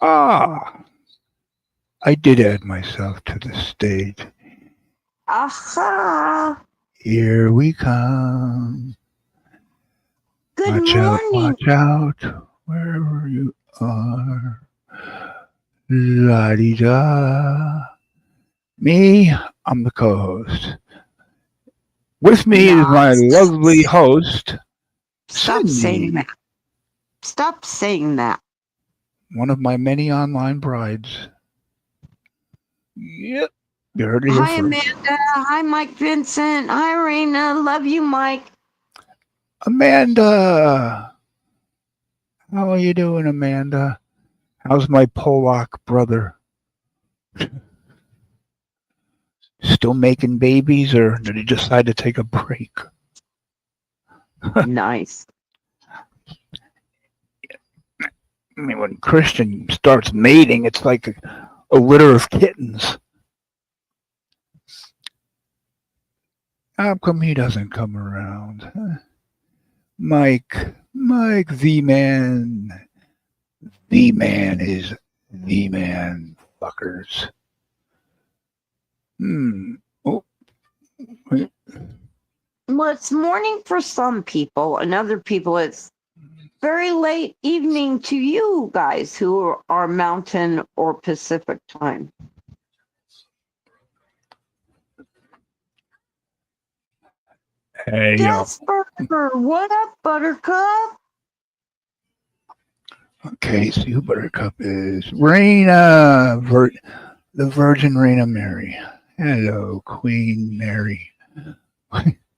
Ah, I did add myself to the stage. Aha! Here we come. Good morning. Watch out, wherever you are. La di da. Me, I'm the co-host. With me is Nah, my lovely host, stop saying Cindy, that. Stop saying that. one of my many online brides. Yep, you heard it here Hi, first. Amanda. Hi, Mike Vincent. Hi, Raina. Love you, Mike. Amanda, how are you doing, Amanda? How's my Polak brother? Still making babies, or did he decide to take a break? Nice. I mean, when Christian starts mating, it's like a litter of kittens. How come he doesn't come around? Mike, the man is the man, fuckers. Hmm. Oh, wait. Well, it's morning for some people, and other people it's very late evening to you guys who are Mountain or Pacific time. Hey, yo. Jasper, what up, Buttercup? Okay, see who Buttercup is. Raina, the Virgin Raina Mary. Hello, Queen Mary.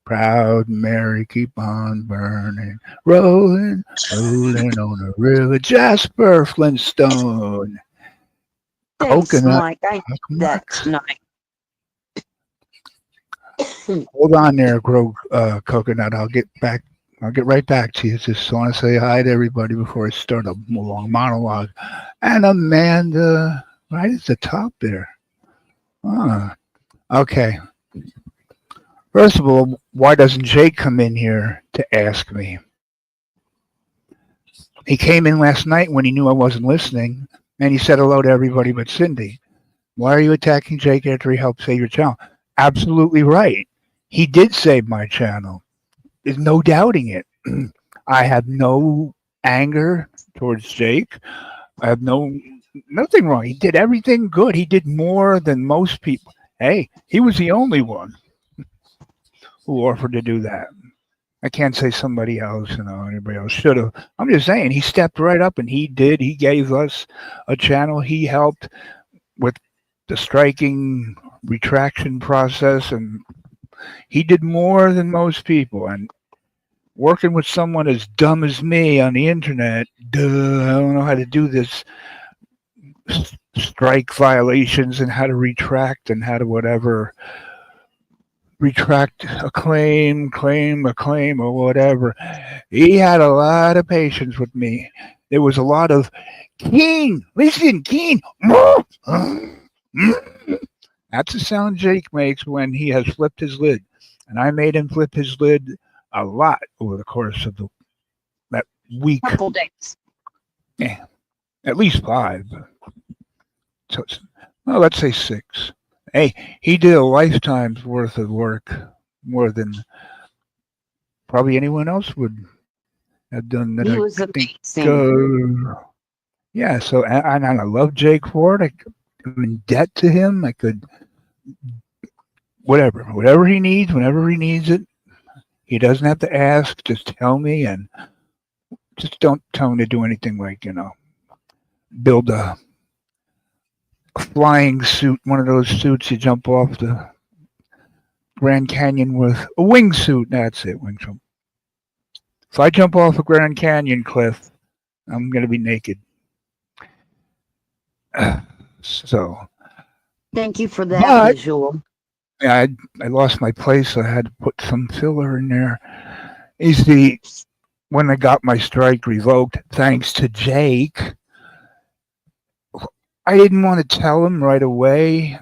Proud Mary, keep on burning, rolling on a river. Jasper Flintstone, Thanks, coconut. Mike. I need that Coconut. tonight. Hold on there, grow coconut. I'll get back. I'll get right back to you. Just want to say hi to everybody before I start a long monologue. And Amanda, right at the top there. Ah, okay. First of all, why doesn't Jake come in here to ask me? He came in last night when he knew I wasn't listening, and he said hello to everybody but Cindy. Why are you attacking Jake after he helped save your channel? Absolutely right. He did save my channel. There's no doubting it. I have no anger towards Jake. I have nothing wrong. He did everything good. He did more than most people. Hey, he was the only one who offered to do that. I can't say somebody else, anybody else should have. I'm just saying he stepped right up and he did. He gave us a channel. He helped with the striking retraction process, and he did more than most people. And working with someone as dumb as me on the internet, duh, I don't know how to do this strike violations and how to retract and how to whatever retract a claim, or whatever. He had a lot of patience with me. There was a lot of Keen, listen, Keen. That's the sound Jake makes when he has flipped his lid. And I made him flip his lid a lot over the course of that week. Couple days. Yeah, at least five. So, well, let's say six. Hey, he did a lifetime's worth of work, more than probably anyone else would have done that. He I was think. amazing. Yeah. So, and I love Jake for it. I'm in debt to him. I could whatever he needs, whenever he needs it. He doesn't have to ask. Just tell me, and just don't tell him to do anything like build a flying suit, one of those suits you jump off the Grand Canyon with a wingsuit. That's it, wingsuit. If I jump off a Grand Canyon cliff, I'm gonna be naked. So, Thank you for that but visual. yeah, I lost my place. So I had to put some filler in there. Is the when I got my strike revoked, thanks to Jake. I didn't want to tell him right away.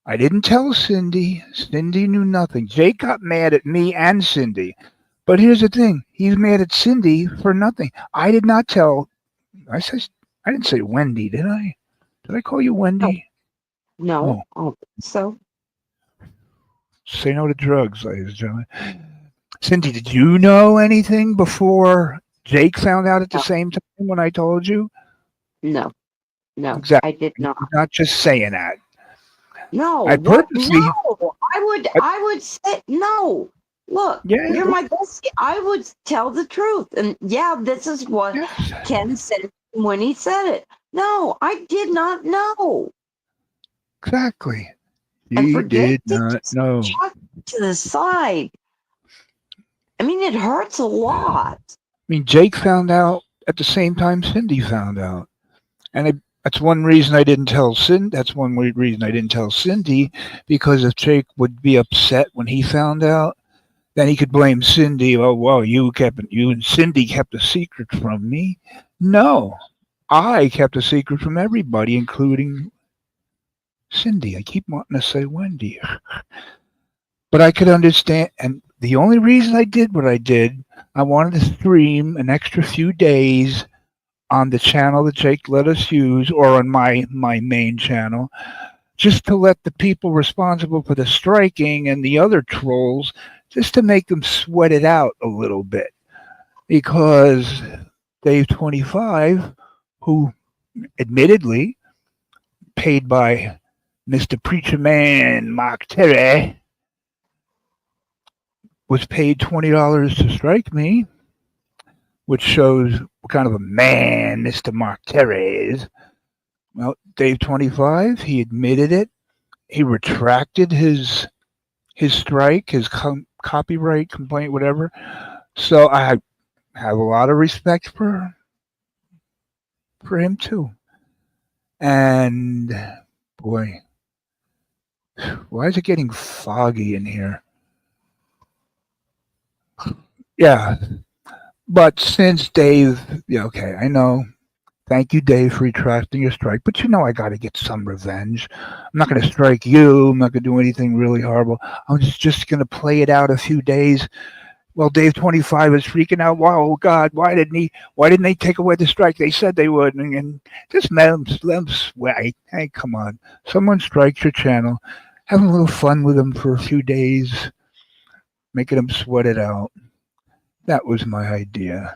I didn't tell Cindy. Cindy knew nothing. Jake got mad at me and Cindy. But here's the thing. He's mad at Cindy for nothing. I did not tell. I said I didn't say Wendy, did I? Did I call you No, Wendy? no, Oh, I don't think so. say no to drugs, ladies and gentlemen. Cindy, did you know anything before Jake found out at the No, same time when I told you? no, no, Exactly. I did not. You're not just saying that. No, I what? purposely, No, I, I would say no. Look, yeah, you're my bestie. I would tell the truth, and yeah, this is what yes, Ken said when he said it. No, I did not know, exactly. and He for Jake did to not just know. chuck to the side. I mean, it hurts a lot. I mean, Jake found out at the same time Cindy found out, and that's one reason I didn't tell Cindy. That's one reason I didn't tell Cindy, because if Jake would be upset when he found out, then he could blame Cindy. Oh, well, you and Cindy kept a secret from me. No, I kept a secret from everybody, including Cindy. I keep wanting to say Wendy, but I could understand. And the only reason I did what I did, I wanted to stream an extra few days on the channel that Jake let us use, or on my main channel, just to let the people responsible for the striking and the other trolls, just to make them sweat it out a little bit. Because Dave 25, who admittedly paid by Mr. Preacher Man Mark Terry, was paid $20 to strike me, which shows what kind of a man Mr. Mark Terry is. Well, Dave 25, he admitted it. He retracted his strike, his copyright complaint, whatever. So I have a lot of respect for him too. And boy, why is it getting foggy in here? Yeah, but since Dave, yeah, okay, I know. Thank you, Dave, for retracting your strike. But you know I got to get some revenge. I'm not going to strike you. I'm not going to do anything really horrible. I'm just going to play it out a few days. Well, Dave 25 is freaking out. Wow, oh God, why didn't they take away the strike? They said they would. And just let them sweat. Hey, come on. Someone strikes your channel. Have a little fun with them for a few days, making them sweat it out. That was my idea.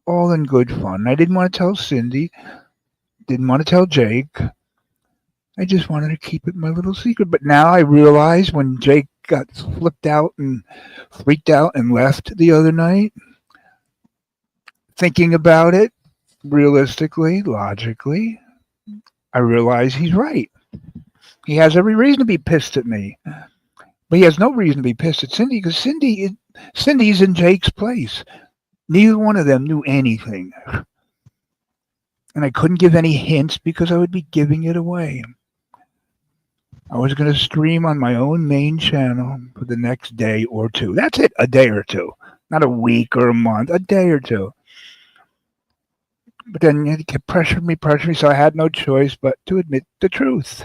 All in good fun. I didn't want to tell Cindy, didn't want to tell Jake. I just wanted to keep it my little secret. But now I realize when Jake got flipped out and freaked out and left the other night, thinking about it realistically, logically, I realize he's right. He has every reason to be pissed at me. But he has no reason to be pissed at Cindy, because Cindy's in Jake's place. Neither one of them knew anything. And I couldn't give any hints because I would be giving it away. I was going to stream on my own main channel for the next day or two. That's it, a day or two. Not a week or a month, a day or two. But then he kept pressuring me, so I had no choice but to admit the truth.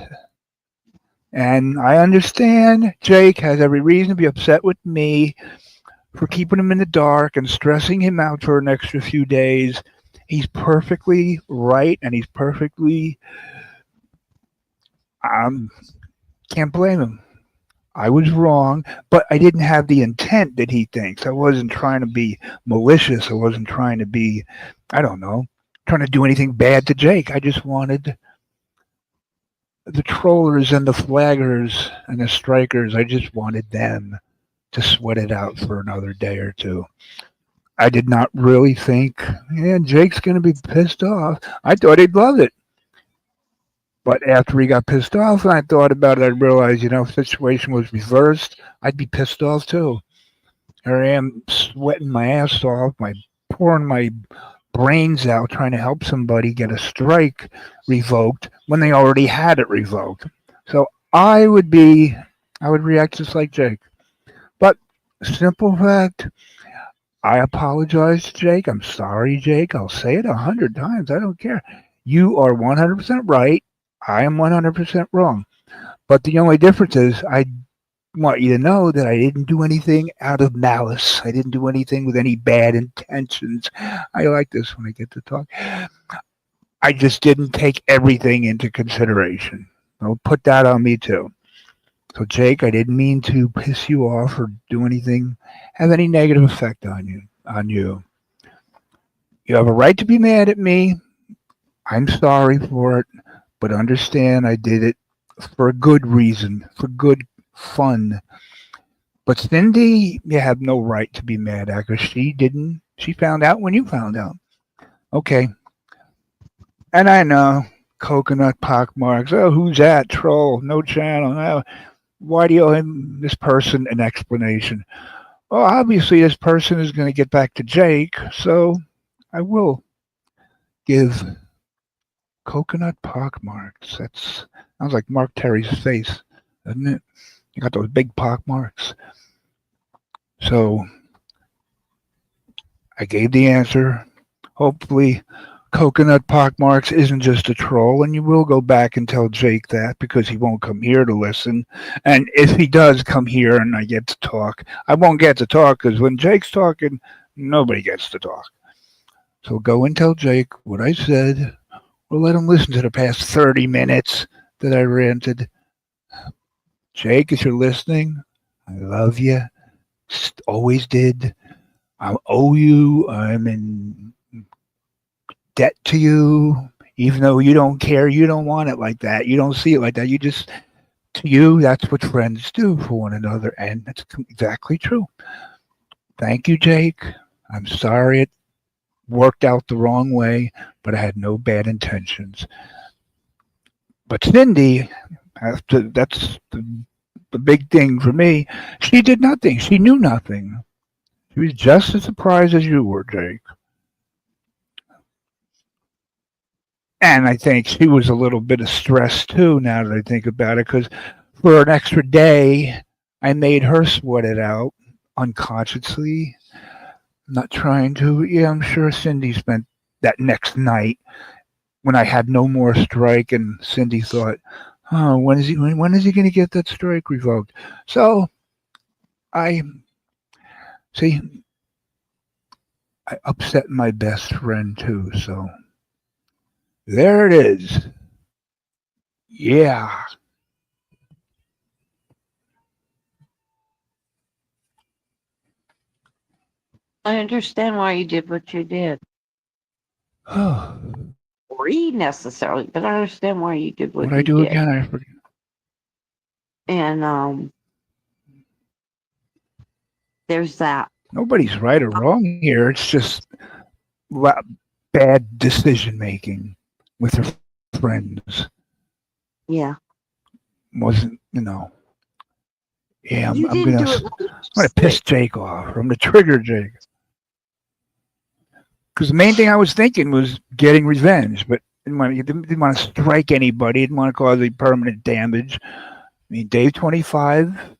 And I understand Jake has every reason to be upset with me for keeping him in the dark and stressing him out for an extra few days. He's perfectly right, and he's perfectly. Can't blame him. I was wrong, but I didn't have the intent that he thinks. I wasn't trying to be malicious. I wasn't trying to be, I don't know, trying to do anything bad to Jake. I just wanted the trollers and the flaggers and the strikers, I just wanted them to sweat it out for another day or two. I did not really think, yeah, Jake's going to be pissed off. I thought he'd love it. But after he got pissed off and I thought about it, I realized, if the situation was reversed, I'd be pissed off too. Here I am sweating my ass off, pouring my brains out trying to help somebody get a strike revoked when they already had it revoked. So I would react just like Jake. But simple fact, I apologize to Jake. I'm sorry, Jake. I'll say it 100 times. I don't care. You are 100% right. I am 100% wrong. But the only difference is I want you to know that I didn't do anything out of malice. I didn't do anything with any bad intentions. I like this when I get to talk. I just didn't take everything into consideration. I'll put that on me too. So, Jake, I didn't mean to piss you off or do anything, have any negative effect on you. You have a right to be mad at me. I'm sorry for it, but understand I did it for a good reason, for good fun. But Cindy, you have no right to be mad at because she didn't. She found out when you found out. Okay, and I know coconut pockmarks. Oh, who's that troll? No channel. Oh, why do you owe him this person an explanation? Well, obviously this person is going to get back to Jake, so I will give coconut pockmarks. That's sounds like Mark Terry's face, doesn't it? You got those big pockmarks. So I gave the answer. Hopefully, coconut pockmarks isn't just a troll, and you will go back and tell Jake that because he won't come here to listen. And if he does come here and I get to talk, I won't get to talk because when Jake's talking, nobody gets to talk. So go and tell Jake what I said. We'll let him listen to the past 30 minutes that I ranted. Jake, if you're listening, I love you. Always did. I owe you. I'm in debt to you. Even though you don't care, you don't want it like that. You don't see it like that. You just, to you, that's what friends do for one another. And that's exactly true. Thank you, Jake. I'm sorry it worked out the wrong way, but I had no bad intentions. But Cindy, that's the big thing for me. She did nothing. She knew nothing. She was just as surprised as you were, Jake. And I think she was a little bit of stress too, now that I think about it, because for an extra day, I made her sweat it out unconsciously, not trying to. Yeah, I'm sure Cindy spent that next night when I had no more strike, and Cindy thought, "Oh, when is he going to get that strike revoked?" So I see. I upset my best friend too. So there it is. Yeah. I understand why you did what you did. What Agree necessarily, but I understand why you did what I you do did. again? I forget. And there's that. Nobody's right or wrong here. It's just bad decision making with her friends. Yeah. Wasn't Yeah, You I'm didn't gonna do it I'm gonna piss maliciously. Jake off. I'm gonna trigger Jake because the main thing I was thinking was getting revenge, but didn't want to strike anybody. Didn't want to cause any permanent damage. I mean, Dave 25,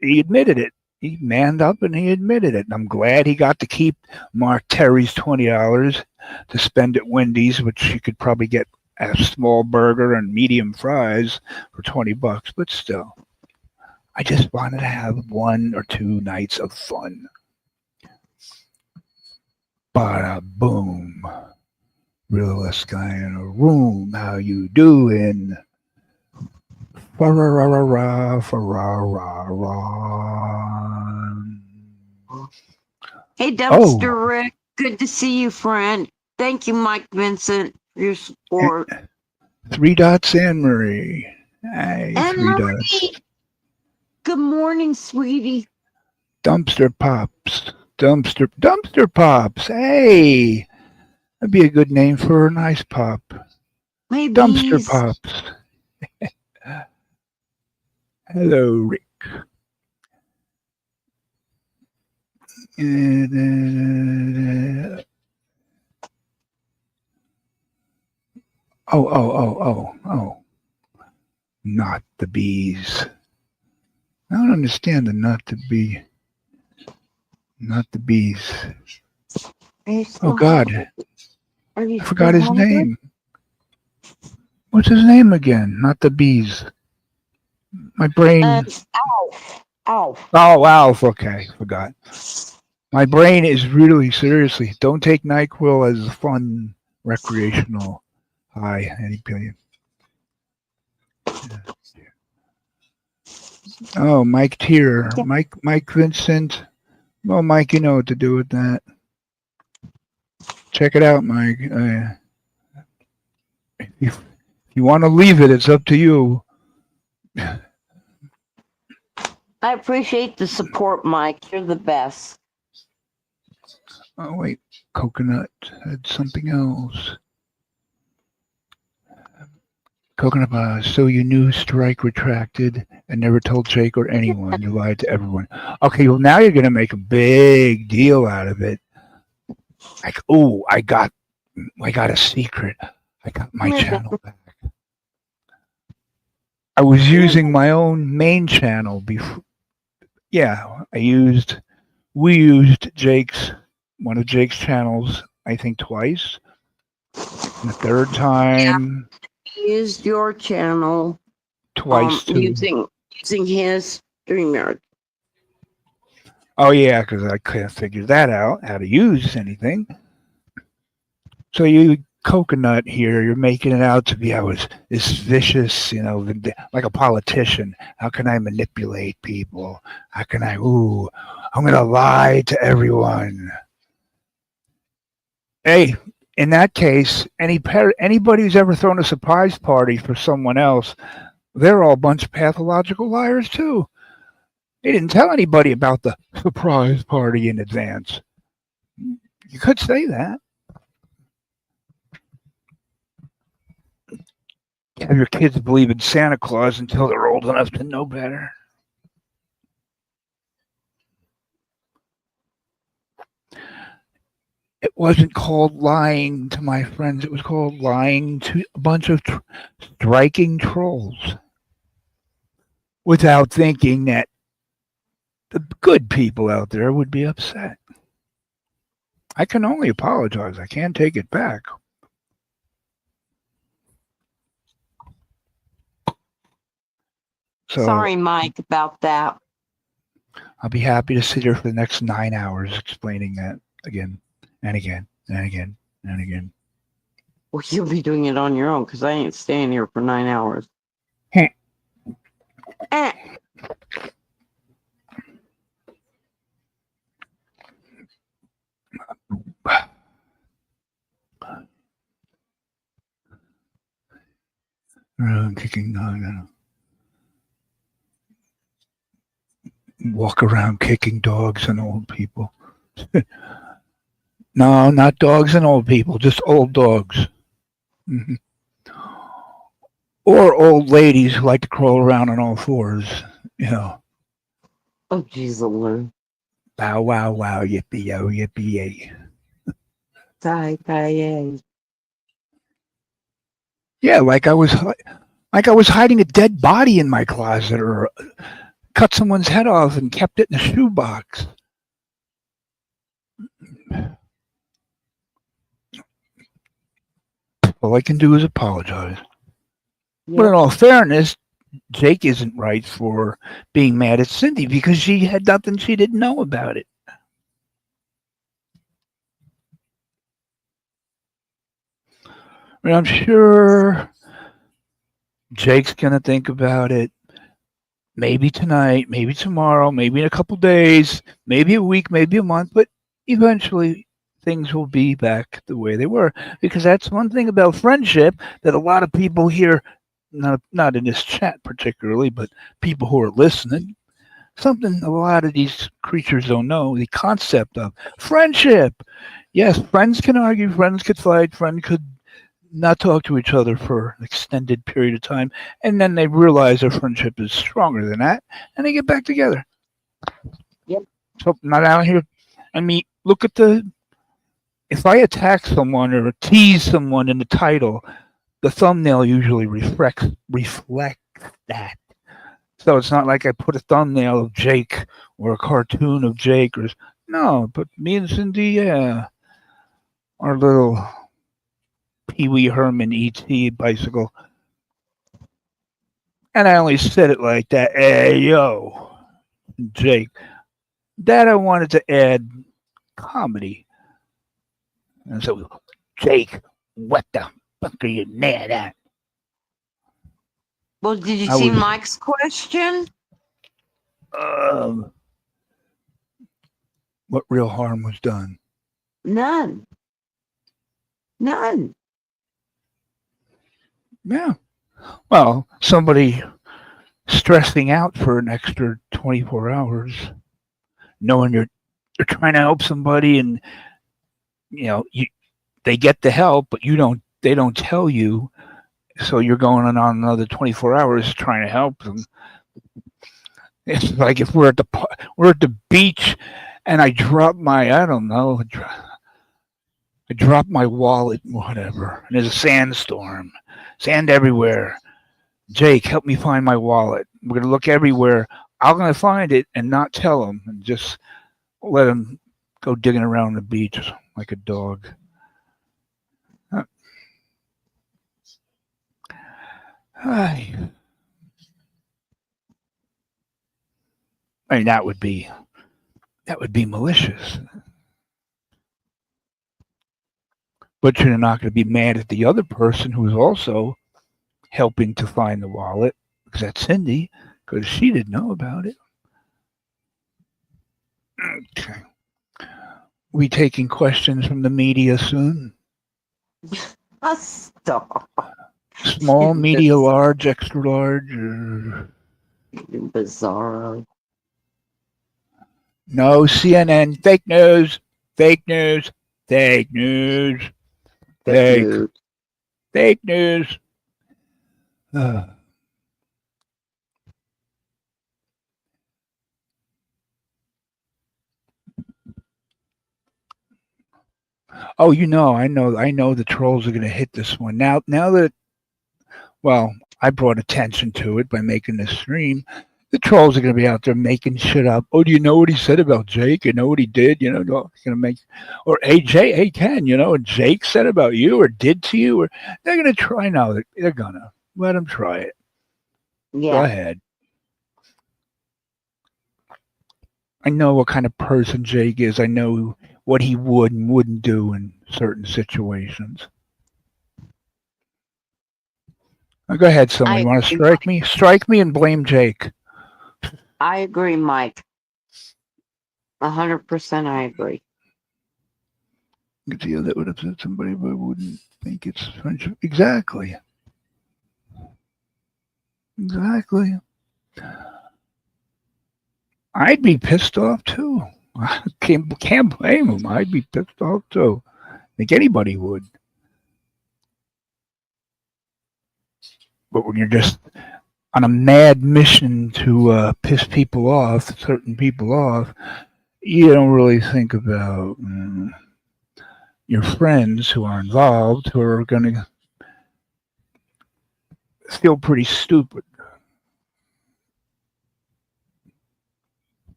he admitted it. He manned up and he admitted it. And I'm glad he got to keep Mark Terry's $20 to spend at Wendy's, which you could probably get a small burger and medium fries for $20. But still, I just wanted to have 1 or 2 nights of fun. Bada boom. Realest guy in a room. How you doing? Fa-ra-ra-ra-ra, fa-ra-ra-ra. Hey, Oh, Dumpster Rick. Good to see you, friend. Thank you, Mike Vincent, for your support. 3 dots Anne Marie. Hey, And 3 dots. Marie. Good morning, sweetie. Dumpster Pops. Dumpster Pops. Hey, that'd be a good name for a nice pop. Hey, Dumpster bees. Pops. Hello, Rick. Oh. Not the bees. I don't understand the not the bees. Are you Oh still hungry? God, Are you I still forgot his hungry? name. What's his name again? Not the bees. My brain. Alf. Alf. Oh, Alf. Okay, forgot. My brain is really seriously. Don't take Nyquil as a fun recreational. Hi, Eddie Billion. Oh, Mike Tier, Mike Vincent. Well, Mike, you know what to do with that. Check it out, Mike. If you want to leave it, it's up to you. I appreciate the support, Mike. You're the best. Oh wait, Coconut had something else. Coconut, so you knew strike retracted and never told Jake or anyone. You lied to everyone. Okay, well now you're gonna make a big deal out of it. Like, oh, I got a secret. I got my channel back. I was using my own main channel before. Yeah, we used one of Jake's channels, I think twice. And the third time, Used your channel twice too. using his StreamYard. Oh yeah, because I couldn't figure that out, how to use anything. So you coconut here, you're making it out to be I was this vicious, like a politician. How can I manipulate people? How can I'm gonna lie to everyone. Hey, in that case, anybody who's ever thrown a surprise party for someone else, they're all a bunch of pathological liars too. They didn't tell anybody about the surprise party in advance. You could say that. Have your kids believe in Santa Claus until they're old enough to know better. It wasn't called lying to my friends. It was called lying to a bunch of striking trolls without thinking that the good people out there would be upset. I can only apologize. I can't take it back. So, sorry, Mike, about that. I'll be happy to sit here for the next 9 hours explaining that again and again and again and again. Well, you'll be doing it on your own because I ain't staying here for 9 hours. Kicking walk around kicking dogs and old people. No, not dogs and old people, just old dogs. Mm-hmm. Or old ladies who like to crawl around on all fours, Oh, jeez, Lord. Bow wow wow, yippee yo, yippee yay. Yeah, like I was hiding a dead body in my closet, or cut someone's head off and kept it in a shoebox. All I can do is apologize. Yep. But in all fairness, Jake isn't right for being mad at Cindy because she had nothing, she didn't know about it. I mean, I'm sure Jake's going to think about it. Maybe tonight, maybe tomorrow, maybe in a couple days, maybe a week, maybe a month, but eventually things will be back the way they were. Because that's one thing about friendship that a lot of people here, not in this chat particularly, but people who are listening, something a lot of these creatures don't know, the concept of friendship. Yes, friends can argue, friends could fight, friends could not talk to each other for an extended period of time, and then they realize their friendship is stronger than that, and they get back together. Yep. So I'm not out here. I mean, look at if I attack someone or tease someone in the title, the thumbnail usually reflects that. So it's not like I put a thumbnail of Jake or a cartoon of Jake, or no, but me and Cindy, our little Pee Wee Herman E.T. bicycle. And I only said it like that. Hey, yo, Jake. That I wanted to add comedy. And so, Jake, what the? fuck are you mad at? Well, did you I see was, Mike's question? um, what real harm was done? None. None. Yeah. Well, somebody stressing out for an extra 24 hours, knowing you're trying to help somebody, and they get the help, but they don't tell you, so you're going on another 24 hours trying to help them. It's like if we're at the beach, and I drop my, I don't know, I drop my wallet, whatever, and there's a sandstorm, sand everywhere. Jake, help me find my wallet. We're gonna look everywhere. I'm gonna find it and not tell him, and just let him go digging around the beach like a dog. I mean, that would be malicious. But you're not going to be mad at the other person who's also helping to find the wallet, because that's Cindy, because she didn't know about it. Okay. We taking questions from the media soon? Stop. Small, media, large, extra large, or Bizarro. no? CNN, fake news, fake news, fake news, fake, Dude. fake news. Oh, I know the trolls are going to hit this one. Now that, well, I brought attention to it by making this stream. The trolls are going to be out there making shit up. Oh, do you know what he said about Jake? You know what he did? No, going to make, or hey Ken, what Jake said about you or did to you? Or they're going to try now. They're going to let them try it. Go Yeah. ahead. I know what kind of person Jake is. I know what he would and wouldn't do in certain situations. Now, go ahead, someone. I You want to agree, strike Mike. me? Strike me and blame Jake. I agree, Mike. 100% I agree. You could see how that would upset somebody, but I wouldn't think it's friendship. Exactly. Exactly. I'd be pissed off too. I can't blame him. I'd be pissed off too. I think anybody would. But when you're just on a mad mission to piss people off, certain people off, you don't really think about your friends who are involved, who are going to feel pretty stupid.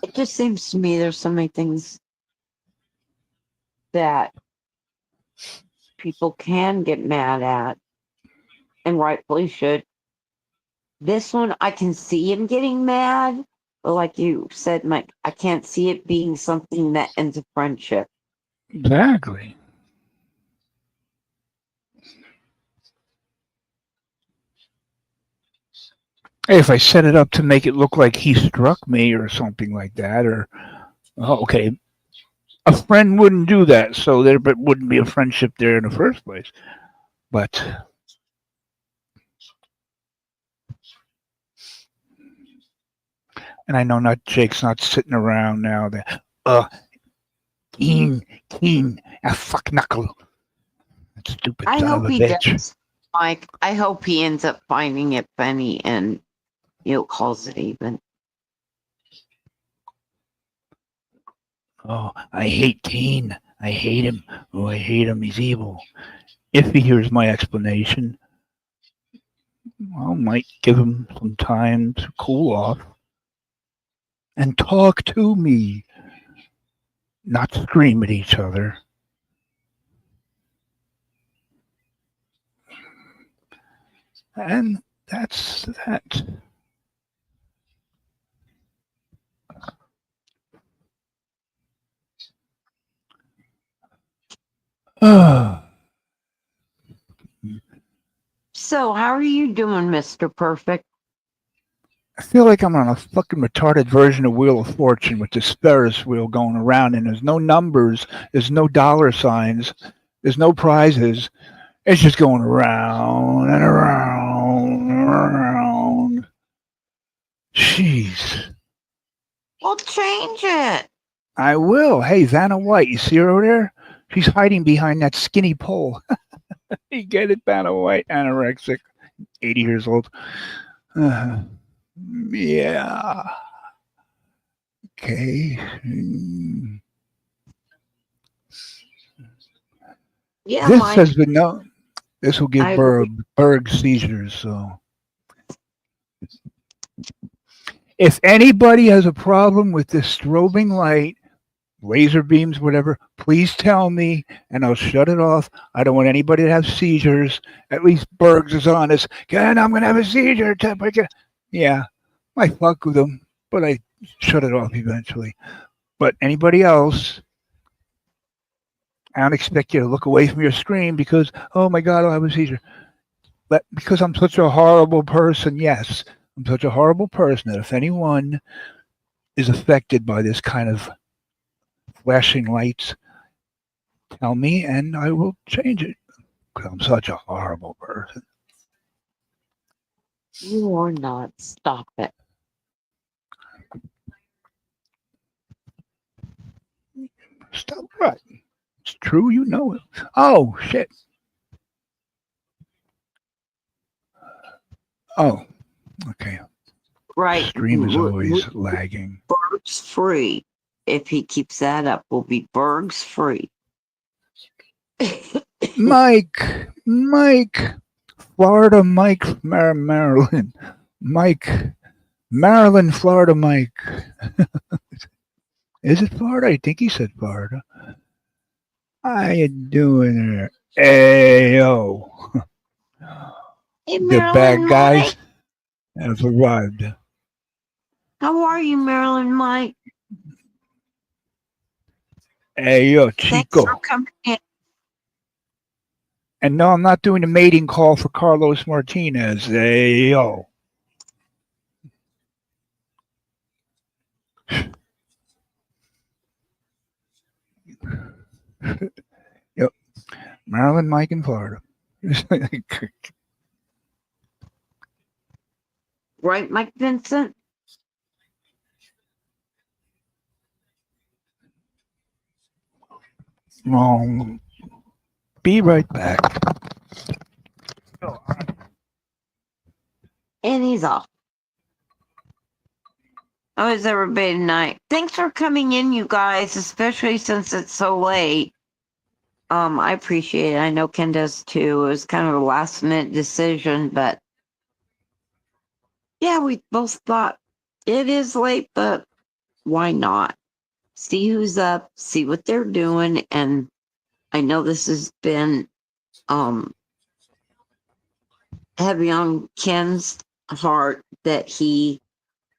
It just seems to me there's so many things that people can get mad at and rightfully should. This one, I can see him getting mad, but like you said, Mike, I can't see it being something that ends a friendship. Exactly. Hey, if I set it up to make it look like he struck me or something like that, or okay, a friend wouldn't do that, so there wouldn't be a friendship there in the first place. But and I know not Jake's not sitting around now. That Keen, a fuck knuckle, that stupid I son of hope a he bitch. does, Mike. I hope he ends up finding it funny and calls it even. Oh, I hate Keen. I hate him. Oh, I hate him. He's evil. If he hears my explanation, I might give him some time to cool off and talk to me, not scream at each other. And that's that. I So, how are you doing, Mr. Perfect? feel like I'm on a fucking retarded version of Wheel of Fortune with this Ferris wheel going around, and there's no numbers, there's no dollar signs, there's no prizes. It's just going around and around and around. Jeez. Well, change it. I will. Hey, Vanna White, you see her over there? She's hiding behind that skinny pole. You get it, Vanna White, anorexic, 80 years old. Uh, yeah. Okay. Yeah, This Mike. has been no. This will I give agree. Berg seizures. So, if anybody has a problem with this strobing light, laser beams, whatever, please tell me and I'll shut it off. I don't want anybody to have seizures. At least Bergs is honest. Ken, I'm going to have a seizure. Yeah, I fuck with them, but I shut it off eventually. But anybody else, I don't expect you to look away from your screen because, oh my God, I'll have a seizure. But because I'm such a horrible person, yes, I'm such a horrible person that if anyone is affected by this kind of flashing lights, tell me and I will change it. Because I'm such a horrible person. You are not. Stop it. Stop right. It's true, you know it. Oh shit. Oh, okay. Right. Stream is always lagging. Berg's free. If he keeps that up, we'll be Berg's free. Mike, Florida Mike, Maryland, Mike, Maryland, Florida Mike. Is it Florida? I think he said Florida. How you doing there? Ayo. Hey, The bad Marilyn Mike. guys have arrived. How are you, Marilyn Mike? Ayo, Thanks for Chico. coming in. And no, I'm not doing the mating call for Carlos Martinez. Ayo. Yep. Maryland, Mike, in Florida. Right, Mike Vincent? Wrong. Be right back. And he's off. How is everybody tonight? Thanks for coming in, you guys, especially since it's so late. I appreciate it. I know Ken does too. It was kind of a last minute decision, but yeah, we both thought it is late, but why not? See who's up, see what they're doing, and I know this has been heavy on Ken's heart that he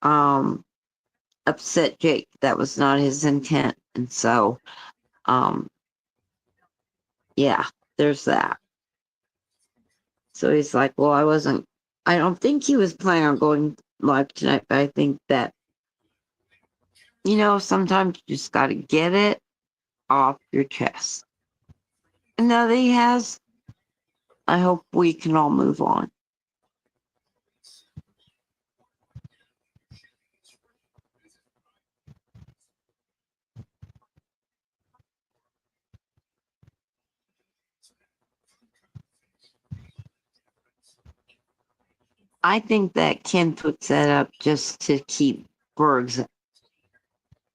upset Jake. That was not his intent. And so yeah, there's that. So he's like, well, I don't think he was planning on going live tonight, but I think that, sometimes you just got to get it off your chest. And now that he has, I hope we can all move on. I think that Ken puts that up just to keep Bergs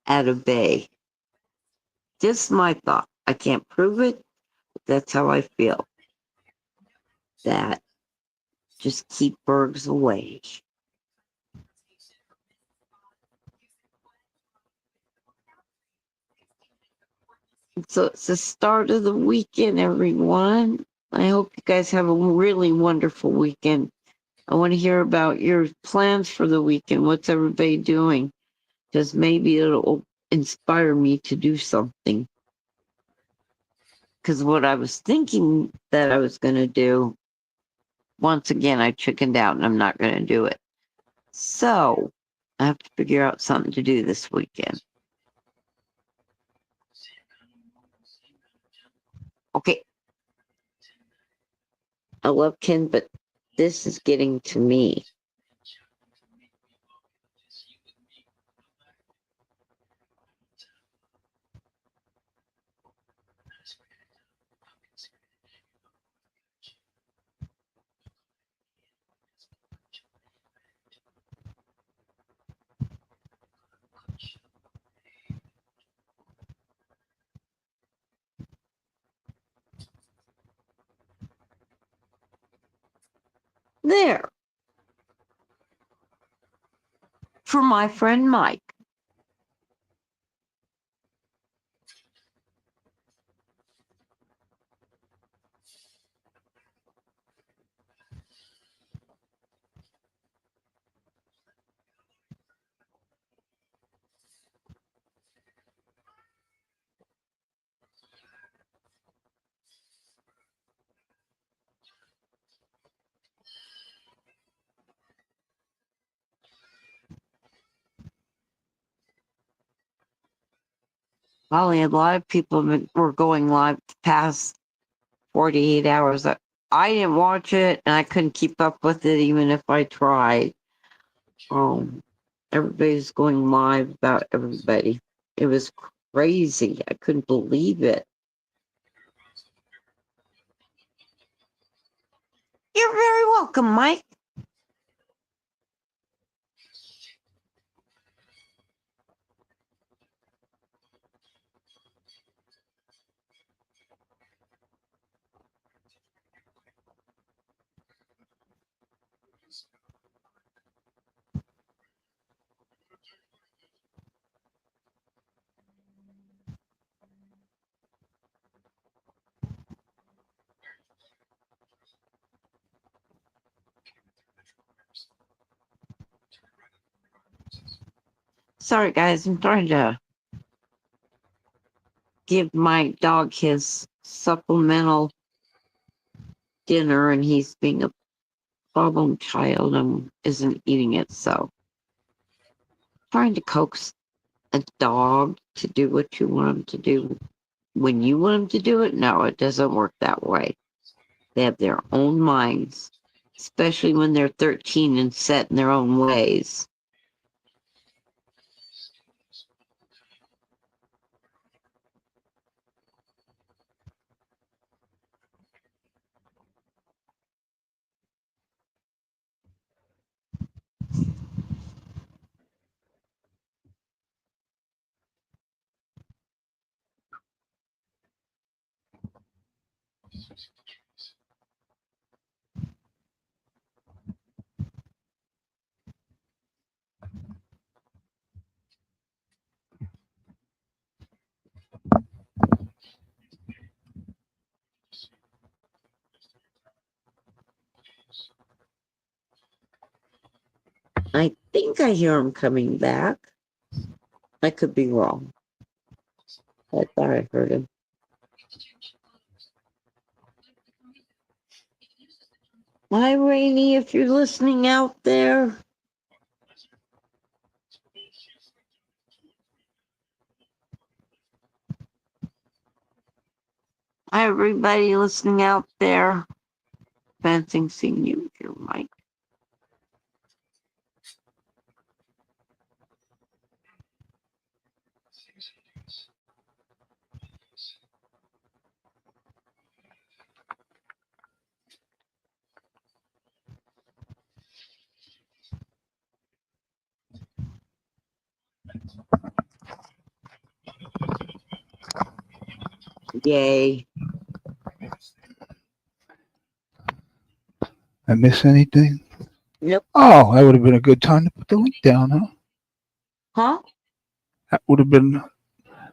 at a bay. Just my thought. I can't prove it, but that's how I feel. That just keep Bergs away. So it's the start of the weekend, everyone. I hope you guys have a really wonderful weekend. I want to hear about your plans for the weekend. What's everybody doing? Because maybe it'll inspire me to do something. Because what I was thinking that I was going to do, once again, I chickened out and I'm not going to do it. So I have to figure out something to do this weekend. Okay. I love Ken, but this is getting to me. There. For my friend Mike. Holly, a lot of people were going live the past 48 hours. I didn't watch it, and I couldn't keep up with it even if I tried. Everybody's going live about everybody. It was crazy. I couldn't believe it. You're very welcome, Mike. Sorry, guys. I'm trying to give my dog his supplemental dinner, and he's being a problem child and isn't eating it. So, trying to coax a dog to do what you want him to do when you want him to do it. No, it doesn't work that way. They have their own minds, especially when they're 13 and set in their own ways. I think I hear him coming back. I could be wrong. I thought I heard him. Hi, Rainy, if you're listening out there. Hi, everybody listening out there. Fancy seeing you here, Mike. Yay. I miss anything? Nope. Oh, that would have been a good time to put the link down, huh? Huh? That would have been,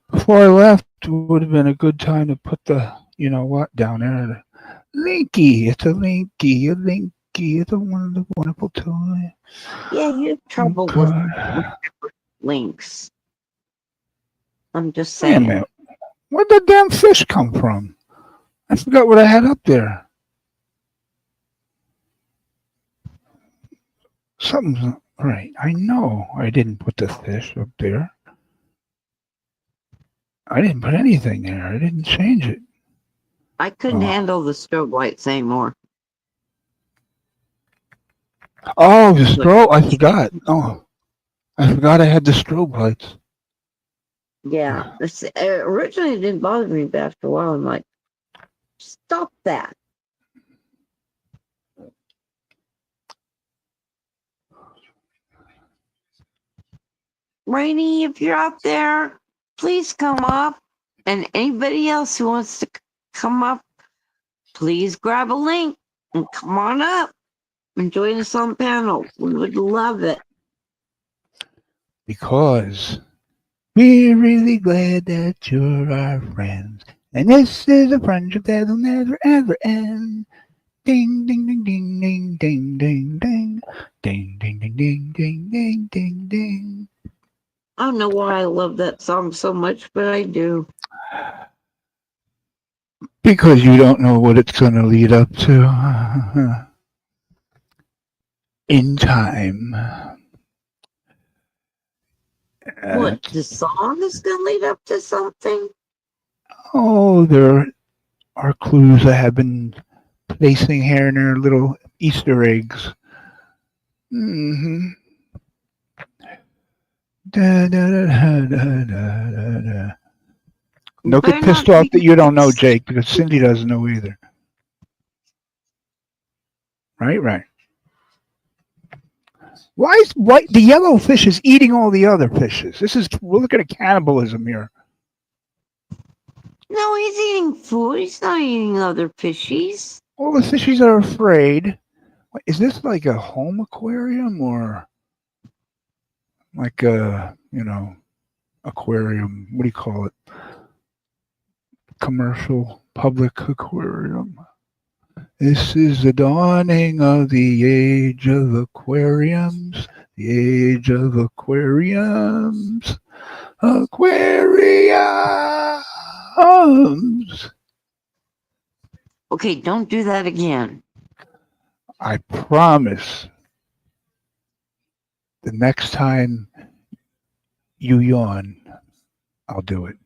before I left, would have been a good time to put the, you know what, down there. Linky, it's a linky, a linky, it's a wonderful, wonderful toy. Yeah, you have trouble with links. I'm just Wait a saying. minute. Where'd the damn fish come from? I forgot what I had up there. Something's not right. I know I didn't put the fish up there. I didn't put anything there. I didn't change it. I couldn't Oh, handle the strobe lights anymore. oh, the But strobe. I forgot. Oh, I forgot I had the strobe lights. yeah, originally it didn't bother me, but after a while, I'm like, stop that. Rainy, if you're out there, please come up. And anybody else who wants to come up, please grab a link and come on up and join us on panel. We would love it. Because we're really glad that you're our friends. And this is a friendship that'll never ever end. Ding ding ding ding ding ding ding ding. Ding ding ding ding ding ding ding ding. I don't know why I love that song so much, but I do. Because you don't know what it's gonna lead up to in time. What, Uh, the song is going to lead up to something? oh, there are clues I have been placing here in our little Easter eggs. Mm-hmm. Da, da, da, da, da, da, da. You Don't get better pissed not off be that you don't know, next. Jake, because Cindy doesn't know either. Right, right. Why is the yellow fish is eating all the other fishes? We're looking at cannibalism here. No, he's eating food. He's not eating other fishies. All the fishies are afraid. Is this like a home aquarium or like a aquarium? What do you call it? Commercial public aquarium. This is the dawning of the age of aquariums. The age of aquariums. Aquariums. Okay, don't do that again. I promise the next time you yawn, I'll do it.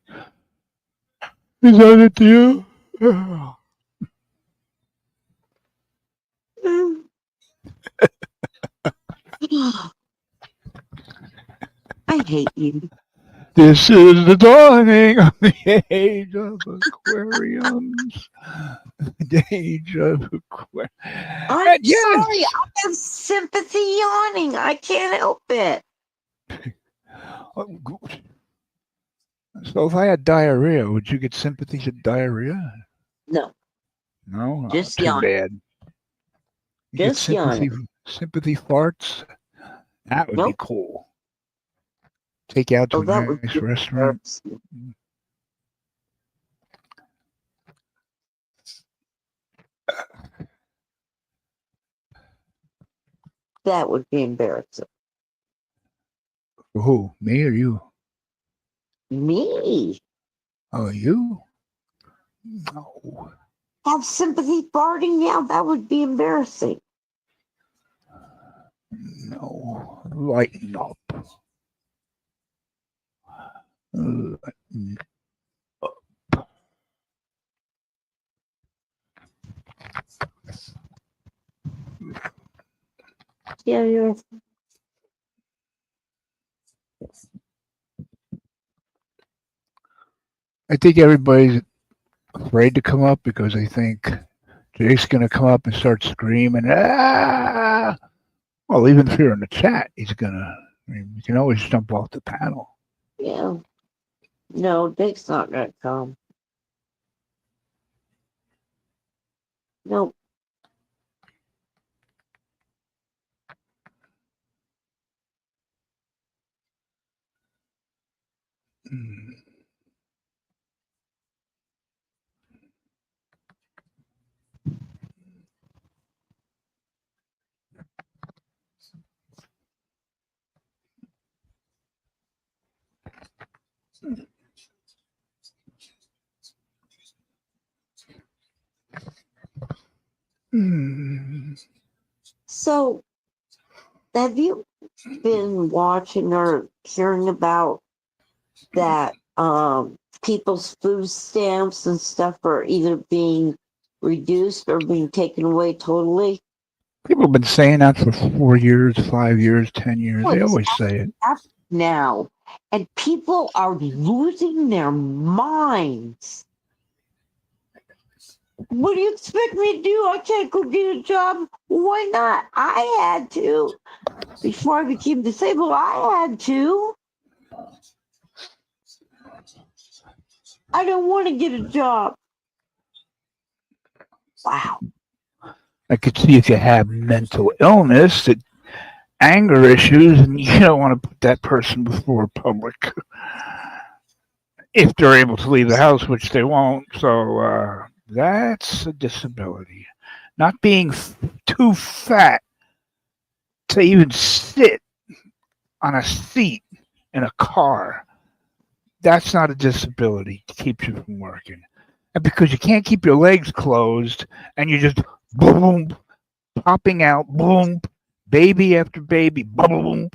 Is that it to you? I hate you. This is the dawning of the age of aquariums. The age of aquariums. I'm And sorry. yes, I have sympathy yawning. I can't help it. so if I had diarrhea, would you get sympathy for diarrhea? No, No, oh, just too yawn. bad. You get Just yawning. sympathy farts. That would be Nope. cool. Take you out to Oh, a that would nice be restaurant. embarrassing. That would be embarrassing. For who? Me or you? Me Oh, you? No. have sympathy farting? Yeah, that would be embarrassing. No. Lighten up. Lighten up. Yeah, you're. I think everybody's afraid to come up because they think Jake's going to come up and start screaming. Ah! Well, even if you're in the chat, he's going to. I mean, you can always jump off the panel. Yeah. No, Dick's not gonna come. Nope. Mm. Hmm. So, have you been watching or hearing about that people's food stamps and stuff are either being reduced or being taken away totally? People have been saying that for 4 years, 5 years, 10 years. Oh, They it's always say it. happening now. And people are losing their minds. What do you expect me to do? I can't go get a job. Why not? I had to. Before I became disabled, I had to. I don't want to get a job. Wow. I could see if you have mental illness, that anger issues, and you don't want to put that person before public if they're able to leave the house, which they won't. So that's a disability. Not being too fat to even sit on a seat in a car, that's not a disability to keep you from working. And because you can't keep your legs closed and you just boom, popping out, boom, baby after baby, boom,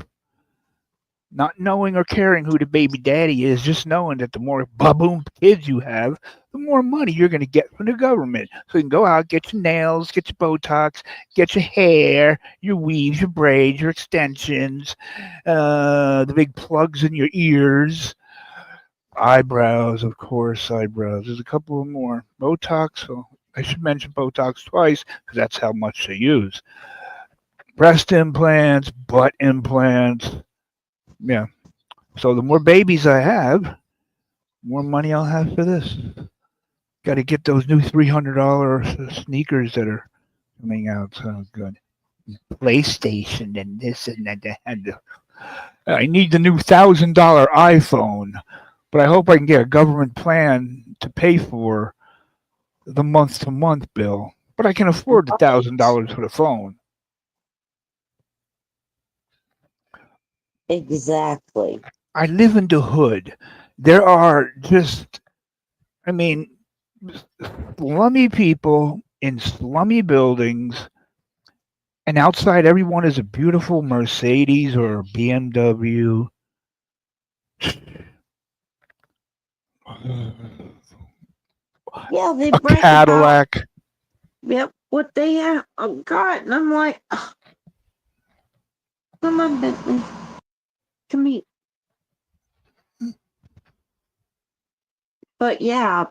not knowing or caring who the baby daddy is, just knowing that the more baboom kids you have, the more money you're going to get from the government. So you can go out, get your nails, get your Botox, get your hair, your weaves, your braids, your extensions, the big plugs in your ears, eyebrows, of course, eyebrows. There's a couple of more. Botox, so I should mention Botox twice because that's how much they use. Breast implants, butt implants. Yeah. So the more babies I have, more money I'll have for this. Got to get those new $300 sneakers that are coming out. So good. PlayStation and this and that. And I need the new $1,000 iPhone, but I hope I can get a government plan to pay for the month to month bill. But I can afford the $1,000 for the phone. Exactly. I live in the hood. There are just, I mean, slummy people in slummy buildings, and outside everyone is a beautiful Mercedes or a BMW, Yeah, they a brag about, Cadillac. yep, what they have got. And I'm like, "Ugh, come on, Bentley. Come here." But yeah,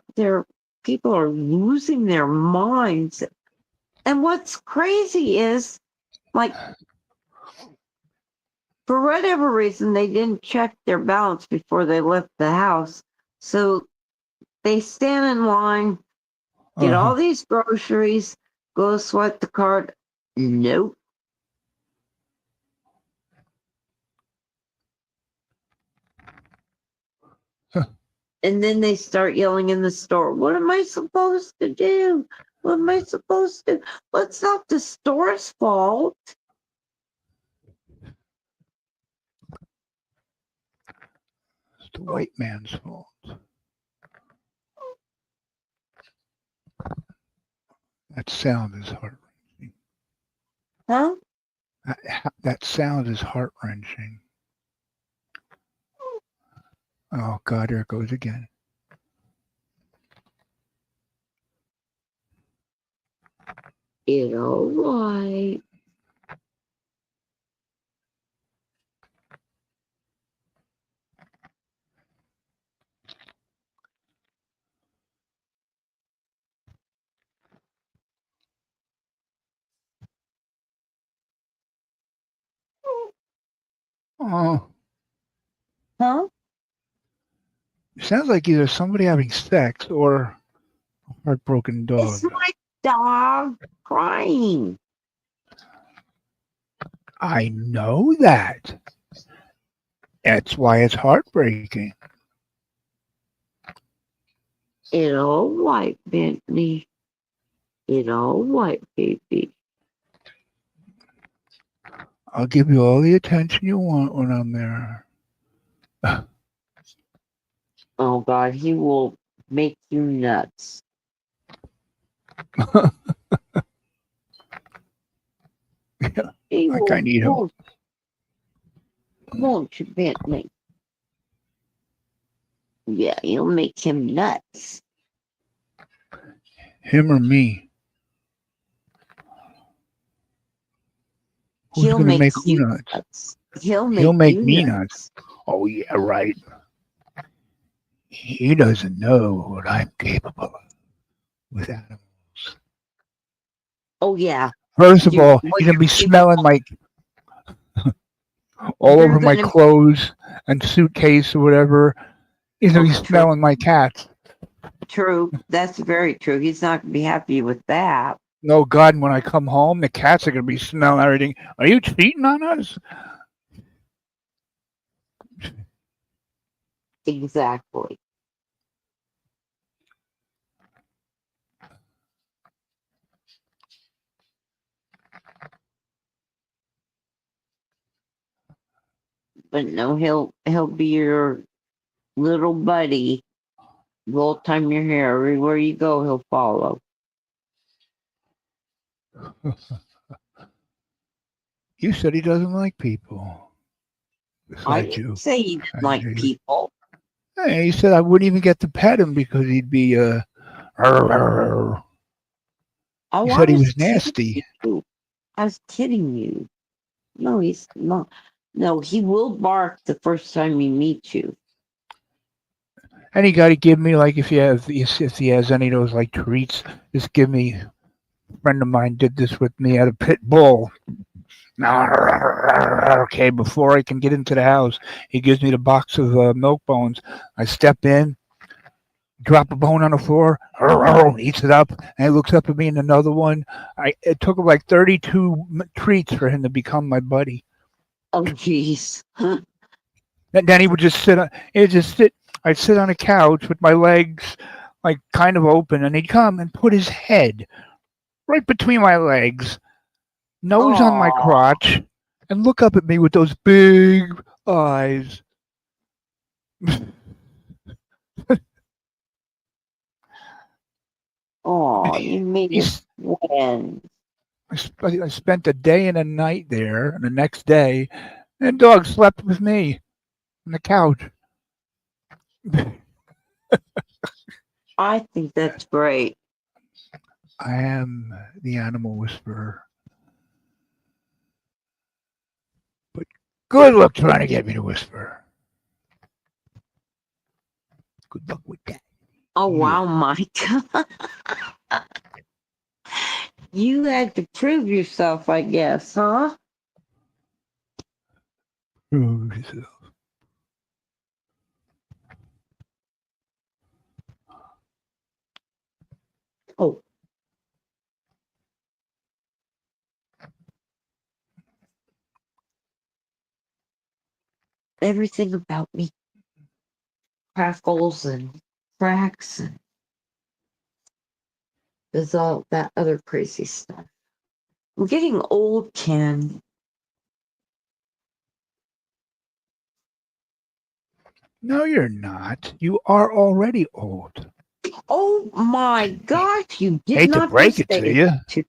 people are losing their minds. And what's crazy is, like, for whatever reason, they didn't check their balance before they left the house. So they stand in line, get Uh-huh. all these groceries, go swipe the card. Nope. Huh. And then they start yelling in the store, "What am I supposed to do? What am I supposed to do?" Well, it's not the store's fault. It's the white man's fault. That sound is heart wrenching. Huh? That sound is heart wrenching. Oh God, there it goes again. You know why? Oh, Huh? it sounds like either somebody having sex or a heartbroken It's dog. my dog crying. I know that. That's why it's heartbreaking. It all white, Bentley. It all white, baby. I'll give you all the attention you want when I'm there. Oh God, he will make you nuts. He Like I will, need help. won't you, Bentley? Yeah, you'll make him nuts. Him or me? Who's He'll gonna make make who you nuts? nuts. He'll He'll make make you me nuts. nuts. Oh yeah, right. He doesn't know what I'm capable of with animals. Oh yeah, First of you all, what he's gonna you're be capable. smelling my all You're over my gonna clothes and suitcase or whatever. He's gonna oh be true, smelling my cats. true. That's very true. He's not gonna be happy with that. No God, when I come home, the cats are gonna be smelling everything. Are you cheating on us? Exactly. But no, he'll be your little buddy. The whole time you're here, everywhere you go, he'll follow. You said he doesn't like people. I Besides didn't you. say he didn't like people. Hey, he said I wouldn't even get to pet him because he'd be he Oh, I said he was was kidding nasty. you. I was kidding you. No, he's not. No, he will bark the first time he meets you. And he got to give me like if he has any of those like treats, just give me. A friend of mine did this with me at a pit bull. Okay, before I can get into the house, he gives me the box of milk bones. I step in, drop a bone on the floor, eats it up, and he looks up at me and another one. It took him like 32 treats for him to become my buddy. Oh, jeez. And then he would just sit. He'd just sit. I'd sit on a couch with my legs like kind of open, and he'd come and put his head right between my legs, nose on my Oh, crotch, and look up at me with those big eyes. oh, you made his He's, friend. I spent a day and a night there, and the next day, the dog slept with me on the couch. I think that's great. I am the animal whisperer. But good luck trying to get me to whisper. Good luck with that. Oh, Yeah. wow, Mike. You had to prove yourself, I guess, huh? Oh, everything about me crackles and cracks and does all that other crazy stuff. I'm getting old, Ken. No, you're not. You are already old. Oh my gosh, you did Hate to not break just it say to you. that to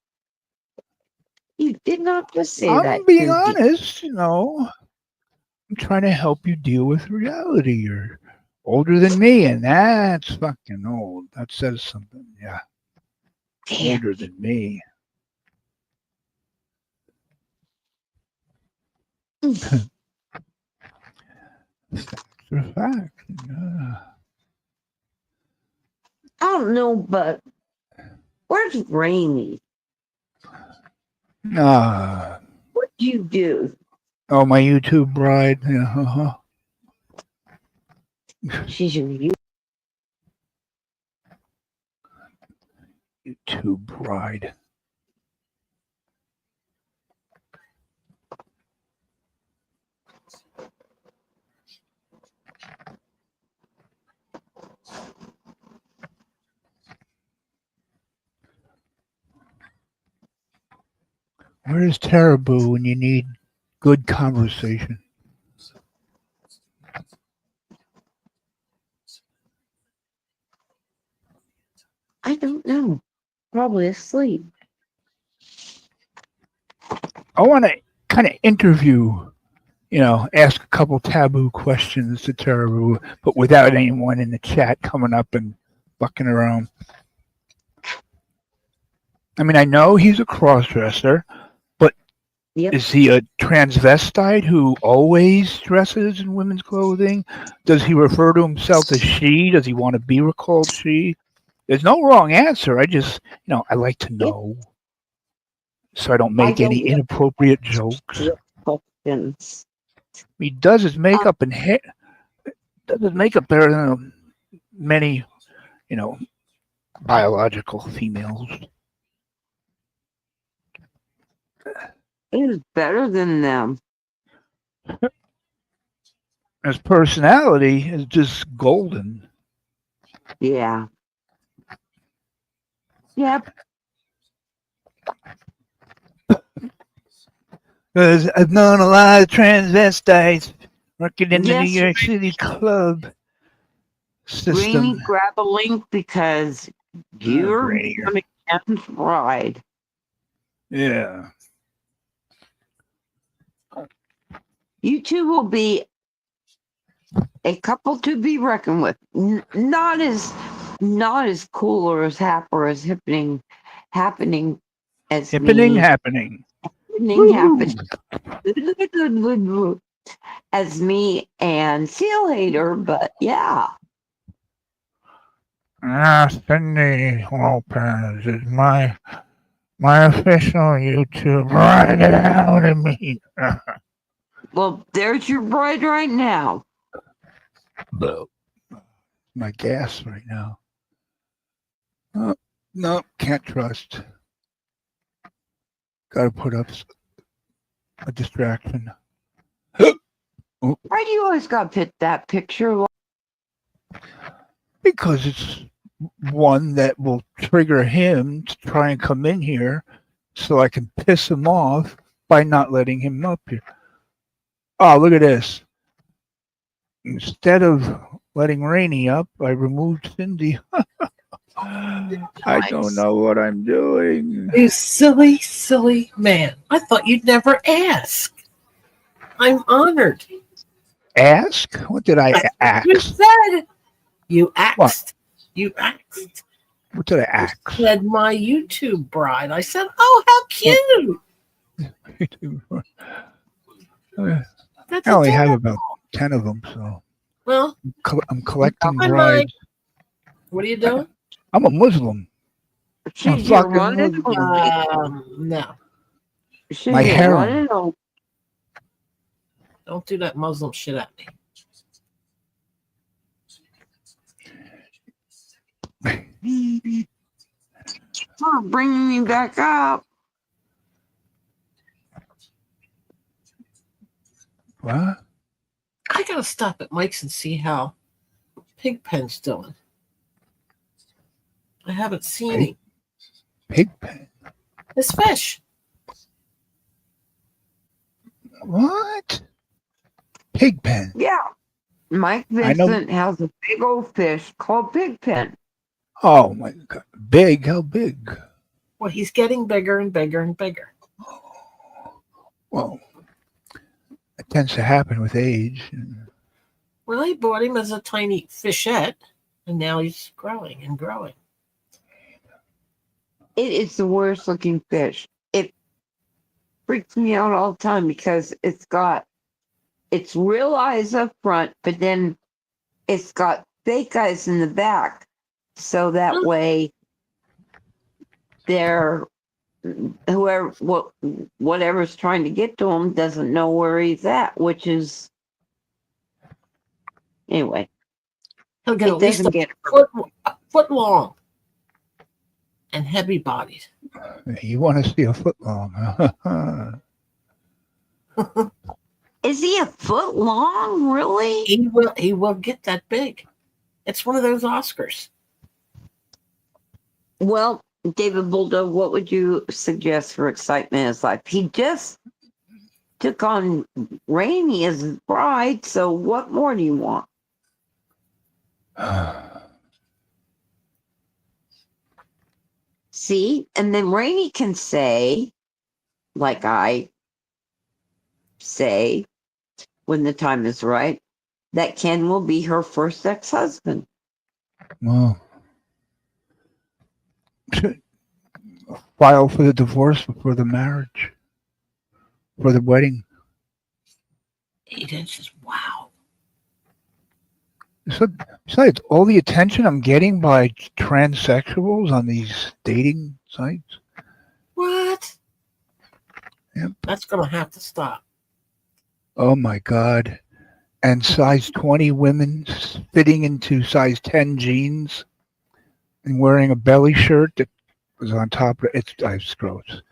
you did not just say I'm that being to me. honest, I'm trying to help you deal with reality. You're older than me, and that's fucking old. That says something. Yeah, Damn. older than me. Facts are facts. Yeah. I don't know, but where's Rainy? Ah, What do you do? oh, my YouTube bride. Yeah, She's your YouTube bride. Where's Caribou when you need good conversation? I don't know. Probably asleep. I want to. kind of interview, ask a couple taboo questions to Tara, but without anyone in the chat coming up and fucking around. I mean, I know he's a cross-dresser, but Yep. is he a transvestite who always dresses in women's clothing? Does he refer to himself as she? Does he want to be recalled she? There's no wrong answer. I just, I like to Yep. know so I don't I make any don't know inappropriate jokes. your questions. He does his makeup and hair. Does his makeup better than many, biological females. It is better than them. His personality is just golden. Yeah. Yep. Because I've known a lot of transvestites working in the New Yes, York City club system. Rainy, grab a link because you're Rainy. becoming Ken's bride. Yeah. You two will be a couple to be reckoned with. Not as cool or as happy or as happening as Happening, me. happening. Happening as me and Seal Hater, but yeah. Cindy Lopez is my official YouTube. Right it out of me. Well, there's your bride right now. My gas right now. Oh, no, can't trust. Got to put up a distraction. Why do you always got to pick that picture? Because it's one that will trigger him to try and come in here so I can piss him off by not letting him up here. Oh, look at this. Instead of letting Rainy up, I removed Cindy. I don't know what I'm doing. You silly, silly man. I thought you'd never ask. I'm honored. Ask? What did I ask? You said. You asked. What? You asked. What did I ask? You said my YouTube bride. I said, oh, how cute. I only have about 10 of them, so well, I'm collecting hi, brides. Mike. What are you doing? I'm a Muslim. She's fucking running. No. She's My harem. running. Don't do that Muslim shit at me. For bringing me back up. What? I gotta stop at Mike's and see how Pigpen's doing. I haven't seen him. Pigpen? His fish. What? Pigpen? Yeah. Mike Vincent has a big old fish called Pigpen. Oh my God. Big? How big? Well, he's getting bigger and bigger and bigger. Well, it tends to happen with age. Well, I bought him as a tiny fishette, and now he's growing and growing. It is the worst looking fish. It freaks me out all the time because it's got its real eyes up front, but then it's got fake eyes in the back. So that way they're whatever's trying to get to him doesn't know where he's at, which is anyway. He'll get It at least doesn't a get foot long and heavy bodied. You want to see a foot long, huh? Is he a foot long, really? He will get that big. It's one of those Oscars. Well, David Bulldog, what would you suggest for excitement in his life? He just took on Rainey as his bride, so what more do you want? See? And then Rainey can say, like I say, when the time is right, that Ken will be her first ex-husband. Well, file for the divorce before the marriage, for the wedding. 8 inches. Wow. So, besides all the attention I'm getting by transsexuals on these dating sites. What? Yep. That's going to have to stop. Oh my God. And size 20 women fitting into size 10 jeans and wearing a belly shirt that was on top of it. It's gross.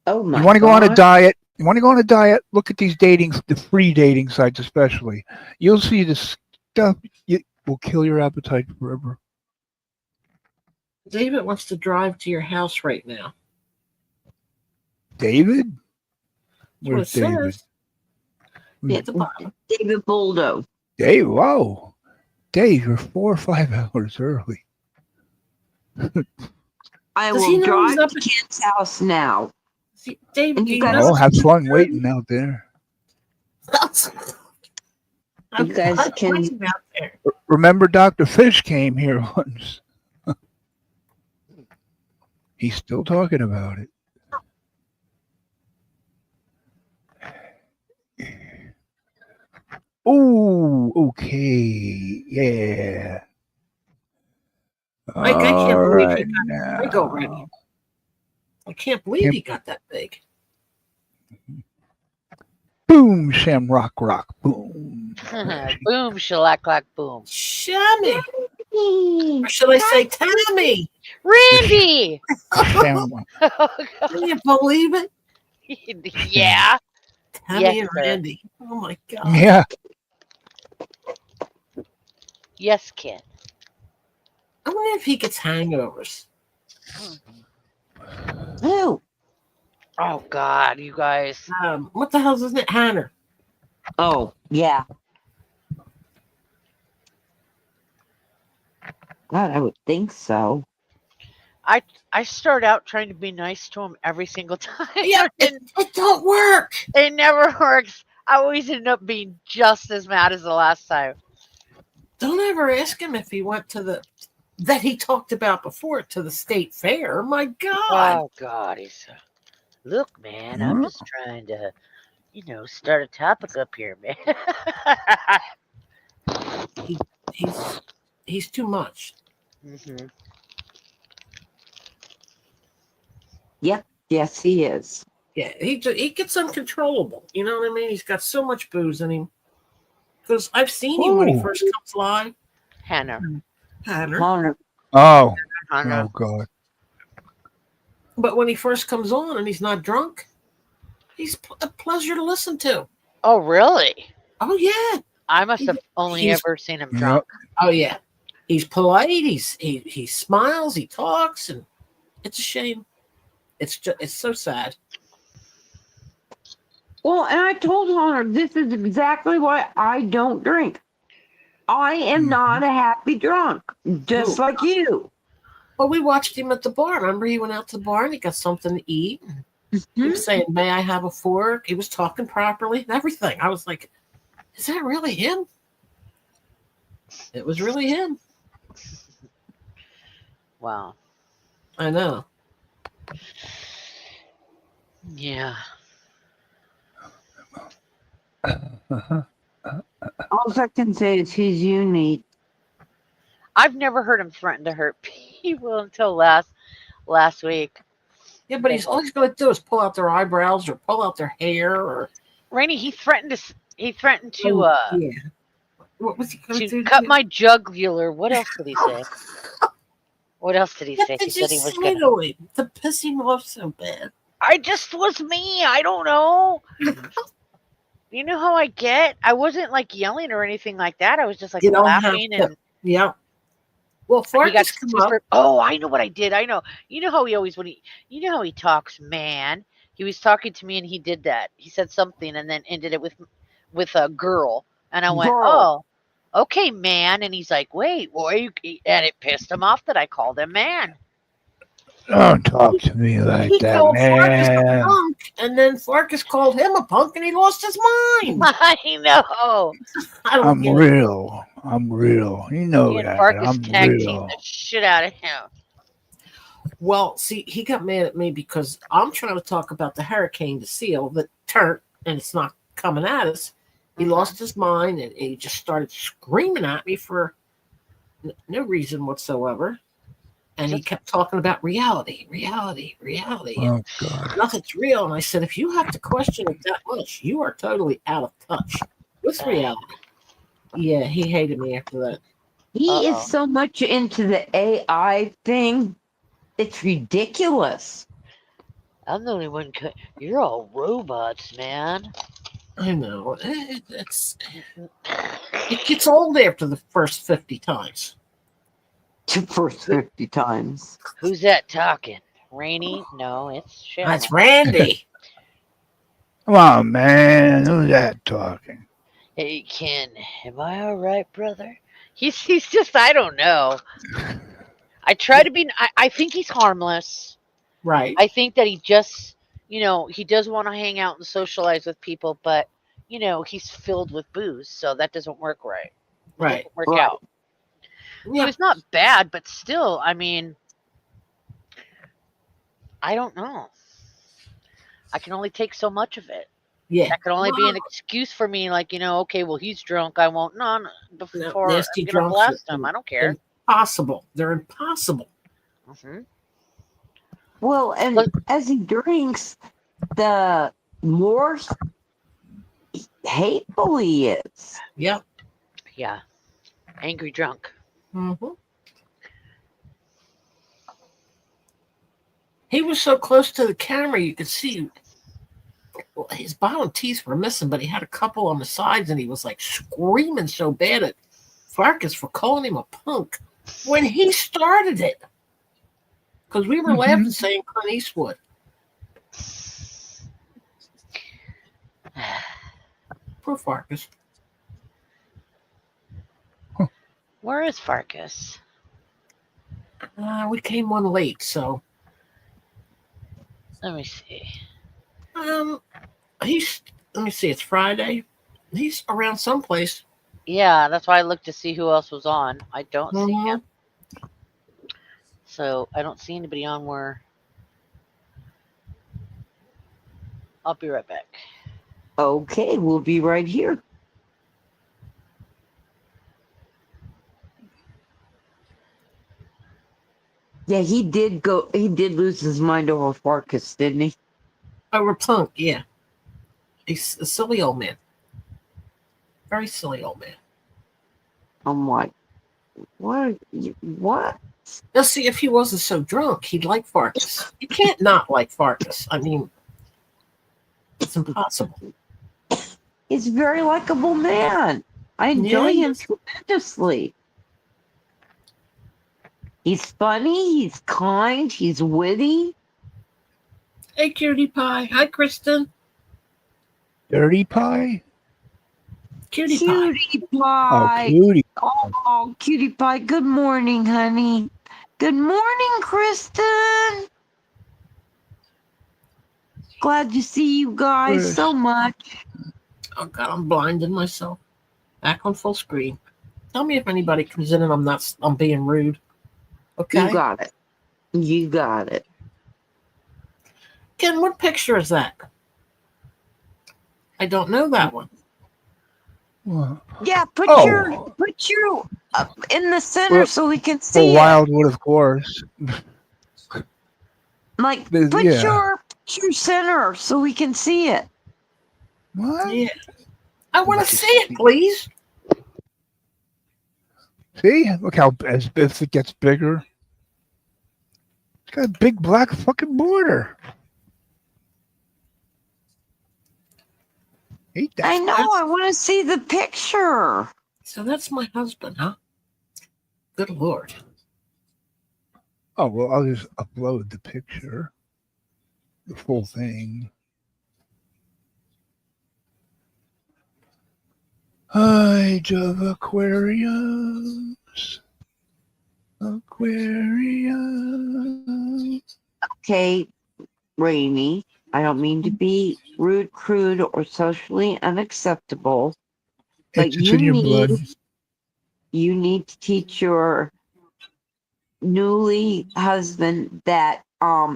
Oh my You want to go on a God. diet? You want to go on a diet? Look at these the free dating sites especially. You'll see this stuff. It will kill your appetite forever. David wants to drive to your house right now. David? That's what Where's it David? says. At the bottom. David Boldo. Dave, whoa. Dave, you're 4 or 5 hours early. I Does he will know he's drive up to Ken's house now. See, David, And do you you guys- know Oh, have fun waiting out there. I'm You guys can- waiting out there. Remember Dr. Fish came here once. He's still talking about it. Oh, okay. Yeah. Mike, I can't All believe he right got big already. now. I can't believe he got that big. Boom, shamrock rock. Boom. Boom, shellac boom. Shammy. Or should I say Tammy? Randy! Shamrock. Can you believe it? Yeah. Tammy Yes, and sir. Randy. Oh my God. Yeah. Yes, kid. I wonder if he gets hangovers. Who? Oh, God, you guys. What the hell's his name? Hanner. Oh, yeah. God, I would think so. I start out trying to be nice to him every single time. Yeah, and it don't work. it never works. I always end up being just as mad as the last time. Don't ever ask him if he went to that he talked about before, to the state fair. My God. Oh, God. He's. Look, man, I'm just trying to, start a topic up here, man. He's too much. Mm-hmm. Yes, he is. Yeah, he gets uncontrollable. You know what I mean? He's got so much booze in him. Because I've seen him when he Ooh. first comes live. Hannah. Hanner. Connor. Oh. Hannah. Oh, God. But when he first comes on and he's not drunk, he's a pleasure to listen to. Oh, really? Oh, yeah. I must have only He's- ever seen him Yep. drunk. Oh, yeah. He's polite. He smiles. He talks. And it's a shame. It's so sad. Well, and I told Connor this is exactly why I don't drink. I am not a happy drunk, just Ooh. like you. Well, we watched him at the bar. Remember, he went out to the bar and he got something to eat. He was saying, "May I have a fork?" He was talking properly and everything. I was like, "Is that really him?" It was really him. Wow. I know. Yeah. All I can say is he's unique. I've never heard him threaten to hurt people until last week. Yeah, but all he's going to do is pull out their eyebrows or pull out their hair or. Rainey, he threatened to yeah. What was he going to to do? cut my jugular. What else did he say? What else did he What say? did He you said he was say gonna. to him to piss him off so bad? I just was me. I don't know. You know how I get? I wasn't like yelling or anything like that. I was just like You don't have laughing to. and Yeah. Well, he got Farkas come up. super. Oh, I know what I did. I know. You know how he always you know how he talks, man. He was talking to me and he did that. He said something and then ended it with a girl, and I went, Girl. "Oh, okay, man." And he's like, "Wait, boy," and it pissed him off that I called him man. Don't talk to me like He that, called Farkas a man. punk, and then Farkas called him a punk, and he lost his mind. I know. I don't I'm get it. real. I'm real. You know He and that. Farkas I'm tag teamed the real. shit out of him. Well, see, he got mad at me because I'm trying to talk about the hurricane, the seal that turned, and it's not coming at us. He lost his mind, and he just started screaming at me for no reason whatsoever. And he kept talking about reality, reality, reality. Oh God. Nothing's real. And I said, if you have to question it that much, you are totally out of touch with reality. Yeah, he hated me after that. He is Uh-oh. so much into the AI thing. It's ridiculous. I'm the only one. You're all robots, man. I know. It gets old after the first 50 times. The first 50 times. Who's that talking? Rainy? No, it's Sharon. That's Randy. Come on, man. Who's that talking? Hey, Ken, am I all right, brother? He's just, I don't know. I try to be, I think he's harmless. Right. I think that he just, he does want to hang out and socialize with people, but, he's filled with booze, so that doesn't work right. It Right. doesn't work Right. out. So Yeah. it's not bad, but still, I mean, I don't know. I can only take so much of it. Yeah. That could only be an excuse for me, like, okay, well, he's drunk. I won't. No, before Nasty I'm gonna drunks blast are him. I don't care. impossible. They're impossible. Hmm. Well, and But as he drinks, the more hateful he is. Yep. yeah, angry drunk. Mm-hmm. He was so close to the camera, you could see his bottom teeth were missing, but he had a couple on the sides, and he was like screaming so bad at Farkas for calling him a punk when he started it. Because we were laughing, saying Clint Eastwood. Poor Farkas. Where is Farkas? We came on late, so Let me see. he's. Let me see. It's Friday. He's around someplace. Yeah, that's why I looked to see who else was on. I don't see Mhm. him. So I don't see anybody on where. I'll be right back. Okay, we'll be right here. Yeah, he did lose his mind over Farkas, didn't he? Over punk, yeah. He's a silly old man. Very silly old man. I'm like, what? What? Now, see, if he wasn't so drunk, he'd like Farkas. You can't not like Farkas. I mean, it's impossible. He's a very likable man. I enjoy Yeah, him tremendously. He's funny, he's kind, he's witty. Hey, cutie pie. Hi, Kristen. Dirty pie? Cutie pie. Cutie Oh, pie. cutie. Oh, cutie pie. Good morning, honey. Good morning, Kristen. Glad to see you guys so much. Oh, God, I'm blinding myself. Back on full screen. Tell me if anybody comes in and I'm being rude. Okay? You got it. You got it. Ken, what picture is that? I don't know that one. Well, Yeah, put Oh. your in the center Well, so we can for see it. Wildwood, of course. Like There's- put yeah. your center so we can see it. What? Yeah. I want Let to me see it, please. See? Look how as it gets bigger. It's got a big black fucking border. Ain't that? I know. I want to see the picture. So that's my husband, huh? Good Lord. Oh, well, I'll just upload the picture. The full thing. Age of Aquarius. Aquarium. Okay, Rainy. I don't mean to be rude, crude, or socially unacceptable, but It's in your blood. you need to teach your newly husband that Holy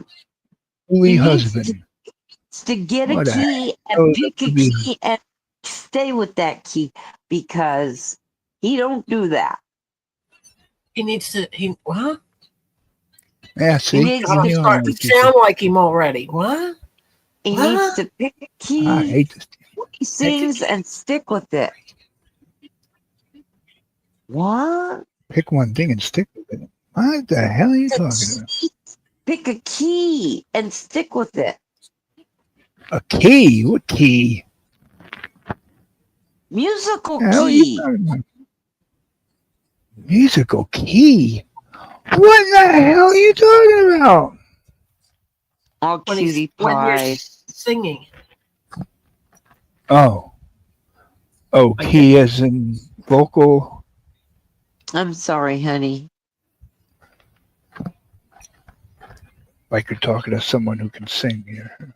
he needs husband. to get a What a key and hell pick a to be. key and stay with that key because he don't do that. He needs to. What? Yeah, He see? needs God, I'm to starting to sound like him already. What? he What? needs to pick a I key, hate this. he sings, and stick with it. What? Pick one thing and stick with it. What the hell are you talking about? Pick a key and stick with it. A key? What key? Musical The hell are you key. talking about? Musical key? What the hell are you talking about? Oh, When cutie when you're pie. singing. Oh. Oh, Like key as in vocal. I'm sorry, honey. Like you're talking to someone who can sing here.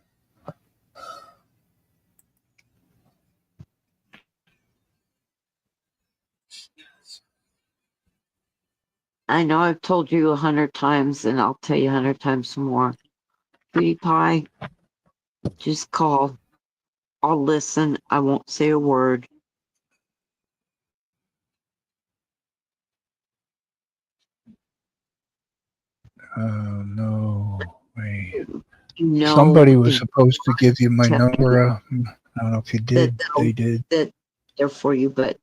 I know I've told you 100 times, and I'll tell you 100 times more. Cutie pie, just call. I'll listen. I won't say a word. No way. You know Somebody was they supposed to give you my tell number. you I don't know if you that did. They did. that they're for you, but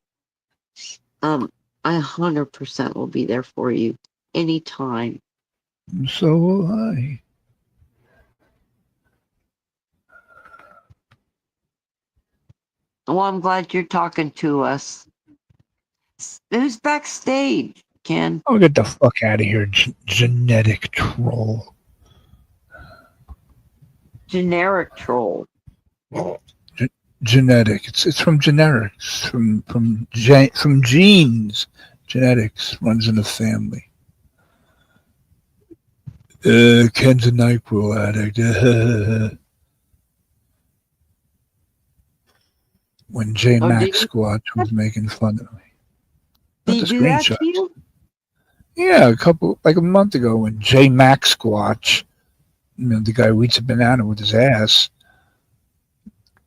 I 100% will be there for you anytime. So will I. Well, I'm glad you're talking to us. Who's backstage, Ken? Oh, get the fuck out of here, genetic troll. Generic troll. Genetic. It's from generics. From genes. Genetics runs in the family. Ken's a NyQuil addict. When J Oh, Max Squatch was making fun of me. Not did the he do that screenshot. to you? Yeah, a month ago when J Max Squatch, the guy who eats a banana with his ass,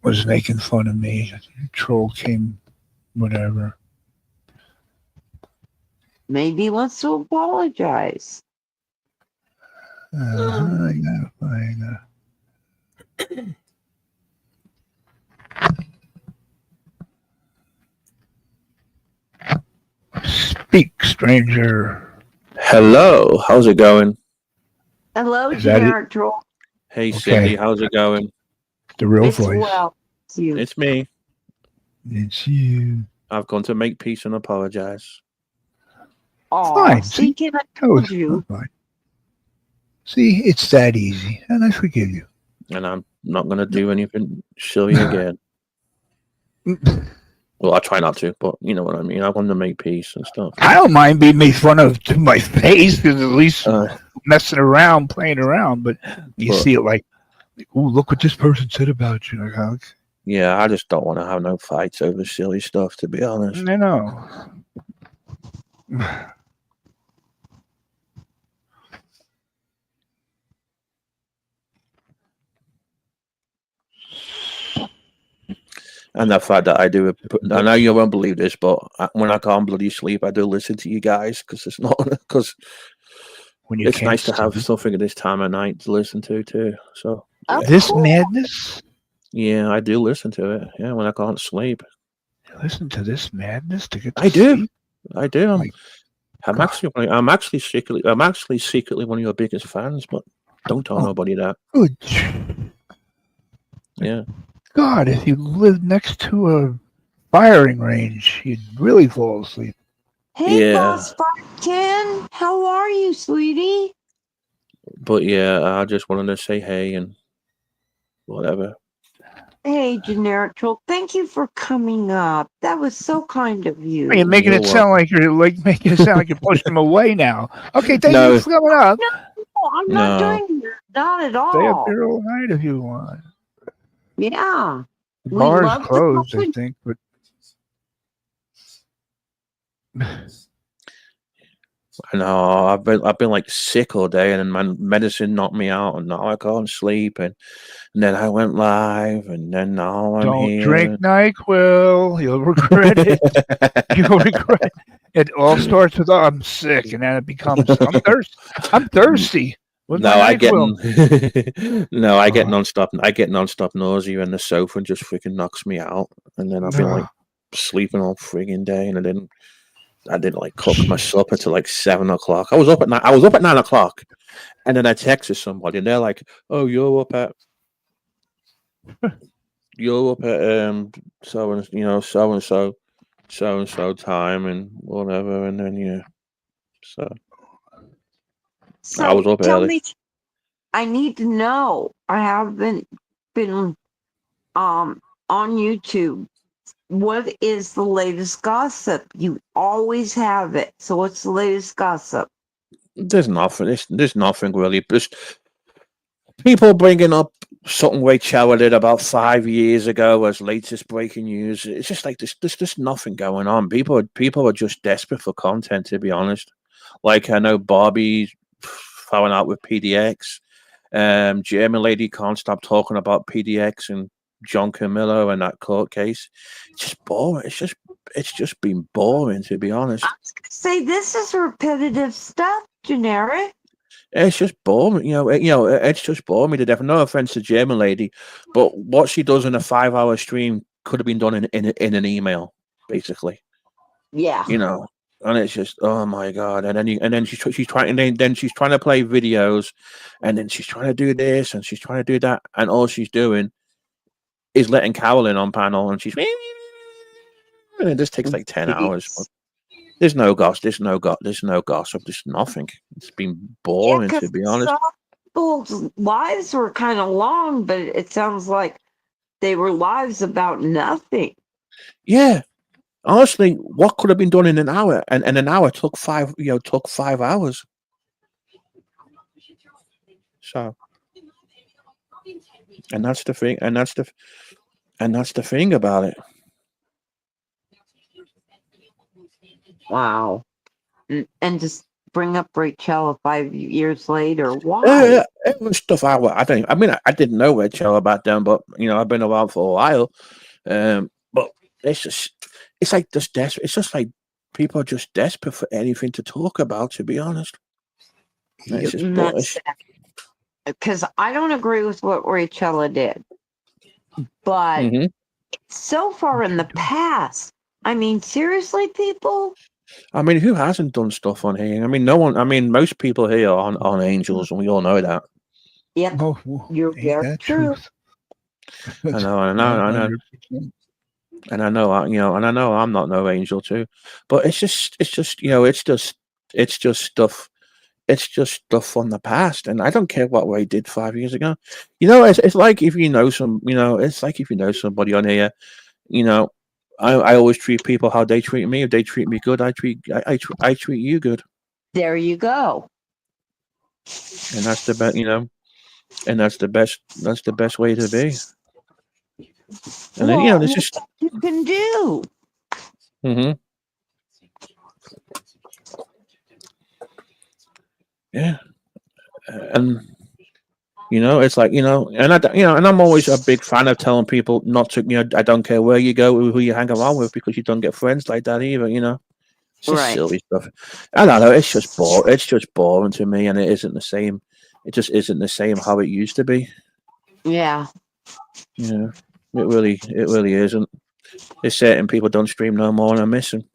was making fun of me. Troll came, whatever. Maybe he wants to apologize. I gotta find Speak, stranger. Hello, how's it going? Hello, Is that it? generic troll. Hey Okay. Cindy, how's it going? The real It's voice. well. It's you. It's me. It's you. I've gone to make peace and apologize. Aw, Fine. see, See, Ken, I that was told you. fine. See, it's that easy, and I forgive you. And I'm not going to do anything silly again. Well, I try not to, but you know what I mean. I want to make peace and stuff. I don't mind being made fun of to my face because at least Uh, messing around, playing around. But you But- see it like, oh, look what this person said about you. Like, okay. yeah, I just don't want to have no fights over silly stuff, to be honest. I know. And the fact that I do, I know you won't believe this, but when I can't bloody sleep, I do listen to you guys because it's not because When you it's can't nice to have sleep. something at this time of night to listen to too. So Of This course. madness. yeah, I do listen to it. Yeah, when I can't sleep, Listen to this madness to get to I do. sleep. I do. My I'm actually secretly one of your biggest fans, but don't tell Oh. nobody that. Good Yeah. God, if you lived next to a firing range, you'd really fall asleep. Hey, Yeah. Boss Fight Ken, how are you, sweetie? But yeah, I just wanted to say hey and whatever. Hey, Generic Troll, thank you for coming up. That was so kind of You're you. making You're it sound like you're making it sound like you're pushing him away now. Okay, thank you No, for coming up. No, I'm not no. doing that. Not at Stay up all. here all night if you want. Yeah. The We bar is love to closed, I talk. think, but I know I've been like sick all day, and then my medicine knocked me out, and now I can't sleep, and then I went live, and then now I'm don't drink here. NyQuil. You'll regret it. You'll regret it. It all starts with I'm sick, and then it becomes I'm thirsty. Where's my No, I get NyQuil? no, I get Oh, nonstop. I get nonstop nausea, and the sofa just freaking knocks me out. And then I've been like no. sleeping all frigging day, and I didn't like cook my supper till like 7 o'clock. I was up at night. I was up at 9 o'clock, and then I texted somebody, and they're like, "Oh, you're up at so and so and so so and so time and whatever," and then yeah, so I was So up tell early. me, I need to know. I haven't been on YouTube. What is the latest gossip? You always have it. So what's the latest gossip? There's nothing. There's nothing really. Just people bringing up something Ray Chow did about 5 years ago as latest breaking news. It's just like there's just nothing going on. People are just desperate for content, to be honest. Like I know Barbie throwing out with PDX. German lady can't stop talking about PDX and John Camillo and that court case. It's just boring. It's just been boring, to be honest. I was gonna say this is repetitive stuff, generic. It's just boring, it's just boring me to death. No offense to German lady, but what she does in a 5 hour stream could have been done in an email, basically. Yeah. And it's just oh my god. And then she's trying and then she's trying to play videos, and then she's trying to do this and she's trying to do that, and all she's doing is letting Carolyn on panel, and she's and it just takes like 10 hours. Jeez. There's no gossip. There's no gossip. There's nothing. It's been Yeah, boring, because to be honest. some people's lives were kind of long, but it sounds like they were lives about nothing. Yeah, honestly, what could have been done in an hour, and an hour took 5 hours. So, and that's the thing, and that's the thing about it. Wow. And just bring up Rachel 5 years later. Why? It was stuff I don't. I mean, I didn't know Rachel about them, but I've been around for a while. But it's like just desperate. It's just like people are just desperate for anything to talk about. To be honest, it's just That's because I don't agree with what Rachel did, but hmm so far in the past, I mean, seriously, people. I mean, who hasn't done stuff on here? I mean, no one. I mean, most people here aren't on angels, and we all know that. Yep, Oh, you're ain't very that true. truth? I know, I know, 100%. and I know, and I know I'm not no angel too, but it's just, it's just stuff. It's just stuff from the past, and I don't care what Ray did 5 years ago. It's like if you know it's like if you know somebody on here, you know, I always treat people how they treat me. If they treat me good, I treat you good, There you go. and that's the best, and that's the best way to be. And then Well, there's what just you can do. hmm yeah, and it's like and and I'm always a big fan of telling people not to, I don't care where you go, who you hang around with, because you don't get friends like that either. It's just Right. silly stuff. I don't know. It's just boring. It's just boring to me, and it isn't the same. It just isn't the same how it used to be. Yeah. Yeah, it really isn't. There's certain people don't stream no more, and I miss them.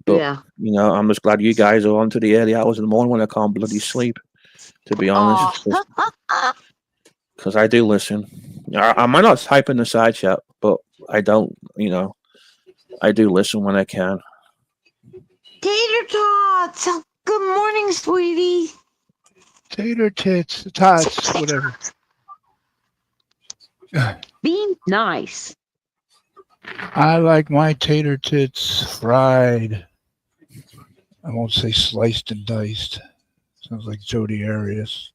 But Yeah. I'm just glad you guys are on to the early hours of the morning when I can't bloody sleep. To be honest, Oh. because I do listen. I might not type in the side chat, but I don't. I do listen when I can. Tater tots. Good morning, sweetie. Tater tits, tots, whatever. Be nice. I like my tater tits fried. I won't say sliced and diced. Sounds like Jody Arias.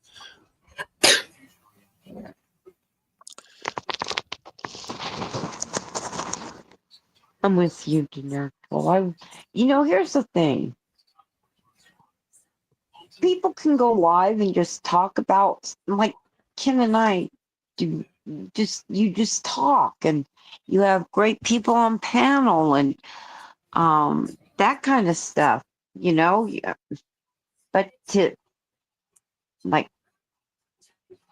I'm with you, Dinner. Well, here's the thing. People can go live and just talk about, like Ken and I do. You just talk, and you have great people on panel, and that kind of stuff. Yeah. But to like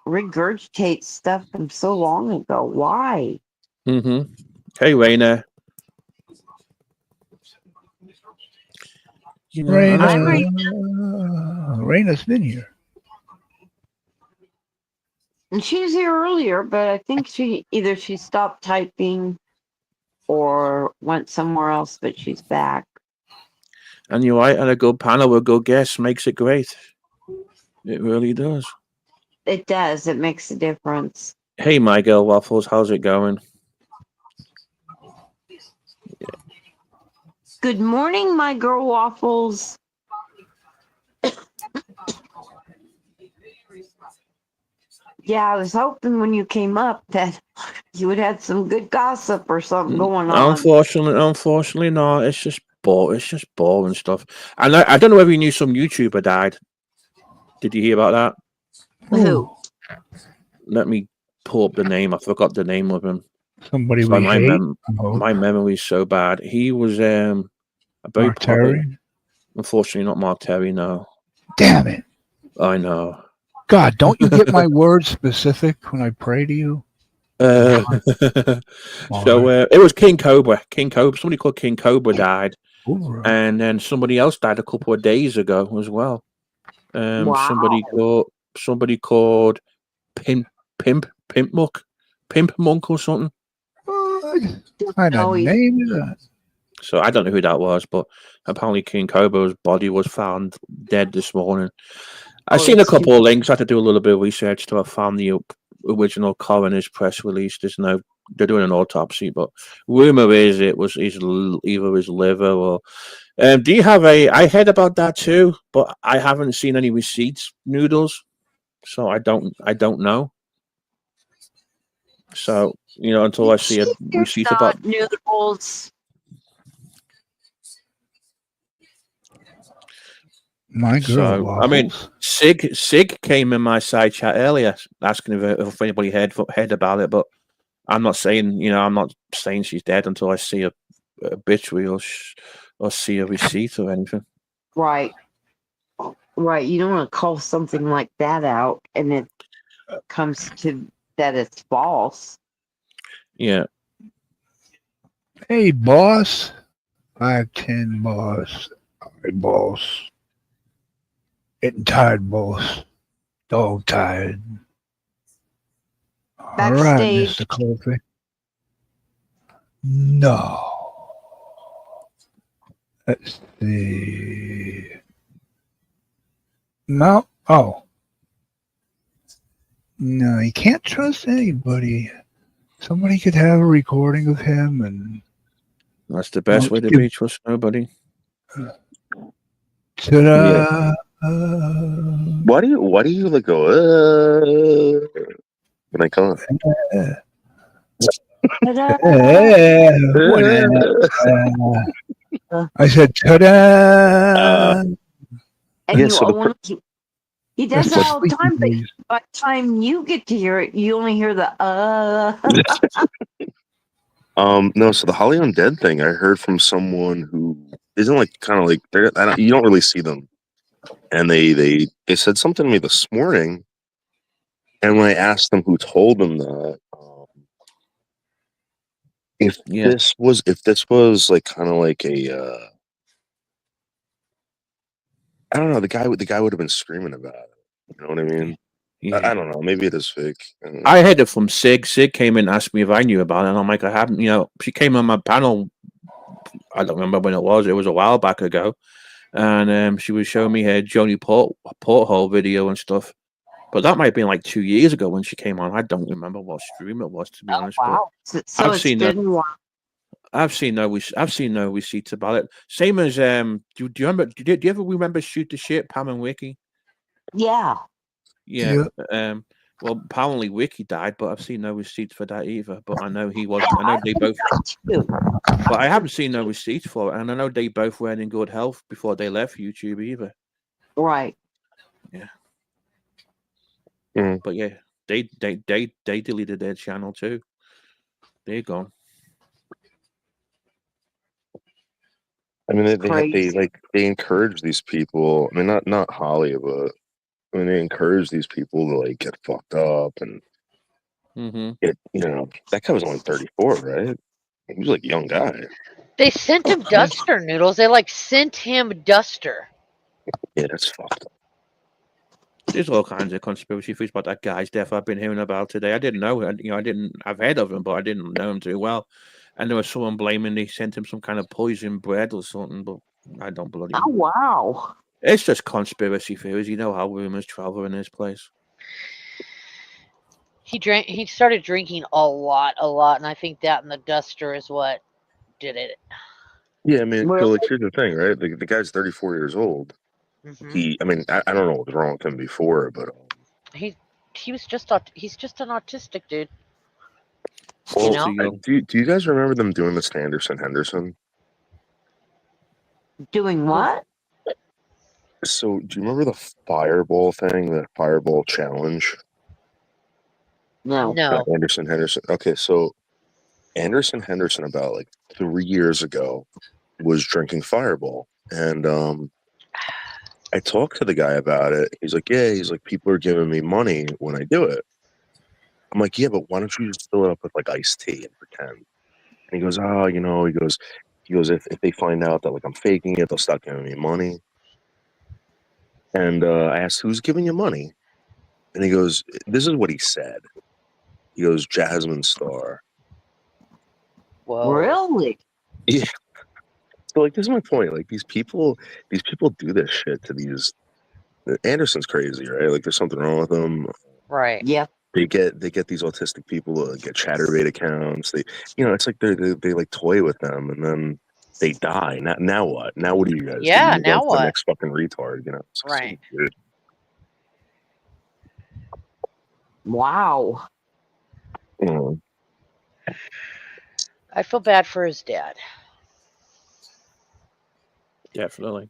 regurgitate stuff from so long ago, why? Mm-hmm. Hey, Raina. You know, and Hi, Raina, Ray. Raina's been here. And she was here earlier, but I think she stopped typing or went somewhere else, but she's back. and you're right, and a good panel with good guests makes it great. It really does. It does. It makes a difference. Hey, my girl Waffles, how's it going? Good morning, my girl Waffles. Yeah, I was hoping when you came up that you would have some good gossip or something going on. Unfortunately, no. It's just boring stuff. And I don't know whether you knew some YouTuber died. Did you hear about that? Who? Let me pull up the name. I forgot the name of him. Somebody So we hate. my memory is so bad. He was a very Mark popular. Terry. Unfortunately, not Mark Terry. No, Damn it. I know. God, don't you get my words specific when I pray to you? So it was King Cobra. King Cobra. Somebody called King Cobra died, and then somebody else died a couple of days ago as well. Wow. Somebody called Pimp Monk or something. What kind of name is that? So I don't know who that was, but apparently King Cobra's body was found dead this morning. I've seen a couple of links. I had to do a little bit of research to have found the original coroner's press release. They're doing an autopsy, but rumor is it was either his liver or. Do you have I heard about that too, but I haven't seen any receipts. Noodles, so I don't know. So until I see a receipt about noodles. My girl. So, I mean, Sig came in my side chat earlier asking if anybody heard about it, but I'm not saying she's dead until I see a obituary or see a receipt or anything. Right. Right. You don't want to call something like that out and it comes to that it's false. Yeah. Hey, boss. 5'10", boss. Hi, boss. Getting tired, boss. Dog tired. All right, Backstage. Mr. Coffee. No. Let's see. No. Oh. No, you can't trust anybody. Somebody could have a recording of him, and that's the best way to be. Trust nobody. Ta-da! Yeah. Why do you like go when I come? I said ta-da! And Yeah, he does that all the time, but by the time you get to hear it, you only hear the No, so the Holly Undead thing, I heard from someone who isn't like kind of like you don't really see them, and they said something to me this morning, and when I asked them who told them that, if this was like kind of like a I don't know, the guy would have been screaming about it. You know what I mean? Yeah. I don't know. Maybe it is fake. I heard it from Sig. Sig came in and asked me if I knew about it, and I'm like, I haven't. She came on my panel. I don't remember when it was. It was a while back ago, and she was showing me her Johnny Porthole video and stuff. But that might have been like 2 years ago when she came on. I don't remember what stream it was, to be honest. Wow. So I've it's seen been a while. But I've seen no receipts about it. Same as do you remember? Do you ever remember Shoot the Shit, Pam and Wiki? Yeah. Yeah. Well, apparently Wiki died, but I've seen no receipts for that either. But I know he was. I know they both. But I haven't seen no receipts for it, and I know they both weren't in good health before they left YouTube either. Right. Yeah. Mm. But yeah, they deleted their channel too. They're gone. I mean, Crazy. they encourage these people. I mean, not Holly, but I mean, they encourage these people to like get fucked up and get. That guy was only 34, right? He was like a young guy. They sent him Duster noodles. They like sent him Duster. Yeah, that's fucked up. There's all kinds of conspiracy theories about that guy's death I've been hearing about today. I didn't know, I've heard of him, but I didn't know him too well. And there was someone blaming they sent him some kind of poison bread or something, but I don't believe it. Oh, wow. It's just conspiracy theories. You know how rumors travel in this place. He started drinking a lot, and I think that and the Duster is what did it. Yeah, I mean, Really? like here's the thing, right? The guy's 34 years old. Mhm. I mean, I don't know what was wrong with him before, but He was just he's just an autistic dude. well, You know? do you guys remember them doing this to Anderson Henderson? Doing what? So, do you remember the fireball thing, the fireball challenge? No. No. Anderson Henderson. Okay, so Anderson Henderson about like 3 years ago was drinking Fireball, and I talked to the guy about it. He's like, yeah, he's like, people are giving me money when I do it. I'm like, yeah, but why don't you just fill it up with like iced tea and pretend? And he goes, oh, he goes, if they find out that like I'm faking it, they'll stop giving me money. And I asked, who's giving you money? And he goes, this is what he said. He goes, Jasmine Star. Whoa. Really? Yeah. So like, this is my point. Like these people do this shit to these. Anderson's crazy, right? Like there's something wrong with him. Right. Yeah. They get these autistic people to get ChatterBait accounts. They, it's like they like toy with them, and then they die. Now what? Now what do you guys do? Yeah, You now go for what? the next fucking retard, It's so Right. weird. Wow. Mm. I feel bad for his dad. Definitely.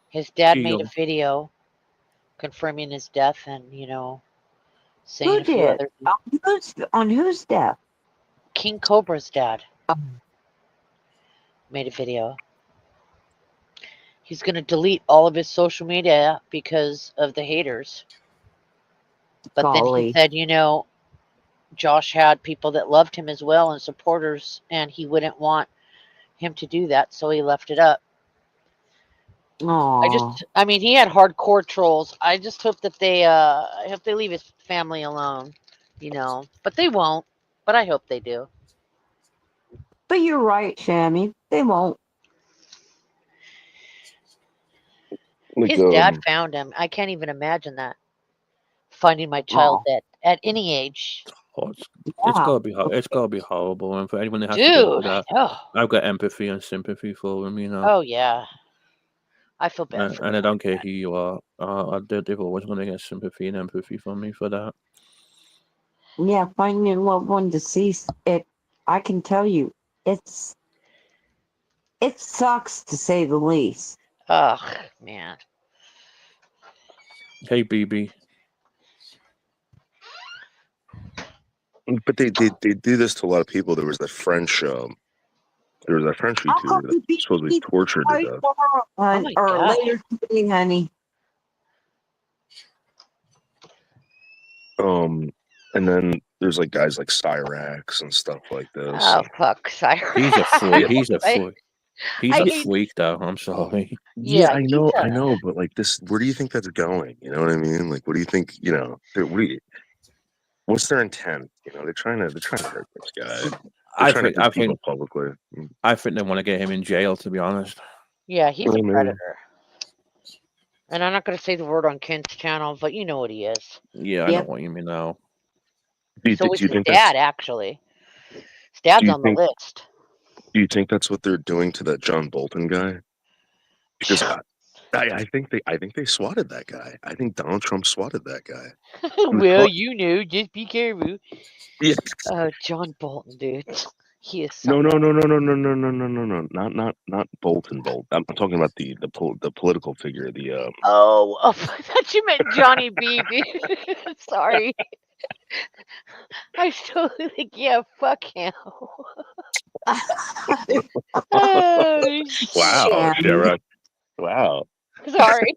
His dad Too made a young. video confirming his death and, saying Who a few did? other On whose death? King Cobra's dad Oh, made a video. He's going to delete all of his social media because of the haters. But then he golly. said, Josh had people that loved him as well and supporters, and he wouldn't want him to do that, so he left it up. Aw. I mean, he had hardcore trolls. I just hope that I hope they leave his family alone, But they won't. But I hope they do. But you're right, Shammy. They won't. Like, His dad found him. I can't even imagine that. Finding my child Oh, at any age. Oh, it's yeah. gotta be it's gotta be horrible, and for anyone that has to go Dude, through I that, know. I've got empathy and sympathy for them. Oh, yeah. I feel bad And, for and I him. don't care who you are. They've always going to get sympathy and empathy from me for that. Yeah, finding your loved one deceased, I can tell you, it sucks to say the least. Ugh, man. Hey, BB. but they do this to a lot of people. There was that French How come YouTuber that you was supposedly beat tortured to right death. tomorrow, Oh, my or God. later today, honey? And then there's like guys like Cyrax and stuff like this. Oh, fuck. Cyrus. He's a freak. He's a I- freak. He's I a hate- freak, though. I'm sorry. Yeah, I he's know, but like this, where do you think that's going? You know what I mean? Like, what do you think? What's their intent? They're trying to hurt this guy. They're trying to hurt people publicly. I think they want to get him in jail. To be honest. Yeah, he's a Well, maybe. predator. And I'm not going to say the word on Ken's channel, but you know what he is. Yeah, I know Yep. what you mean now. So is Do you his think dad, that's actually. His dad's do you on the think list. do you think that's what they're doing to that John Bolton guy? Because I think they swatted that guy. I think Donald Trump swatted that guy. He was Well, caught. you know, just be careful. Yeah. John Bolton, dude. He is No, something no, else. no, no, no, no, no, no, no, no, no. Not Bolton. I'm talking about the political figure. Oh, I thought you meant Johnny B, dude. Sorry. I was totally like, yeah, fuck him. Oh, Wow, shit. Shannon. Sharon. Wow. Sorry.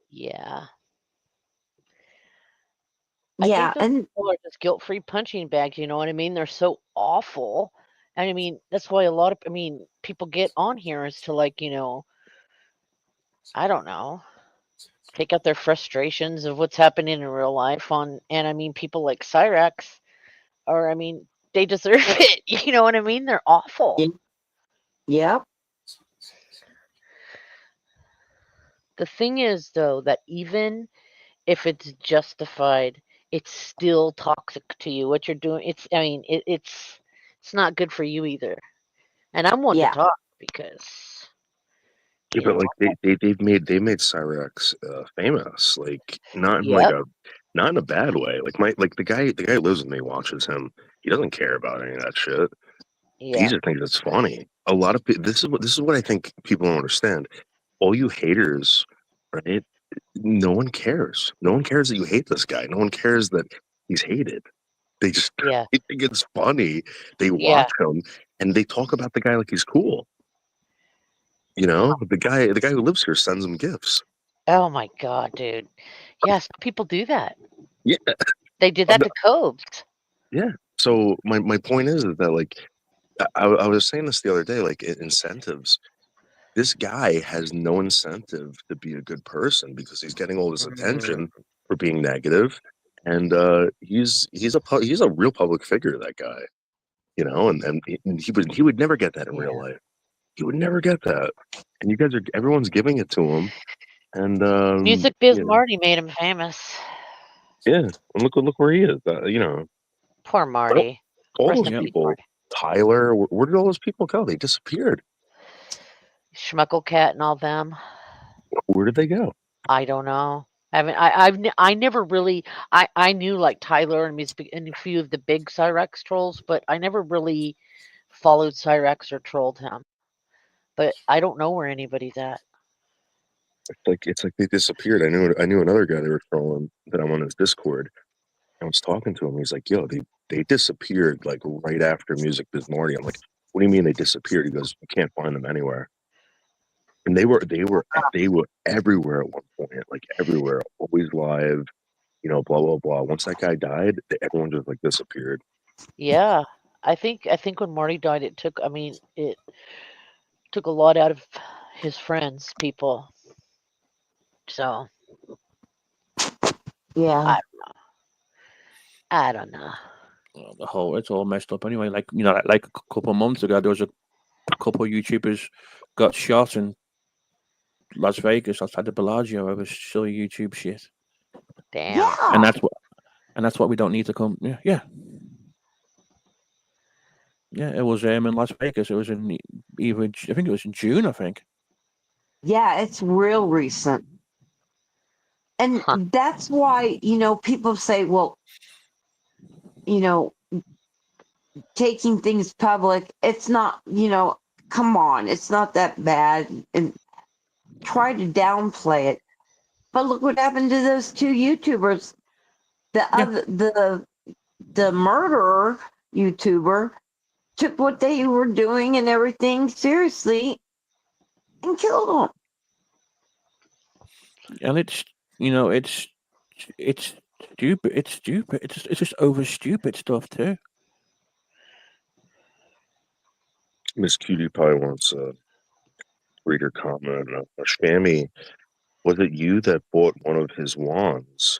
Yeah. I think Yeah, those and people are just guilt-free punching bags, you know what I mean? They're so awful. And I mean, that's why a lot of people get on here is to like, I don't know, take out their frustrations of what's happening in real life and I mean people like Cyrex or I mean, they deserve it. You know what I mean? They're awful. yep, The thing is though that even if it's justified, it's still toxic to you. What you're doing, it's not good for you either. And I'm one to yeah, talk because Yeah, you but know, like they've made Cyrex famous, like yep, not in a bad way. Like the guy who lives with me watches him. He doesn't care about any of that shit. He yeah, just thinks it's funny. A lot of people. This is what I think people don't understand. All you haters, right? No one cares. No one cares that you hate this guy. No one cares that he's hated. They just yeah, they think it's funny. They yeah. watch him and they talk about the guy like he's cool. You know, the guy who lives here sends him gifts. Oh my god, dude. Yes, people do that. Yeah, They did that to Cobes. yeah. So my point is that like I was saying this the other day, like incentives. This guy has no incentive to be a good person because he's getting all this Mm, attention for being negative, and he's a real public figure. That guy, you know, and he would never get that in real yeah. life. He would never get that, and everyone's giving it to him, and Music Biz yeah, Marty made him famous. yeah. And look where he is. You know, Poor all, Marty. all Rest those in Yep. peace, people. Marty. Tyler, where did all those people go? They disappeared. Schmuckle Cat and all them. Where did they go? I don't know. I mean, I never really I knew like Tyler and a few of the big Cyrex trolls, but I never really followed Cyrex or trolled him. But I don't know where anybody's at. It's like they disappeared. I knew another guy they were trolling that I'm on his Discord. I was talking to him. He's like, "Yo, they disappeared like right after Music Biz Marty." I'm like, "What do you mean they disappeared?" He goes, "You can't find them anywhere." And they were everywhere at one point, like everywhere, always live. You know, blah blah blah. Once that guy died, everyone just like disappeared. Yeah. I think when Marty died it took a lot out of his friends, people. So, yeah, I I don't know. The whole it's all messed up anyway. Like like a couple of months ago, there was a couple of YouTubers got shot in Las Vegas outside the Bellagio over silly YouTube shit, Damn. and yeah, that's what we don't need to come. Yeah, yeah, yeah. It was in Las Vegas. It was in I think it was in June. I think. yeah. It's real recent, and Huh. that's why people say, well, you know, taking things public. It's not, come on, it's not that bad, and try to downplay it. But look what happened to those two YouTubers. The Yeah, other, the murderer YouTuber took what they were doing and everything seriously and killed them. and it's stupid. It's stupid. It's just over stupid stuff too. Miss Cutie Pie wants a reader comment. Shammy, was it you that bought one of his wands?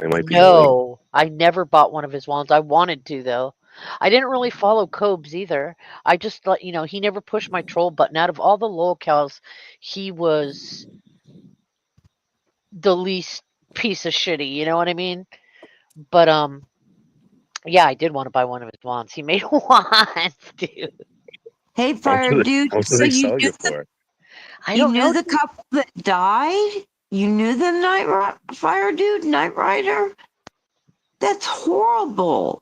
I might be old. No, I never bought one of his wands. I wanted to though. I didn't really follow Cobes either. I just thought, he never pushed my troll button. Out of all the locals, he was the least piece of shitty. You know what I mean? But yeah, I did want to buy one of his wands. He made wands, dude. Hey, How much Fire do Dude. how much do So they sell you for? I you don't knew know. the couple that died? You knew them, Fire Dude, Night Rider? That's horrible.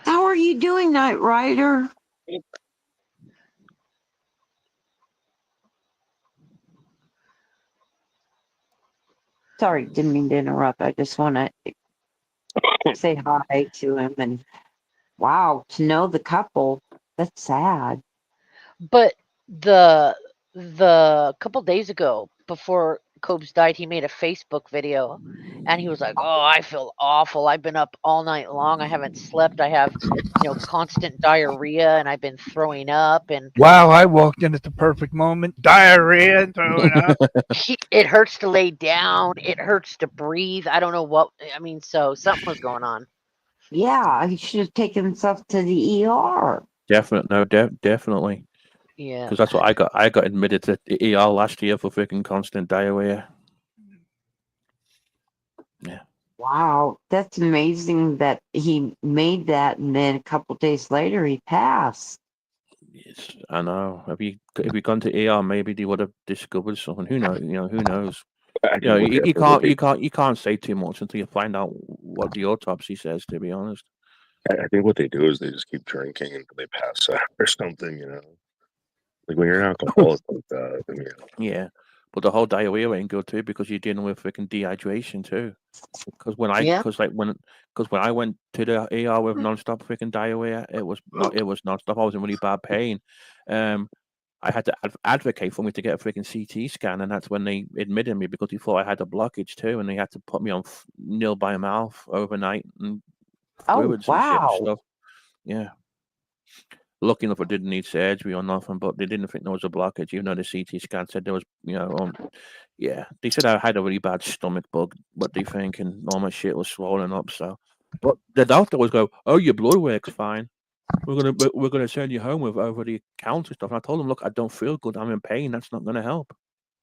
How are you doing, Night Rider? Sorry, didn't mean to interrupt. I just want to say hi to him. And wow, to know the couple, that's sad. But the couple days ago, before Cobes died, he made a Facebook video, and he was like, "Oh, I feel awful. I've been up all night long. I haven't slept. I have, constant diarrhea, and I've been throwing up, and Wow, I walked in at the perfect moment. Diarrhea and throwing up. it hurts to lay down. It hurts to breathe. I don't know what. I mean, so something was going on. Yeah, he should have taken himself to the ER. Definitely. Yeah. Because that's what I got. I got admitted to the ER last year for freaking constant diarrhea. Yeah. Wow, that's amazing that he made that, and then a couple days later he passed. Yes, I know. If you gone to ER, maybe they would have discovered something. Who knows? Who knows? I think what they- You can't say too much until you find out what the autopsy says. To be honest. I think what they do is they just keep drinking until they pass out or something. Like when you're an alcoholic like that. Yeah, but the whole diarrhea ain't good too because you're dealing with freaking dehydration too. Because when Yeah. I went to the ER with nonstop freaking diarrhea, it was nonstop. I was in really bad pain. I had to advocate for me to get a freaking CT scan, and that's when they admitted me because they thought I had a blockage too, and they had to put me on nil by mouth overnight and Oh, fluids and shit and wow. stuff. Yeah. Lucky enough, I didn't need surgery or nothing, but they didn't think there was a blockage, even though the CT scan said there was, yeah. They said I had a really bad stomach bug, but they thinking all my shit was swollen up. So, but the doctor was go, "Oh, your blood work's fine. We're gonna send you home with over the counter stuff." And I told them, "Look, I don't feel good. I'm in pain. That's not gonna help."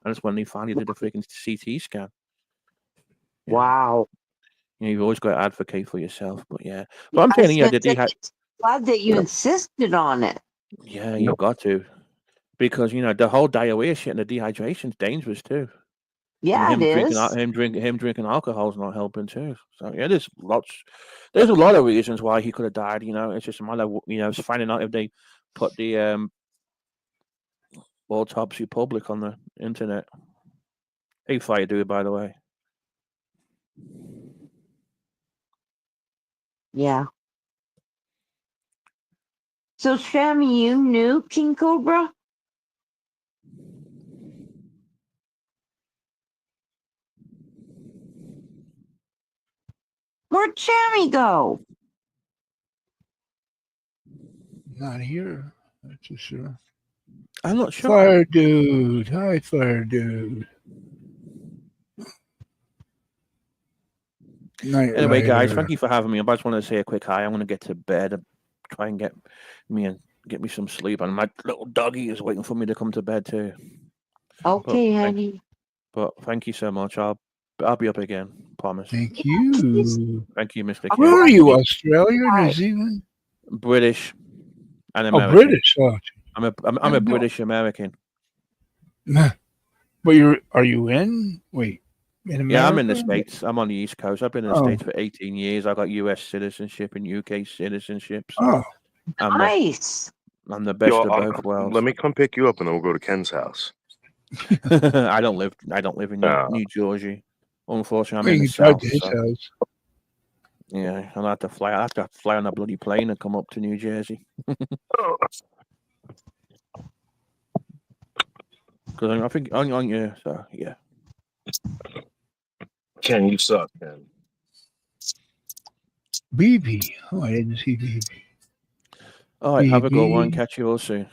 And that's when they finally did the freaking CT scan. Yeah. Wow. You've always got to advocate for yourself, but yeah. But I'm telling you, Glad that you insisted on it. yeah, you got to. Because the whole diarrhea shit and the dehydration's dangerous too. Yeah, And it is. him drinking alcohol's not helping too. So yeah, there's a lot of reasons why he could have died. It's just a matter of it's finding out if they put the autopsy public on the internet. Hey, fire dude, by the way. Yeah. So, Shammy, you knew King Cobra? Where'd Shammy go? Not here. That's for sure. I'm not sure. Fire Dude. Hi, Fire Dude. Night Anyway, guys, Rider. thank you for having me. I just want to say a quick hi. I'm going to get to bed, try and get me some sleep, and my little doggy is waiting for me to come to bed too. Okay, honey. But thank you so much. I'll be up again. Promise. Thank you. Thank you, Mr. Where K. are you? Australia or New Zealand? British and Oh, American. British. Oh, I'm a British American. but are you in? Wait, in America? Yeah, I'm in the States. I'm on the East Coast. I've been in the States for 18 years. I got U.S. citizenship and UK citizenship. So Oh, Nice. I'm the best of both worlds. Let me come pick you up, and then we'll go to Ken's house. I don't live in New Jersey. Unfortunately, I'm in the you can drive South. to his So, house. yeah, I have to fly on a bloody plane and come up to New Jersey. Because I think on you. So yeah. Ken, you suck, Ken. BB. Oh, I didn't see BB. All right, have a good one. Catch you all soon.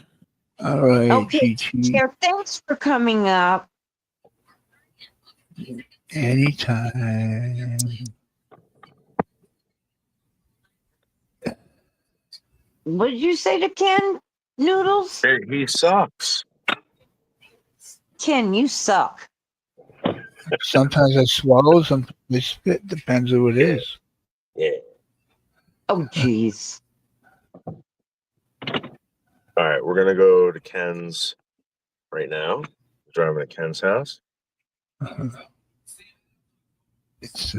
All right, Okay, GT. Chair, thanks for coming up. Anytime. What did you say to Ken? Noodles? Hey, he sucks. Ken, you suck. Sometimes I swallow, sometimes I spit. Depends who it is. Yeah. Oh, jeez. All right, we're gonna go to Ken's right now. Driving to Ken's house. It's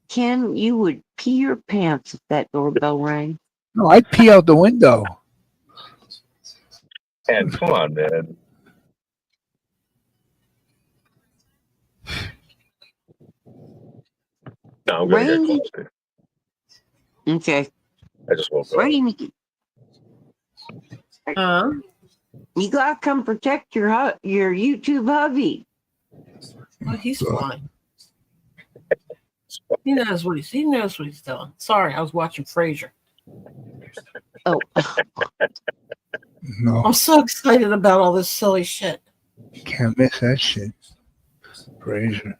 Ken, you would pee your pants if that doorbell rang. no, I'd pee out the window. Ken, come on, man. No, I'm gonna get Rainy. coffee. Okay. I just woke up. Rainy. Huh? You gotta come protect your YouTube hubby. Well, he's fine. He knows what he knows what he's doing. Sorry, I was watching Frasier. Oh, No, I'm so excited about all this silly shit. can't miss that shit. Fraser.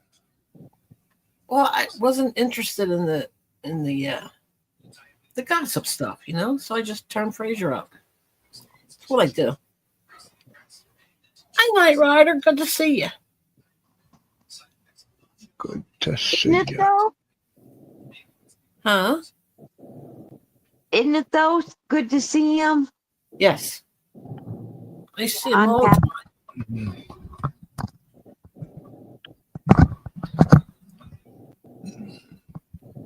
Well, I wasn't interested in the gossip stuff, so I just turned Frasier up. That's what I do. Hi, Night Rider. Good to see you. Good to see isn't it you. though? Huh? Isn't it though? Good to see him. Yes. I see him I'm all the happy. time.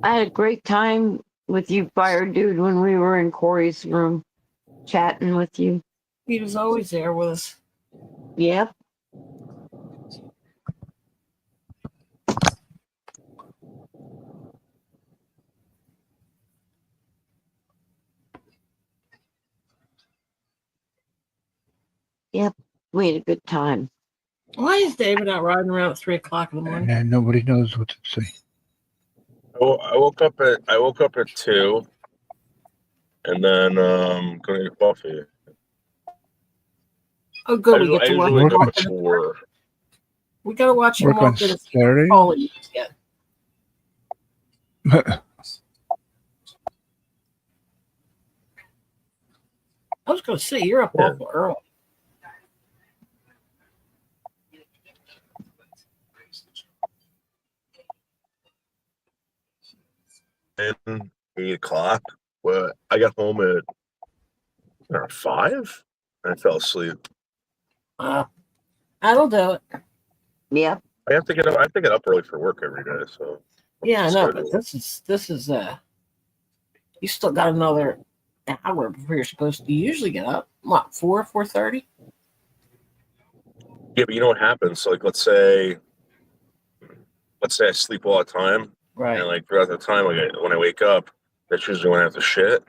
I had a great time with you, Fire Dude, when we were in Corey's room chatting with you. He was always there with us. Yep. Yep. We had a good time. Why is David out riding around at 3 o'clock in the morning? And nobody knows what to say. I woke up at 2, and then gonna get coffee. Oh, good. We I get to watch usually him wake up walk at in. 4. We got to watch him Work on walk in. Saturday. Holy again. I was going to say, you're up Yeah. awful early. And 8 o'clock. Well, I got home at 5, and I fell asleep. That'll do it. Yep. I have to get up. I have to get up early for work every day. So Yeah, I know, but schedule. this is you still got another hour before you're supposed to. You usually get up, what, 4:30? Yeah, but you know what happens? So, like, let's say I sleep all the time, Right. and like throughout the time, when I wake up, that's usually when I have to shit.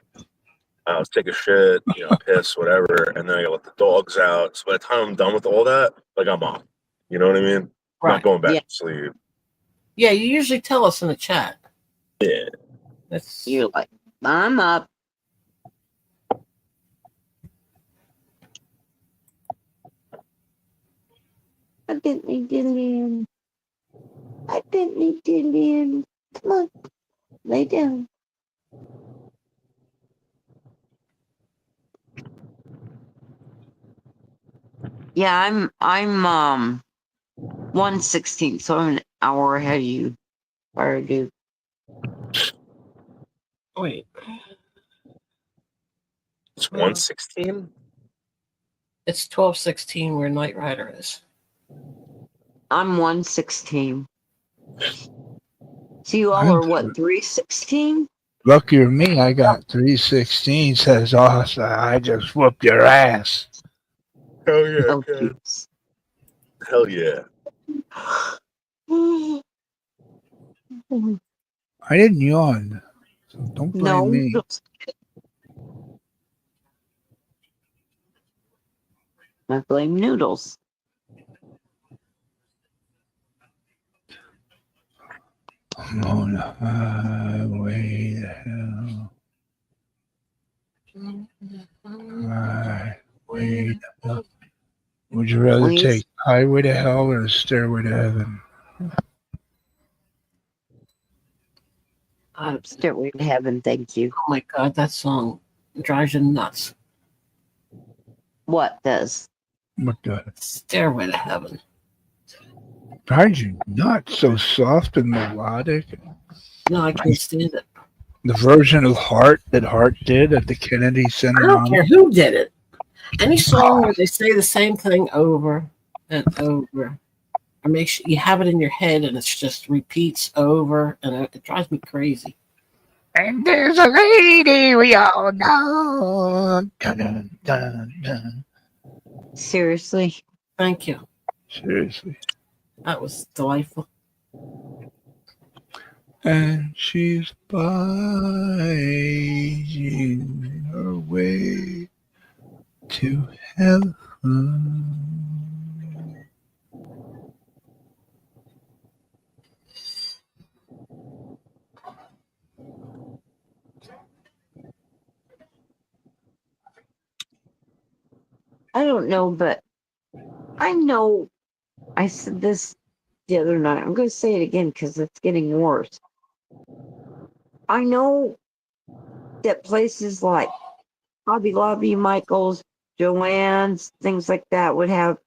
I'll take a shit, piss, whatever, and then I gotta let the dogs out. So by the time I'm done with all that, like, I'm up. You know what I mean? I'm Right. not going back Yeah. to sleep. Yeah, you usually tell us in the chat. Yeah. That's You're like, I'm up. I didn't need Dillian. I didn't need Dillian. Come on. Lay down. Yeah, I'm 1:16, so I'm an hour ahead of you, Fire Dude. wait. It's 1:16. It's 12:16 where Knight Rider is. I'm 1:16. So you all are what, 3:16? Luckier me, I got 316. Says, "Awesome! I just whooped your ass." Hell yeah, Oh, kid. jeez. Hell yeah. I didn't yawn. So don't blame No. me. I blame Noodles. I'm on the highway to hell. Highway to hell. Would you rather Please? take highway to hell or the stairway to heaven? Stairway to Heaven, thank you. Oh my God, that song drives you nuts. What does? What the? Stairway to Heaven. Drives you nuts. So soft and melodic. No, I can't stand it. The version of Heart that Hart did at the Kennedy I Center. don't care who did it. Any song where they say the same thing over and over, or makes you have it in your head and it's just repeats over, and it drives me crazy. And there's a lady we all know. Dun, dun, dun, dun. Seriously? Thank you. Seriously. That was delightful. And she's biding her way to heaven. I don't know, but I know I said this the other night. I'm going to say it again because it's getting worse. I know that places like Hobby Lobby, Michael's, Joann's, things like that would have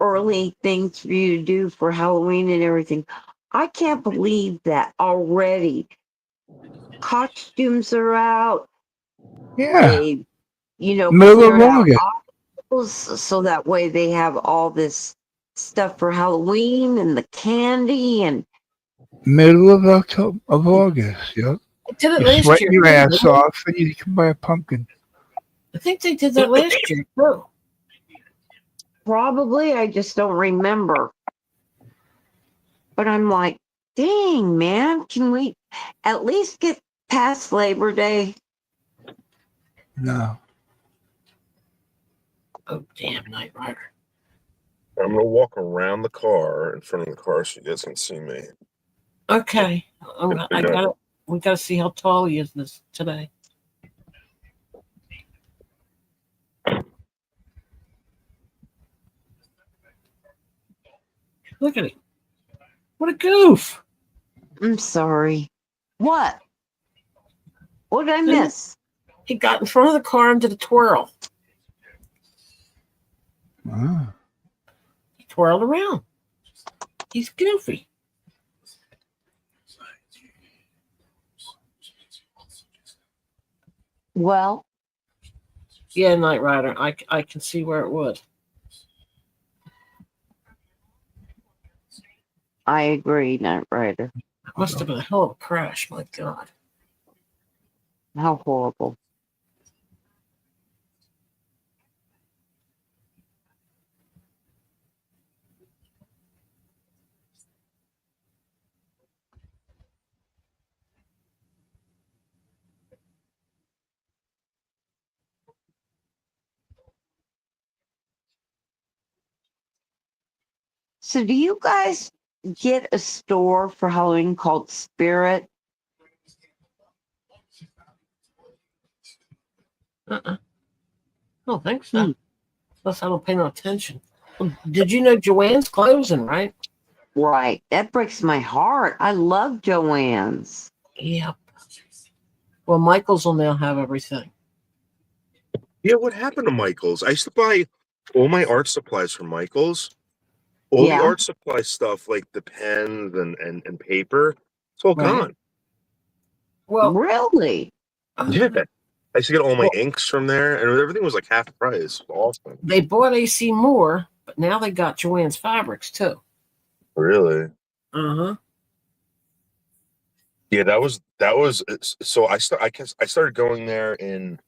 early things for you to do for Halloween and everything. I can't believe that already. Costumes are out. Yeah. They, Middle of cleared out August. obstacles so that way they have all this stuff for Halloween and the candy and Middle of August. Yep. I did it You last sweat year. your ass didn't they? off and you can buy a pumpkin. I think they did that last year too. probably I just don't remember. But I'm like, dang, man, can we at least get past Labor Day? No. Oh damn, Knight Rider. I'm gonna walk around the car in front of the car so you guys can see me. Okay, I got we gotta see how tall he is this today. Look at him. What a goof. I'm sorry. What? What did I miss? He got in front of the car and did a twirl. Ah. He twirled around. He's goofy. Well, Yeah, Knight Rider. I can see where it would. I agree, Knight Rider. It must have been a hell of a crash. My God. How horrible. So, do you guys get a store for Halloween called Spirit? I don't think so. Unless I don't pay no attention. Well, did you know Joanne's closing, right? Right. That breaks my heart. I love Joann's. Yep. Well, Michael's will now have everything. Yeah, what happened to Michael's? I used to buy all my art supplies from Michael's. All the Yeah. art supply stuff, like the pens and paper, it's all Right. gone. Well, Really? Yeah. I used to get all my Well- inks from there, and everything was like half price. Awesome. they bought AC Moore, but now they got Joanne's fabrics too. Really? Uh-huh. Yeah, that was so I guess I started going there when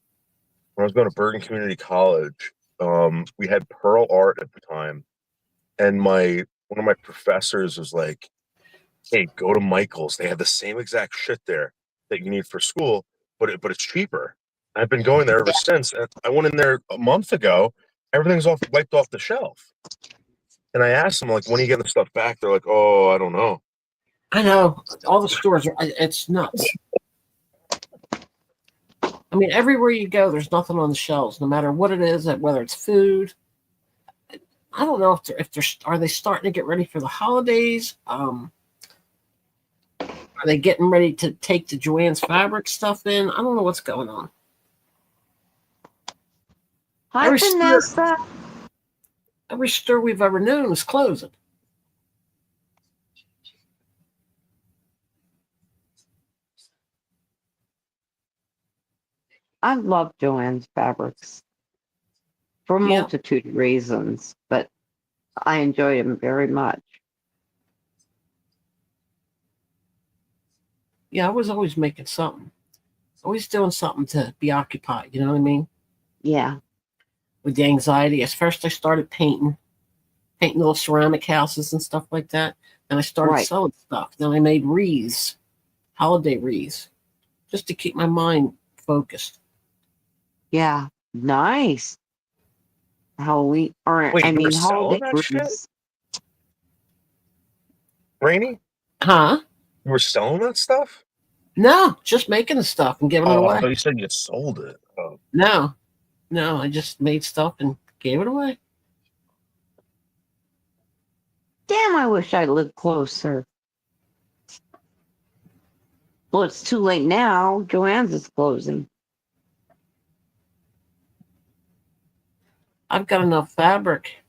I was going to Bergen Community College. We had Pearl Art at the time, and one of my professors was like, "Hey, go to Michael's. They have the same exact shit there that you need for school, but it's cheaper." I've been going there ever since. And I went in there a month ago. Everything's wiped off the shelf. And I asked them, like, when are you getting the stuff back? They're like, "Oh, I don't know." I know. All the stores are, it's nuts. I mean, everywhere you go, there's nothing on the shelves, no matter what it is, whether it's food. I don't know if they're are they starting to get ready for the holidays? Are they getting ready to take the Joanne's fabric stuff in? I don't know what's going on. Hi, Every store, Vanessa. every store we've ever known is closing. I love Joanne's fabrics for a Yeah. multitude of reasons, but I enjoy them very much. Yeah, I was always making something. Always doing something to be occupied, you know what I mean? Yeah. With the anxiety. At first I started painting little ceramic houses and stuff like that. Then I started Right. selling stuff. Then I made wreaths, holiday wreaths, just to keep my mind focused. Yeah. Nice. Halloween, or Wait, I you were mean, selling holiday that shit, wreaths. Rainy? Huh? You were selling that stuff? No, just making the stuff and giving it Oh, I away. thought you said you sold it. Oh. No, I just made stuff and gave it away. Damn, I wish I lived closer. Well, it's too late now. Joanne's is closing. I've got enough fabric.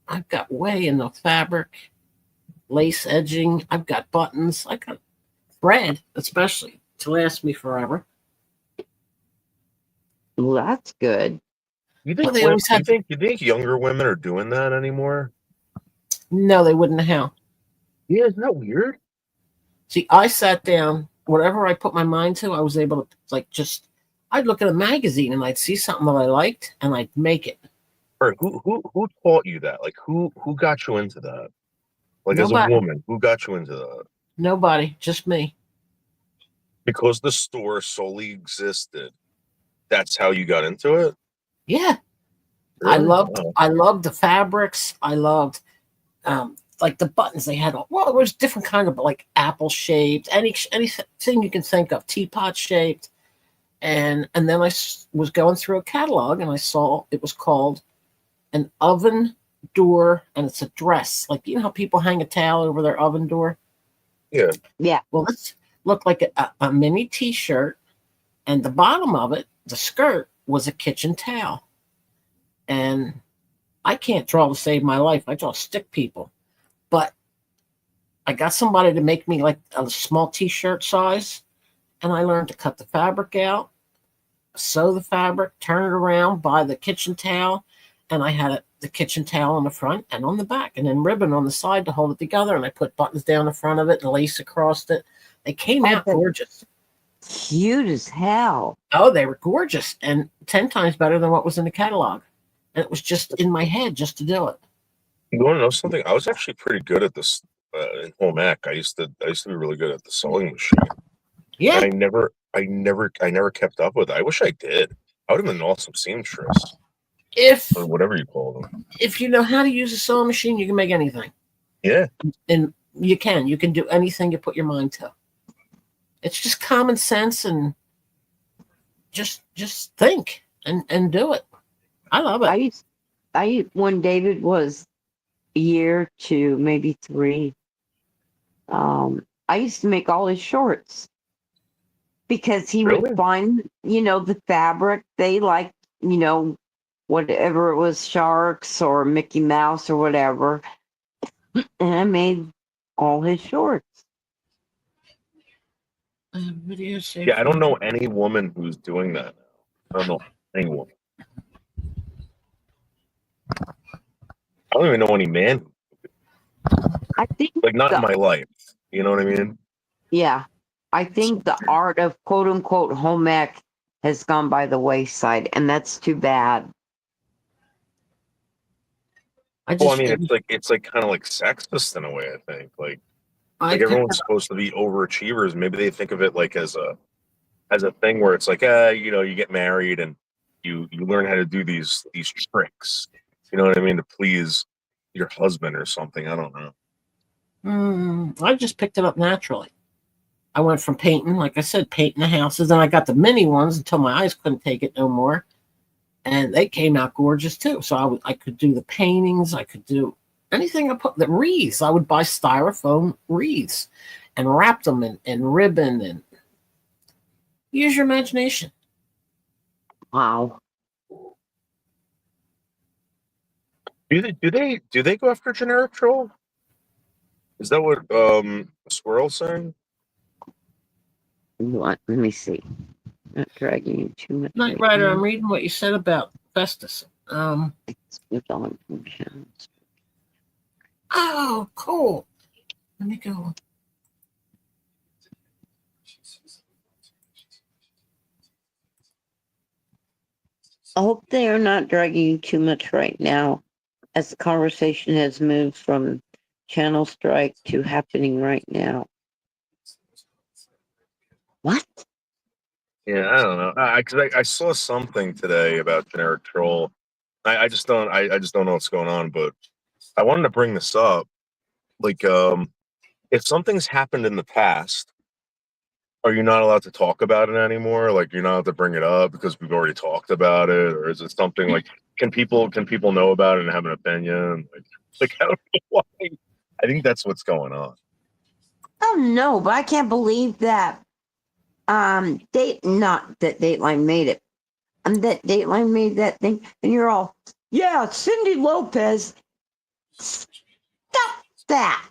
I've got way enough fabric, lace edging. I've got buttons. I got thread, especially, to last me forever. Well, that's good. You think Well, they always had. you think younger women are doing that anymore? No, they wouldn't have. Yeah, isn't that weird? See, I sat down. Whatever I put my mind to, I was able to I'd look at a magazine and I'd see something that I liked and I'd make it. Or who taught you that? Like who got you into that? Like as a Nobody. woman, who got you into that? Nobody, just me. Because the store solely existed. That's how you got into it? Yeah, Really? Wow. I loved the fabrics. I loved like the buttons they had. Well, it was different kind of like apple shaped, anything you can think of, teapot shaped. And then I was going through a catalog and I saw it was called an oven door, and it's a dress. Like, you know how people hang a towel over their oven door? Yeah. Yeah. Well, this looked like a mini t-shirt, and the bottom of it, the skirt, was a kitchen towel. And I can't draw to save my life. I draw stick people. But I got somebody to make me like a small t-shirt size, and I learned to cut the fabric out, sew the fabric, turn it around, buy the kitchen towel, and I had the kitchen towel on the front and on the back, and then ribbon on the side to hold it together, and I put buttons down the front of it and lace across it. They came out gorgeous. Cute as hell. Oh, they were gorgeous, and 10 times better than what was in the catalog. And it was just in my head just to do it. You want to know something? I was actually pretty good at this in home ec. I used to be really good at the sewing machine. Yeah. And I never kept up with it. I wish I did. I would have been an awesome seamstress. Or whatever you call them. If you know how to use a sewing machine, you can make anything. Yeah. And you can do anything you put your mind to. It's just common sense, and just think and do it. I love it. When David was a year to maybe 3, I used to make all his shorts because he would find, the fabric they liked, whatever it was, sharks or Mickey Mouse or whatever. And I made all his shorts. Yeah, I don't know any woman who's doing that now. I don't know any woman. I don't even know any man. I think not in my life. You know what I mean? Yeah. I think the art of quote unquote home ec has gone by the wayside, and that's too bad. It's like kind of like sexist in a way, I think. Like everyone's supposed to be overachievers. Maybe they think of it like as a thing where it's like, you get married and you learn how to do these tricks. You know what I mean? To please your husband or something. I don't know. I just picked it up naturally. I went from painting, like I said, painting the houses, and I got the mini ones until my eyes couldn't take it no more. And they came out gorgeous too. So I could do the paintings. I could do anything. I put the wreaths. I would buy styrofoam wreaths. and wrap them in ribbon and use your imagination. Wow. Do they go after generic troll? Is that what Squirrel's saying? What? Let me see. Not dragging you too much. Knight Rider, I'm reading what you said about Festus. It's moved on from channels. Oh, cool. Let me go. I hope they are not dragging you too much right now, as the conversation has moved from channel strike to happening right now. What? Yeah, I don't know. I saw something today about generic troll. I just don't know what's going on. But I wanted to bring this up. Like, if something's happened in the past, are you not allowed to talk about it anymore? Like, you're not allowed to bring it up because we've already talked about it, or is it something like can people know about it and have an opinion? Like I don't know why. I think that's what's going on. Oh no, but I can't believe that. Not that Dateline made it. That Dateline made that thing, and you're all, yeah, Cindy Lopez. Stop that.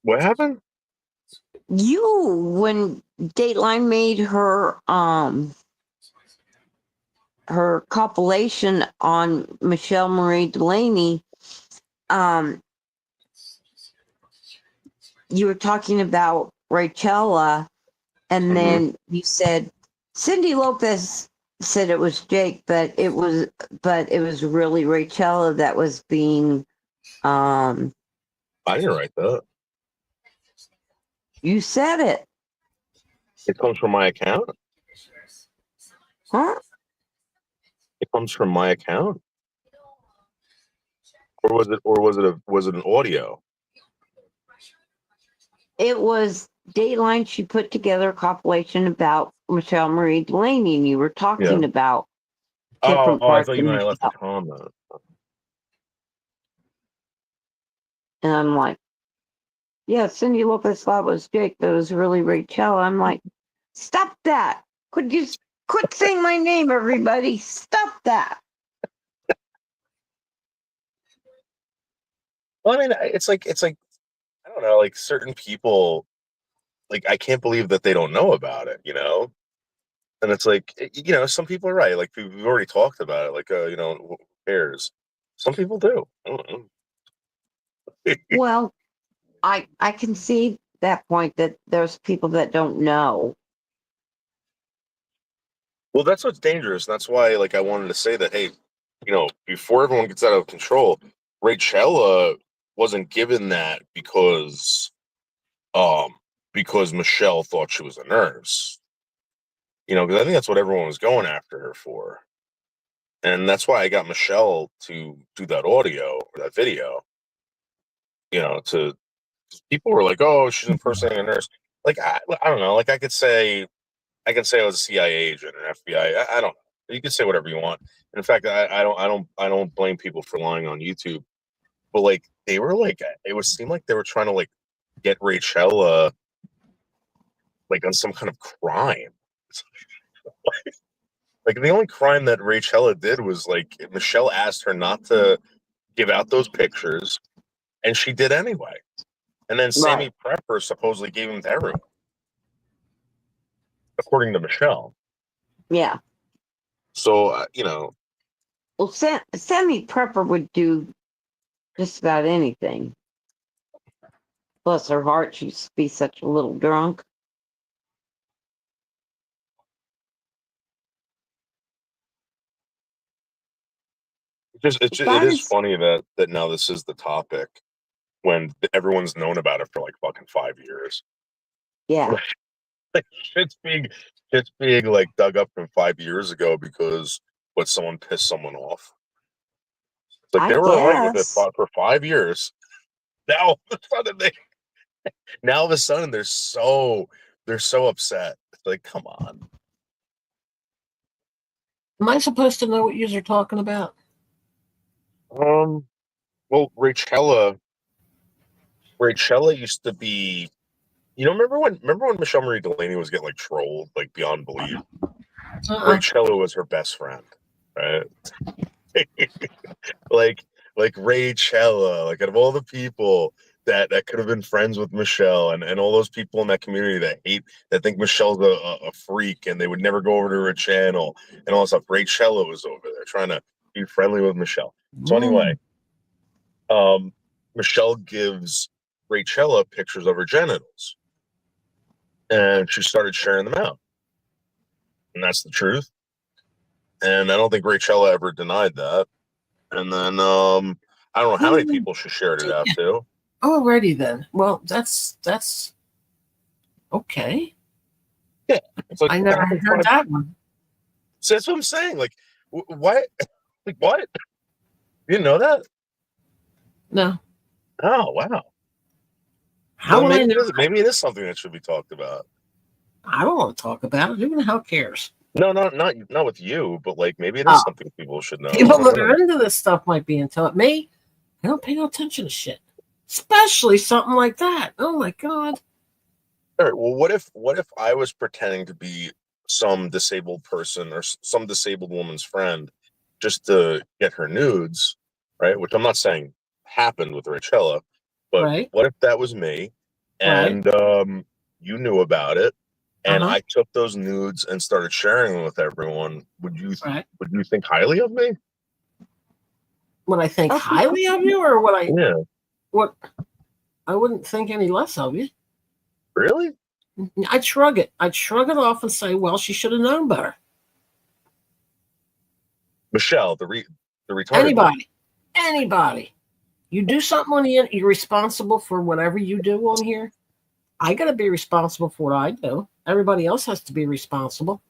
What happened? When Dateline made her compilation on Michelle Marie Delaney, you were talking about Rachella, and then you said Cindy Lopez said it was Jake, but it was really Rachella that was being I didn't write that. You said it. It comes from my account. Huh? It comes from my account. Or was it an audio? It was Dateline. She put together a compilation about Michelle Marie Delaney, and you were talking about different I parts thought of you meant I left a Michelle. comment. And I'm like, yeah, Cindy Lopez thought it was Jake, but it was really Rachel. I'm like, stop that. Quit saying my name, everybody. Stop that. Well, I mean, it's like I don't know, like certain people, like I can't believe that they don't know about it, you know. And it's like, some people are right. Like we've already talked about it. Like, who cares? Some people do. I don't know. Well, I can see that point that there's people that don't know. Well, that's what's dangerous. And that's why, like, I wanted to say that, hey, before everyone gets out of control, Rachella wasn't given that because Michelle thought she was a nurse. Because I think that's what everyone was going after her for. And that's why I got Michelle to do that audio or that video. To people were like, "Oh, she's impersonating a nurse." Like I don't know. Like I could say I was a CIA agent or an FBI. I don't know. You can say whatever you want. In fact, I don't blame people for lying on YouTube. But like they were like seemed like they were trying to like get Rachel like on some kind of crime. Like the only crime that Rachella did was like Michelle asked her not to give out those pictures, and she did anyway. And then Sammy Prepper supposedly gave them to everyone, according to Michelle. Yeah. So Well, Sammy Prepper would do just about anything. Bless her heart, she used to be such a little drunk. it is funny that now this is the topic when everyone's known about it for like fucking 5 years. Yeah. Like shit's being like dug up from 5 years ago because someone pissed someone off. It's like they were all right with it for 5 years. Now all of a sudden they're so upset. It's like, come on. Am I supposed to know what you're talking about? Well, Rachella Rachella used to be. Remember when Michelle Marie Delaney was getting like trolled like beyond belief? Rachella was her best friend, right? like Rachella, like out of all the people that could have been friends with Michelle and all those people in that community that think Michelle's a freak and they would never go over to her channel and all that stuff. Rachella was over there trying to be friendly with Michelle. So anyway, Michelle gives Rachella pictures of her genitals. And she started sharing them out. And that's the truth. And I don't think Rachella ever denied that. And then I don't know how many people she shared it out to. Alrighty then. Well, that's okay. Yeah. It's like, I never heard that one. So that's what I'm saying. Like, what? Like, what? You didn't know that? No. Oh, wow. How well, will I know? Maybe it is something that should be talked about. I don't want to talk about it. Who the hell cares? No, not with you, but like maybe it is something people should know. People that are into this stuff might be into it. Me, I don't pay no attention to shit, especially something like that. Oh my god! All right. Well, what if I was pretending to be some disabled person or some disabled woman's friend just to get her nudes, right? Which I'm not saying happened with Rachella, but what if that was me and you knew about it and I took those nudes and started sharing them with everyone? Would you think highly of me? Would I think highly of you, or would I? Yeah. What? I wouldn't think any less of you. Really? I'd shrug it. I'd shrug it off and say, "Well, she should have known better." Michelle, the retarded. Anybody. You do something on the end, you're responsible for whatever you do on here. I got to be responsible for what I do. Everybody else has to be responsible.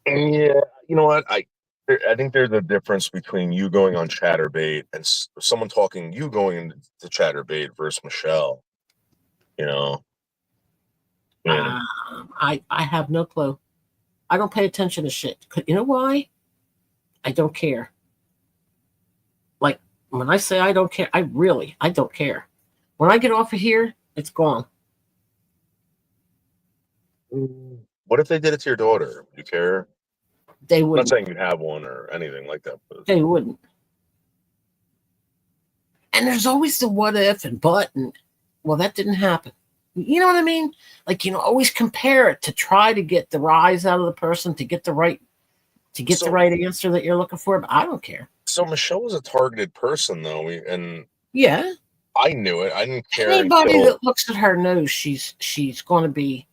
Yeah, you know what? I think there's a difference between you going on Chatterbait and someone talking you going into Chatterbait versus Michelle. You know. I have no clue. I don't pay attention to shit. You know why? I don't care. Like when I say I don't care, I don't care. When I get off of here, it's gone. What if they did it to your daughter? Would you care? They wouldn't. I'm not saying you have one or anything like that. But they wouldn't. And there's always the what if and but and well, that didn't happen. You know what I mean? Like, always compare it to try to get the rise out of the person to get the right answer that you're looking for. But I don't care. So Michelle was a targeted person, though, and yeah, I knew it. I didn't care. Anybody that looks at her knows she's going to be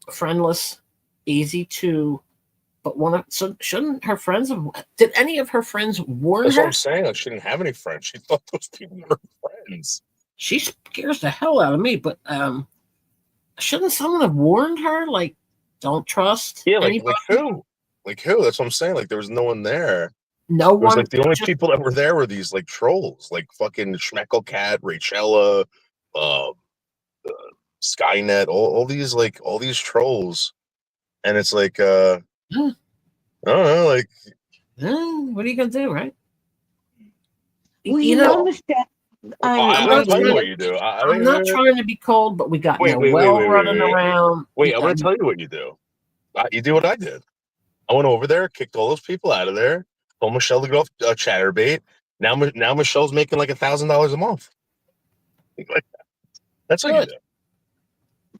friendless, easy to. But so shouldn't her friends have? Did any of her friends warn her? That's what I'm saying. Like, she didn't have any friends. She thought those people were friends. She scares the hell out of me. But shouldn't someone have warned her? Like, don't trust. Yeah, like who? Like who? That's what I'm saying. Like there was no one there. No one. Like the only people that were there were these like trolls, like fucking Schmecklecat, Rachella, Skynet, all these trolls, and it's like I don't know, like what are you gonna do, right? Well, I'm gonna tell you what you do. I'm not trying to be cold, but we got running around. Wait, I'm gonna tell you what you do. You do what I did. I went over there, kicked all those people out of there, told Michelle to go off Chatterbait. Now Michelle's making like $1,000 a month. That's what you do.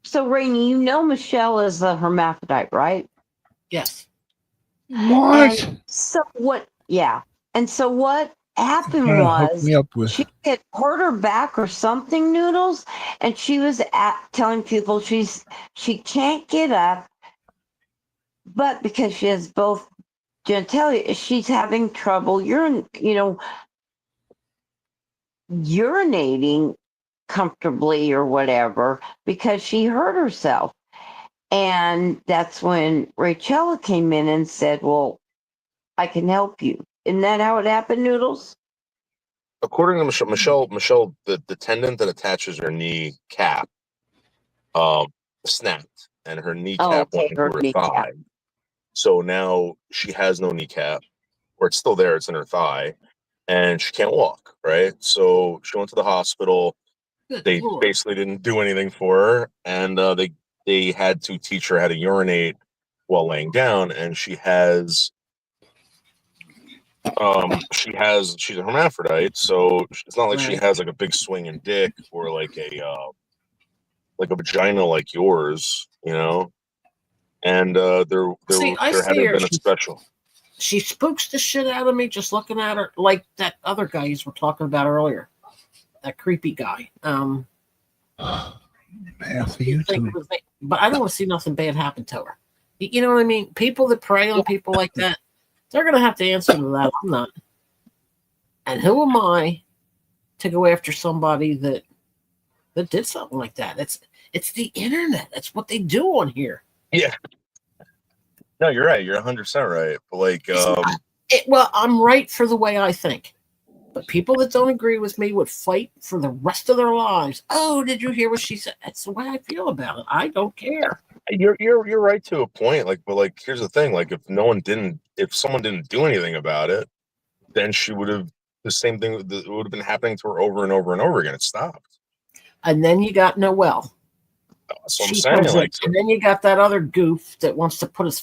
So, Rainey, Michelle is a hermaphrodite, right? Yes. What? And so what? Yeah. And so what happened was she had hurt her back or something, Noodles, and she was telling people she can't get up, but because she has both genitalia, she's having trouble urinating comfortably or whatever because she hurt herself. And that's when Rachella came in and said, well, I can help you. Isn't that how it happened, Noodles? According to Michelle, the tendon that attaches her knee cap snapped, and her kneecap went into her thigh. So now she has no kneecap, or it's still there, it's in her thigh, and she can't walk, right? So she went to the hospital. Good they Lord. basically didn't do anything for her, and they had to teach her how to urinate while laying down, and she's a hermaphrodite, so it's not like she Right. has like a big swinging dick or like a vagina like yours, you know. And See, I there see hadn't her. been a special. She spooks the shit out of me just looking at her, like that other guy you were talking about earlier. That creepy guy. Half of you Think two. it was me, but I don't want to see nothing bad happen to her. You know what I mean? People that prey on people like that, they're going to have to answer to that. I'm not. And who am I to go after somebody that did something like that? It's the internet. That's what they do on here. Yeah. No, you're right. You're 100% right. But like, Well, I'm right for the way I think. But people that don't agree with me would fight for the rest of their lives. Oh, did you hear what she said? That's the way I feel about it. I don't care. you're right to a point. Like, but like, here's the thing. Like, if someone didn't do anything about it, then she would have the same thing. It would have been happening to her over and over and over again. It stopped. And then you got Noelle. That's what I'm She saying. comes in, Like, and then you got that other goof that wants to put his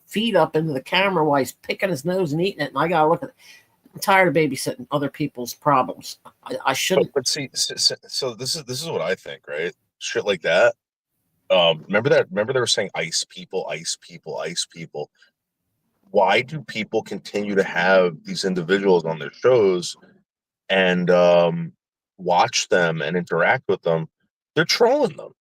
feet up into the camera while he's picking his nose and eating it. And I gotta look at it. I'm tired of babysitting other people's problems. I shouldn't. but see, so this is what I think, right? Shit like that. Remember that? Remember they were saying ice people, ice people, ice people. Why do people continue to have these individuals on their shows and watch them and interact with them? They're trolling them.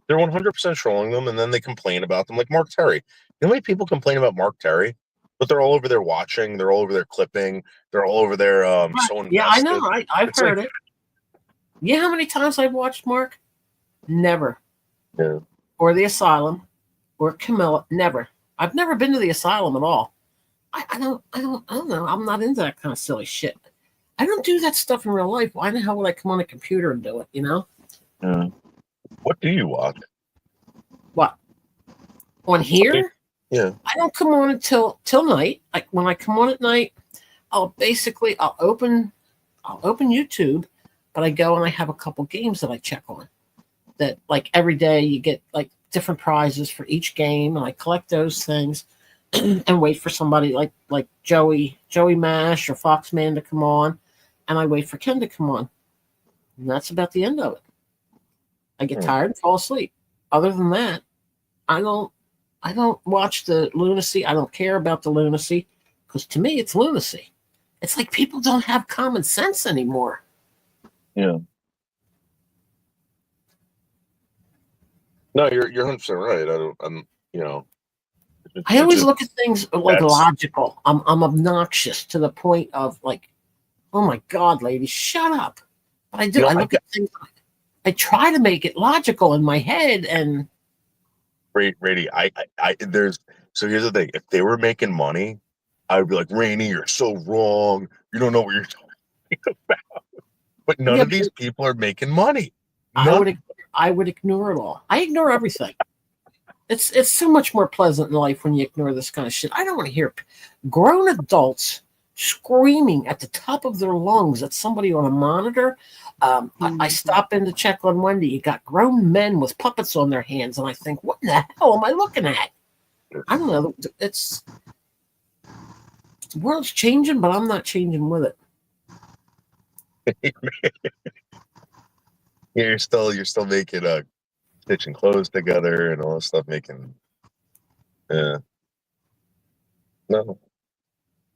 They're 100% trolling them, and then they complain about them, like Mark Terry. You know how many people complain about Mark Terry? But they're all over there watching. They're all over there clipping. They're all over there so invested. Yeah, I know. I've It's heard like, it. You know how many times I've watched Mark? Never. yeah. Or the Asylum, or Camilla. Never. I've never been to the Asylum at all. I don't know. I'm not into that kind of silly shit. I don't do that stuff in real life. Why the hell would I come on a computer and do it? You know Yeah. What do you watch? what? On here, Yeah. I don't come on until night. Like when I come on at night, I'll open YouTube, but I go and I have a couple games that I check on. That like every day you get like different prizes for each game, and I collect those things and wait for somebody like Joey Mash or Foxman to come on, and I wait for Ken to come on. And that's about the end of it. I get tired and fall asleep. Other than that, I don't watch the lunacy. I don't care about the lunacy because to me it's lunacy. It's like people don't have common sense anymore. Yeah. No, you're 100% right. I'm I always look at things like That's- logical. I'm obnoxious to the point of like, oh my God, lady, shut up. But I do. You know, I look at things. I try to make it logical in my head, and Rainy, so here's the thing. If they were making money, I would be like, Rainy, you're so wrong. You don't know what you're talking about. But none of these people are making money. I would ignore it all. I ignore everything. It's so much more pleasant in life when you ignore this kind of shit. I don't want to hear grown adults screaming at the top of their lungs at somebody on a monitor. I stop in to check on Wendy. You got grown men with puppets on their hands, and I think, what in the hell am I looking at? I don't know. The world's changing, but I'm not changing with it. Yeah, you're still making stitching clothes together and all this stuff. Yeah. No.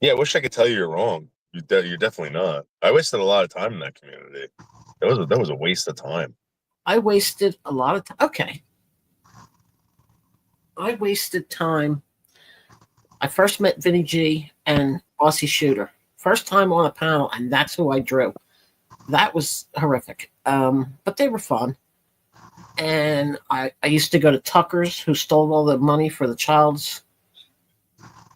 Yeah, I wish I could tell you you're wrong. You're definitely not. I wasted a lot of time in that community. That was a waste of time. I wasted a lot of time. Okay. I wasted time. I first met Vinny G and Aussie Shooter. First time on a panel, and that's who I drew. That was horrific. But they were fun. And I used to go to Tucker's, who stole all the money for the Child's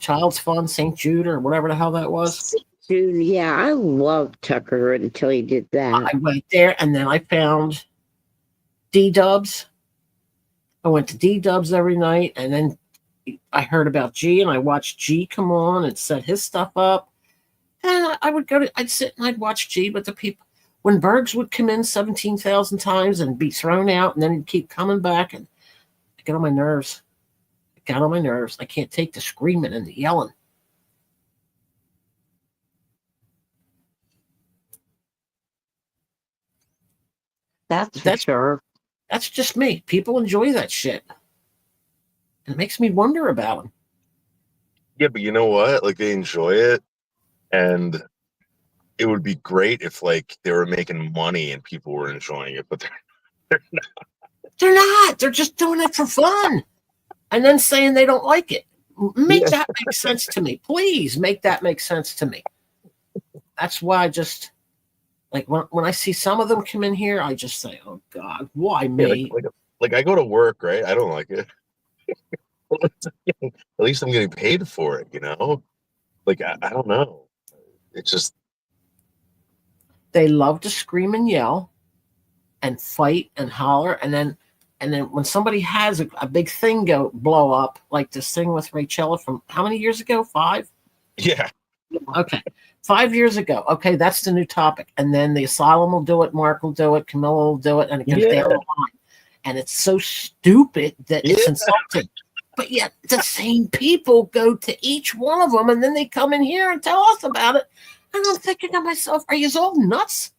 Fund, St. Jude, or whatever the hell that was. Dude, yeah, I loved Tucker until he did that. I went there, and then I found D-Dubs. I went to D-Dubs every night, and then I heard about G, and I watched G come on and set his stuff up. And I'd sit and I'd watch G, but the when Bergs would come in 17,000 times and be thrown out, and then he'd keep coming back, and it got on my nerves. It got on my nerves. I can't take the screaming and the yelling. That's for That's- sure. That's just me. People enjoy that shit. And it makes me wonder about them. Yeah, but you know what? Like, they enjoy it, and it would be great if, like, they were making money and people were enjoying it, but they're not. They're not. They're just doing it for fun. And then saying they don't like it. Make that make sense to me. Please make that make sense to me. That's why I just, like, when I see some of them come in here, I just say, oh, God, why me? Yeah, like I go to work, right? I don't like it. At least I'm getting paid for it, you know? Like, I don't know. It's just, They love to scream and yell and fight and holler. And then when somebody has a big thing blow up, like this thing with Rachella from how many years ago? 5? yeah. Okay. 5 years ago. Okay, that's the new topic. And then the Asylum will do it, Mark will do it, Camilla will do it, and it goes down the line. And it's so stupid that it's insulting. But yet the same people go to each one of them, and then they come in here and tell us about it. And I'm thinking to myself, are you all nuts?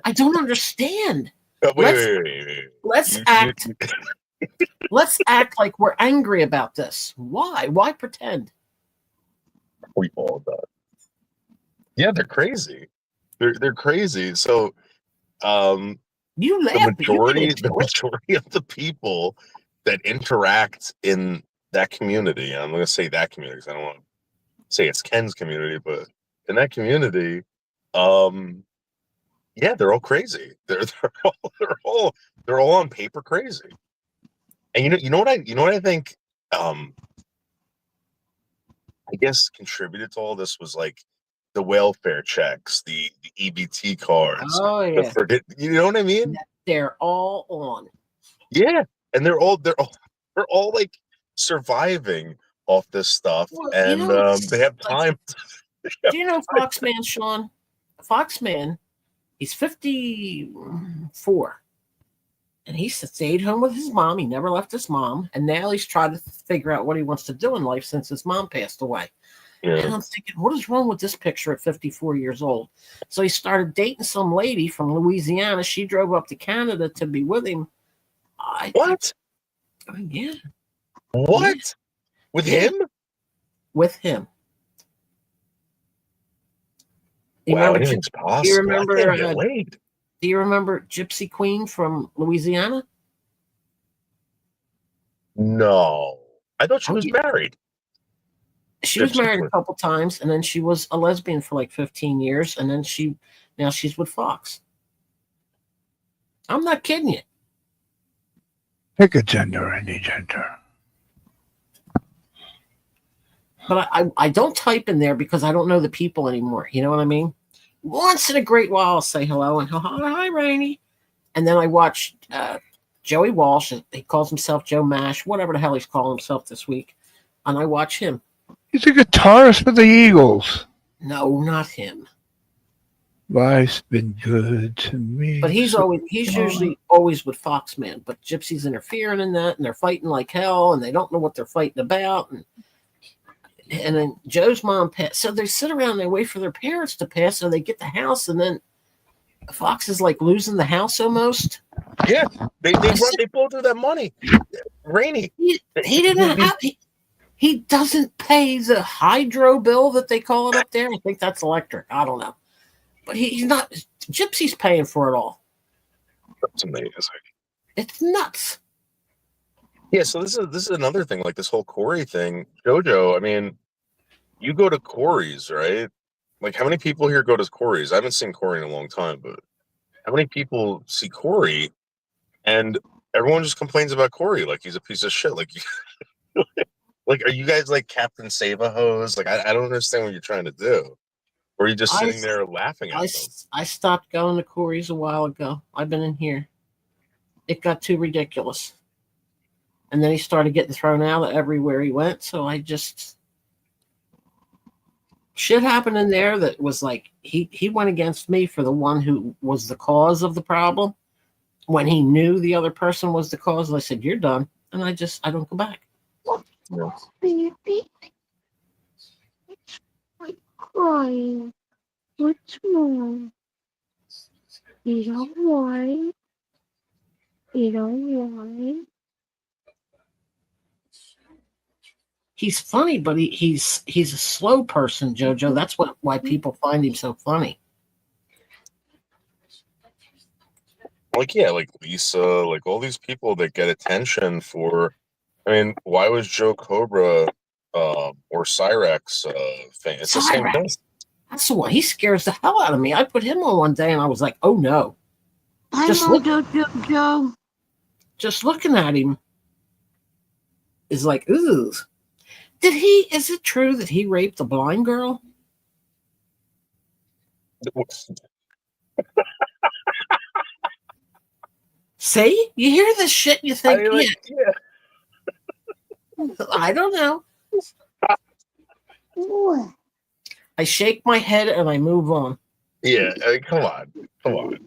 I don't understand. Wait. Let's act. Let's act like we're angry about this. Why? Why pretend? We all done. Yeah, they're crazy. They're crazy. So, You laugh. the majority of the people that interact in that community, and I'm going to say that community because I don't want to say it's Ken's community, but in that community, yeah, they're all crazy. They're all on paper crazy. And you know what I think, I guess contributed to all this was like the welfare checks, the EBT cards. Oh yeah, you know what I mean? they're all on. Yeah, and they're all like surviving off this stuff, Well, and they have time. Do you know Foxman, Sean? Foxman, he's 54. And he stayed home with his mom. He never left his mom. And now he's trying to figure out what he wants to do in life since his mom passed away. Yeah. And I'm thinking, what is wrong with this picture at 54 years old? So he started dating some lady from Louisiana. She drove up to Canada to be with him. What? Yeah. What? Yeah. With Yeah. him? With him. Wow, anything's possible. Do you remember? I can't get laid. Do you remember Gypsy Queen from Louisiana? No, I thought she was married. She was married a couple times, and then she was a lesbian for like 15 years, and then now she's with Fox. I'm not kidding you. Pick a gender, any gender. But I don't type in there because I don't know the people anymore. You know what I mean? Once in a great while, I'll say hello and hi, Rainey. And then I watch Joey Walsh. He calls himself Joe Mash, whatever the hell he's calling himself this week. And I watch him. He's a guitarist for the Eagles. No, not him. Life's been good to me. But he's usually always with Foxman. But Gypsy's interfering in that, and they're fighting like hell, and they don't know what they're fighting about. And then Joe's mom passed. So they sit around and they wait for their parents to pass, so they get the house, and then Fox is like losing the house almost. Yeah, they blow through that money. Rainey. He didn't have. He doesn't pay the hydro bill that they call it up there. I think that's electric. I don't know, but he's not. Gypsy's paying for it all. That's amazing. It's nuts. Yeah, so this is another thing, like this whole Corey thing. JoJo, I mean, you go to Corey's, right? Like, how many people here go to Corey's? I haven't seen Corey in a long time, but how many people see Corey and everyone just complains about Corey like he's a piece of shit? Like, like, are you guys like Captain Save-A-Hose? Like, I don't understand what you're trying to do. Or are you just sitting there laughing at them? I stopped going to Corey's a while ago. I've been in here. It got too ridiculous. And then he started getting thrown out everywhere he went. So I just shit happened in there that was like he went against me for the one who was the cause of the problem when he knew the other person was the cause. And I said, "You're done," and I don't go back. Baby, it's like crying. What's wrong? You don't worry. You don't worry. He's funny, but he's a slow person, Jojo. That's why people find him so funny. Like, yeah, like Lisa, like all these people that get attention for. I mean, why was Joe Cobra or Cyrex famous? It's the same thing. Cyrex. That's the one. He scares the hell out of me. I put him on one day, and I was like, "Oh no!" Hi, Just look- Mojo Jojo. Just looking at him is like, ooh. Is it true that he raped the blind girl? See? You hear this shit and you think, yeah. I don't know. What? I shake my head and I move on. Yeah, I mean, come on.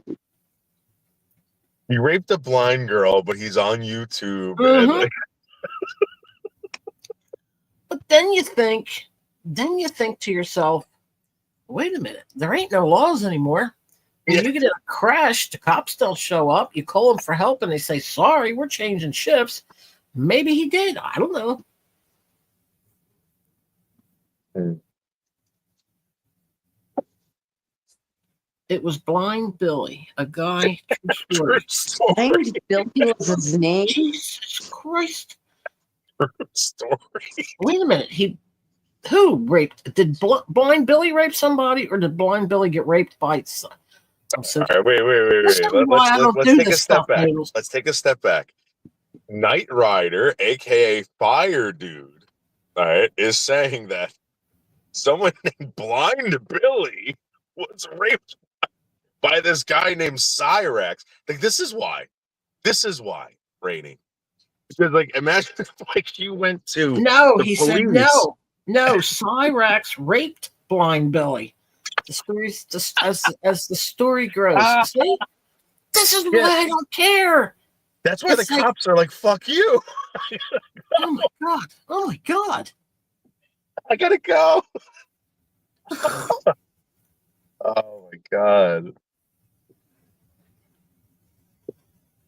He raped a blind girl, but he's on YouTube. And Mhm. But then you think to yourself, wait a minute, there ain't no laws anymore. When you get in a crash, the cops don't show up. You call them for help and they say, sorry, we're changing shifts. Maybe he did. I don't know. It was Blind Billy, a guy. True story. Named Billy was his name. Jesus Christ. Story. Wait a minute. Who raped? Did Blind Billy rape somebody, or did Blind Billy get raped by? All right, wait. This is why I don't Let's do take a this step stuff, back. Noodles. Let's take a step back. Knight Rider, aka Fire Dude, all right, is saying that someone named Blind Billy was raped by this guy named Cyrex. Like, this is why, Rainey. Because, like, imagine if, like, you went to No, the he police. said no. No, Cyrax raped Blind Billy. The story's just as the story grows. See, this is why I don't care. That's why It's the like- cops are like, "Fuck you." Oh my god! Oh my god! I gotta go. Oh my god.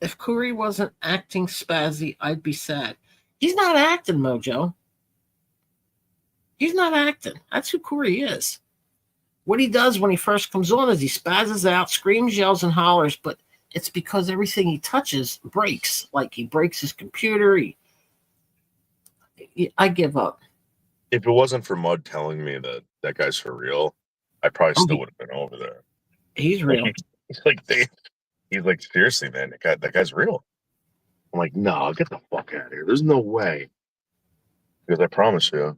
If Corey wasn't acting spazzy, I'd be sad. He's not acting, Mojo. He's not acting. That's who Corey is. What he does when he first comes on is he spazzes out, screams, yells, and hollers, but it's because everything he touches breaks. Like he breaks his computer. I give up. If it wasn't for Mud telling me that that guy's for real, I probably still would have been over there. He's real. He's like, seriously, man, that guy's real. I'm like, no, get the fuck out of here. There's no way. Because I promise you.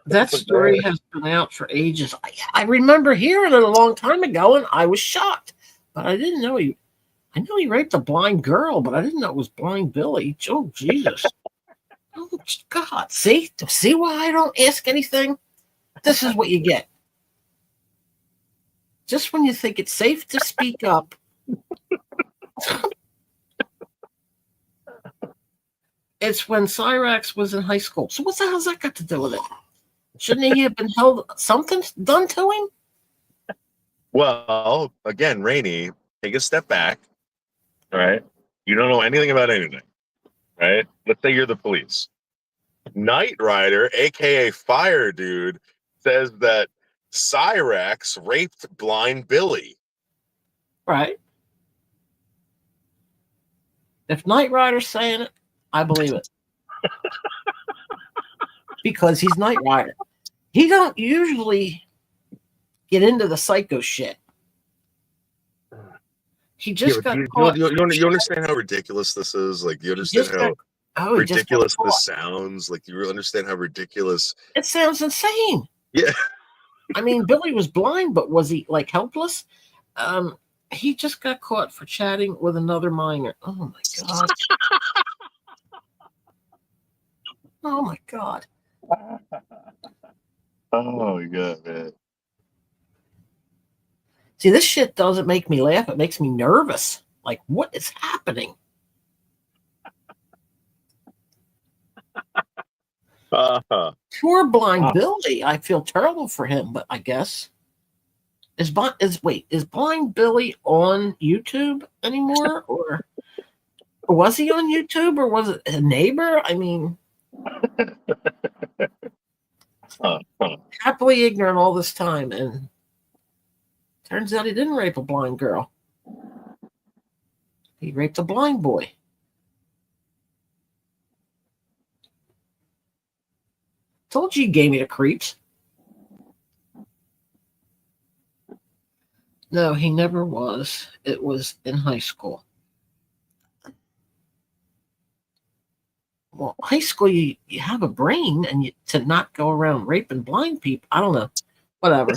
That story has been out for ages. I remember hearing it a long time ago, and I was shocked. But I didn't know I know he raped a blind girl, but I didn't know it was Blind Billy. Oh, Jesus. Oh, God. See why I don't ask anything? This is what you get. Just when you think it's safe to speak up. It's when Cyrax was in high school. So what the hell's that got to do with it? Shouldn't he have been held something done to him? Well, again, Rainey, take a step back. All right. You don't know anything about anything. Right? Let's say you're the police. Knight Rider, aka Fire Dude, says that Cyrax raped Blind Billy. Right. If Knight Rider's saying it, I believe it. Because he's Knight Rider. He don't usually get into the psycho shit. He just got caught. You understand how ridiculous this is? Like, you understand how ridiculous this sounds? Like, you really understand how ridiculous? It sounds insane. Yeah. I mean, Billy was blind, but was he like helpless? He just got caught for chatting with another minor. Oh my god. Oh my god. Oh my god, man. See, this shit doesn't make me laugh. It makes me nervous. Like, what is happening? Poor blind Billy. I feel terrible for him, but I guess is Blind Billy on YouTube anymore, or was he on YouTube, or was it a neighbor? I mean, happily ignorant all this time, and turns out he didn't rape a blind girl. He raped a blind boy. Told you he gave me the creeps. No, he never was. It was in high school. Well, high school, you have a brain, and to not go around raping blind people. I don't know. Whatever.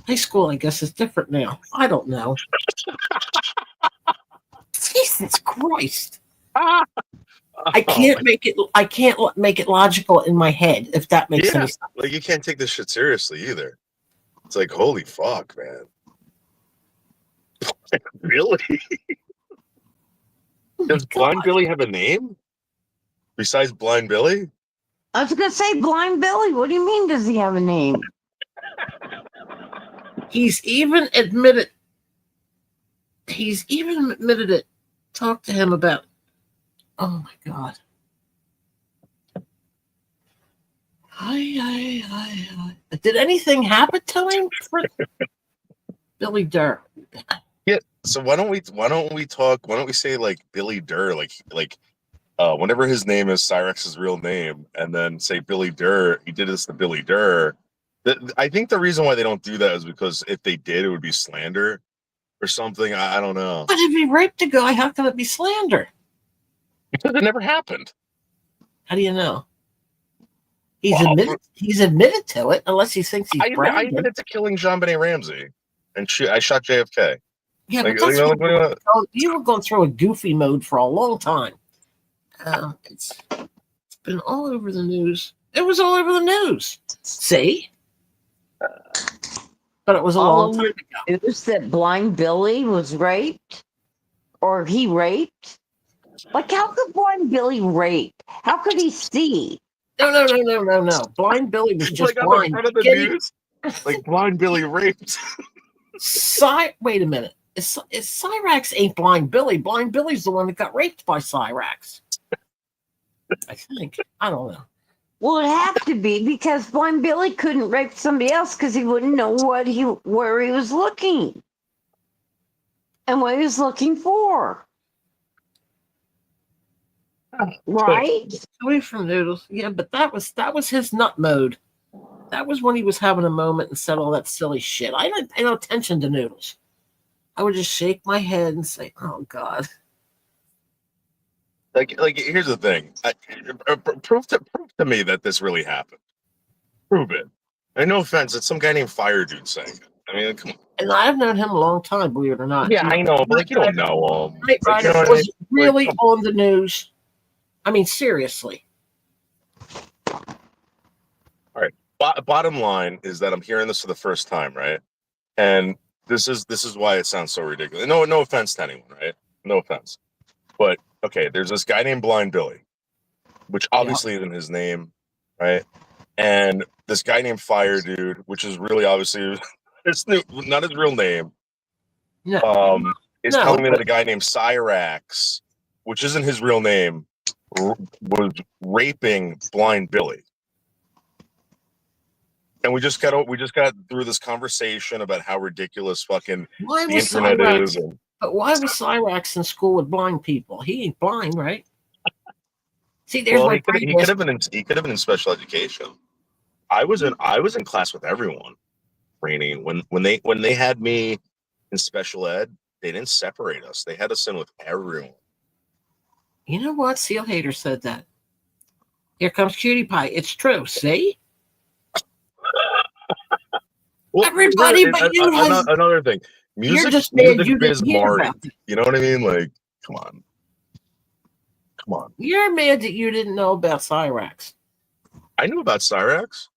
High school, I guess, is different now. I don't know. Jesus Christ. I can't make it logical in my head, if that makes any sense. Like, you can't take this shit seriously either. It's like, holy fuck, man. Really? Does Blind Billy have a name besides Blind Billy? I was going to say Blind Billy. What do you mean, does he have a name? He's even admitted it. Talk to him about. Oh my God. Did anything happen to him for Billy Durr? Yeah. So why don't we say like Billy Durr, like whenever his name is Cyrex's real name, and then say Billy Durr, he did this to Billy Durr. I think the reason why they don't do that is because if they did, it would be slander or something. I don't know. But if he raped a guy, how can it be slander? Because it never happened. How do you know? He's admitted to it, unless he thinks he's bragging. I admitted to killing JonBenet Ramsey, and I shot JFK. Yeah, but that's you were going through a goofy mode for a long time. It's been all over the news. It was all over the news. See? But it was a long time ago. It was that Blind Billy was raped? Or he raped? Like, how could Blind Billy rape? How could he see? No. Blind Billy was just like blind. On the front of the news, like Blind Billy raped. Wait a minute. Cyrax ain't Blind Billy. Blind Billy's the one that got raped by Cyrax. I think. I don't know. Well, it had to be because Blind Billy couldn't rape somebody else because he wouldn't know where he was looking and what he was looking for. Right? Away from Noodles. Yeah, but that was his nut mode. That was when he was having a moment and said all that silly shit. I didn't pay no attention to Noodles. I would just shake my head and say, "Oh God." Like here's the thing. Prove to me that this really happened. Prove it. And no offense, it's some guy named Fire Dude saying it. I mean, come on. And I've known him a long time, believe it or not. Yeah, I know, but like, you don't know him. Knight Rider was really on the news. I mean, seriously. All right. Bottom line is that I'm hearing this for the first time, right? And this is why it sounds so ridiculous. No offense to anyone, right? No offense. But okay, there's this guy named Blind Billy, which obviously isn't his name, right? And this guy named Fire Dude, which is really obviously not his real name. No. Is telling me that a guy named Cyrax, which isn't his real name, was raping Blind Billy. And we just got through this conversation about how ridiculous fucking the internet is. But why was Cyrax in school with blind people? He ain't blind, right? See, there's he could have been in special education. I was in class with everyone. Training when they had me in special ed, they didn't separate us. They had us in with everyone. You know what? Seal Hater said that. Here comes Cutie Pie. It's true. See? Well, everybody but you has another thing. Music, you're just mad you biz didn't hear Marty. about it. You know what I mean? Like, come on. You're mad that you didn't know about Cyrax. I knew about Cyrax.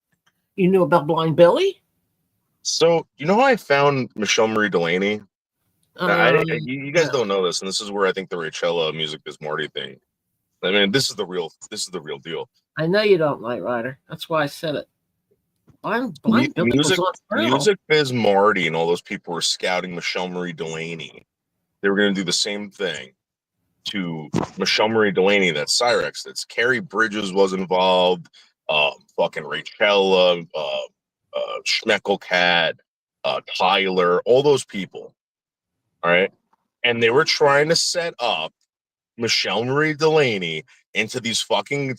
You knew about Blind Billy? So you know how I found Michelle Marie Delaney? You guys No. don't know this, and this is where I think the Rachella Music Biz Marty thing. I mean, this is the real deal. I know you don't, Knight Rider. That's why I said it. Blind Billy was on trial. Music Biz Marty and all those people were scouting Michelle Marie Delaney. They were going to do the same thing to Michelle Marie Delaney. That's Cyrex. That's Carrie Bridges was involved. Fucking Rachella, Schmeckelcat, Tyler, all those people. All right. And they were trying to set up Michelle Marie Delaney into these fucking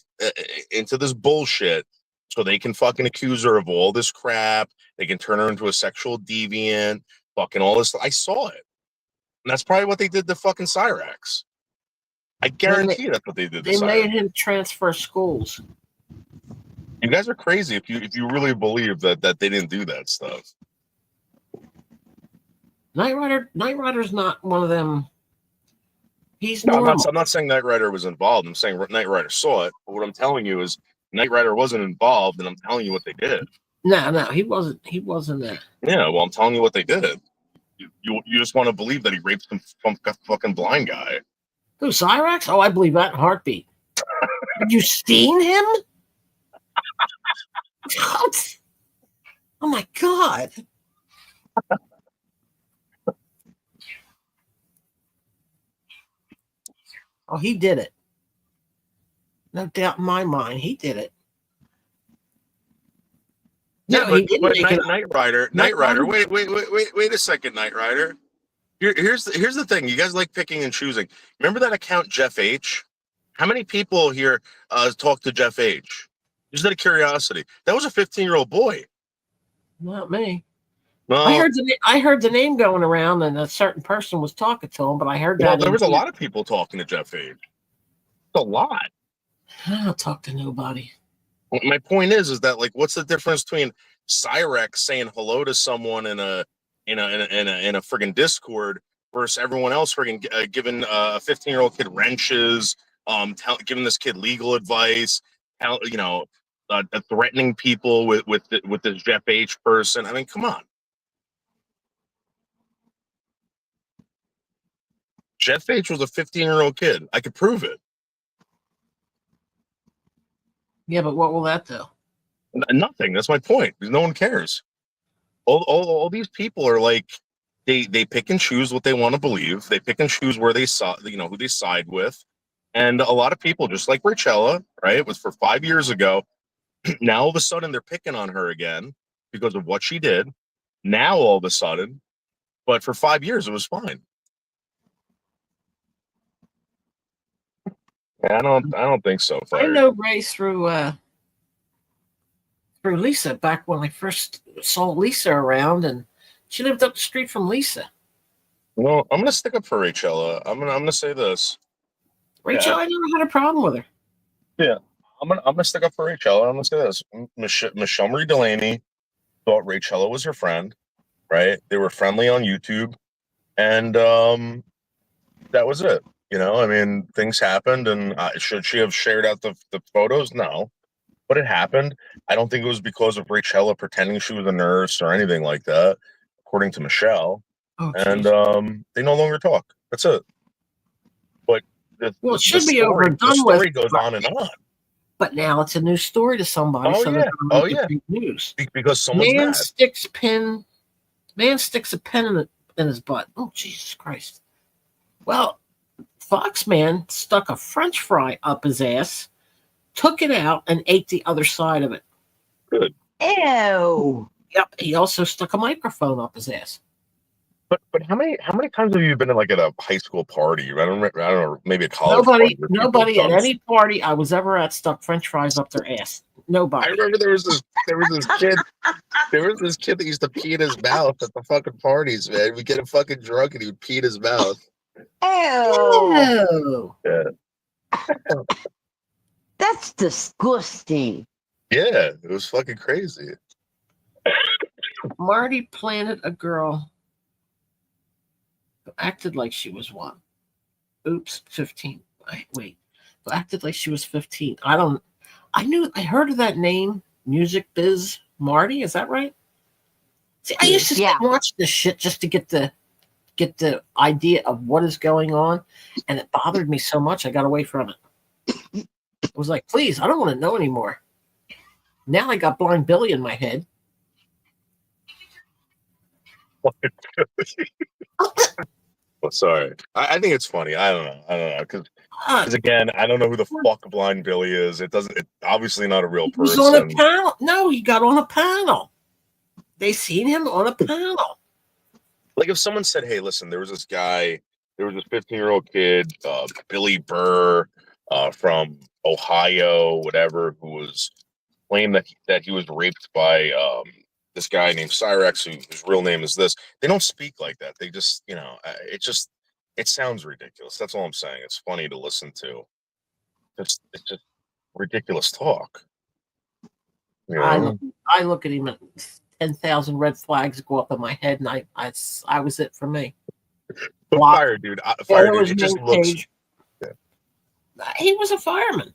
into this bullshit so they can fucking accuse her of all this crap. They can turn her into a sexual deviant, fucking all this. I saw it. And that's probably what they did to fucking Cyrax. I guarantee that's what they did to They Cyrax. made him transfer schools. You guys are crazy if you really believe that they didn't do that stuff. Knight Rider's not one of them. He's No, normal. I'm not saying Knight Rider was involved. I'm saying Knight Rider saw it. But what I'm telling you is Knight Rider wasn't involved, and I'm telling you what they did. No, he wasn't. He wasn't that. Yeah, well, I'm telling you what they did. You just want to believe that he raped some fucking blind guy. Who, Cyrax? Oh, I believe that in a heartbeat. Have you seen him? What? Oh my God. Oh, he did it. No doubt in my mind, he did it. No, Yeah, he didn't but make it. Knight Rider. Wait a second, Knight Rider. Here's the thing. You guys like picking and choosing. Remember that account Jeff H? How many people here talk to Jeff H? Just out of curiosity. That was a 15-year-old boy. Not me. Well, I heard the name going around, and a certain person was talking to him. But I heard that there was a lot of people talking to Jeff H. A lot. I don't talk to nobody. My point is that like, what's the difference between Cyrex saying hello to someone in a friggin' Discord versus everyone else friggin' giving a 15-year-old kid wrenches, giving this kid legal advice, threatening people with this Jeff H person. I mean, come on. Jeff H was a 15-year-old kid. I could prove it. Yeah, but what will that do? Nothing. That's my point. Because no one cares. All these people are like, they pick and choose what they want to believe. They pick and choose where they saw, who they side with. And a lot of people, just like Rachella, right? It was for 5 years ago. Now all of a sudden they're picking on her again because of what she did. Now all of a sudden, but for 5 years it was fine. I don't think so. I know Ray through Lisa back when I first saw Lisa around, and she lived up the street from Lisa. Well, I'm gonna stick up for Rachella. I'm gonna say this. Rachel, I never had a problem with her. Yeah, I'm gonna stick up for Rachella. I'm gonna say this. Michelle Marie Delaney thought Rachella was her friend, right? They were friendly on YouTube, and that was it. I mean, things happened, and should she have shared out the photos? No, but it happened. I don't think it was because of Rachella pretending she was a nurse or anything like that, according to Michelle. Oh, and they no longer talk. That's it. But it should be over and done with. The story goes on and on. But now it's a new story to somebody. Oh yeah. News because someone's mad. Man sticks a pen in his butt. Oh, Jesus Christ. Well, Fox Man stuck a French fry up his ass, took it out, and ate the other side of it. Good. Ew. Yep. He also stuck a microphone up his ass. But how many times have you been at a high school party? I don't know, maybe a college party. Nobody at any party I was ever at stuck French fries up their ass. Nobody. I remember there was this kid. There was this kid that used to pee in his mouth at the fucking parties, man. We'd get him fucking drunk and he'd pee in his mouth. Ew. Yeah. That's disgusting. Yeah, it was fucking crazy. Marty planted a girl who acted like she was one. Oops, 15. Wait. Who acted like she was 15. I I heard of that name, Music Biz Marty. Is that right? See, I used to sit Yeah. and watch this shit just to get the idea of what is going on, and it bothered me so much I got away from it. It was like, please, I don't want to know anymore. Now I got Blind Billy in my head. Well, sorry. I think it's funny. I don't know. Because Uh, again, I don't know who the fuck Blind Billy is. It's obviously not a real he was on a person. panel. No, he got on a panel. They seen him on a panel. Like if someone said, "Hey, listen, there was this 15-year-old kid, Billy Burr, from Ohio, whatever, who was claimed that he was raped by this guy named Cyrex, whose real name is this." They don't speak like that. They just, it sounds ridiculous. That's all I'm saying. It's funny to listen to. It's just ridiculous talk. You know? I look at him and 10,000 red flags go up in my head, and I was it for me. But Fire Dude, it just looks. Yeah. He was a fireman.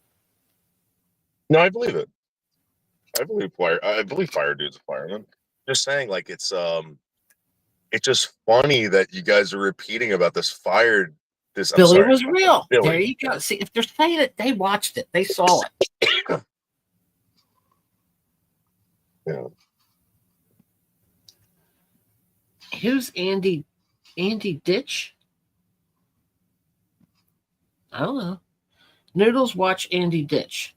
No, I believe it. I believe Fire Dude's a fireman. Just saying, like it's just funny that you guys are repeating about this Billy was real. Billy. There you go. See, if they're saying it, they watched it. They saw it. Yeah. Who's Andy Ditch? I don't know. Noodles, watch Andy Ditch.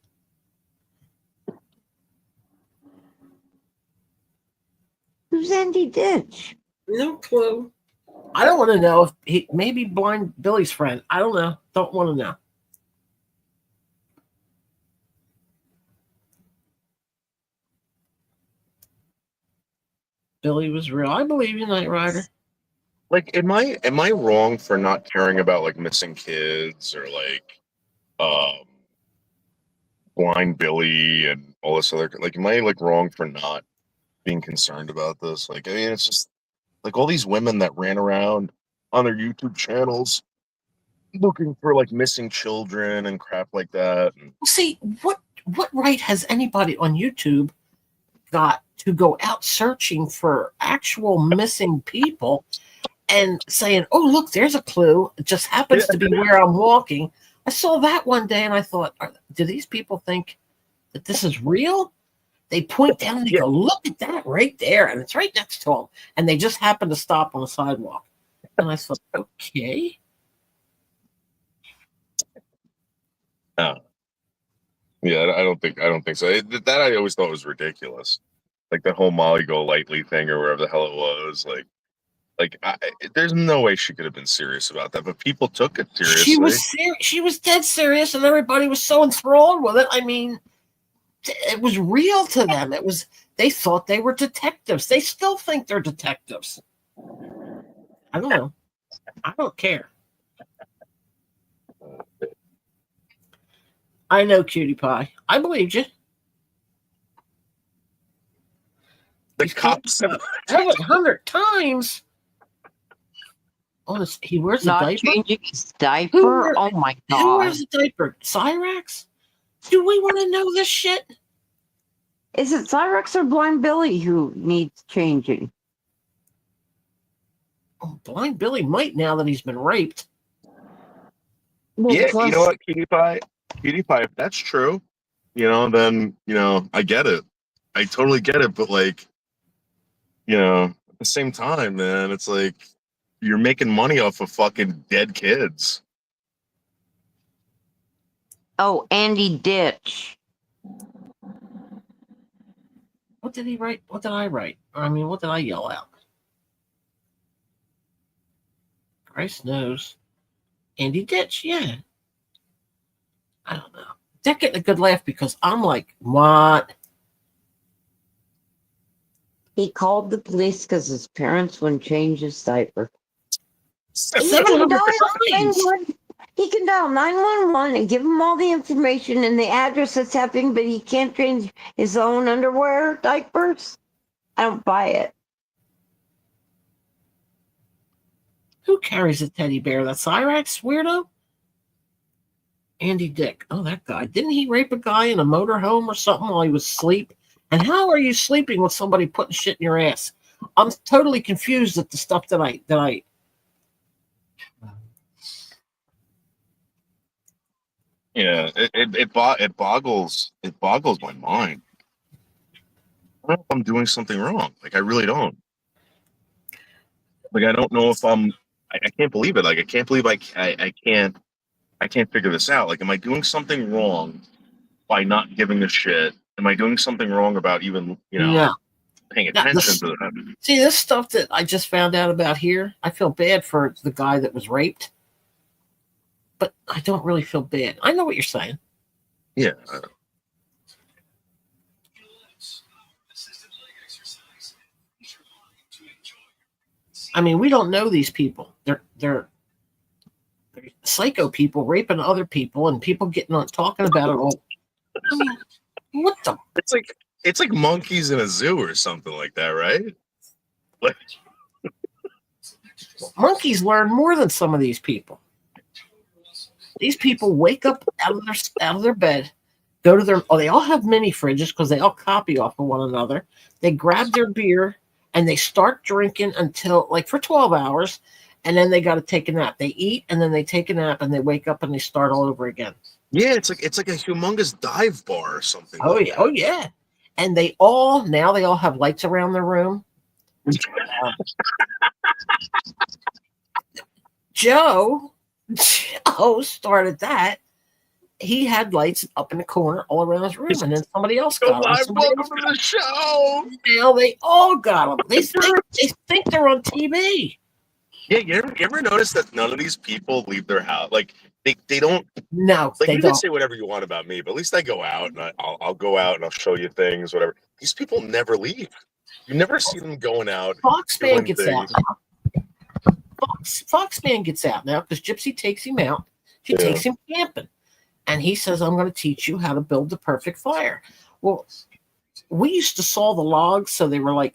Who's Andy Ditch? No clue. I don't want to know if he maybe Blind Billy's friend. I don't know. Don't want to know. Billy was real. I believe you, Knight Rider. Like, am I wrong for not caring about like missing kids or like Blind Billy and all this other, like, am I like wrong for not being concerned about this? Like, I mean, it's just like all these women that ran around on their YouTube channels looking for like missing children and crap like that. And see, what right has anybody on YouTube got to go out searching for actual missing people and saying, "Oh, look, there's a clue. It just happens to be where I'm walking." I saw that one day and I thought, do these people think that this is real? They point down and they go, "Look at that right there," and it's right next to them. And they just happen to stop on the sidewalk. And I thought, okay. Yeah, I don't think so. That I always thought was ridiculous. Like the whole Molly Golightly thing or wherever the hell it was. There's no way she could have been serious about that, but people took it seriously. She was dead serious, and everybody was so enthralled with it. I mean, it was real to them. They thought they were detectives. They still think they're detectives. I don't know. I don't care. I know, Cutie Pie. I believed you. The cops 100 times. Oh, he wears a Not diaper? changing his diaper? Oh my God. Who wears a diaper? Cyrex? Do we want to know this shit? Is it Cyrex or Blind Billy who needs changing? Oh, Blind Billy might now that he's been raped. Well, yeah, plus, you know what, Cutie Pie, if that's true, then, I get it. I totally get it, but like, at the same time, man, it's like you're making money off of fucking dead kids. Oh, Andy Ditch. What did he write? What did I write? I mean, what did I yell out? Christ knows. Andy Ditch, yeah. I don't know. They're getting a good laugh because I'm like, what? He called the police because his parents wouldn't change his diaper. He 700 can dial 911 and give him all the information and the address that's happening, but he can't change his own underwear diapers. I don't buy it. Who carries a teddy bear? That Cyrex weirdo? Andy Dick. Oh, that guy. Didn't he rape a guy in a motorhome or something while he was asleep? And how are you sleeping with somebody putting shit in your ass? I'm totally confused at the stuff that I. Yeah, it boggles my mind. I don't know if I'm doing something wrong. Like I really don't. Like I don't know if I can't believe it. Like I can't believe I can't figure this out. Like am I doing something wrong by not giving a shit? Am I doing something wrong about even No. paying Now, attention to that? see, this stuff that I just found out about here, I feel bad for the guy that was raped, but I don't really feel bad. I know what you're saying. Yeah. I mean, we don't know these people. They're psycho people raping other people, and people getting on talking about it all. I mean, what the? It's like monkeys in a zoo or something like that, right? Like, Monkeys learn more than some of these people. These people wake up out of their bed, go to their. Oh, they all have mini fridges because they all copy off of one another. They grab their beer and they start drinking until like for 12 hours, and then they got to take a nap. They eat and then they take a nap and they wake up and they start all over again. yeah, it's like a humongous dive bar or something. Oh like yeah, that. oh yeah. And they all have lights around their room. Joe started that. He had lights up in the corner all around his room, and then somebody else got them. Welcome to the show. Now they all got them. They think they're on TV. Yeah, you ever notice that none of these people leave their house? Like they don't. No, Like they you don't. can say whatever you want about me, but at least I go out and I'll go out and I'll show you things, whatever. These people never leave. You never see them going out. Foxman gets things. out now. Foxman gets out now because Gypsy takes him out. She takes him camping. And he says, I'm going to teach you how to build the perfect fire. Well, we used to saw the logs so they were like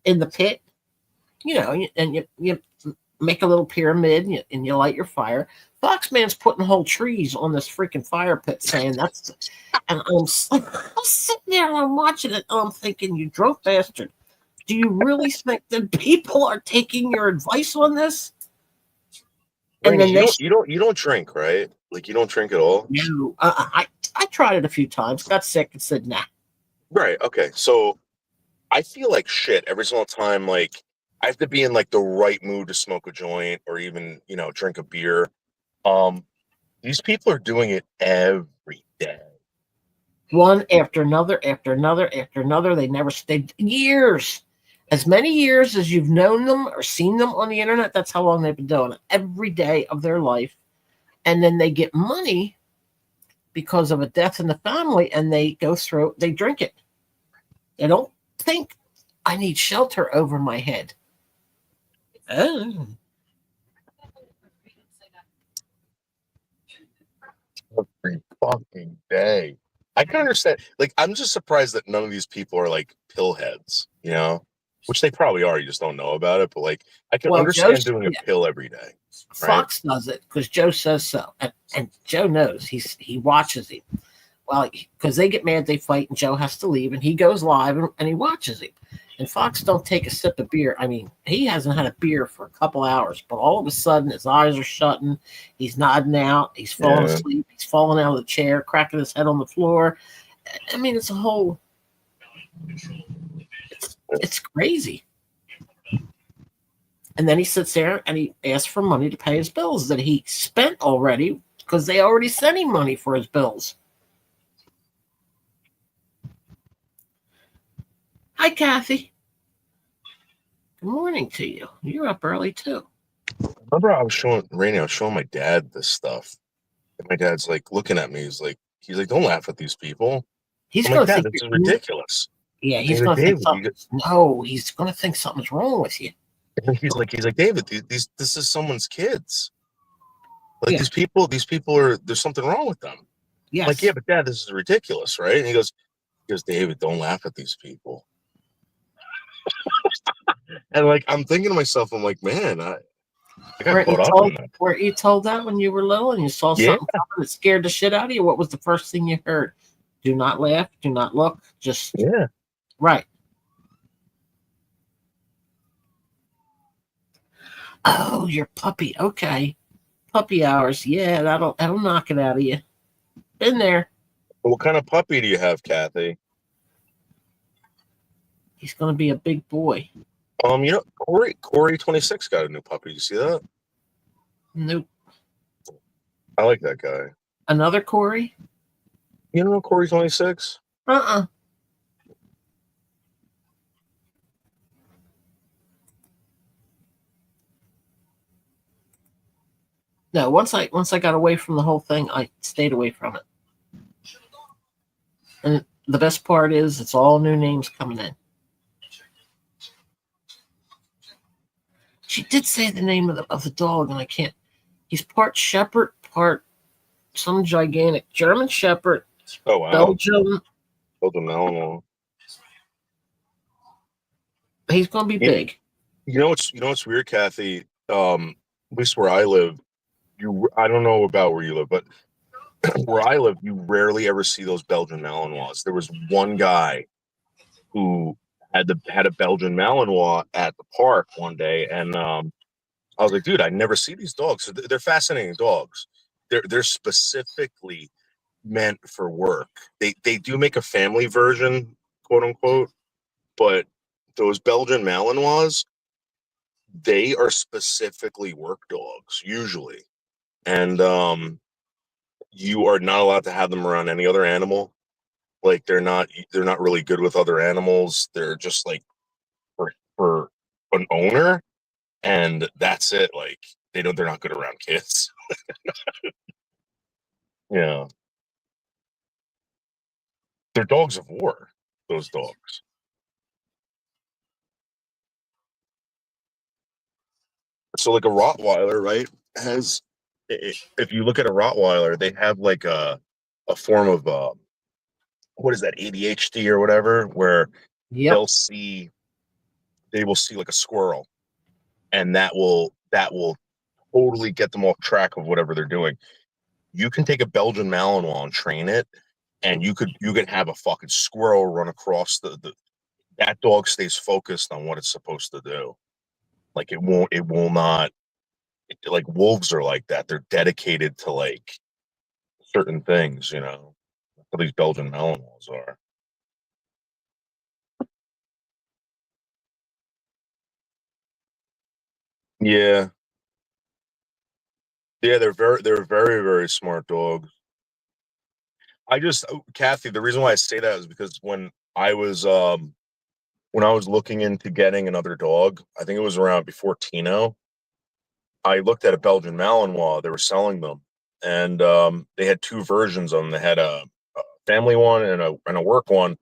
in the pit, and you make a little pyramid and you light your fire. Foxman's putting whole trees on this freaking fire pit saying that's, and I'm sitting there and I'm watching it and I'm thinking, you drunk bastard. Do you really think that people are taking your advice on this? And then you don't drink, right? Like you don't drink at all? No, I tried it a few times, got sick, and said nah. Right. Okay. So I feel like shit every single time. Like I have to be in like the right mood to smoke a joint or even drink a beer. These people are doing it every day. One after another, after another, after another. They never stayed years. As many years as you've known them or seen them on the internet, that's how long they've been doing it. Every day of their life. And then they get money because of a death in the family and they drink it. They don't think I need shelter over my head. Oh. Every fucking day. I can understand. Like, I'm just surprised that none of these people are like pill heads, which they probably are. You just don't know about it. But like, I can understand doing a pill every day. Fox does it because Joe says so, and Joe knows. He watches him. Well, because they get mad, they fight, and Joe has to leave, and he goes live and he watches him. And Fox don't take a sip of beer. I mean, he hasn't had a beer for a couple hours, but all of a sudden his eyes are shutting. He's nodding out. He's falling asleep. He's falling out of the chair, cracking his head on the floor. I mean, it's a whole. It's crazy. And then he sits there and he asks for money to pay his bills that he spent already because they already sent him money for his bills. Hi, Kathy. Good morning to you. You're up early too. Remember, I was showing my dad this stuff, and my dad's like looking at me. He's like, don't laugh at these people. He's going to think this is ridiculous. Yeah, he's going to think something. No, he's going to think something's wrong with you. He's like, David, this is someone's kids. Like these people there's something wrong with them. Yes. Like, yeah, but Dad, this is ridiculous, right? And he goes, David, don't laugh at these people. And like, I'm thinking to myself, I'm like, man, I got caught up in that. Weren't you told that when you were little and you saw Yeah. something coming that scared the shit out of you? What was the first thing you heard? Do not laugh. Do not look. Just Yeah. right. Oh, your puppy. Okay, puppy hours. Yeah, that'll knock it out of you. Been there. What kind of puppy do you have, Kathy? He's gonna be a big boy. You know, Corey 26 got a new puppy. You see that? Nope. I like that guy. Another Corey? You don't know Corey 26? Uh-uh. No, once I got away from the whole thing, I stayed away from it. And the best part is it's all new names coming in. She did say the name of the dog, and I can't. He's part Shepherd, part some gigantic German Shepherd, Oh wow. Belgium. Malinois. He's gonna be big. You know what's weird, Kathy? At least where I live, I don't know about where you live, but where I live, you rarely ever see those Belgian Malinois. There was one guy who had a Belgian Malinois at the park one day, and I was like, dude, I never see these dogs. So they're fascinating dogs. They're specifically meant for work. They do make a family version, quote unquote, but those Belgian Malinois, they are specifically work dogs usually, and you are not allowed to have them around any other animal. Like they're not really good with other animals. They're just like for an owner, and that's it. Like they're not good around kids. Yeah, they're dogs of war. Those dogs. So like a Rottweiler, right? If you look at a Rottweiler, they have like a form of what is that, ADHD or whatever, where Yep. they will see like a squirrel, and that will totally get them off track of whatever they're doing. You can take a Belgian Malinois and train it, and you could have a fucking squirrel run across that dog stays focused on what it's supposed to do. Like it will not, like wolves are like that. They're dedicated to like certain things, you know. What these Belgian Malinois are. Yeah. Yeah, they're very, very smart dogs. Kathy, the reason why I say that is because when I was looking into getting another dog, I think it was around before Tino, I looked at a Belgian Malinois. They were selling them, and they had two versions of them. They had a family one and a work one.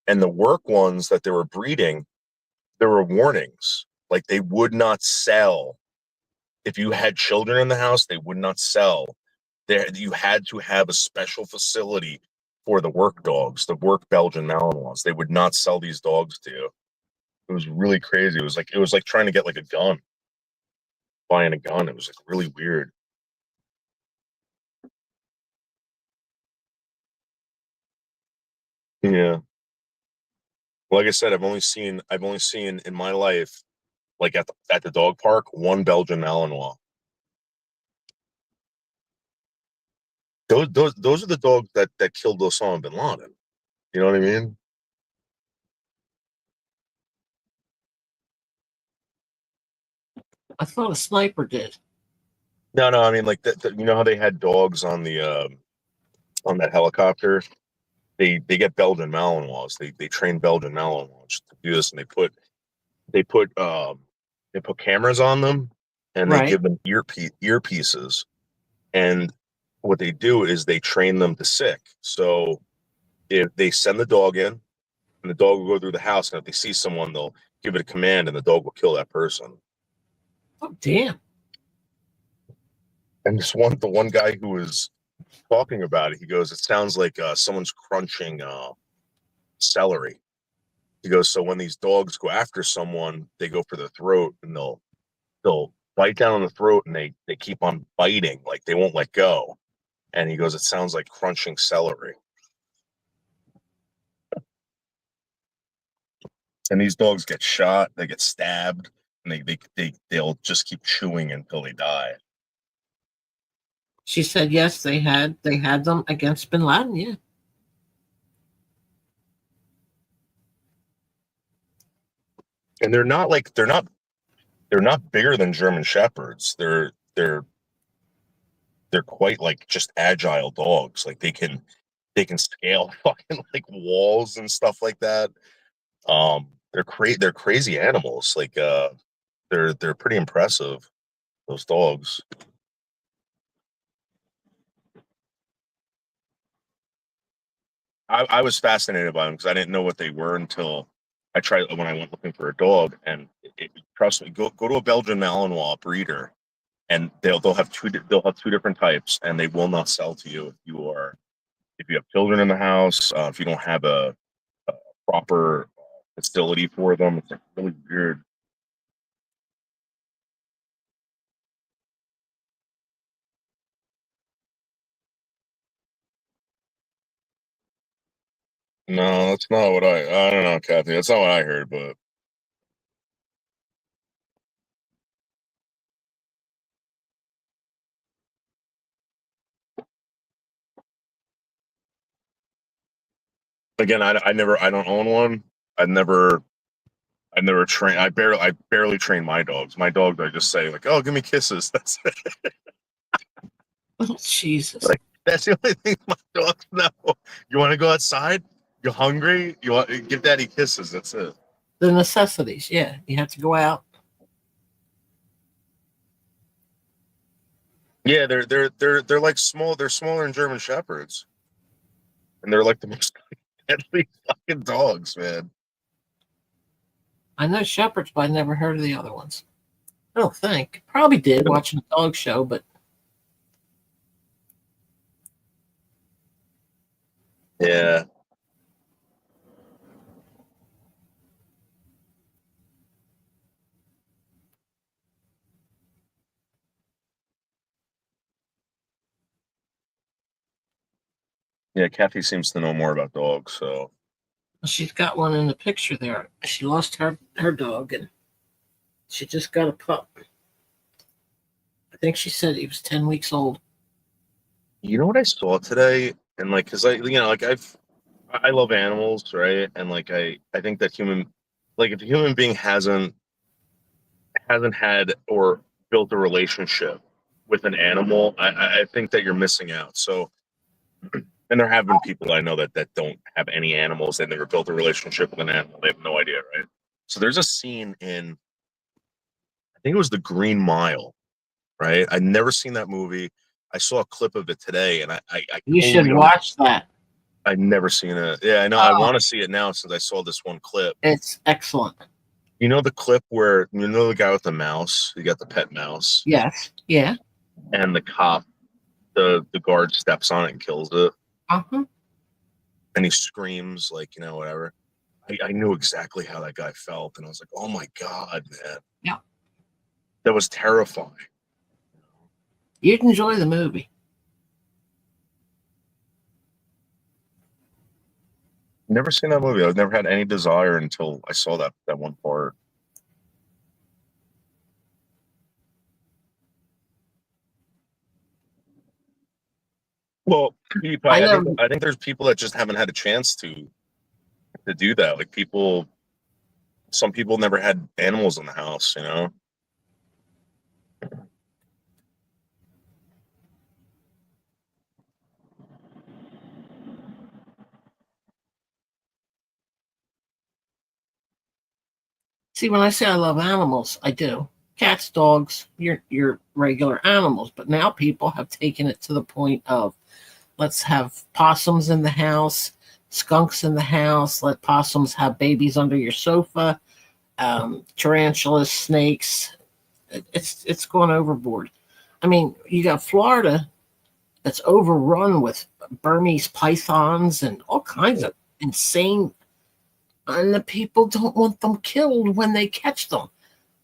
And the work ones that they were breeding, there were warnings. Like they would not sell. If you had children in the house, they would not sell. You had to have a special facility for the work dogs, the work Belgian Malinois. They would not sell these dogs to you. It was really crazy. It was like trying to get like a gun, buying a gun. It was like really weird. Yeah. Like I said, I've only seen in my life, like at the dog park, one Belgian Malinois. Those are the dogs that killed Osama bin Laden. You know what I mean? I thought a sniper did. No, I mean like you know how they had dogs on that helicopter? They get Belgian Malinois. They train Belgian Malinois to do this, and they put cameras on them, and they Right. give them earpieces. And what they do is they train them to sick. So if they send the dog in, and the dog will go through the house, and if they see someone, they'll give it a command, and the dog will kill that person. Oh, damn. And the one guy who was talking about it, he goes, "It sounds like someone's crunching celery." He goes, "So when these dogs go after someone, they go for the throat, and they'll bite down on the throat, and they keep on biting, like they won't let go. And he goes, it sounds like crunching celery. And these dogs get shot, they get stabbed, and they'll just keep chewing until they die. She said yes, they had them against Bin Laden. Yeah. And they're not bigger than German Shepherds. They're quite like just agile dogs. Like they can scale fucking like walls and stuff like that. They're crazy animals. Like they're pretty impressive, those dogs. I was fascinated by them because I didn't know what they were until I tried when I went looking for a dog. And trust me, go to a Belgian Malinois breeder, and they'll have two different types, and they will not sell to you if you have children in the house, if you don't have a proper facility for them. It's like really weird. No, that's not what I don't know, Kathy. That's not what I heard, but again, I don't own one. I've never trained. I barely train my dogs. My dogs, I just say like, "Oh, give me kisses." That's it. Oh, Jesus. Like that's the only thing my dogs know. You want to go outside? You're hungry? You want give daddy kisses? That's it. The necessities. Yeah, you have to go out. Yeah, they're like small. They're smaller than German Shepherds, and they're like the most deadly fucking dogs, man. I know shepherds, but I never heard of the other ones. I don't think. Probably did watching a dog show, but Yeah. Yeah, Kathy seems to know more about dogs, so she's got one in the picture there. She lost her dog, and she just got a pup. I think she said he was 10 weeks old. you know what I saw today? And like, cause I love animals, right? And like, I think that if a human being hasn't had or built a relationship with an animal, I think that you're missing out. So, and there have been people I know that don't have any animals. They never built a relationship with an animal. They have no idea, right? So there's a scene in, I think it was The Green Mile, right? I'd never seen that movie. I saw a clip of it today, and I You totally should watch that. I've never seen it. Yeah, I know. I Oh, want to see it now since I saw this one clip. it's excellent. You know the clip where the guy with the mouse? He got the pet mouse, Yes. Yeah. and the guard steps on it and kills it, Uh-huh. and he screams like whatever. I knew exactly how that guy felt, and I was like, oh my god, man. Yeah. That was terrifying. You'd enjoy the movie. Never seen that movie. I've never had any desire until I saw that one part. Well, I think there's people that just haven't had a chance to do that. Like some people never had animals in the house, See, when I say I love animals, I do. Cats, dogs, your regular animals. But now people have taken it to the point of let's have possums in the house, skunks in the house. Let possums have babies under your sofa. Tarantulas, snakes. It's gone overboard. I mean, you got Florida that's overrun with Burmese pythons and all kinds of insane, and the people don't want them killed when they catch them.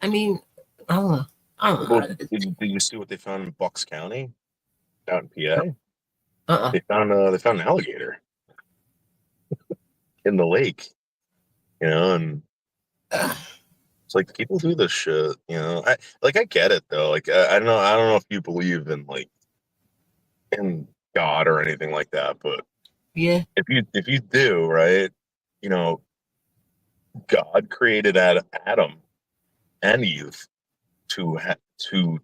I mean, I don't know. I don't Well, know. did you see what they found in Bucks County, out in PA? Uh-uh. They found an alligator in the lake. And it's like people do this shit. I get it though. Like I don't know if you believe in in God or anything like that, but Yeah. if you do, right, you know, God created Adam and Eve to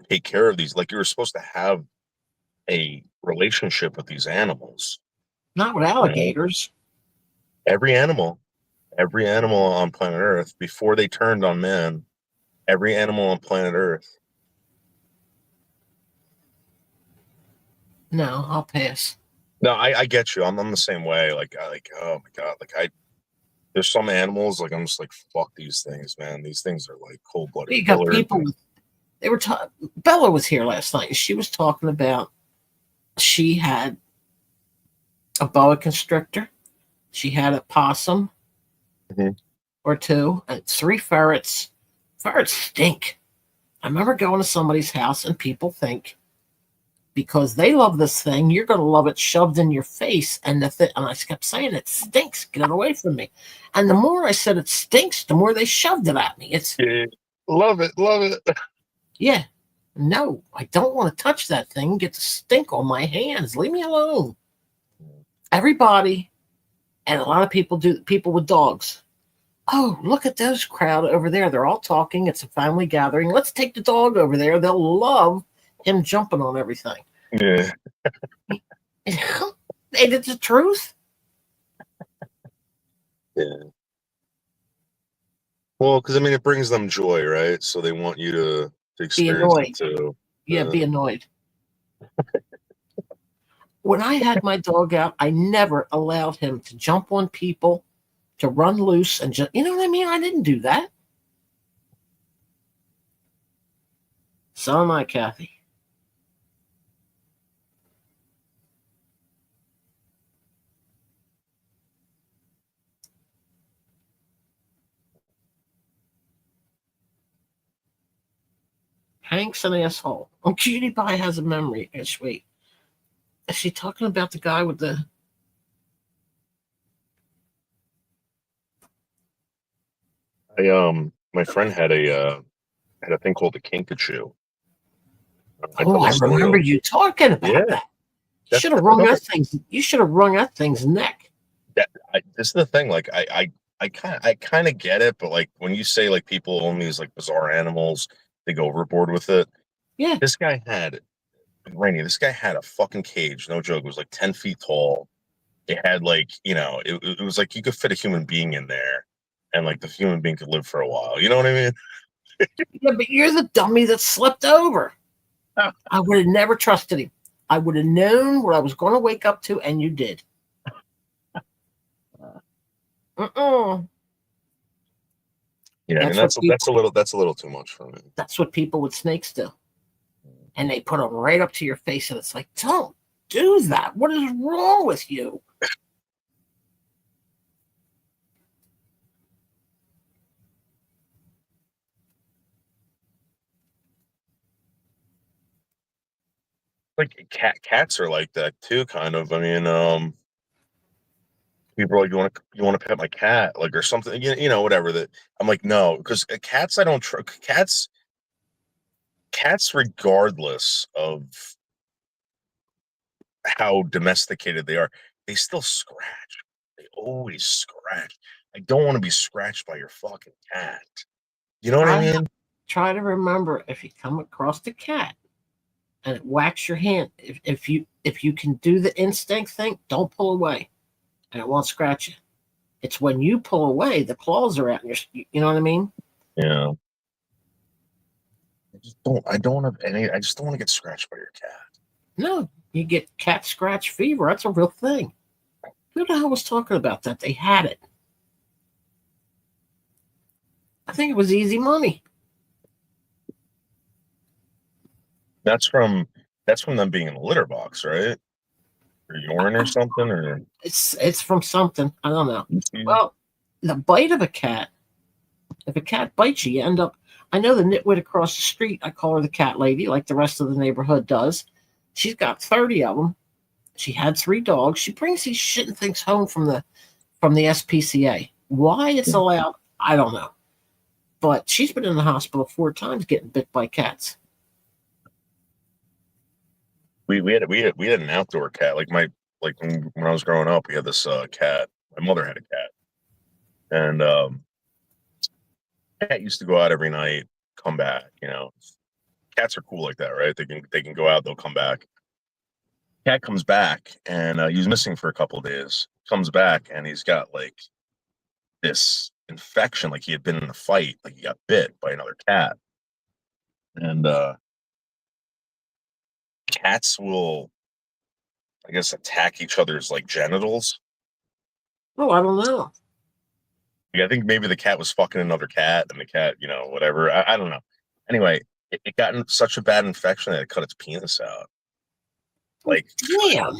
take care of these. Like you were supposed to have a relationship with these animals. Not with You know? alligators. Every animal, every animal on planet Earth before they turned on man, every animal on planet Earth. No, I'll pass. No, I get you. I'm the same way. Oh my god, there's some animals like I'm just like fuck these things, man. These things are like cold blooded You got killers. people. They were talking. Bella was here last night, and she was talking about she had a boa constrictor, she had a possum Mhm. or two, and 3 ferrets. Ferrets stink. I remember going to somebody's house, and people think because they love this thing, you're going to love it shoved in your face. And and I kept saying it stinks. Get it away from me. And the more I said it stinks, the more they shoved it at me. It's Yeah, love it. yeah. No, I don't want to touch that thing. Get the stink on my hands. Leave me alone. Everybody, and a lot of people do. People with dogs. Oh, look at those crowd over there. They're all talking. It's a family gathering. Let's take the dog over there. They'll love him jumping on everything. Yeah. Ain't it the truth? Yeah. Well, because I mean, it brings them joy, right? So they want you to Be experience annoyed. it too. Yeah, be annoyed. When I had my dog out, I never allowed him to jump on people, to run loose, and just, you know what I mean? I didn't do that. So am I, Kathy. Hank's an asshole. Oh, Cutie Pie has a memory. It's wait. Is she talking about the guy with the? My friend had a thing called a kinkajou. I Oh, tell I the story. remember you talking about Yeah, that. that's Should have the wrung thing. that thing's. You should have wrung that thing's neck. This is the thing. Like I kind of get it, but like when you say like people own these like bizarre animals, they go overboard with it. Yeah. This guy had Rainy. This guy had a fucking cage. No joke. It was like 10 feet tall. It had like it was like you could fit a human being in there, and like the human being could live for a while. You know what I mean? Yeah, but you're the dummy that slipped over. I would have never trusted him. I would have known what I was going to wake up to, and you did. Yeah, I mean that's a little too much for me. That's what people with snakes do. And they put them right up to your face, and it's like, don't do that. What is wrong with you? Like cats are like that too, kind of. I mean, people are like, you want to pet my cat, like or something, whatever. That I'm like, no, because cats, I don't trust cats, regardless of how domesticated they are, they still scratch. They always scratch. I don't want to be scratched by your fucking cat. You know what I mean? Try to remember if you come across the cat and it whacks your hand, if you can do the instinct thing, don't pull away, and it won't scratch you. It's when you pull away, the claws are out, and you know what I mean? Yeah. I don't have any. I just don't want to get scratched by your cat. No, you get cat scratch fever. That's a real thing. Who the hell was talking about that? They had it. I think it was easy money. That's from them being in a litter box, right? Or urine or something, or It's from something. I don't know. Well, the bite of a cat. If a cat bites you, you end up. I know the nitwit across the street. I call her the cat lady, like the rest of the neighborhood does. She's got 30 of them. She had 3 dogs. She brings these shitting things home from the SPCA. Why it's allowed, I don't know. But she's been in the hospital 4 times getting bit by cats. We had an outdoor cat. Like when I was growing up, we had this cat. My mother had a cat, and cat used to go out every night, come back. You know, cats are cool like that, right? They can go out, they'll come back. Cat comes back, and he's missing for a couple of days. Comes back, and he's got like this infection, like he had been in a fight, like he got bit by another cat, and cats will, I guess, attack each other's like genitals. Oh, I don't know. I think maybe the cat was fucking another cat, and the cat, you know, whatever. I don't know. Anyway, it got in such a bad infection that it cut its penis out. Like, damn.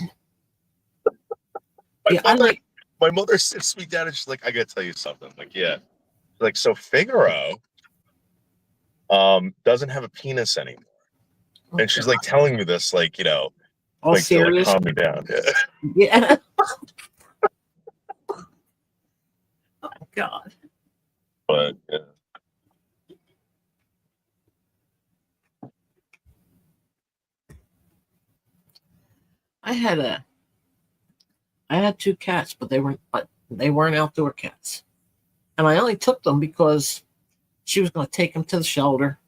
Yeah, my mother sits me down and she's like, "I gotta tell you something." I'm like, yeah, like so Figaro, doesn't have a penis anymore, and she's like telling me this, like, you know, all like serious. to like calm me down. Yeah. Oh God. But yeah. I had 2 cats, but they weren't outdoor cats, and I only took them because she was going to take them to the shelter,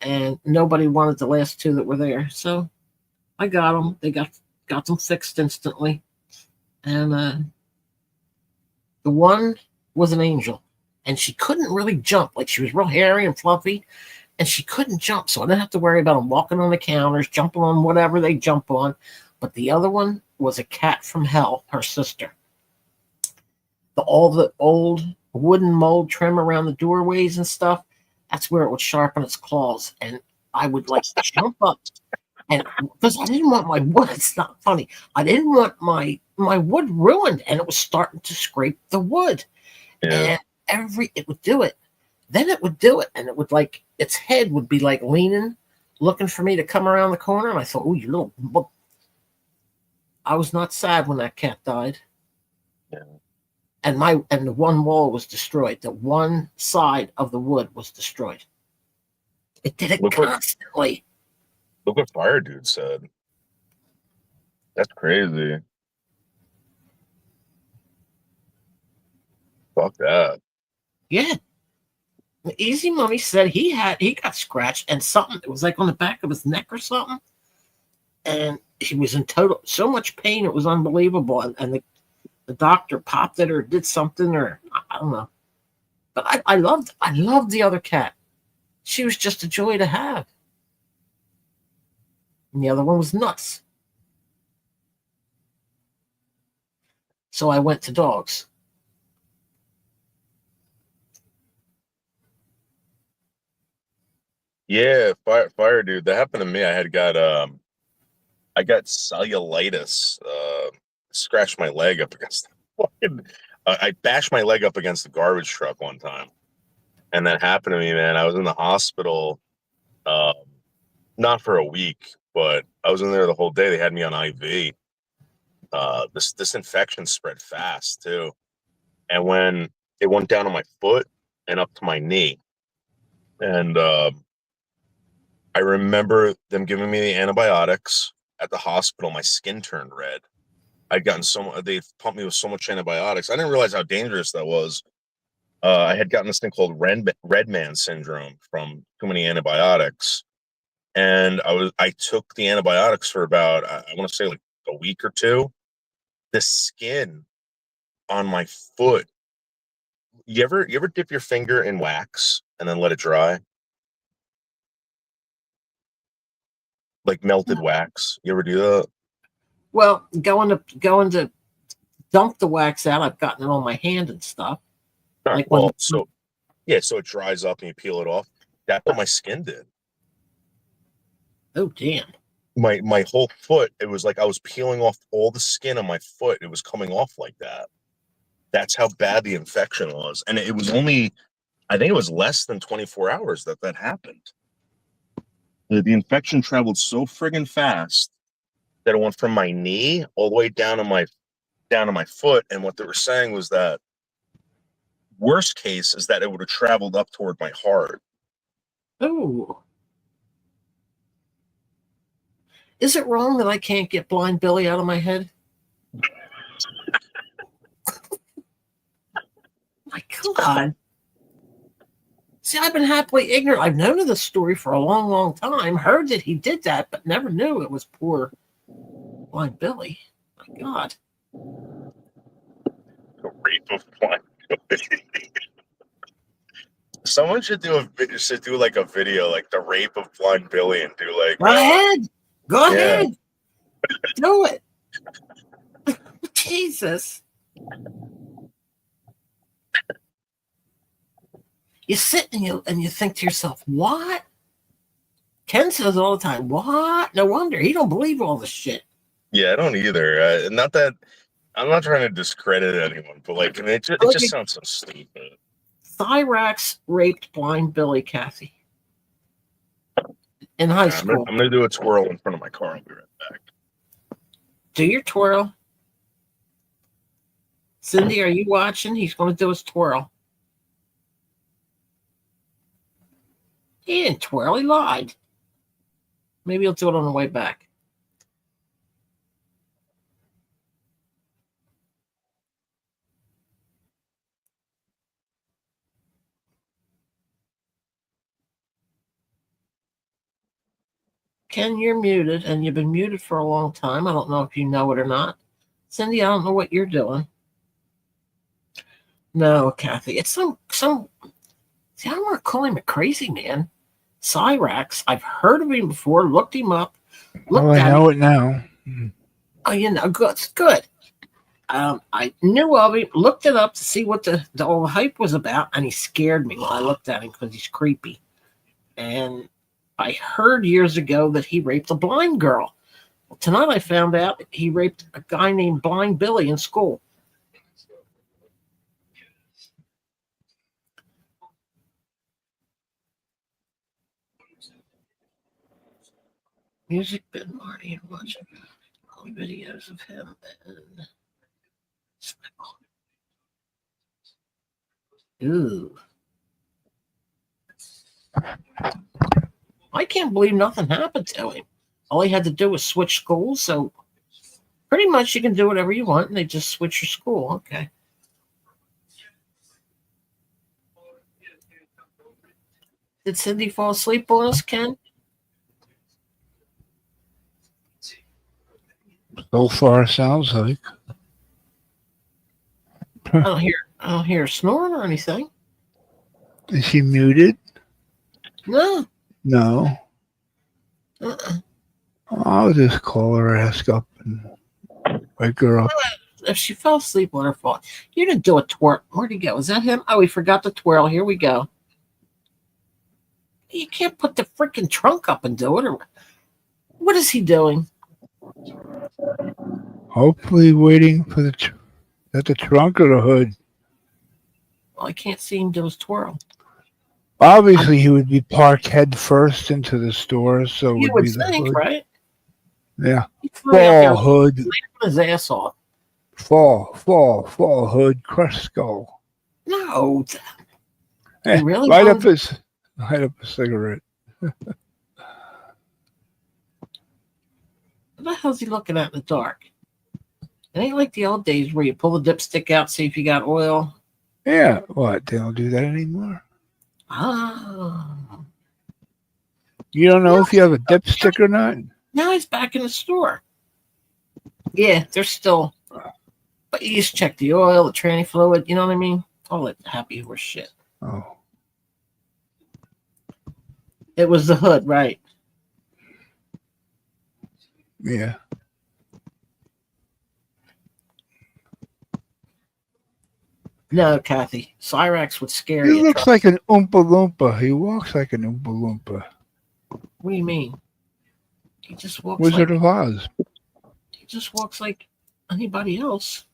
and nobody wanted the last 2 that were there, so I got them. They got them fixed instantly, and the one was an angel, and she couldn't really jump. Like, she was real hairy and fluffy, and she couldn't jump, so I didn't have to worry about them walking on the counters, jumping on whatever they jump on. But the other one was a cat from hell, her sister. All the old wooden mold trim around the doorways and stuff, that's where it would sharpen its claws. And I would like jump up, and because I didn't want my wood, it's not funny, I didn't want my wood ruined, and it was starting to scrape the wood. Yeah. And it would do it. Then it would do it, and it would, like, its head would be like leaning, looking for me to come around the corner. And I thought, oh, you little. I was not sad when that cat died. Yeah. And the one wall was destroyed. The one side of the wood was destroyed. It did it constantly. Look what Fire Dude said. That's crazy. Fuck that. Yeah. Easy Money said he got scratched and something, it was like on the back of his neck or something. And he was in so much pain, it was unbelievable. And the doctor popped it or did something, or I don't know. But I loved the other cat. She was just a joy to have. And the other one was nuts. So I went to dogs. Yeah, fire dude. That happened to me. I got cellulitis. Scratched my leg up against I bashed my leg up against the garbage truck one time. And that happened to me, man. I was in the hospital, not for a week, but I was in there the whole day. They had me on IV. This infection spread fast too. And when it went down to my foot and up to my knee, and I remember them giving me the antibiotics at the hospital. My skin turned red. They pumped me with so much antibiotics. I didn't realize how dangerous that was. I had gotten this thing called red man syndrome from too many antibiotics. And I took the antibiotics for about, I want to say like a week or 2. The skin on my foot. You ever dip your finger in wax and then let it dry? Like melted wax. You ever do that? Well, going to dump the wax out, I've gotten it on my hand and stuff. All right, Like so it dries up and you peel it off. That's what my skin did. Oh, damn. My whole foot, it was like I was peeling off all the skin on my foot. It was coming off like that. That's how bad the infection was. And it was only, I think it was less than 24 hours that happened. The infection traveled so friggin' fast that it went from my knee all the way down to my foot. And what they were saying was that worst case is that it would have traveled up toward my heart. Oh. Is it wrong that I can't get Blind Billy out of my head? My God. See, I've been happily ignorant. I've known of this story for a long, long time. Heard that he did that, but never knew it was poor Blind Billy. My God. The rape of Blind Billy. Someone should do like a video like the rape of Blind Billy and do like Go ahead. Go yeah. ahead. Do it. Jesus. You sit and you think to yourself, what? Ken says all the time, what? No wonder he don't believe all this shit. Yeah, I don't either. Not that I'm not trying to discredit anyone, but like, I mean, it just sounds so stupid. Thyrax raped Blind Billy, Kathy, in high school. I'm gonna do a twirl in front of my car. I'll be right back. Do your twirl. Cindy, are you watching? He's going to do his twirl. He didn't twirl. He lied. Maybe he'll do it on the way back. Ken, you're muted, and you've been muted for a long time. I don't know if you know it or not. Cindy, I don't know what you're doing. No, Kathy. It's some see, I don't want to call him a crazy man. Cyrax. I've heard of him before, looked him up. Oh, I know it now. Oh, you know, good. I knew of him, looked it up to see what the whole hype was about, and he scared me when I looked at him because he's creepy. And I heard years ago that he raped a blind girl. Well, tonight I found out he raped a guy named Blind Billy in school. Music been Marty and watching all videos of him and ooh. I can't believe nothing happened to him. All he had to do was switch schools, so pretty much you can do whatever you want and they just switch your school. Okay. Did Cindy fall asleep on us, Ken? So far, sounds like. I don't hear her snoring or anything. Is she muted? No. No. Uh-uh. I'll just call her ass up and wake her up. If she fell asleep on her fault. You didn't do a twirl. Where'd he go? Is that him? Oh, he forgot to twirl. Here we go. You can't put the freaking trunk up and do it. Or what is he doing? Hopefully waiting for the trunk or the hood. Well, I can't see him do his twirl. Obviously, he would be parked head first into the store, so You it would would be the think, hood. right? Yeah. He threw out there, Fall hood. laid his ass off. Fall hood, crushed skull. No. Eh, He really light was- up a cigarette. What the hell's he looking at in the dark? It ain't like the old days where you pull the dipstick out, see if you got oil. Yeah, what? They don't do that anymore. Ah. You don't know if you have a dipstick or not? Now he's back in the store. Yeah, they're still. But you just check the oil, the tranny fluid, you know what I mean? All that happy horse shit. Oh. It was the hood, right? Yeah. No, Kathy. Cyrax would scare He you. looks like an Oompa Loompa. He walks like an Oompa Loompa. What do you mean? He just walks Wizard like of Oz. he just walks like anybody else.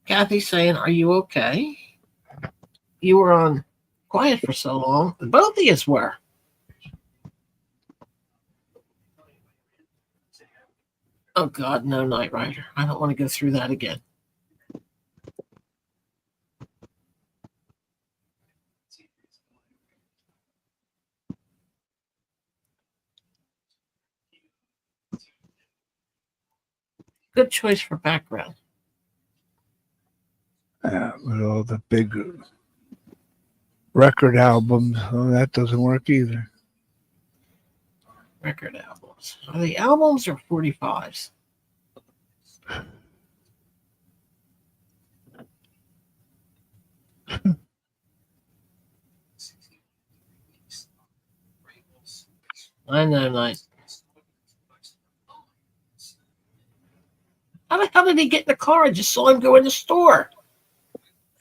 Kathy's saying, "Are you okay?" you were on quiet for so long. Both of us were. Oh God, no, Knight Rider. I don't want to go through that again. Good choice for background. With all the big record albums, oh, that doesn't work either. Record albums. Are the albums or 45s? I know, Knight. How the hell did he get in the car? I just saw him go in the store.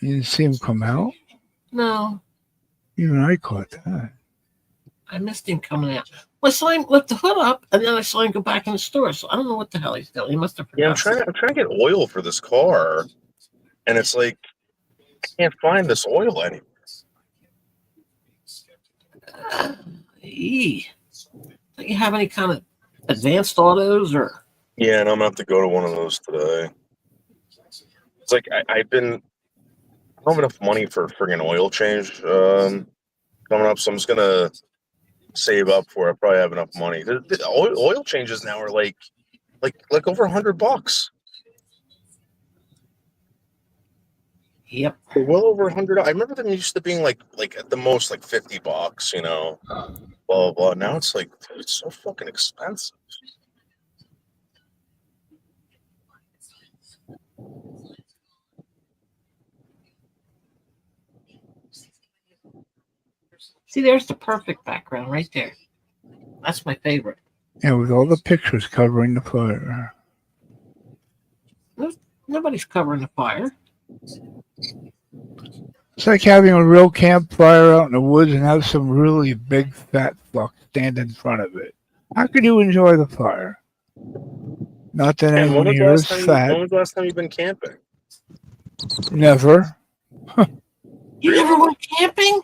You didn't see him come out? No, Even I caught that. I missed him coming out. Well, I saw him lift the hood up, and then I saw him go back in the store. So I don't know what the hell he's doing. He must have Yeah, forgotten. I'm trying to get oil for this car, and it's like I can't find this oil anymore. Eee. Don't you have any kind of advanced autos or? Yeah, and I'm gonna have to go to one of those today. It's like I don't have enough money for a friggin' oil change coming up, so I'm just gonna save up for it. I probably have enough money. The oil changes now are like over $100. Yep. They're well over $100. I remember them used to being like at the most like $50, you know, blah blah blah. Now it's like, dude, it's so fucking expensive. See, there's the perfect background right there. That's my favorite. Yeah, with all the pictures covering the fire. Nobody's covering the fire. It's like having a real campfire out in the woods and have some really big fat fuck stand in front of it. How can you enjoy the fire? Not that And anyone here is fat. when was the last time you've been camping? Never. You never went camping?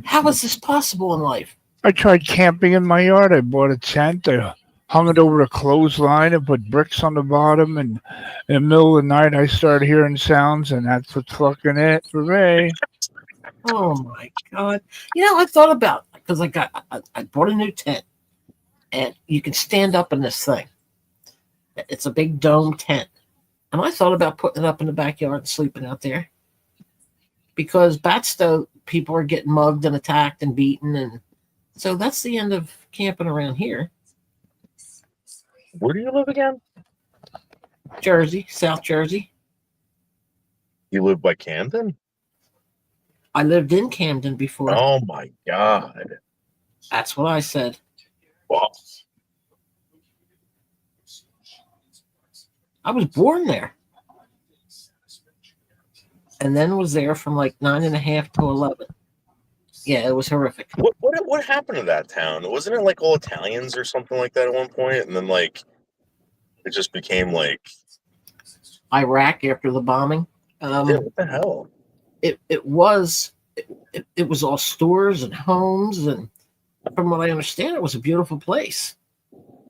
How is this possible in life? I tried camping in my yard. I bought a tent. I hung it over a clothesline and put bricks on the bottom. And in the middle of the night, I started hearing sounds, and that's what's fucking it for me. Oh my God. You know, I thought about, because I bought a new tent, and you can stand up in this thing. It's a big dome tent. And I thought about putting it up in the backyard and sleeping out there. Because Batstow people are getting mugged and attacked and beaten. And so that's the end of camping around here. Where do you live again? Jersey, South Jersey. You live by Camden? I lived in Camden before. Oh my God. That's what I said. Wow. I was born there. And then was there from like 9.5 to 11. Yeah, it was horrific. What happened to that town? Wasn't it like all Italians or something like that at one point? And then like it just became like Iraq after the bombing. yeah, what the hell? It was all stores and homes, and from what I understand, it was a beautiful place.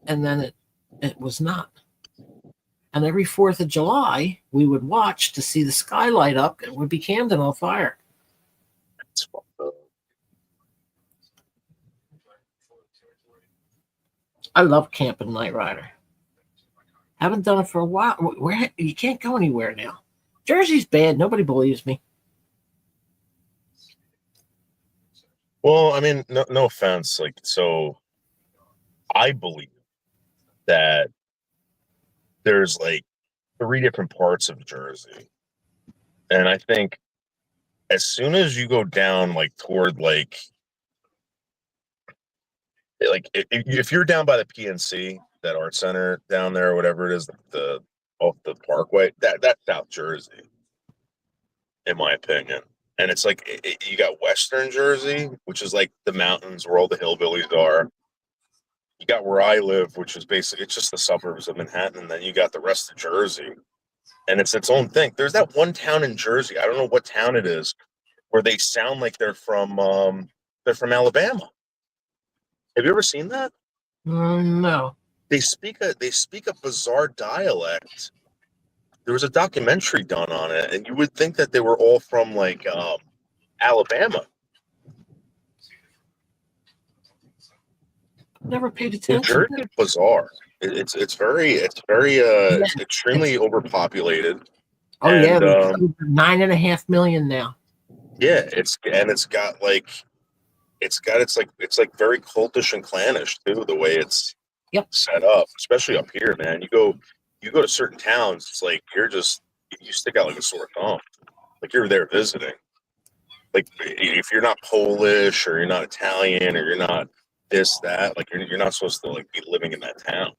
And then it was not. And every 4th of July, we would watch to see the sky light up, and it would be Camden on fire. It's fucked up. I love camping Knight Rider. Haven't done it for a while. Where you can't go anywhere now. Jersey's bad. Nobody believes me. Well, I mean, no offense. Like, so I believe that there's like 3 different parts of Jersey. And I think as soon as you go down like toward like if you're down by the PNC, that art center down there, or whatever it is, the off the parkway, that's South Jersey, in my opinion. And it's like you got Western Jersey, which is like the mountains where all the hillbillies are. You got where I live, which is basically it's just the suburbs of Manhattan, and then you got the rest of Jersey, and it's its own thing. There's that one town in Jersey. I don't know what town it is, where they sound like they're from Alabama. Have you ever seen that? No. They speak a bizarre dialect. There was a documentary done on it, and you would think that they were all from like Alabama. Never paid New attention. Jersey is bizarre. It's very Yeah, it's extremely overpopulated, Oh yeah, and there's over 9.5 million now. yeah, it's got like it's like very cultish and clannish too. The way it's Yep. set up, especially up here, man. You go to certain towns, it's like you stick out like a sore thumb. Like you're there visiting. Like if you're not Polish or you're not Italian or you're not this that, like you're not supposed to like be living in that town.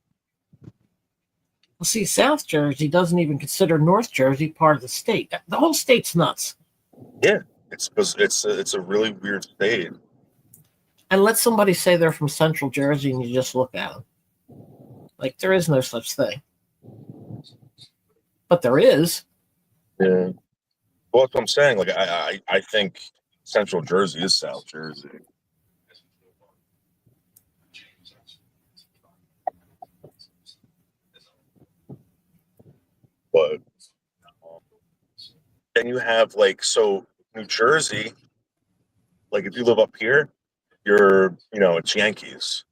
Well, see, South Jersey doesn't even consider North Jersey part of the state. The whole state's nuts. Yeah, it's a really weird state. And let somebody say they're from Central Jersey, and you just look at them like there is no such thing. But there is. Yeah. Well, that's what I'm saying. Like I think Central Jersey is South Jersey. But then you have like New Jersey, like if you live up here, it's Yankees.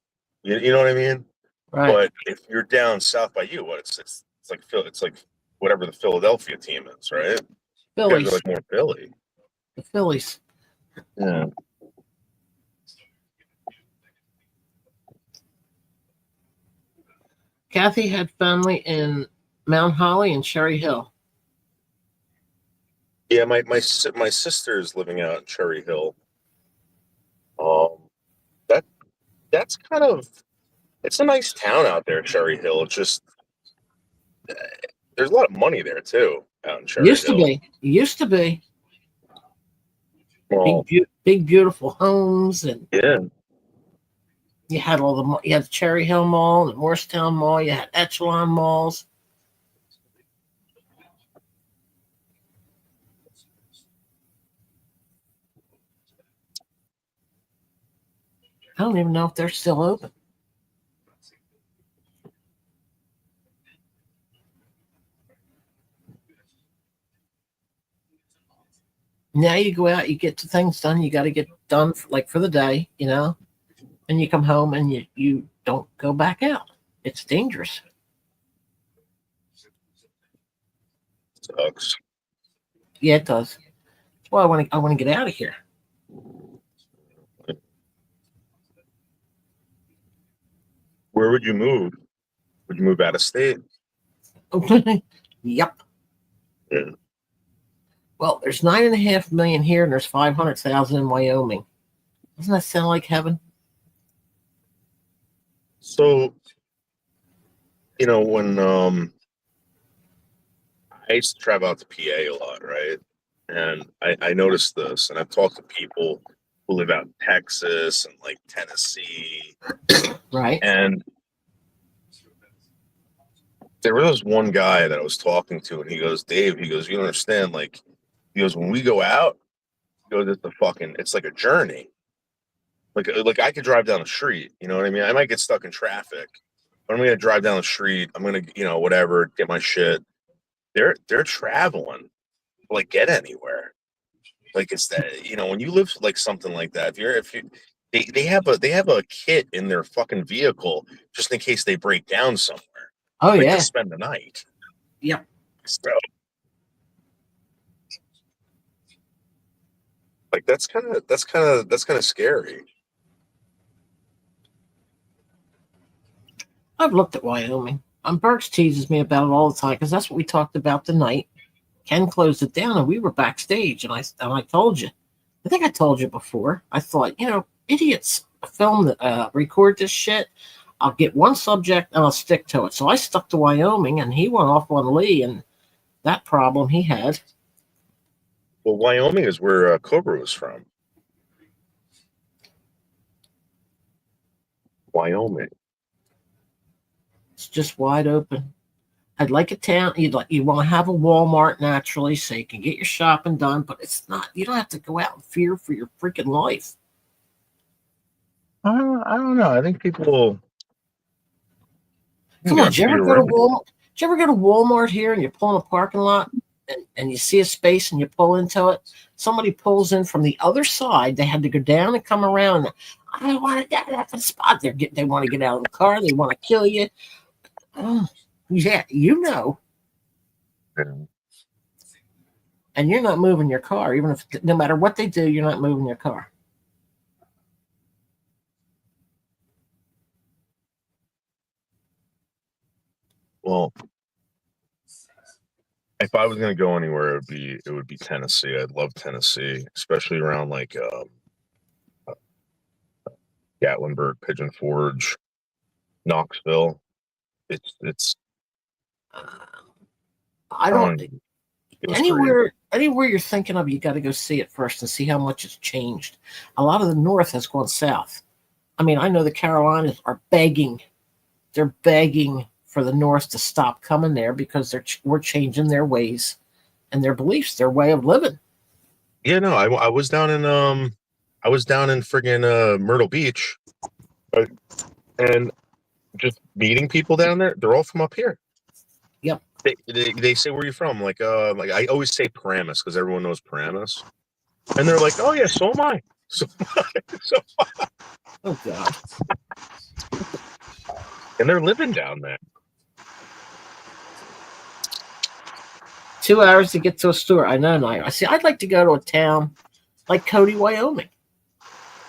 You know what I mean? Right. But if you're down south by you, it's like whatever the Philadelphia team is, right? You guys Phillies. are like more Philly. The Phillies. Yeah. Kathy had family in Mount Holly and Cherry Hill. Yeah, my sister's living out in Cherry Hill. That that's kind of it's a nice town out there, Cherry Hill. It's just there's a lot of money there too out in Cherry Used to Hill. be. Used to be. Well, Big, beautiful homes, and yeah, you had you had the Cherry Hill Mall, the Morristown Mall, you had Echelon Malls. I don't even know if they're still open. Now you go out, you get the things done you got to get done for the day, and you come home and you don't go back out. It's dangerous. sucks. Yeah, it does. Well, I want to get out of here. Where would you move? Would you move out of state? Yep. Yeah. Well, there's 9.5 million here, and there's 500,000 in Wyoming. Doesn't that sound like heaven? So, when I used to travel out to PA a lot, right? And I noticed this, and I've talked to people who live out in Texas and like Tennessee, Right. and there was one guy that I was talking to, and he goes, Dave, he goes, you don't understand, like, he goes, when we go out, he goes, it's like a journey. Like I could drive down the street, you know what I mean? I might get stuck in traffic, but I'm gonna drive down the street. I'm gonna, whatever, get my shit. They're traveling, like get anywhere. Like it's that, when you live like something like that, if you they have a kit in their fucking vehicle just in case they break down somewhere. Oh Like yeah. to spend the night. Yep. So like that's kind of scary. I've looked at Wyoming. Burks teases me about it all the time because that's what we talked about tonight. Ken closed it down, and we were backstage, and I told you. I think I told you before. I thought, idiots record this shit. I'll get one subject and I'll stick to it. So I stuck to Wyoming, and he went off on Lee and that problem he had. Well, Wyoming is where Cobra was from. Wyoming. It's just wide open. I'd like a town. You want to have a Walmart naturally, so you can get your shopping done. But it's not. You don't have to go out in fear for your freaking life. I don't know. I think people. Come on, did you ever go to Walmart? Did you ever go to Walmart here and you pull in a parking lot and you see a space and you pull into it? Somebody pulls in from the other side. They had to go down and come around. I don't want to get out of the spot. They want to get out of the car. They want to kill you. Oh, yeah, you know. And you're not moving your car, even if no matter what they do, you're not moving your car. Well, if I was going to go anywhere, it would be Tennessee. I'd love Tennessee, especially around like Gatlinburg, Pigeon Forge, Knoxville. It's. I don't. Anywhere you're thinking of, you got to go see it first and see how much it's changed. A lot of the North has gone south. I mean, I know the Carolinas are begging. They're begging for the North to stop coming there because we're changing their ways and their beliefs, their way of living. Yeah, no, I was down in friggin' Myrtle Beach, and just meeting people down there. They're all from up here. Yep. They say, where are you from? Like I always say Paramus because everyone knows Paramus, and they're like, oh yeah, so am I. So oh God. And they're living down there. 2 hours to get to a store. I know. I see. I'd like to go to a town like Cody, Wyoming,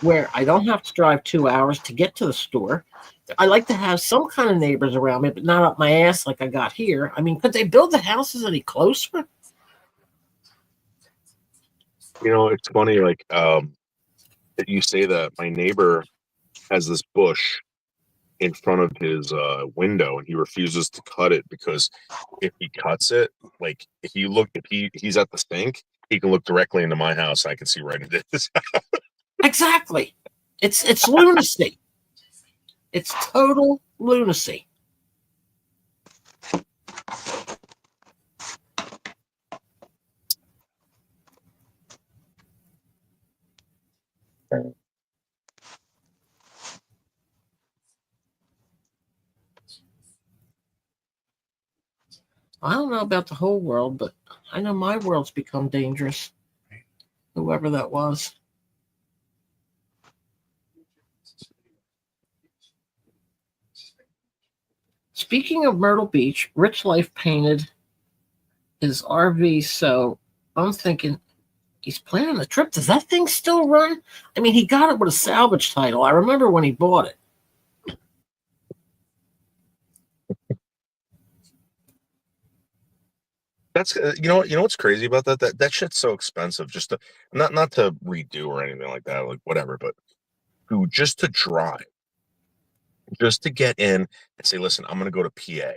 where I don't have to drive 2 hours to get to the store. I like to have some kind of neighbors around me, but not up my ass like I got here. I mean, could they build the houses any closer? You know, it's funny, like that you say that. My neighbor has this bush in front of his window, and he refuses to cut it because if he cuts it, like if he's at the sink, he can look directly into my house. And I can see right into his house. Exactly. It's lunacy. It's total lunacy. I don't know about the whole world, but I know my world's become dangerous. Whoever that was. Speaking of Myrtle Beach, Rich Life painted his RV, so I'm thinking he's planning a trip. Does that thing still run? I mean, he got it with a salvage title. I remember when he bought it. That's you know what's crazy about that shit's so expensive. Just to not to redo or anything like that, like whatever, but just to drive, just to get in and say, listen, I'm gonna go to PA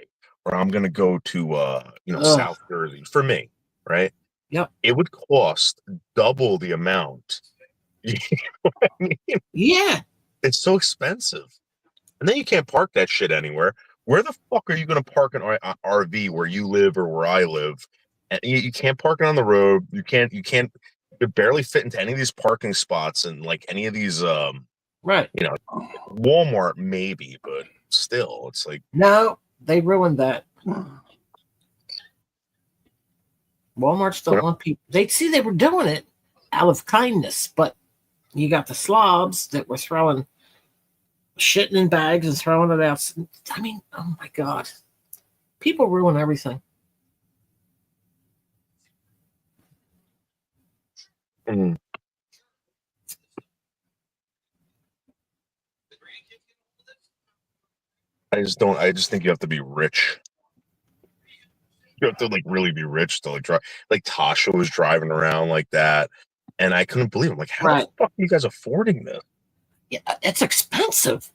or I'm gonna go to South Jersey for me, right? Yep. It would cost double the amount. You know what I mean? Yeah. It's so expensive. And then you can't park that shit anywhere. Where the fuck are you going to park an RV where you live or where I live? And you can't park it on the road. You barely fit into any of these parking spots and like any of these, right. Walmart maybe, but still, it's like. No, they ruined that. Walmart's don't want people. They were doing it out of kindness, but you got the slobs that were throwing shitting in bags and throwing it out. I mean, oh my God. People ruin everything. Mm. I just think you have to be rich. You have to like really be rich to like drive. Like Tasha was driving around like that, and I couldn't believe it. I'm like, how the fuck are you guys affording this? Yeah, it's expensive.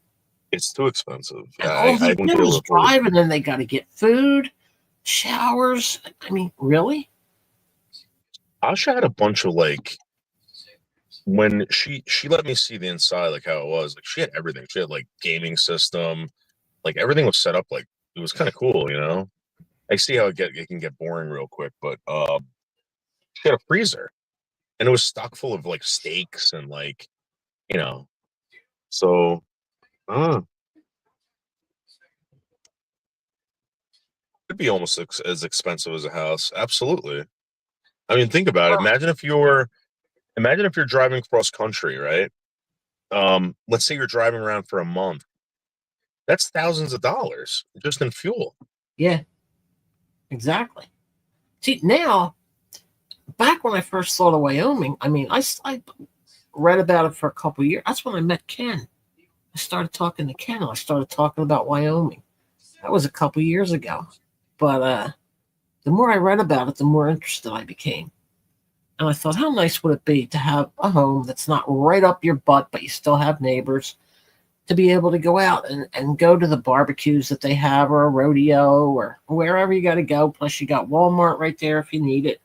It's too expensive. And all they do is drive, and then they got to get food, showers. I mean, really? Asha had a bunch of like when she let me see the inside, like how it was. Like she had everything. She had like gaming system, like everything was set up like it was kind of cool, you know. I see how it can get boring real quick, but she had a freezer, and it was stocked full of like steaks and like you know. So, it'd be almost as expensive as a house. Absolutely. I mean, think about it. Imagine if you're driving cross country, right? Let's say you're driving around for a month. That's thousands of dollars just in fuel. Yeah, exactly. See, now, back when I first thought of Wyoming, I mean, I read about it for a couple of years. That's when I met Ken. I started talking to Ken. I started talking about Wyoming. That was a couple of years ago. But the more I read about it, the more interested I became. And I thought, how nice would it be to have a home that's not right up your butt, but you still have neighbors, to be able to go out and go to the barbecues that they have, or a rodeo, or wherever you got to go. Plus, you got Walmart right there if you need it.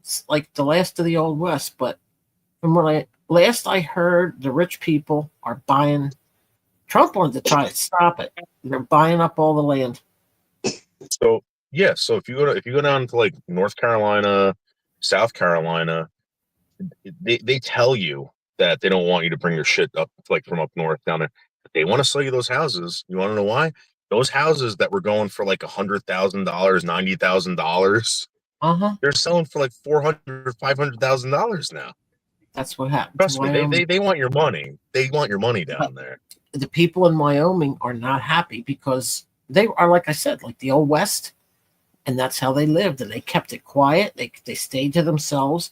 It's like the last of the Old West. But from what I heard, the rich people are buying. Trump wanted to try to stop it. They're buying up all the land. So yeah, so if you go down to like North Carolina, South Carolina, they tell you that they don't want you to bring your shit up like from up north down there. They want to sell you those houses. You want to know why? Those houses that were going for like $100,000, $90,000, Uh-huh. they're selling for like $400,000, $500,000 now. That's what happened. Trust me, they want your money. They want your money down there. The people in Wyoming are not happy because they are, like I said, like the Old West, and that's how they lived, and they kept it quiet. They stayed to themselves.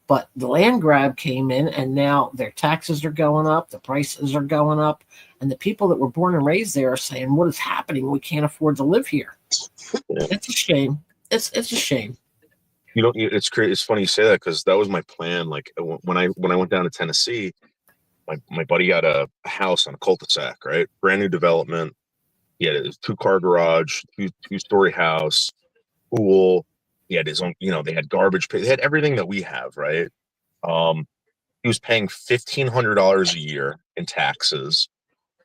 But the land grab came in, and now their taxes are going up, the prices are going up, and the people that were born and raised there are saying, "What is happening? We can't afford to live here." Yeah. It's a shame. It's a shame. You know, it's crazy. It's funny you say that because that was my plan. Like when I went down to Tennessee, my buddy got a house on a cul-de-sac, right? Brand new development. He had a 2-car garage, two-story house, pool. He had his own, they had garbage pay. They had everything that we have, right? He was paying $1,500 a year in taxes,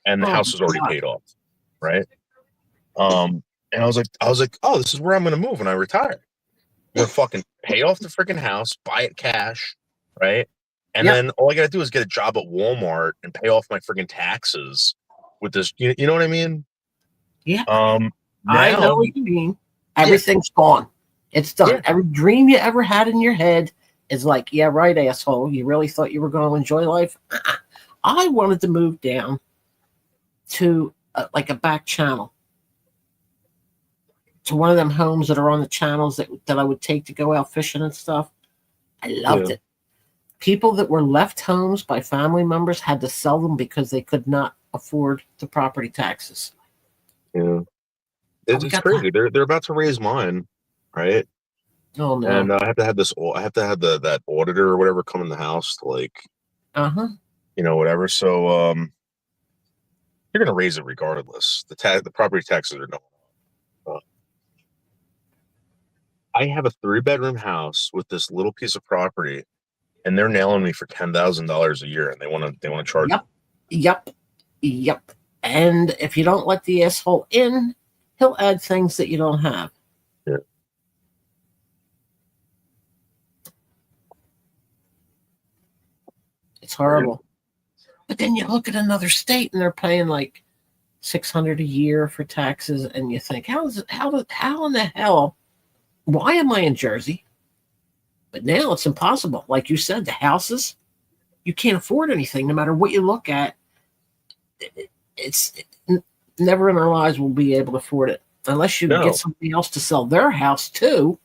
and the Oh, house was already God. paid off, right? And I was like, oh, this is where I'm going to move when I retire. I'm going to fucking pay off the freaking house, buy it cash, right? And Yep. then all I got to do is get a job at Walmart and pay off my freaking taxes with this. You know what I mean? Yeah. Now, I know what you mean. Everything's gone. It's done. Yeah. Every dream you ever had in your head is like, yeah, right, asshole. You really thought you were going to enjoy life? I wanted to move down to like a back channel, to one of them homes that are on the channels that I would take to go out fishing and stuff. I loved it. People that were left homes by family members had to sell them because they could not afford the property taxes. Yeah. It's crazy. They're about to raise mine, right? Oh no! And I have to have that auditor or whatever come in the house to like, whatever. So you're gonna raise it regardless. The property taxes are no. I have a 3-bedroom house with this little piece of property, and they're nailing me for $10,000 a year, and they want to charge. Yep. And if you don't let the asshole in, he'll add things that you don't have. Yeah. It's horrible. But then you look at another state and they're paying like $600 a year for taxes, and you think, how in the hell? Why am I in Jersey? But now it's impossible. Like you said, the houses, you can't afford anything, no matter what you look at. It's never in our lives will be able to afford it unless you get somebody else to sell their house too.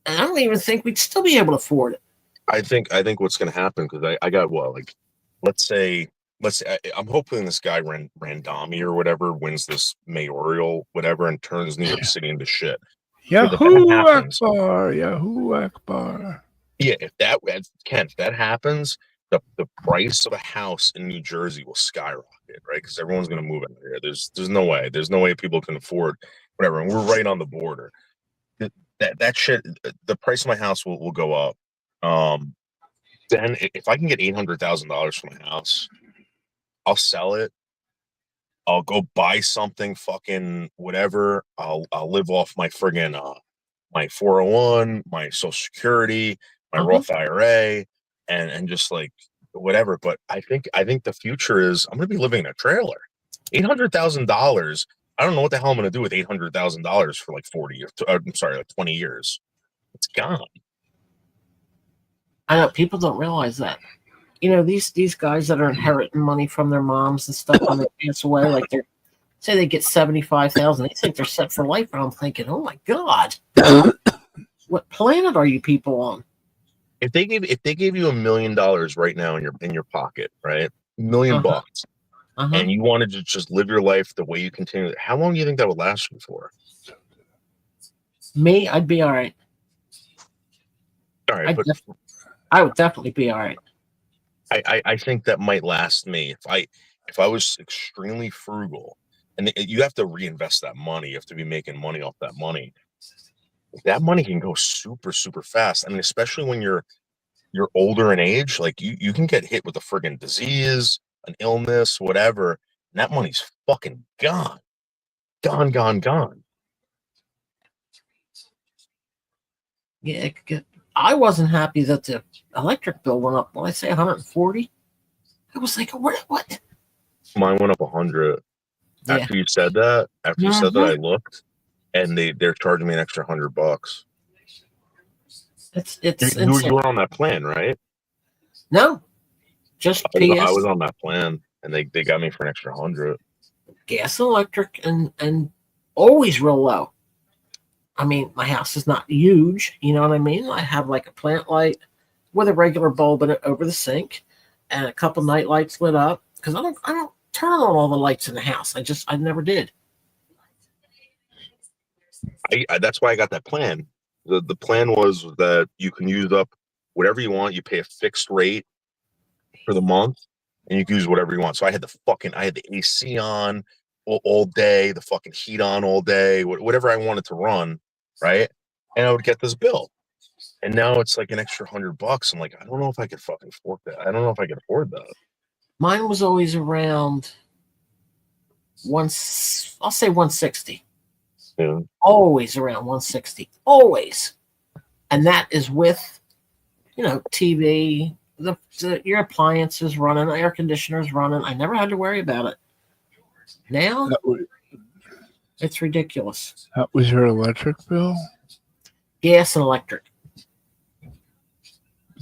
And I don't even think we'd still be able to afford it. I think what's going to happen, because I got let's say I'm hoping this guy Randami or whatever wins this mayoral whatever and turns New York City into shit. Yahoo Akbar, Yahoo Akbar. Yeah, if that happens, the price of a house in New Jersey will skyrocket, right? Because everyone's going to move in here. There's no way people can afford whatever, and we're right on the border. That shit, the price of my house will go up. Then if I can get $800,000 for my house, I'll sell it, I'll go buy something, fucking whatever. I'll live off my friggin' my 401, my Social Security, my Roth IRA, and just like whatever. But I think the future is I'm gonna be living in a trailer. $800,000. I don't know what the hell I'm gonna do with $800,000 for like 40 years. I'm sorry, like 20 years. It's gone. I know people don't realize that. You know, these guys that are inheriting money from their moms and stuff when they pass away, like they're say they get 75,000, they think they're set for life, and I'm thinking, oh my god, what planet are you people on? If they gave you $1 million right now in your pocket, right, $1 million bucks, and you wanted to just live your life the way you continue, how long do you think that would last you for? Me, I'd be all right. All right, I would definitely be all right. I think that might last me if I was extremely frugal, and you have to reinvest that money. You have to be making money off that money. That money can go super, super fast. I mean, especially when you're older in age, like you can get hit with a friggin' disease, an illness, whatever, and that money's fucking gone. Gone. Yeah, I wasn't happy that the electric bill went up. When I say 140, I was like, what? Mine went up 100. Yeah. After you said that, I looked, and they're charging me an extra $100. It's you were on that plan, right? No, just I PS. was on that plan, and they got me for an extra 100. Gas and electric, and always real low. I mean, my house is not huge, you know what I mean? I have like a plant light with a regular bulb in it over the sink, and a couple night lights lit up, because I don't turn on all the lights in the house. I never did. That's why I got that plan. The plan was that you can use up whatever you want. You pay a fixed rate for the month, and you can use whatever you want. So I had the AC on all day, the fucking heat on all day, whatever I wanted to run, right? And I would get this bill. And now it's like an extra $100. I'm like, I don't know if I could fucking afford that. I don't know if I could afford that. Mine was always around I'll say 160. Yeah. Always around 160. Always. And that is with, TV, your appliances running, air conditioners running. I never had to worry about it. Now, it's ridiculous. That was your electric bill? Gas and electric.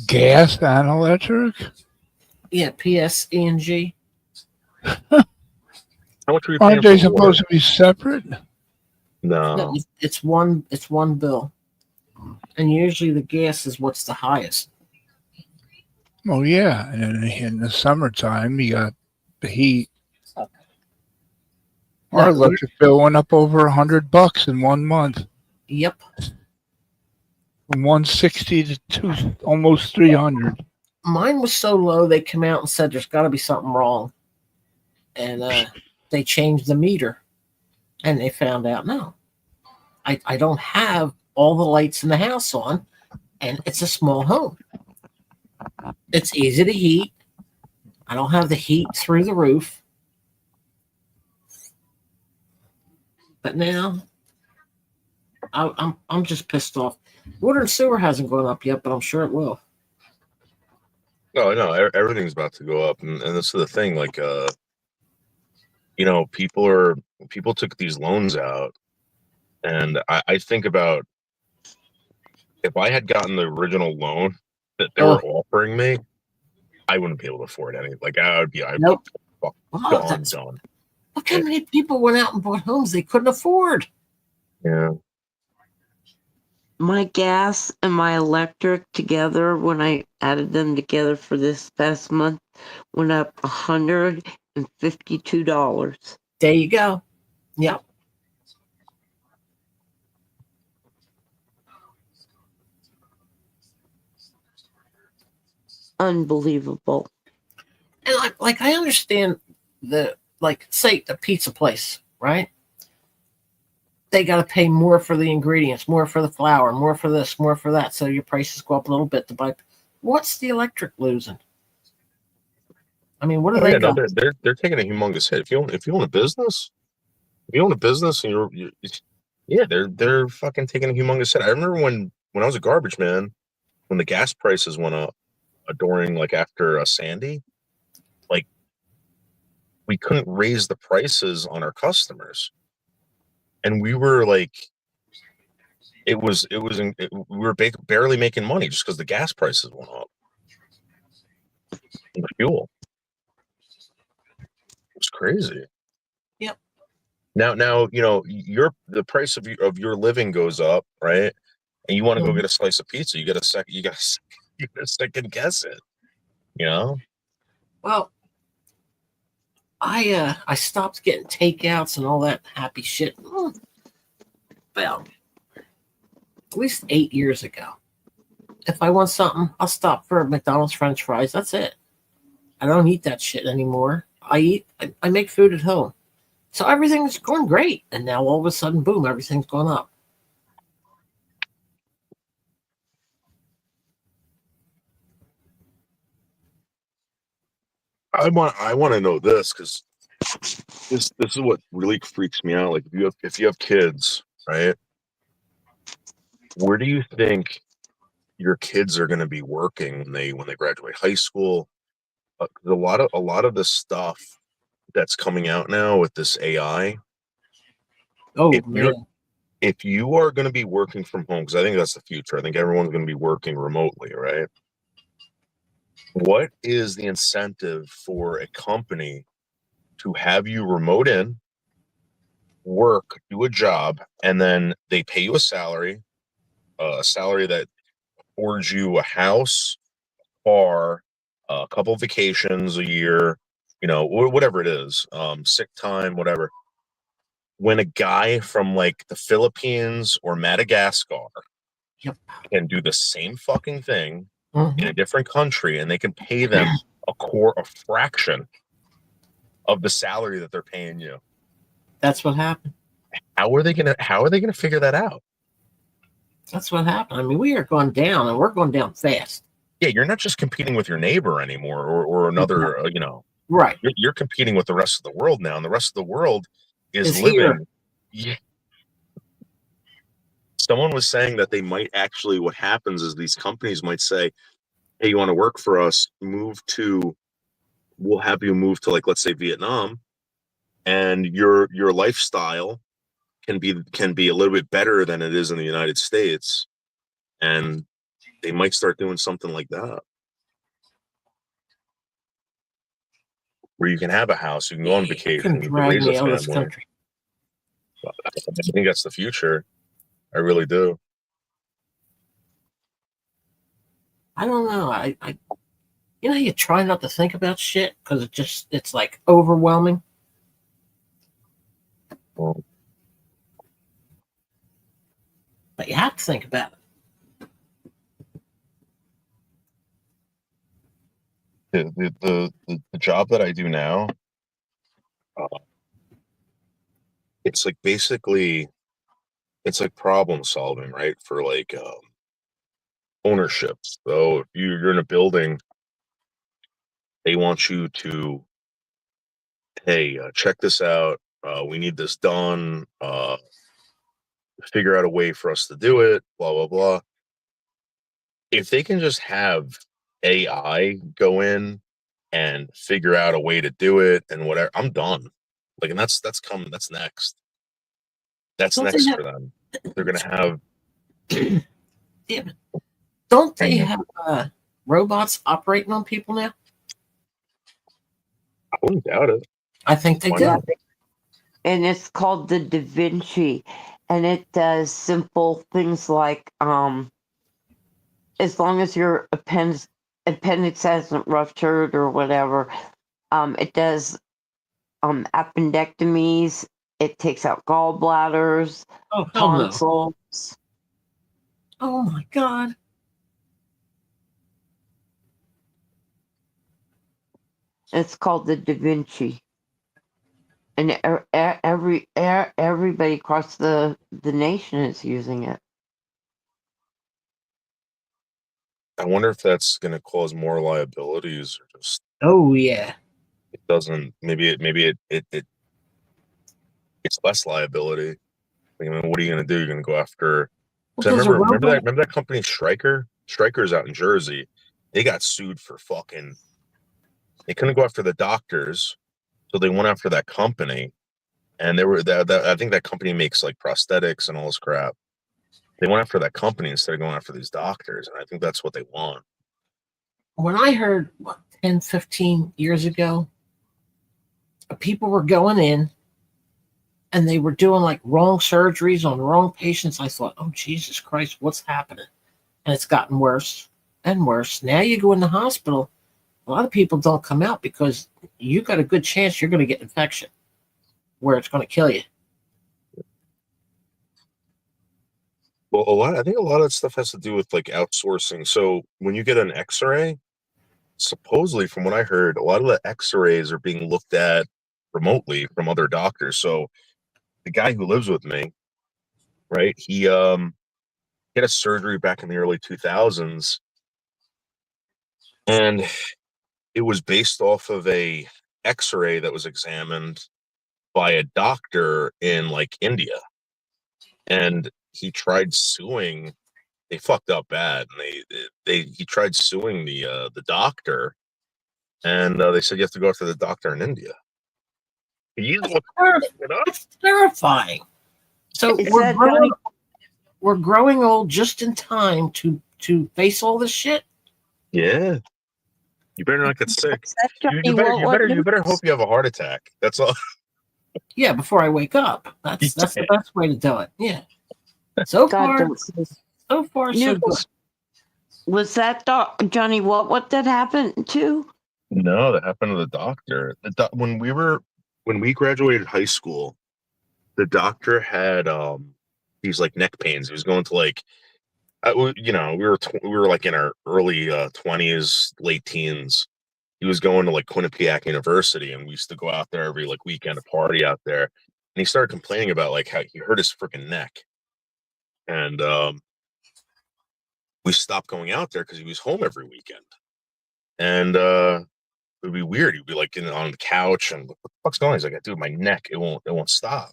Gas and electric? Yeah, PSE&G. How much were you paying? Aren't they supposed to be separate? No, it's one bill, and usually the gas is what's the highest. Oh yeah, and in the summertime you got the heat. Our electric bill went up over $100 in 1 month. Yep. From 160 to almost 300. Mine was so low they came out and said there's got to be something wrong, and they changed the meter, and they found out no, I don't have all the lights in the house on, and it's a small home. It's easy to heat. I don't have the heat through the roof. But now, I'm just pissed off. Water and sewer hasn't gone up yet, but I'm sure it will. No, everything's about to go up, and this is the thing. Like, people took these loans out, and I think about if I had gotten the original loan that they were offering me, I wouldn't be able to afford any. Like, I'd be done. Look how many people went out and bought homes they couldn't afford. Yeah. My gas and my electric together, when I added them together for this past month, went up $152. There you go. Yep. Unbelievable. And I understand say the pizza place, right? They got to pay more for the ingredients, more for the flour, more for this, more for that. So your prices go up a little bit to buy. What's the electric losing? I mean, what do Oh they yeah, no, got? they're taking a humongous hit. If you own a business, and yeah, they're fucking taking a humongous hit. I remember when I was a garbage man, when the gas prices went up during like after Sandy, like we couldn't raise the prices on our customers, and we were like, we were barely making money just because the gas prices went up and the fuel. It was crazy. Yep. Now the price of your living goes up, right? And you want to go get a slice of pizza, you got to second guess it, you know? Well, I stopped getting takeouts and all that happy shit. Well, at least 8 years ago. If I want something, I'll stop for McDonald's French fries. That's it. I don't eat that shit anymore. I make food at home. So everything's going great. And now all of a sudden, boom, everything's gone up. I want to know this because this is what really freaks me out. Like if you have kids, right? Where do you think your kids are going to be working when they graduate high school? A lot of the stuff that's coming out now with this AI. Oh, If man. you are going to be working from home, because I think that's the future. I think everyone's going to be working remotely, right? What is the incentive for a company to have you remote in, work, do a job, and then they pay you a salary that affords you a house, car, a couple of vacations a year, whatever it is, sick time, whatever. When a guy from like the Philippines or Madagascar Yep. can do the same fucking thing Mhm. in a different country, and they can pay them a fraction of the salary that they're paying you. That's what happened. How are they gonna figure that out? That's what happened. I mean, we are going down, and we're going down fast. Yeah, you're not just competing with your neighbor anymore, or another. Right. You're competing with the rest of the world now, and the rest of the world is It's here. living. Yeah. Someone was saying that they might actually. What happens is these companies might say, "Hey, you want to work for us? We'll have you move to, like, let's say Vietnam, and your lifestyle can be a little bit better than it is in the United States." And they might start doing something like that, where you can have a house, you can go on You vacation, can you can drag raise a me out of this family. country. I think that's the future. I really do. I don't know. You try not to think about shit because it's like overwhelming. Well, But you have to think about it. the job that I do now, uh, it's like basically it's like problem solving, right? For like ownership. So if you're in a building, they want you to, hey, check this out. We need this done. Figure out a way for us to do it. Blah blah blah. If they can just have AI go in and figure out a way to do it and whatever, I'm done. Like, and that's coming. That's next. That's Don't they next have? for them. They're gonna have. Damn it. Don't they I have robots operating on people now? wouldn't doubt it. I think they Why do. not? And it's called the Da Vinci, and it does simple things like as long as your appendix hasn't ruptured or whatever, it does appendectomies. It takes out gallbladders, Oh hell no! tonsils. Oh my god! It's called the Da Vinci, and everybody across the nation is using it. I wonder if that's gonna cause more liabilities or just. Oh yeah. doesn't. Maybe it it's less liability. I mean, what are you going to do? You're going to go after. Well, So there's a remember robot. that company Stryker. Stryker's out in Jersey. They got sued for fucking. They couldn't go after the doctors, so they went after that company, and they were that. I think that company makes like prosthetics and all this crap. They went after that company instead of going after these doctors, and I think that's what they want. When I heard 10, 15 years ago, people were going in and they were doing like wrong surgeries on the wrong patients. I thought, oh, Jesus Christ, what's happening? And it's gotten worse and worse. Now you go in the hospital, a lot of people don't come out because you got a good chance you're going to get infection where it's going to kill you. Well, I think a lot of that stuff has to do with like outsourcing. So when you get an X-ray, supposedly from what I heard, a lot of the X-rays are being looked at remotely from other doctors. So the guy who lives with me, right? He had a surgery back in the early 2000s, and it was based off of a X-ray that was examined by a doctor in like India, and he tried suing. They fucked up bad, and he tried suing the doctor, and they said you have to go after the doctor in India. He's looking it up. That's terrifying. So Is that Johnny? we're growing old just in time to face all this shit. Yeah, you better not get sick. Is that Johnny? You better hope you have a heart attack. That's all. Yeah, before I wake up. That's the best way to do it. Yeah. So far, so good. Was that Johnny? What that happened to? No, that happened to the doctor. When we graduated high school, the doctor had these like neck pains. He was going to like, we were like in our early 20s, late teens. He was going to like Quinnipiac University, and we used to go out there every like weekend to party out there. And he started complaining about like how he hurt his freaking neck, and we stopped going out there because he was home every weekend, and it would be weird. He'd be like on the couch, and what the fuck's going on? He's like, dude, my neck, it won't stop.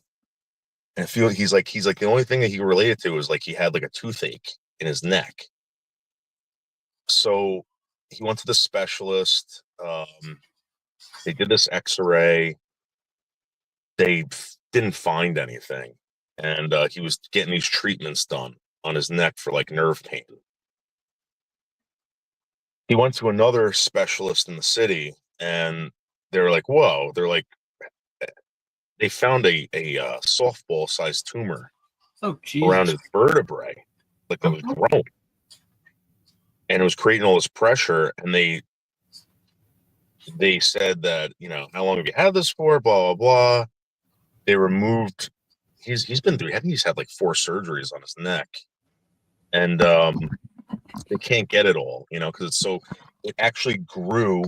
And I feel he's like the only thing that he related to was like he had like a toothache in his neck. So he went to the specialist. They did this X-ray. They didn't find anything, and he was getting these treatments done on his neck for like nerve pain. He went to another specialist in the city, and they were like, "Whoa!" They're like, they found a softball-sized tumor around his vertebrae, like that was growing, and it was creating all this pressure. And they said that, how long have you had this for? Blah blah blah. They removed. He's been through. I think he's had like 4 surgeries on his neck, and they can't get it all, because it actually grew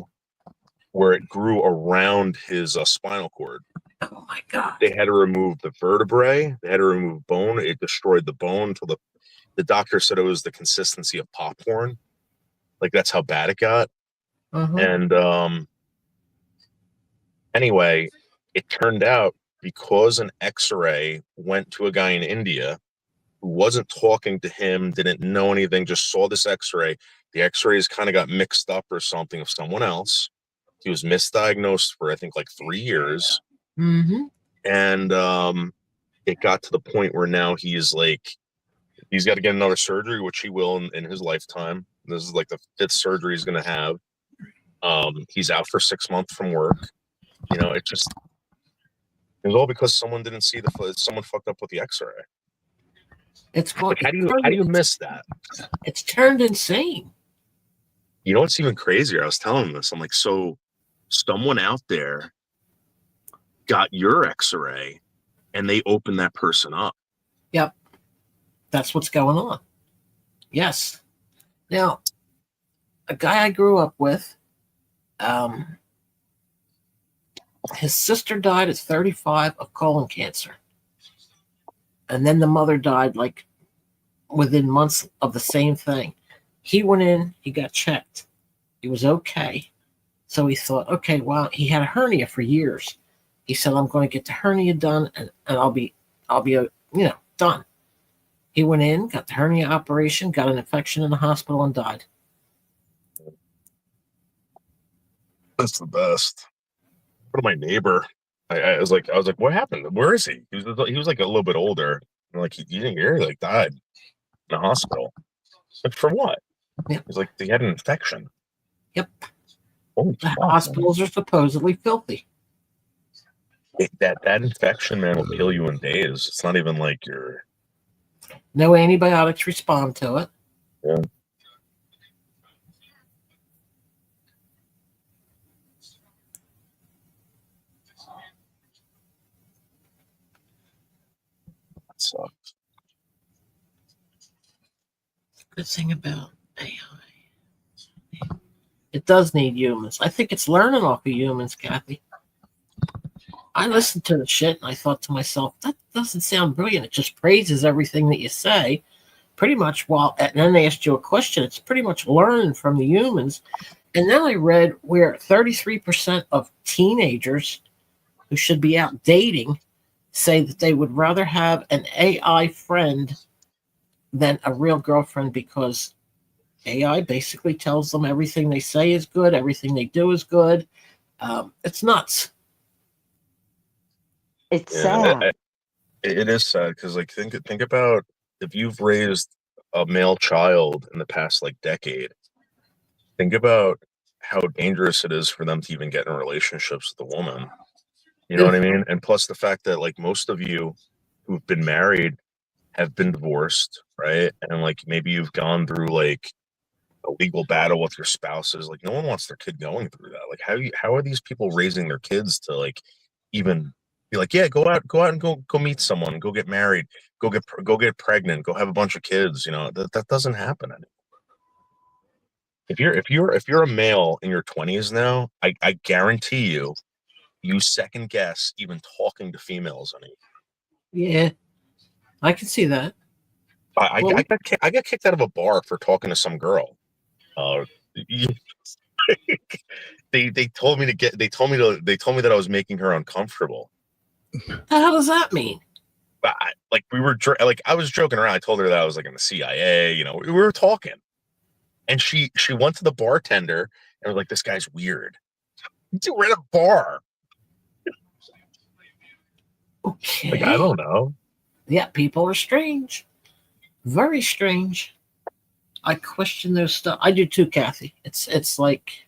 where it grew around his spinal cord. Oh my God. They had to remove the vertebrae. They had to remove bone. It destroyed the bone until the doctor said it was the consistency of popcorn. Like that's how bad it got. And anyway, it turned out because an X-ray went to a guy in India who wasn't talking to him, didn't know anything, just saw this X-ray. The X-rays kind of got mixed up or something of someone else. He was misdiagnosed for I think like 3 years. And it got to the point where now he's got to get another surgery, which he will in his lifetime. This is like the 5th surgery he's going to have. He's out for 6 months from work. It was all because someone didn't see someone fucked up with the X-ray. It's called. How do you miss that? It's turned insane. You know what's even crazier? I was telling him this. I'm like, so someone out there got your X-ray and they opened that person up. Yep. That's what's going on. Yes. Now, a guy I grew up with, his sister died at 35 of colon cancer. And then the mother died like within months of the same thing. He went in, he got checked. He was okay. So he thought, okay, well, he had a hernia for years. He said, I'm going to get the hernia done, and I'll be done. He went in, got the hernia operation, got an infection in the hospital, and died. That's the best. What my neighbor? I was like, what happened? Where is he? He was like a little bit older. And like he didn't hear, he like died in the hospital. Like for what? Yeah. He's like he had an infection. Yep. Holy The fuck, hospitals are supposedly filthy. that infection, man, will kill you in days. It's not even like you're. No antibiotics respond to it. Yeah. That sucks. Good thing about AI. It does need humans. I think it's learning off of humans, Kathy. I listened to the shit and I thought to myself, that doesn't sound brilliant. It just praises everything that you say. Pretty much and then they asked you a question. It's pretty much learning from the humans. And then I read where 33% of teenagers who should be out dating say that they would rather have an AI friend than a real girlfriend because AI basically tells them everything they say is good, everything they do is good. It's nuts. It's sad. It is sad because like think about if you've raised a male child in the past like decade. Think about how dangerous it is for them to even get in relationships with a woman. You know what I mean? And plus the fact that like most of you who've been married have been divorced, right? And like maybe you've gone through like a legal battle with your spouses. Like no one wants their kid going through that. Like how are these people raising their kids to like even be like, yeah, go out and go meet someone, go get married, go get pregnant, go have a bunch of kids. You know that doesn't happen anymore. If you're a male in your 20s now, I guarantee you second guess even talking to females anymore. Yeah, I can see that. I got kicked out of a bar for talking to some girl. They told me that I was making her uncomfortable. The hell does that mean? But I was joking around. I told her that I was like in the CIA. You know, we were talking, and she went to the bartender and was like, "This guy's weird." Dude, we're at a bar. Okay. Like I don't know. Yeah, people are strange. Very strange. I question those stuff. I do too, Kathy. It's like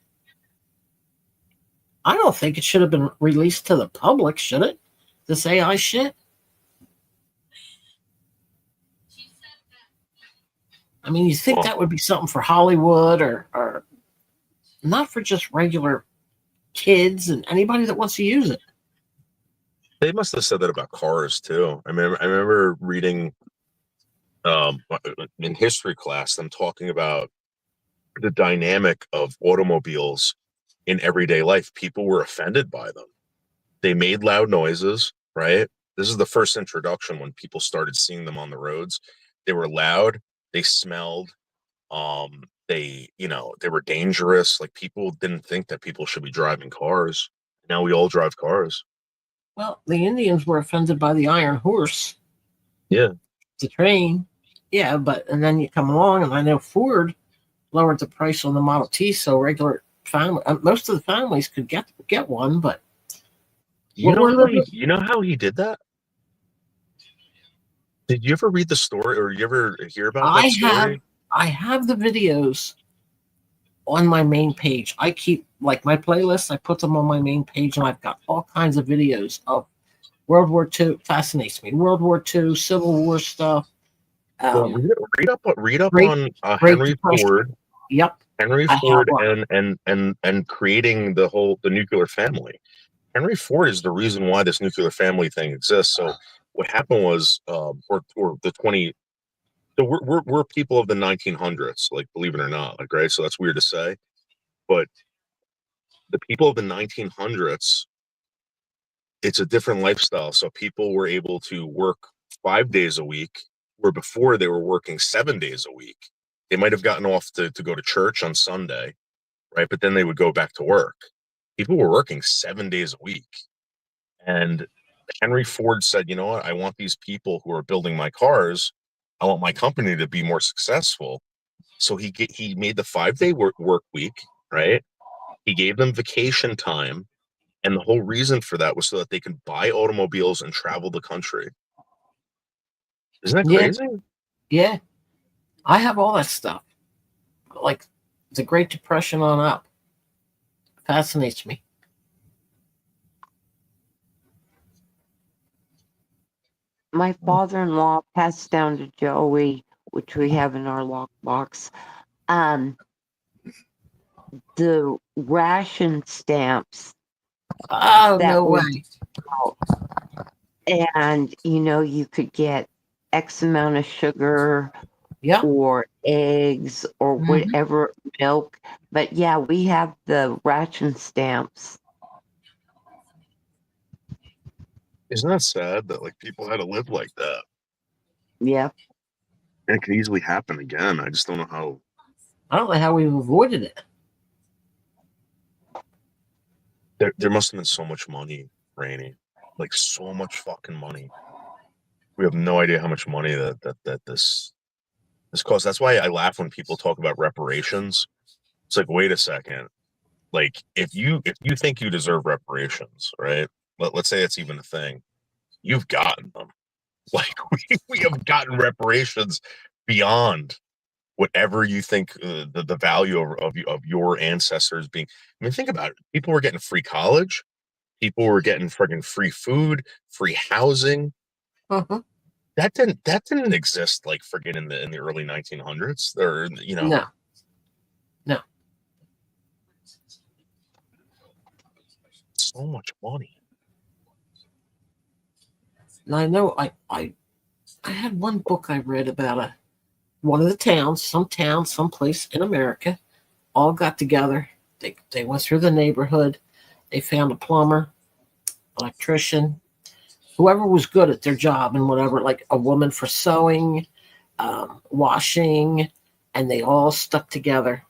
I don't think it should have been released to the public, should it? This AI shit. I mean, you think that would be something for Hollywood or not for just regular kids and anybody that wants to use it. They must have said that about cars too. I remember reading in history class them talking about the dynamic of automobiles in everyday life. People were offended by them. They made loud noises, right? This is the first introduction when people started seeing them on the roads. They were loud, they smelled, they were dangerous. Like people didn't think that people should be driving cars. Now we all drive cars. Well, the Indians were offended by the iron horse. Yeah. The train. Yeah, and then you come along, and I know Ford lowered the price on the Model T, so regular family, most of the families could get one. But you know how he did that? Did you ever read the story, or you ever hear about that story? I have the videos on my main page. I keep like my playlists. I put them on my main page, and I've got all kinds of videos of World War II. Fascinates me. World War II, Civil War stuff. Well, read up on Henry Ford. Yep. Henry Ford and creating the nuclear family. Henry Ford is the reason why this nuclear family thing exists. So what happened was, or the 20. So we're people of the 1900s, like believe it or not, like right. So that's weird to say, but the people of the 1900s, it's a different lifestyle. So people were able to work 5 days a week, where before they were working 7 days a week. They might have gotten off to go to church on Sunday, right? But then they would go back to work. People were working 7 days a week. And Henry Ford said, you know what? I want these people who are building my cars, I want my company to be more successful. So he made the 5-day work week, right? He gave them vacation time. And the whole reason for that was so that they could buy automobiles and travel the country. Isn't that Yeah. crazy? Yeah. I have all that stuff. Like the Great Depression on up. Fascinates me. My father-in-law passed down to Joey, which we have in our lockbox, the ration stamps Oh, that no were way. out. And, you could get X amount of sugar Yeah. or eggs or Mhm. whatever, milk. But yeah, we have the ration stamps. Isn't that sad that like people had to live like that? Yeah. It could easily happen again. I just don't know how. I don't know how we've avoided it. There must have been so much money, Rainey. Like so much fucking money. We have no idea how much money that this costs. That's why I laugh when people talk about reparations. It's like, wait a second. Like if you think you deserve reparations, right? Let's say it's even a thing. You've gotten them. Like we have gotten reparations beyond whatever you think the value of your ancestors being. I mean, think about it. People were getting free college. People were getting friggin' free food, free housing. Uh-huh. That didn't exist like friggin' in the early 1900s. Or No. so much money. And I know I had one book I read about one of the towns, some place in America, all got together. They went through the neighborhood. They found a plumber, electrician, whoever was good at their job and whatever, like a woman for sewing, washing, and they all stuck together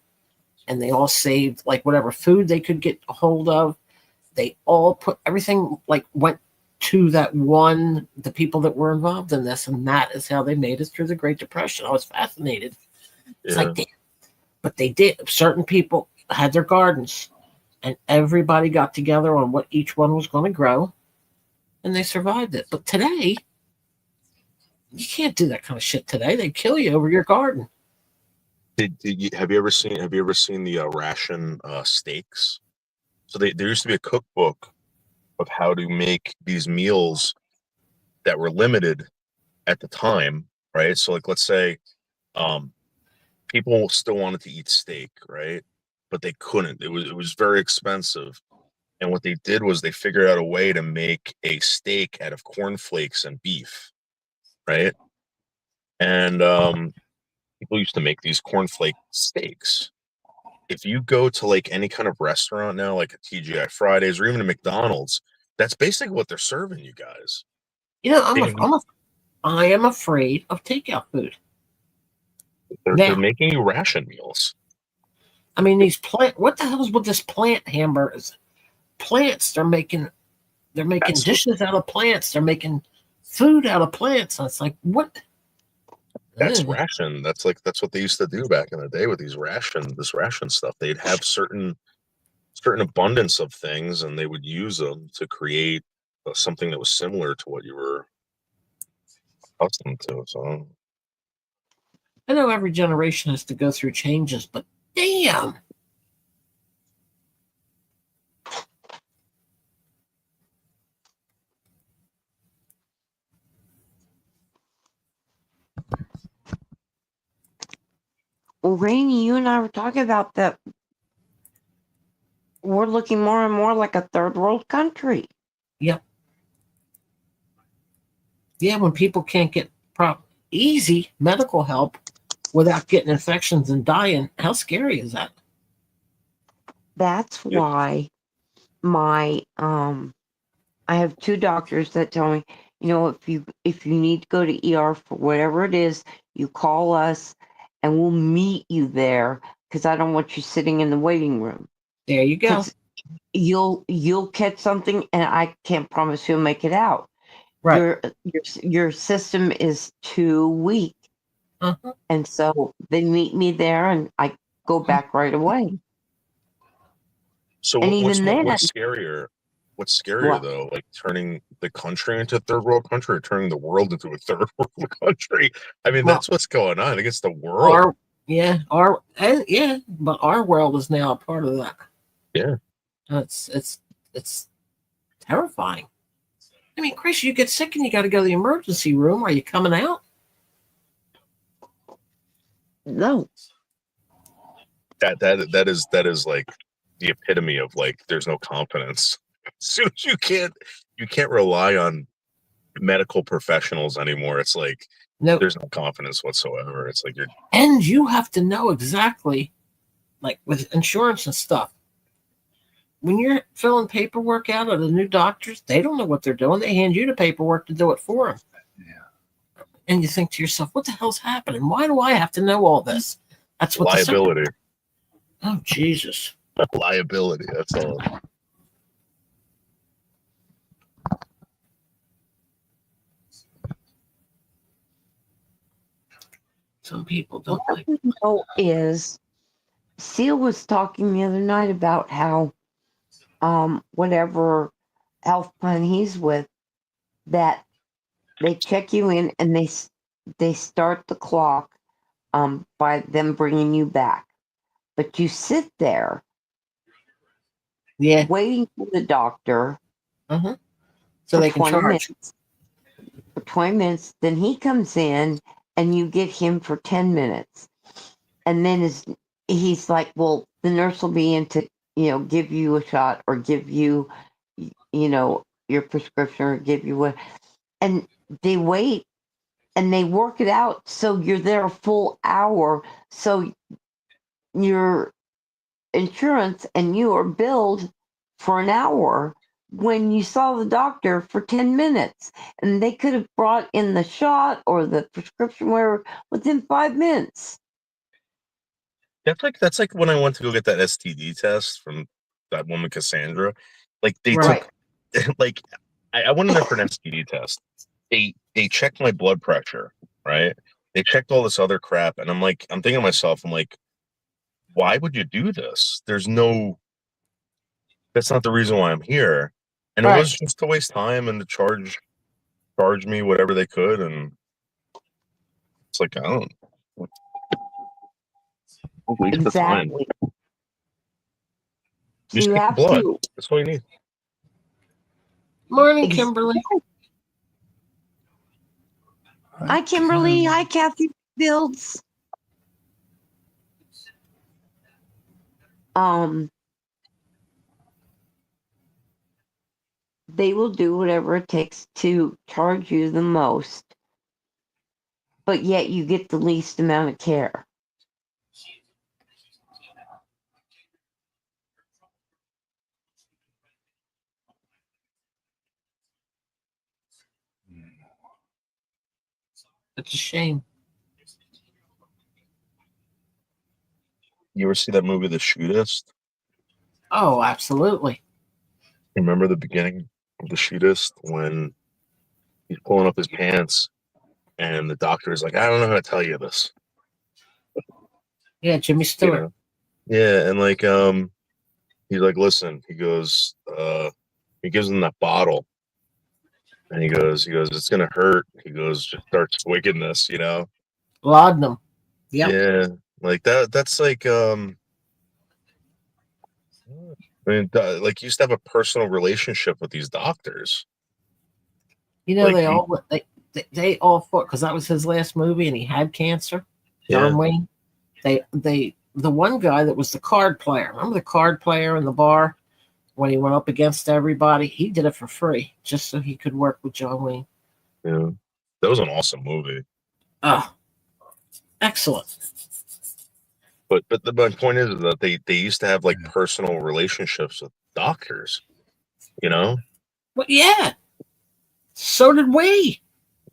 and they all saved like whatever food they could get a hold of. They all put everything like went to the people that were involved in this, and that is how they made it through the Great Depression. I was fascinated. It's like, damn. But they did. Certain people had their gardens, and everybody got together on what each one was going to grow, and they survived it. But today, you can't do that kind of shit today. They kill you over your garden. Have you ever seen the ration steaks? So there used to be a cookbook of how to make these meals that were limited at the time, right? So like let's say people still wanted to eat steak, right? But they couldn't. It was very expensive. And what they did was they figured out a way to make a steak out of cornflakes and beef, right? And people used to make these cornflake steaks. If you go to like any kind of restaurant now, like a TGI Fridays or even a McDonald's, that's basically what they're serving you guys. I am afraid of takeout food. They're making you ration meals. I mean, what the hell is with this plant hamburgers? Plants, they're making dishes out of plants. They're making food out of plants. And it's like, what? That's ration. That's what they used to do back in the day with this ration stuff. They'd have certain abundance of things, and they would use them to create something that was similar to what you were accustomed to. So I know every generation has to go through changes, but damn. Well, Rainey, you and I were talking about that. We're looking more and more like a third world country. Yep. Yeah, when people can't get easy medical help without getting infections and dying, how scary is that? That's why I have 2 doctors that tell me, if you need to go to ER for whatever it is, you call us and we'll meet you there because I don't want you sitting in the waiting room. There you go. you'll catch something, and I can't promise you'll make it out. Right. Your system is too weak, Uh-huh. and so they meet me there, and I go back right away. So And what's even then, what's scarier? What's scarier what? though? Like turning the country into a third world country, or turning the world into a third world country? I mean, Well, that's what's going on. I guess the world. but our world is now a part of that. Yeah. It's terrifying. I mean, Chris, you get sick and you got to go to the emergency room. Are you coming out? No. That is like the epitome of like there's no confidence. As soon as you can't rely on medical professionals anymore, it's like No. there's no confidence whatsoever. It's like And you have to know exactly, like with insurance and stuff. When you're filling paperwork out at the new doctors, they don't know what they're doing. They hand you the paperwork to do it for them. Yeah. And you think to yourself, what the hell's happening? Why do I have to know all this? That's what liability. Oh, Jesus. Liability. That's all. Some people don't What like. we know is Seal was talking the other night about how whatever health plan he's with, that they check you in and they start the clock by them bringing you back, but you sit there Yeah. waiting for the doctor So for they can 20 charge. minutes. For 20 minutes, then he comes in and you get him for 10 minutes, and then he's like, well, the nurse will be in to give you a shot or give you your prescription or give you what, and they wait and they work it out so you're there a full hour, so your insurance and you are billed for an hour when you saw the doctor for 10 minutes, and they could have brought in the shot or the prescription where within 5 minutes. That's like when I went to go get that STD test from that woman Cassandra. Like they Right. took, like I went in there for an STD test. They checked my blood pressure, right? They checked all this other crap, and I'm thinking to myself, I'm like, why would you do this? That's not the reason why I'm here. And it Right. was just to waste time and to charge me whatever they could, and it's like I don't waste the time. Exactly. So Just you take the have blood. to. That's all you need. Morning, Kimberly. Hi, Kimberly. Hi, Kathy Fields. They will do whatever it takes to charge you the most, but yet you get the least amount of care. It's a shame. You ever see that movie, The Shootist? Oh, absolutely. Remember the beginning of The Shootist when he's pulling up his pants and the doctor is like, I don't know how to tell you this. Yeah, Jimmy You Stewart. know? Yeah, and he's like, listen, he goes, he gives him that bottle and he goes, it's gonna hurt. He goes, just start swigging this, Laudanum. Yep. Yeah, like that's like I mean, like you used to have a personal relationship with these doctors. Like, they all fought because that was his last movie and he had cancer. John Yeah. Wayne. The one guy that was the card player. Remember the card player in the bar when he went up against everybody? He did it for free just so he could work with John Wayne. Yeah, that was an awesome movie. Oh, excellent. But my point is that they used to have like personal relationships with doctors, Well, yeah. So did we.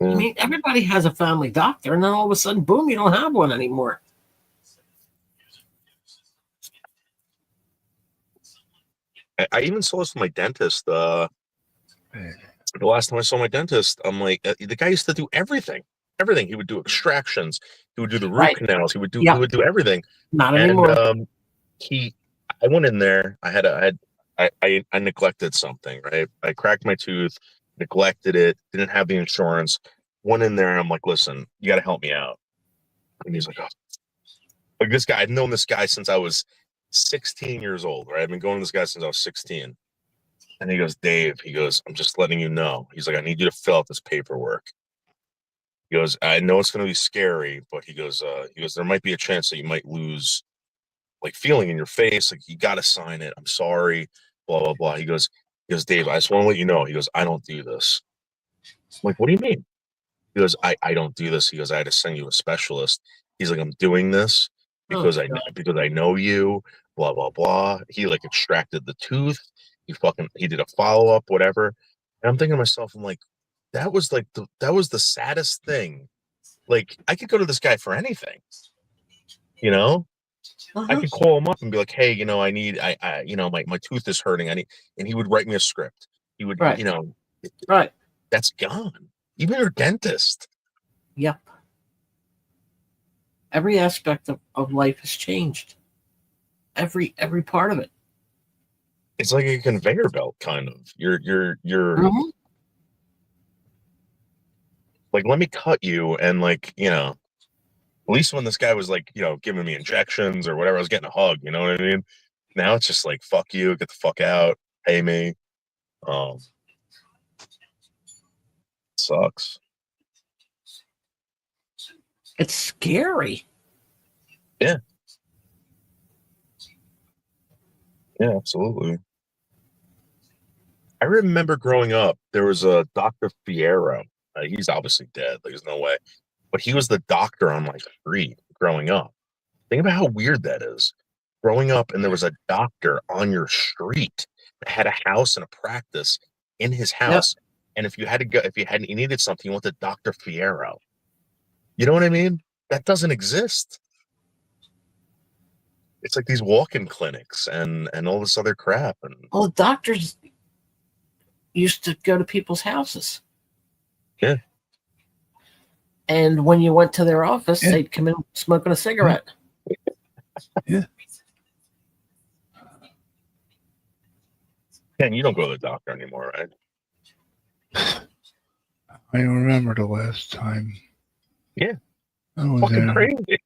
Yeah. I mean, everybody has a family doctor, and then all of a sudden, boom, you don't have one anymore. I even saw this with my dentist. The last time I saw my dentist, I'm like, the guy used to do everything. Everything. He would do extractions. He would do the root Right. canals. He would do Yep. everything. Not And anymore. I went in there. I neglected something. Right. I cracked my tooth, neglected it, didn't have the insurance. Went in there and I'm like, listen, you got to help me out. And he's like, oh, like this guy. I've known this guy since I was 16 years old. Right. I've been going to this guy since I was 16. And he goes, Dave, he goes, I'm just letting you know. He's like, I need you to fill out this paperwork. He goes, I know it's going to be scary, but he goes, there might be a chance that you might lose like feeling in your face. Like you got to sign it. I'm sorry, blah, blah, blah. He goes, Dave, I just want to let you know. He goes, I don't do this. I'm like, what do you mean? He goes, I don't do this. He goes, I had to send you a specialist. He's like, I'm doing this because I know you, blah, blah, blah. He like extracted the tooth. He did a follow-up, whatever. And I'm thinking to myself, I'm like, that was the saddest thing. Like, I could go to this guy for anything, you know? I could call him up and be like, hey, I need, my tooth is hurting. And he would write me a script. He would, Right. Right. That's gone. Even your dentist. Yep. Every aspect of life has changed. Every part of it. It's like a conveyor belt, kind of. You're Mhm. like, let me cut you, and like, at least when this guy was like, giving me injections or whatever, I was getting a hug. You know what I mean? Now it's just like, fuck you, get the fuck out, pay me. Sucks. It's scary. Yeah. Yeah, absolutely. I remember growing up, there was a Dr. Fierro. He's obviously dead. There's no way. But he was the doctor on my street growing up. Think about how weird that is. Growing up, and there was a doctor on your street that had a house and a practice in his house. And if you needed something, you went to Dr. Fierro. You know what I mean? That doesn't exist. It's like these walk-in clinics and all this other crap. And Well, the doctors used to go to people's houses. Yeah. And when you went to their office, Yeah. they'd come in smoking a cigarette. Yeah. Ken, you don't go to the doctor anymore, right? I don't remember the last time. Yeah. I was Fucking there. crazy.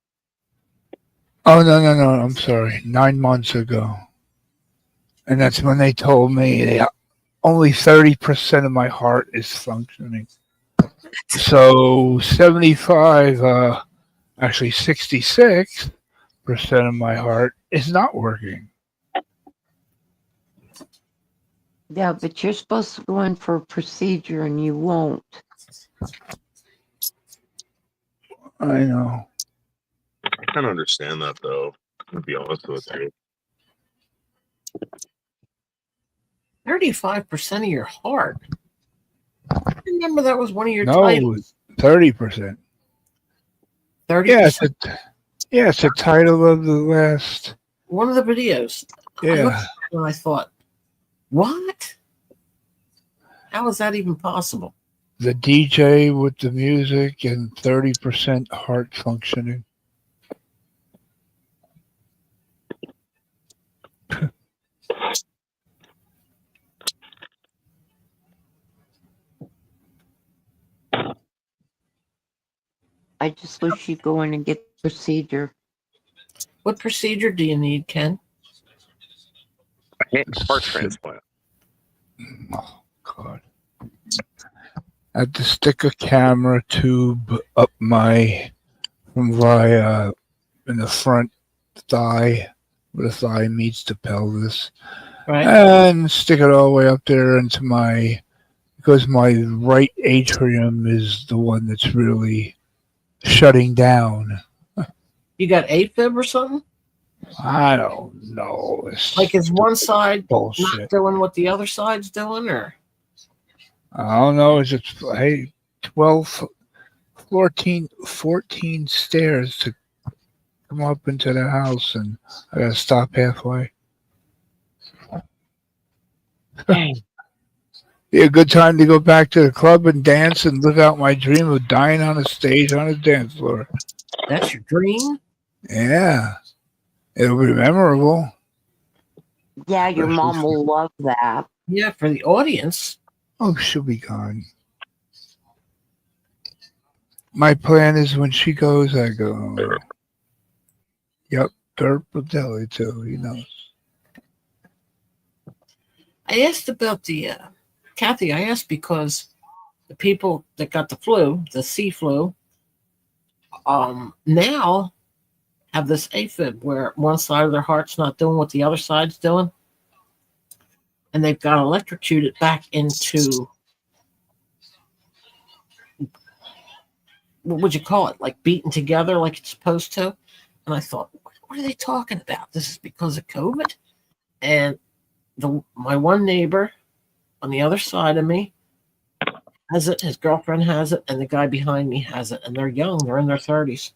Oh, no. I'm sorry. 9 months ago. And that's when they told me only 30% of my heart is functioning. So 66% of my heart is not working. Yeah, but you're supposed to go in for a procedure and you won't. I know. I kind of understand that, though. To be honest with you. 35% of your heart. I remember that was one of your No, titles. 30%. 30%. Yeah, it's the title of the last. One of the videos. I Yeah. looked at it and I thought, what? How is that even possible? The DJ with the music and 30% heart functioning. I just wish you'd go in and get the procedure. What procedure do you need, Ken? Heart transplant. Oh, God. I had to stick a camera tube up in the front thigh, where the thigh meets the pelvis, Right. and stick it all the way up there because my right atrium is the one that's really shutting down. You got AFib or something? I don't know. It's Like, is one side bullshit. not doing what the other side's doing, or? I don't know. It's 14 stairs to come up into the house, and I gotta stop halfway. Be a good time to go back to the club and dance and live out my dream of dying on a stage on a dance floor. That's your dream? Yeah, it'll be memorable. Yeah, your Especially mom for- will love that. Yeah, for the audience. Oh, she'll be gone. My plan is when she goes, I go. Yep, Derp will tell you too. He knows. I asked about the Kathy. I asked because the people that got the flu, the C flu, now have this AFib where one side of their heart's not doing what the other side's doing, and they've got electrocuted back into, what would you call it? Like beaten together like it's supposed to. And I thought, what are they talking about? This is because of COVID? And my one neighbor on the other side of me has it, his girlfriend has it, and the guy behind me has it. And they're young, they're in their 30s.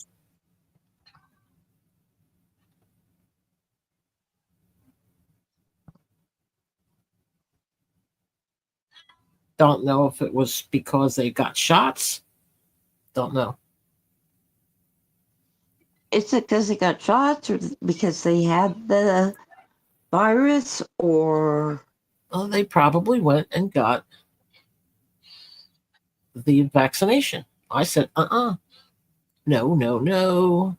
Don't know if it was because they got shots. Don't know. Is it because they got shots or because they had the virus or? Well, they probably went and got the vaccination. I said, no, no, no.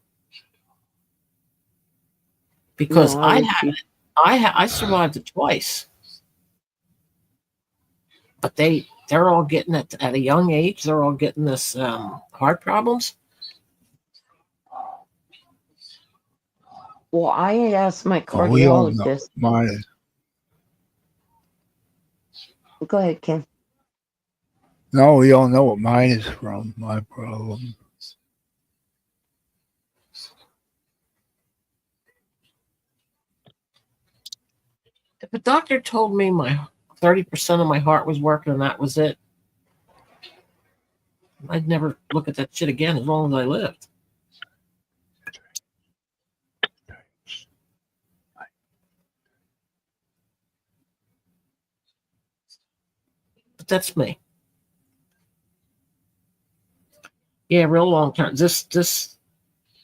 Because No, I had it. I survived it twice. But they're all getting it at a young age. They're all getting this heart problems. Well, I had asked my Oh, we all know. cardiologist. Mine. Go ahead, Ken. No, we all know what mine is from. My problem. If a doctor told me my 30% of my heart was working and that was it, I'd never look at that shit again as long as I lived. But that's me. Yeah, real long term. This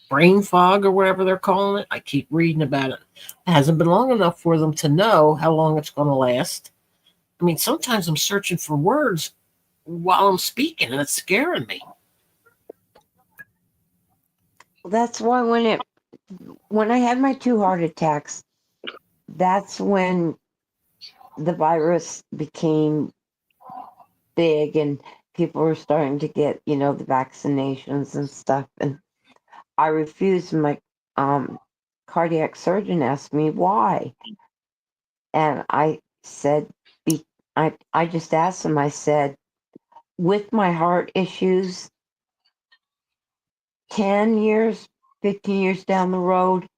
brain fog or whatever they're calling it, I keep reading about it. It hasn't been long enough for them to know how long it's going to last. I mean, sometimes I'm searching for words while I'm speaking, and it's scaring me. That's why when I had my 2 heart attacks, that's when the virus became big and people were starting to get, the vaccinations and stuff. And I refused. My cardiac surgeon asked me why. And I said, I just asked him, I said, with my heart issues, 10 years, 15 years down the road,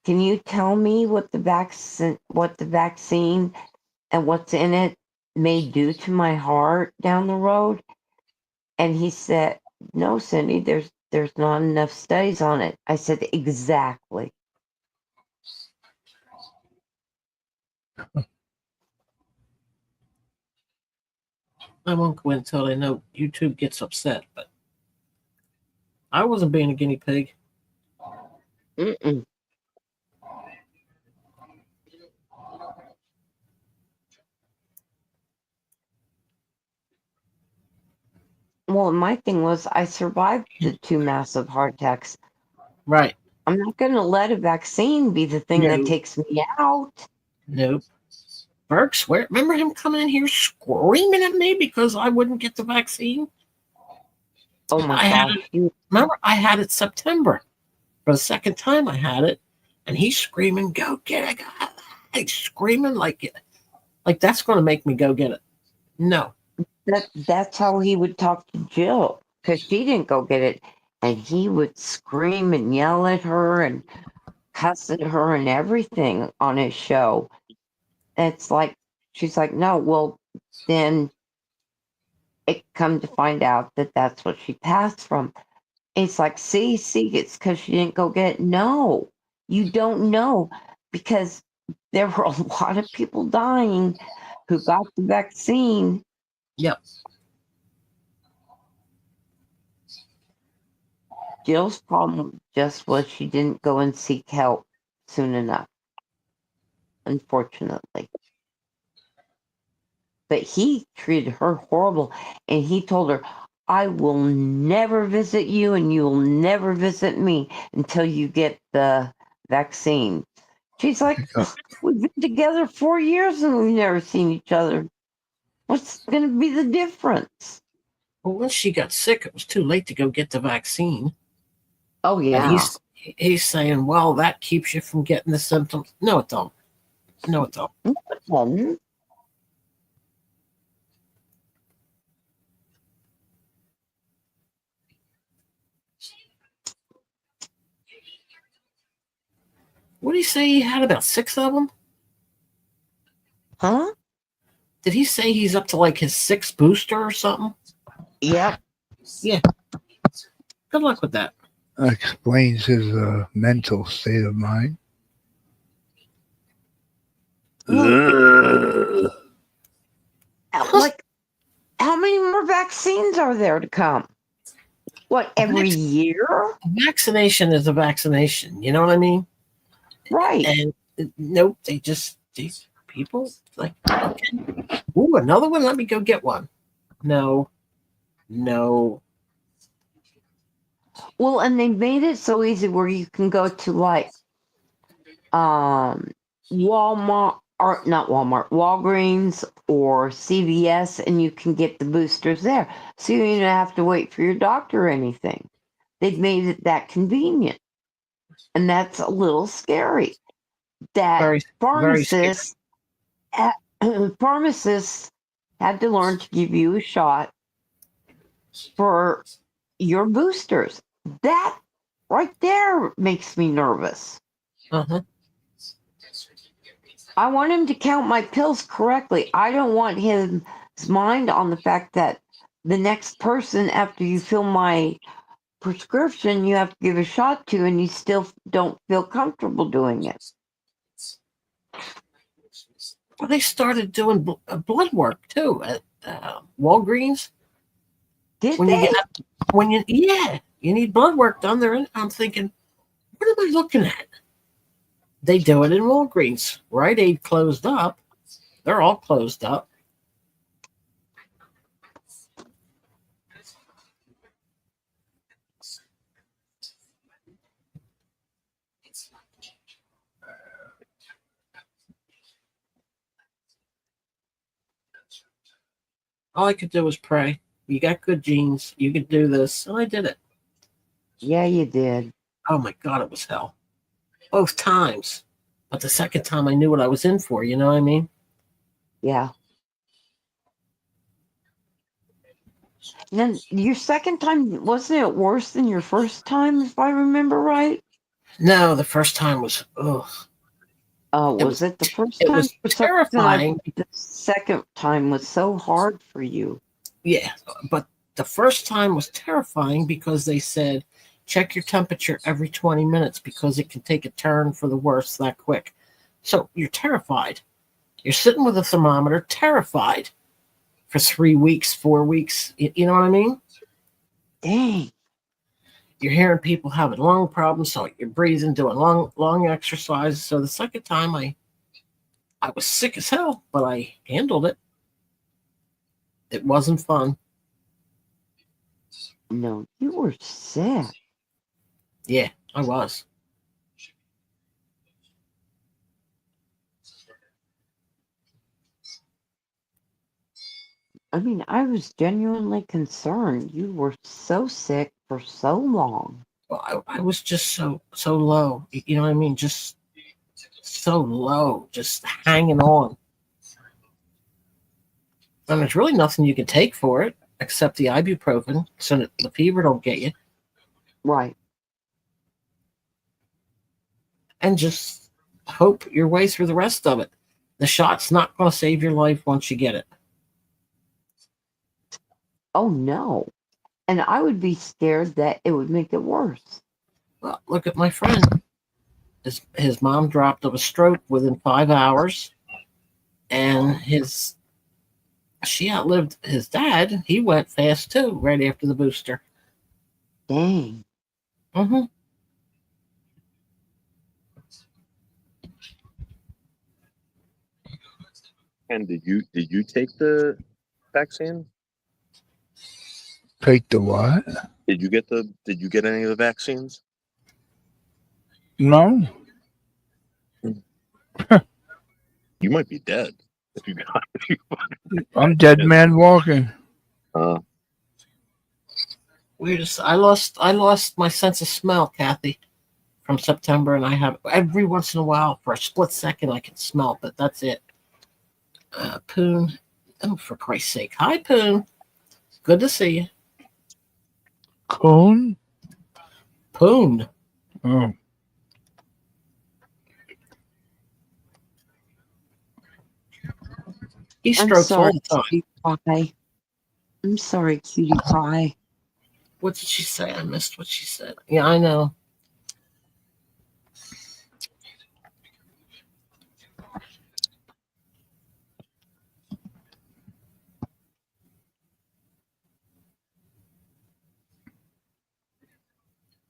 can you tell me what the vaccine and what's in it may do to my heart down the road? And he said, no, Cindy, there's not enough studies on it. I said, exactly. I won't go until I know YouTube gets upset, but I wasn't being a guinea pig. Mm-mm. Well, my thing was I survived the 2 massive heart attacks. Right. I'm not going to let a vaccine be the thing that No. takes me out. Nope. Burke swear. Remember him coming in here screaming at me because I wouldn't get the vaccine? Oh my I gosh. remember I had it September. For the second time I had it, and he's screaming, "Go get it!" He's screaming like that's going to make me go get it. No. That's how he would talk to Jill because she didn't go get it. And he would scream and yell at her and cuss at her and everything on his show. It's like, she's like, no, well, then it come to find out that that's what she passed from. It's like, see, it's because she didn't go get it. No, you don't know because there were a lot of people dying who got the vaccine. Yep. Jill's problem just was she didn't go and seek help soon enough, unfortunately. But he treated her horrible, and he told her, I will never visit you, and you will never visit me until you get the vaccine. She's like, we've been together 4 years and we've never seen each other. What's going to be the difference? Well, when she got sick, it was too late to go get the vaccine. Oh, And yeah. he's saying, well, that keeps you from getting the symptoms. No, it don't. No, it don't. What did he say? He had about 6 of them? Huh? Did he say he's up to like his 6th booster or something? Yep. Yeah. Good luck with that. Explains his mental state of mind. Like, how many more vaccines are there to come? What, every year? Vaccination is a vaccination. You know what I mean? Right. And nope, these people like, okay, ooh, another one. Let me go get one. No. Well, and they made it so easy where you can go to like Walmart, or not Walmart, Walgreens or CVS, and you can get the boosters there. So you don't even have to wait for your doctor or anything. They've made it that convenient. And that's a little scary. That Very scary. pharmacists had to learn to give you a shot for your boosters. That right there makes me nervous. Uh-huh. I want him to count my pills correctly. I don't want his mind on the fact that the next person after you fill my prescription you have to give a shot to, and you still don't feel comfortable doing it. Well, they started doing blood work too at Walgreens. Did When they? you need blood work done there. I'm thinking, what am I looking at? They do it in Walgreens. Rite Aid closed up. They're all closed up. All I could do was pray. You got good genes. You could do this. And I did it. Yeah, you did. Oh my God, it was hell. Both times. But the second time I knew what I was in for. You know what I mean? Yeah. Then your second time, wasn't it worse than your first time, if I remember right? No, the first time was, ugh. Was it the first It time? was For some reason, terrifying. the second time was so hard for you. Yeah, but the first time was terrifying because they said, check your temperature every 20 minutes because it can take a turn for the worse that quick. So you're terrified. You're sitting with a thermometer, terrified for 3 weeks, 4 weeks. You know what I mean? Dang. You're hearing people having lung problems, so you're breathing, doing long exercises. So the second time I was sick as hell, but I handled it. It wasn't fun. No, you were sick. Yeah, I was. I mean, I was genuinely concerned. You were so sick for so long. Well, I was just so low. You know what I mean? Just so low, just hanging on. And there's really nothing you can take for it except the ibuprofen so that the fever don't get you. Right. And just hope your way through the rest of it. The shot's not going to save your life once you get it. Oh, no. And I would be scared that it would make it worse. Well, look at my friend. His mom dropped of a stroke within 5 hours, and his She outlived his dad. He went fast too, right after the booster. Dang. Mm-hmm. And did you take the vaccine? Take the what? Did you get any of the vaccines? No. You might be dead if you got I'm dead man walking. Weirdest. I lost my sense of smell, Kathy, from September, and I have every once in a while for a split second I can smell, but that's it. Poon. Oh, for Christ's sake. Hi, Poon. Good to see you. Cone? Poon. Oh. He I'm strokes all sorry, the time. Cutie Pie. I'm sorry, Cutie Pie. What did she say? I missed what she said. Yeah, I know.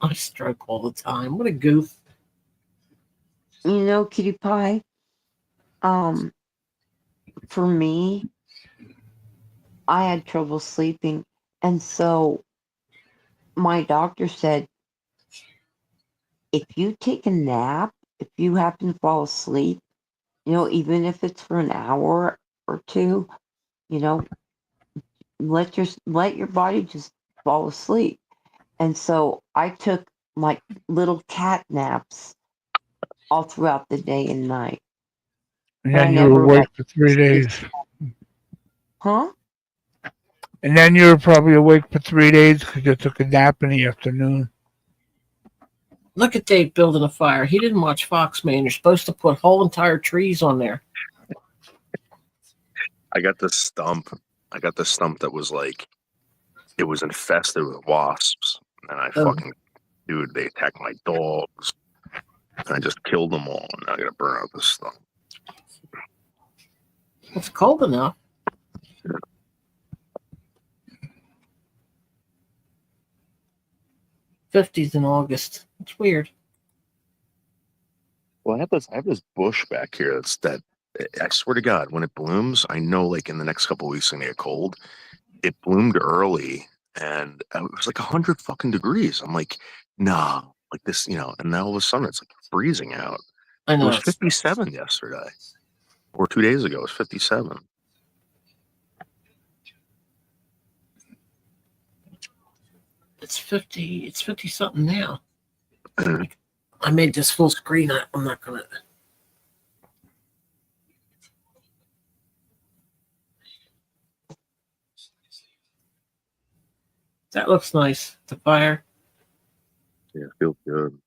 I stroke all the time. What a goof. You know, Cutie Pie, for me, I had trouble sleeping. And so my doctor said, if you take a nap, if you happen to fall asleep, even if it's for an hour or two, you know, let your body just fall asleep. And so I took like little cat naps all throughout the day and night. And But I then you were never awake for 3 days. huh? And then you were probably awake for 3 days because you took a nap in the afternoon. Look at Dave building a fire. He didn't watch Fox, man. You're supposed to put whole entire trees on there. I got this stump. That was like, it was infested with wasps, and dude, they attacked my dogs, and I just killed them all. And now I gotta burn out this stump. It's cold enough. '50s in August. It's weird. Well, I have this bush back here that I swear to God, when it blooms, I know like in the next couple of weeks it's gonna get cold. It bloomed early, and it was like 100 fucking degrees. I'm like, nah, like this, And now all of a sudden it's like freezing out. I It know. was 57 yesterday, or 2 days ago. It was 57. It's 50. It's 50 something now. I made this full screen. I'm not gonna. That looks nice. The fire. Yeah, it feels good.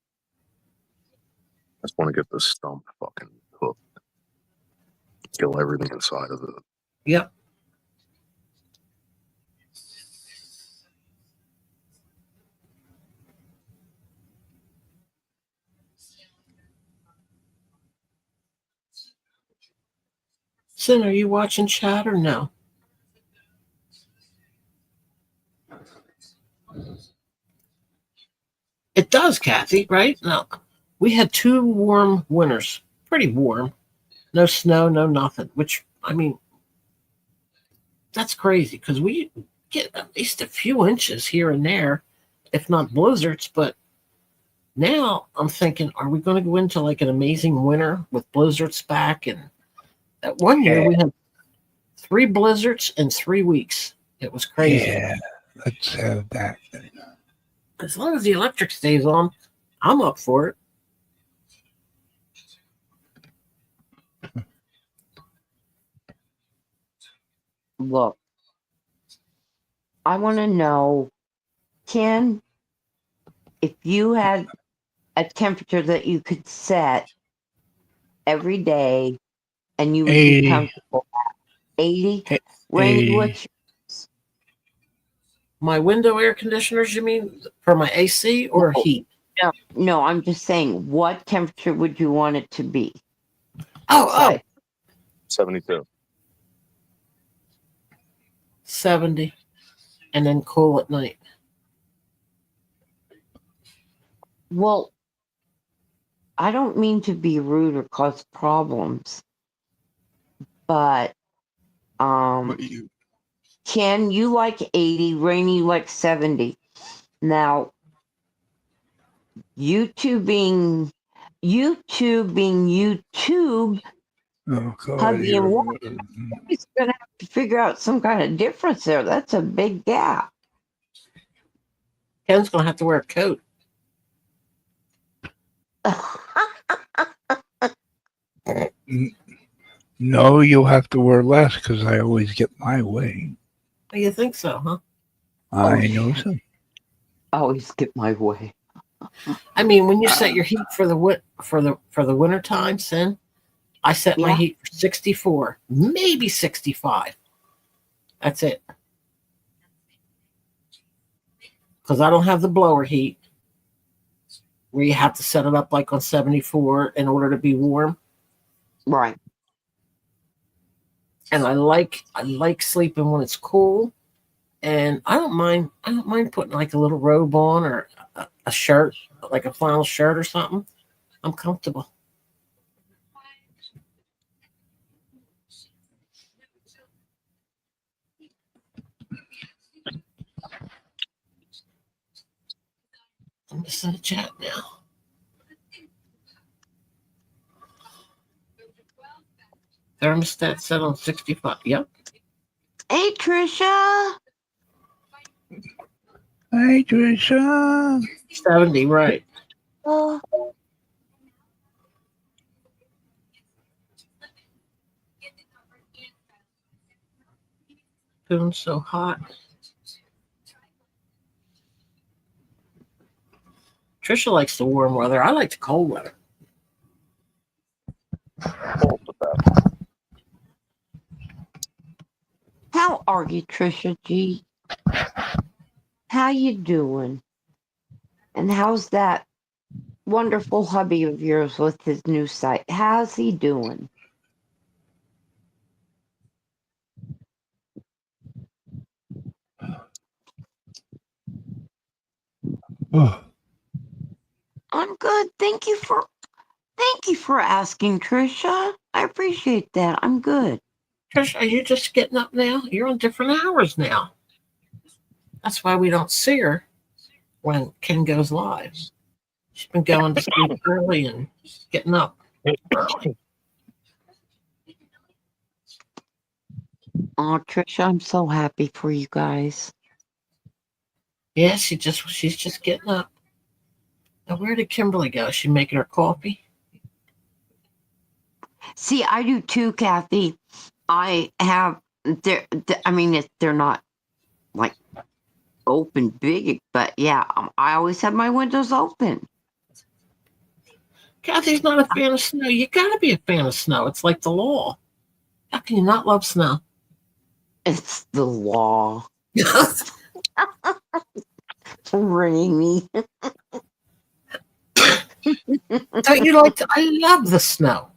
I just want to get this stump fucking hooked. Kill everything inside of it. Yep. Sin, are you watching chat or no? It does, Kathy, right? No. We had 2 warm winters. Pretty warm. No snow, no nothing. Which, I mean, that's crazy because we get at least a few inches here and there, if not blizzards. But now I'm thinking, are we going to go into like an amazing winter with blizzards back? And that one year we had 3 blizzards in 3 weeks. It was crazy. Yeah, let's have that. As long as the electric stays on, I'm up for it. Look, I want to know, Ken, if you had a temperature that you could set every day and you would be 80. comfortable at 80. 80. Randy, what's My window air conditioners, you mean, for my AC or heat? no, I'm just saying, what temperature would you want it to be? Oh, 72. 70 and then cool at night. Well, I don't mean to be rude or cause problems, but Ken, you like 80, Rainy, you like 70. Now, YouTube being YouTube, Oh God! hubby and wife, he's gonna have to figure out some kind of difference there. That's a big gap. Ken's gonna have to wear a coat. No, you'll have to wear less because I always get my way. You think so, huh? I know so. I always get my way. I mean, when you set your heat for the winter time, Sin, I set my Yeah. heat for 64, maybe 65. That's it. Because I don't have the blower heat where you have to set it up like on 74 in order to be warm. Right. And I like sleeping when it's cool. And I don't mind putting like a little robe on or a shirt, like a flannel shirt or something. I'm comfortable. I'm just in the chat now. Thermostat set on 65. Yep. Hey, Trisha. Hey, Trisha. 70, right. Feeling so hot. Trisha likes the warm weather. I like the cold weather. How are you, Trisha G? How you doing? And how's that wonderful hubby of yours with his new site? How's he doing? Oh, I'm good. Thank you for asking, Trisha. I appreciate that. I'm good. Trisha, are you just getting up now? You're on different hours now. That's why we don't see her when Ken goes live. She's been going to sleep early and getting up early. Oh, Trisha, I'm so happy for you guys. Yeah, she's just getting up. Now, where did Kimberly go? Is she making her coffee? See, I do too, Kathy. I have I mean, they're not like open big, but yeah, I always have my windows open. Kathy's not a fan of snow. You gotta be a fan of snow. It's like the law. How can you not love snow? It's the law. Rainy. Don't you like to? I love the snow.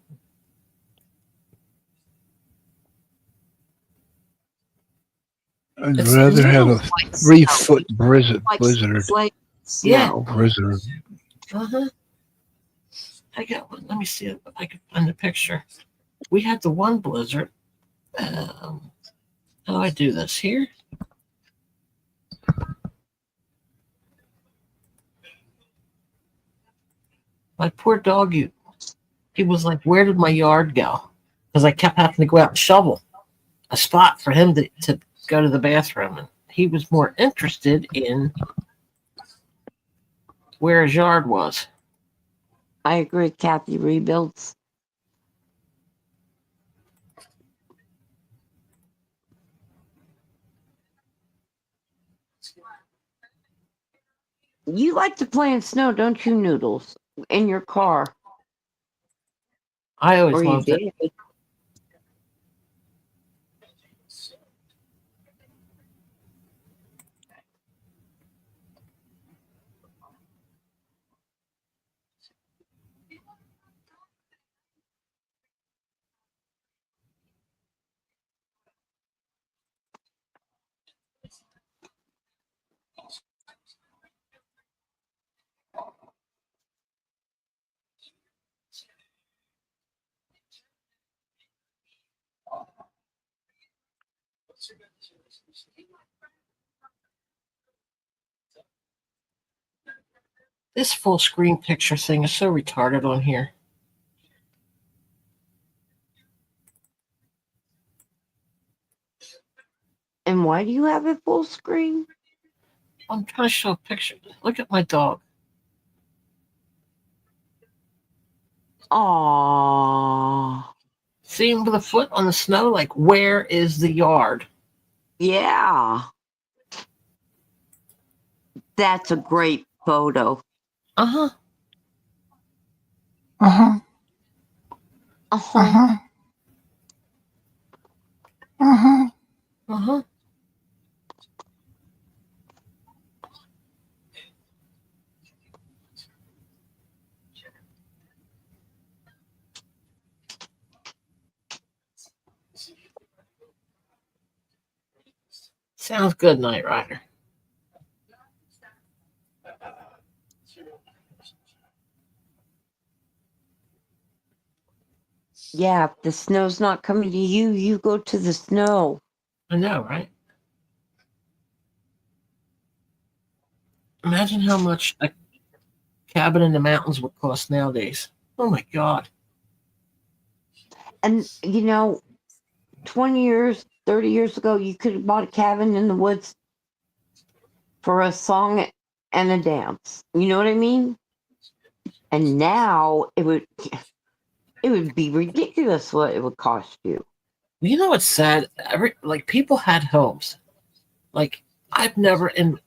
I'd It's rather have a like 3-foot blizzard. It's like Yeah. snow. Blizzard. Uh-huh. I got one. Let me see if I can find a picture. We had the one blizzard. How do I do this here? My poor dog, he was like, where did my yard go? Because I kept having to go out and shovel a spot for him to go to the bathroom. And he was more interested in where his yard was. I agree, Kathy. Rebuilds. You like to play in snow, don't you, Noodles? In your car. I always Or you loved it. did. This full screen picture thing is so retarded on here. And why do you have it full screen? I'm trying to show a picture. Look at my dog. Aww. See him with a foot on the snow? Like, where is the yard? Yeah. That's a great photo. Uh-huh. Uh-huh. Uh-huh. Uh-huh. Uh-huh. Uh-huh. Sounds good, Knight Rider. Yeah, if the snow's not coming to you, you go to the snow. I know, right? Imagine how much a cabin in the mountains would cost nowadays. Oh my God. And, 20 years, 30 years ago, you could have bought a cabin in the woods for a song and a dance. You know what I mean? And now it would be ridiculous what it would cost you. You know what's sad? People had homes. Like, I've never in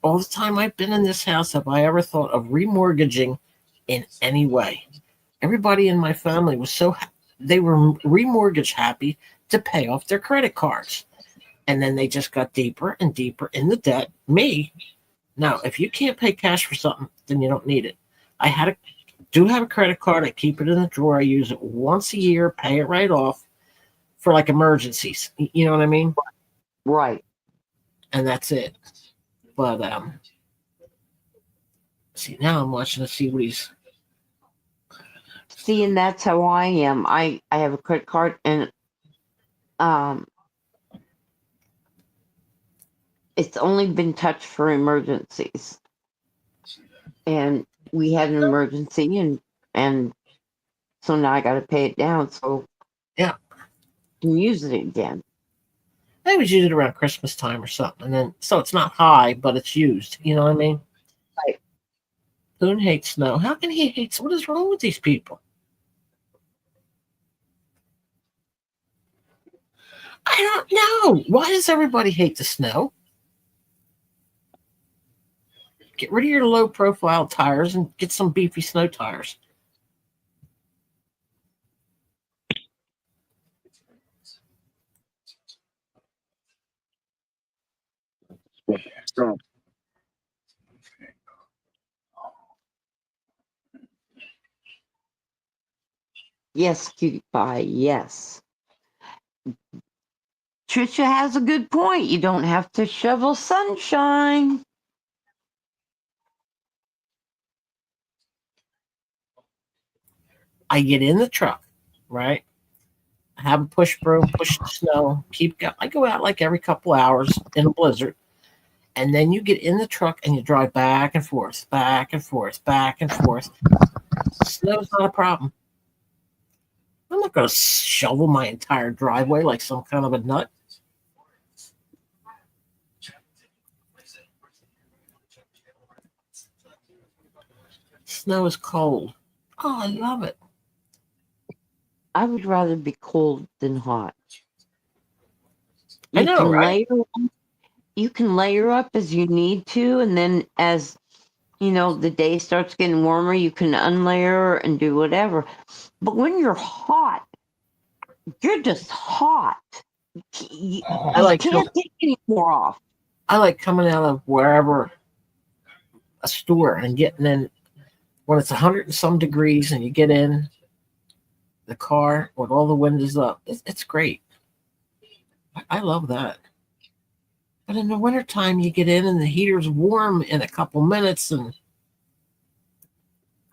all the time I've been in this house have I ever thought of remortgaging in any way. Everybody in my family was they were remortgage happy to pay off their credit cards. And then they just got deeper and deeper in the debt. Me, no, if you can't pay cash for something, then you don't need it. I do have a credit card. I keep it in the drawer. I use it once a year, pay it right off for like emergencies. You know what I mean? Right. And that's it. But see, now I'm watching to see what he's. See, and that's how I am. I have a credit card, and it's only been touched for emergencies. And we had an emergency, and so now I got to pay it down so Yeah. I can use it again. I always use it around Christmas time or something, and then so it's not high, but it's used. You know what I mean? Right. Boone hates snow. How can he hate? What is wrong with these people? I don't know. Why does everybody hate the snow? Get rid of your low profile tires and get some beefy snow tires. Yes, cutie pie, yes. Trisha has a good point. You don't have to shovel sunshine. I get in the truck, right? I have a push broom, push the snow, I go out like every couple hours in a blizzard. And then you get in the truck and you drive back and forth, back and forth, back and forth. Snow's not a problem. I'm not going to shovel my entire driveway like some kind of a nut. Snow is cold. Oh, I love it. I would rather be cold than hot. I know, right? You can layer up as you need to, and then as the day starts getting warmer, you can unlayer and do whatever. But when you're hot, you're just hot. You can't take any more off. I like coming out of wherever, a store, and getting in when it's 100 and some degrees and you get in the car with all the windows up. It's great. I love that. But in the wintertime, you get in and the heater's warm in a couple minutes, and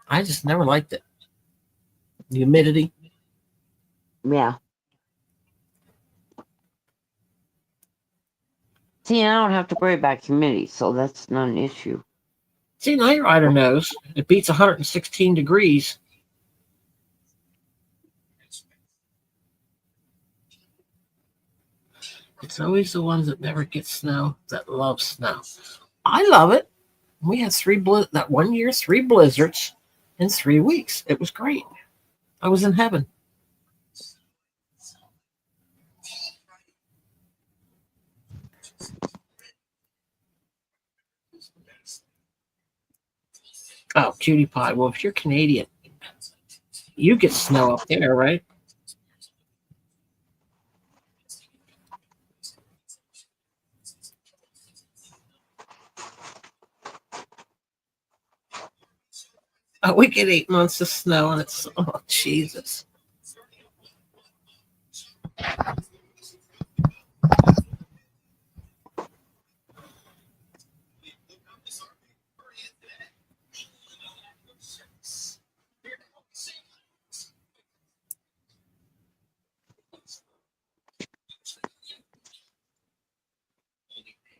I just never liked it. The humidity. Yeah. See, I don't have to worry about humidity, so that's not an issue. See, Night Rider knows. It beats 116 degrees. It's always the ones that never get snow that love snow. I love it. We had that 1 year, 3 blizzards in 3 weeks. It was great. I was in heaven. Oh, cutie pie. Well, if you're Canadian, you get snow up there, right? Oh, we get 8 months of snow, and it's Jesus.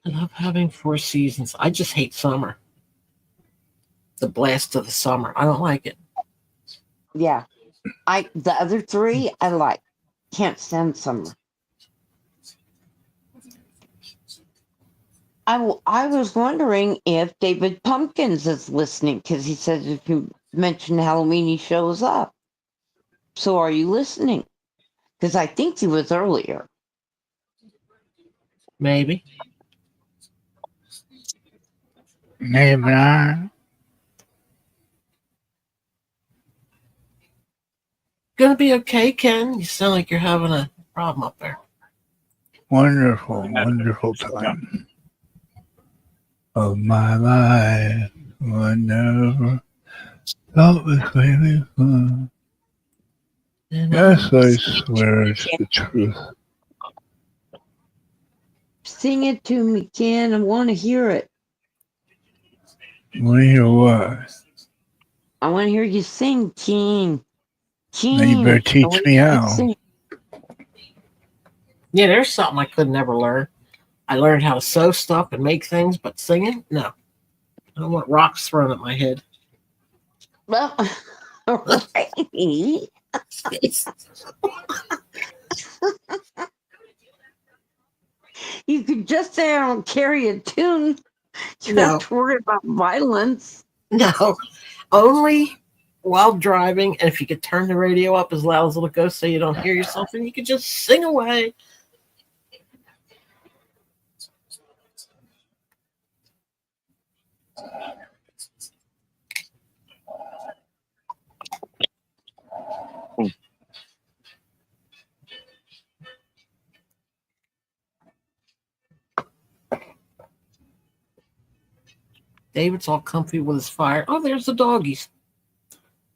I love having 4 seasons. I just hate summer. The blast of the summer. I don't like it. Yeah. The other 3 I like. Can't stand summer. I was wondering if David Pumpkins is listening because he says if you mention Halloween, he shows up. So are you listening? Because I think he was earlier. Maybe. Maybe not. Gonna be okay, Ken. You sound like you're having a problem up there. Wonderful, wonderful time of my life. I never thought was really fun. Yes, I swear it's the truth. Sing it to me, Ken. I want to hear it. Want to hear what? I want to hear you sing, Ken. Then you better Ken. teach me how. Yeah, there's something I could never learn. I learned how to sew stuff and make things, but singing, no. I don't want rocks thrown at my head. Well, right. You could just say I don't carry a tune. You No. have to worry about violence. No, only while driving. And if you could turn the radio up as loud as it'll go so you don't hear yourself, and you could just sing away. David's all comfy with his fire. Oh, there's the doggies.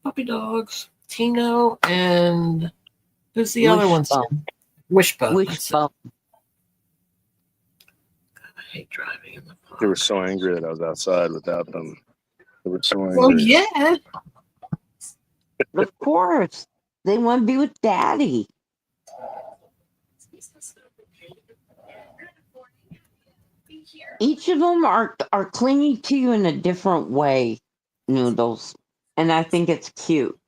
Puppy dogs. Tino and who's the other one? Wishbone. Wishbone. I hate driving in the fog. They were so angry that I was outside without them. They were so angry. Well, yeah. Of course. They want to be with Daddy. Each of them are clingy to you in a different way, Noodles. And I think it's cute.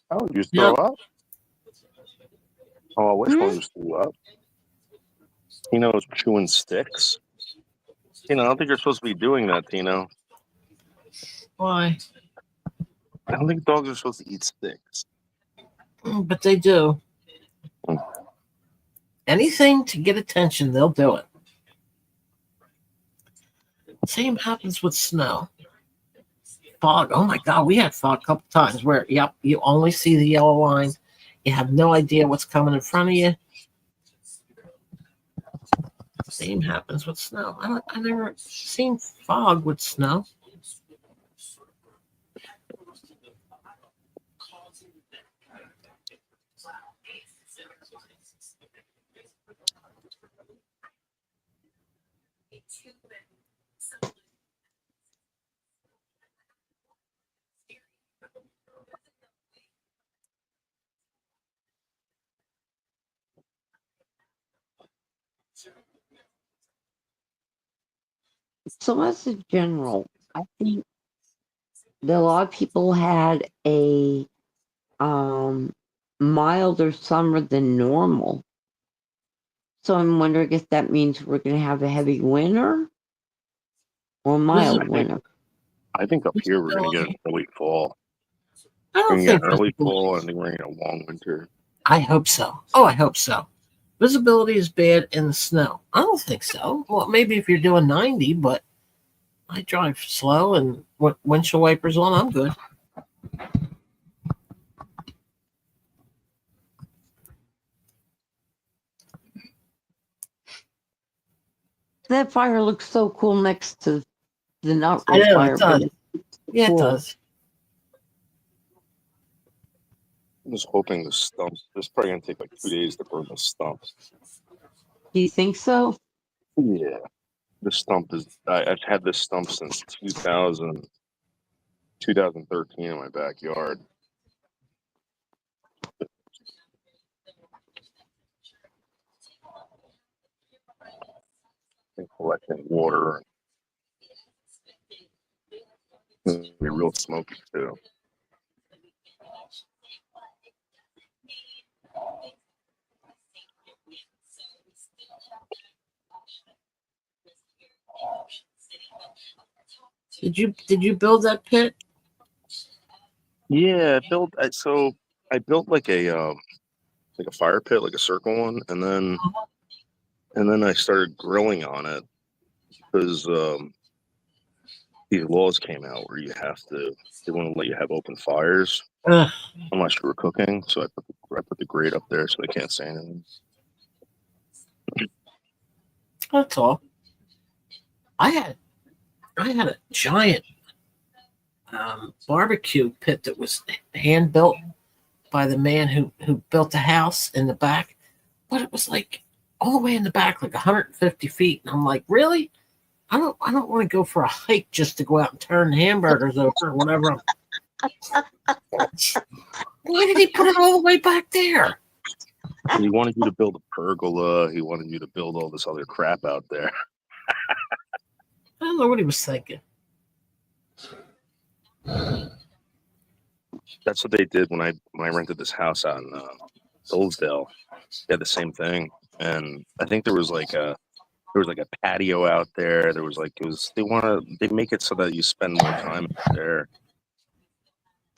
Oh, you throw up? Oh, which one just threw up? Tino's chewing sticks. Tino, I don't think you're supposed to be doing that, Tino. Why? I don't think dogs are supposed to eat sticks. But they do. Anything to get attention, they'll do it. Same happens with snow. Fog. Oh my God, we had fog a couple times where, yep, you only see the yellow line. You have no idea what's coming in front of you. Same happens with snow. I never seen fog with snow. So as a general, I think that a lot of people had a milder summer than normal. So I'm wondering if that means we're going to have a heavy winter or a mild winter. I think up here we're going to get an early fall. I We're don't going to get think an early visibility. fall, and then we're going to get a long winter. I hope so. Oh, I hope so. Visibility is bad in the snow. I don't think so. Well, maybe if you're doing 90, but I drive slow and windshield wipers on, I'm good. That fire looks so cool next to the not I real know, fire. it does. Yeah, cool. it does. I'm just hoping the stumps. It's probably going to take like 2 days to burn the stumps. Do you think so? Yeah. The stump is. I've had this stump since 2013 in my backyard. And collecting water. And be real smoky too. Did you build that pit? Yeah, I built like a fire pit, like a circle one, and then I started grilling on it because these laws came out where they won't let you have open fires Ugh, unless you were cooking. So I put the grate up there so they can't say anything. that's all. I had a giant barbecue pit that was hand built by the man who built the house in the back, but it was like all the way in the back, like 150 feet. And I'm like, really? I don't want to go for a hike just to go out and turn hamburgers over or whatever. Why did he put it all the way back there? He wanted you to build a pergola. He wanted you to build all this other crap out there. I don't know what he was thinking. That's what they did when I rented this house out in Hillsdale. They had the same thing, and I think there was like a patio out there. There was like they make it so that you spend more time there,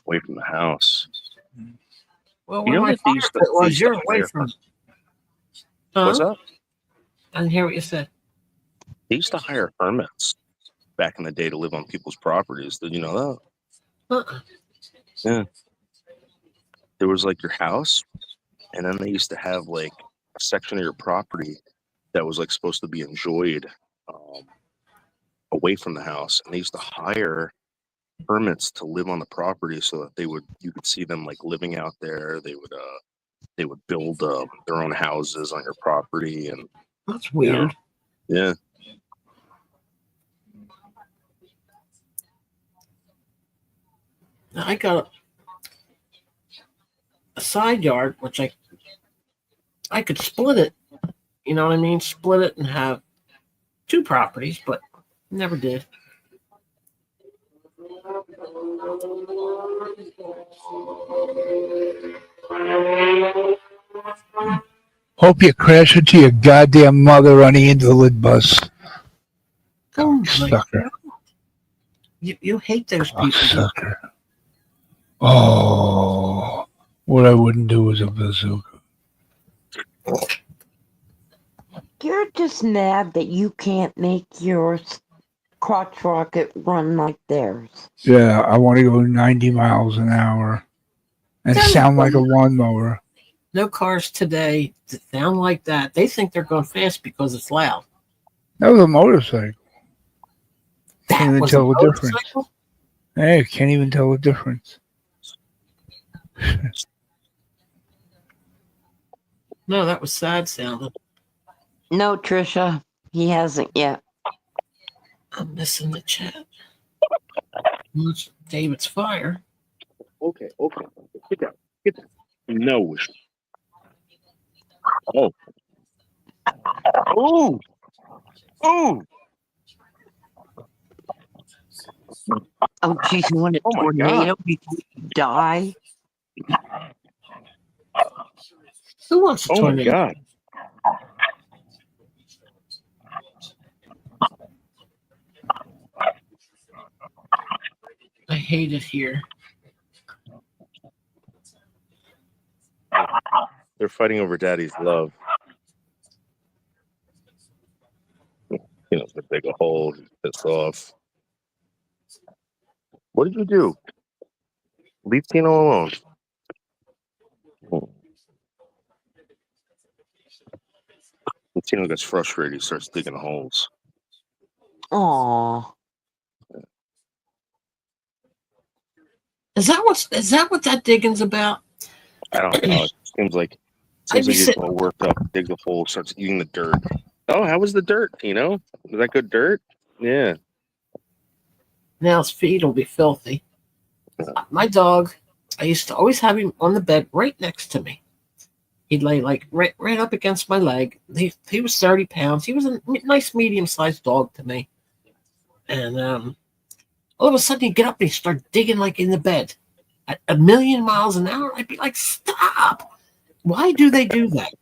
away from the house. Well, You when know my that fire pit was, you're away hire. from. What's Huh? up? I didn't hear what you said. They used to hire hermits back in the day to live on people's properties. Did you know that? Uh-uh. Yeah. There was like your house, and then they used to have like a section of your property that was like supposed to be enjoyed away from the house, and they used to hire hermits to live on the property so that you could see them like living out there. They would build their own houses on your property, and That's weird. yeah. Now, I got a side yard, which I could split it. You know what I mean? Split it and have two properties, but never did. Hope you crash into your goddamn mother on the invalid bus. Oh my Sucker. God. You hate those people. Sucker. Oh, what I wouldn't do is a bazooka. You're just mad that you can't make your crotch rocket run like theirs. Yeah, I want to go 90 miles an hour and sound like a lawnmower. No cars today that sound like that. They think they're going fast because it's loud. That was a motorcycle. That Can't even was tell a the difference. motorcycle? Hey, can't even tell the difference. No, that was sad sounding. No, Trisha, he hasn't yet. I'm missing the chat. It's David's fire. Okay. Get down. No. Oh. Ooh, ooh! Oh, geez, you want a Oh my tornado before you die? Who wants a Oh my tornado? god! I hate it here. They're fighting over Daddy's love. You know, they dig a hole, he's pissed off. What did you do? Leave Tino alone. When Tino gets frustrated, he starts digging holes. Aw. Is that what that digging's about? I don't know. It I'd seems be like he's sitting. all worked up, dig the hole, starts eating the dirt. Oh, how was the dirt, Tino? Was that good dirt? Yeah. Now his feet will be filthy. My dog, I used to always have him on the bed right next to me. He'd lay like right up against my leg. He was 30 pounds. He was a nice medium sized dog to me. And all of a sudden he'd get up and he'd start digging like in the bed at a million miles an hour. I'd be like, stop! Why do they do that?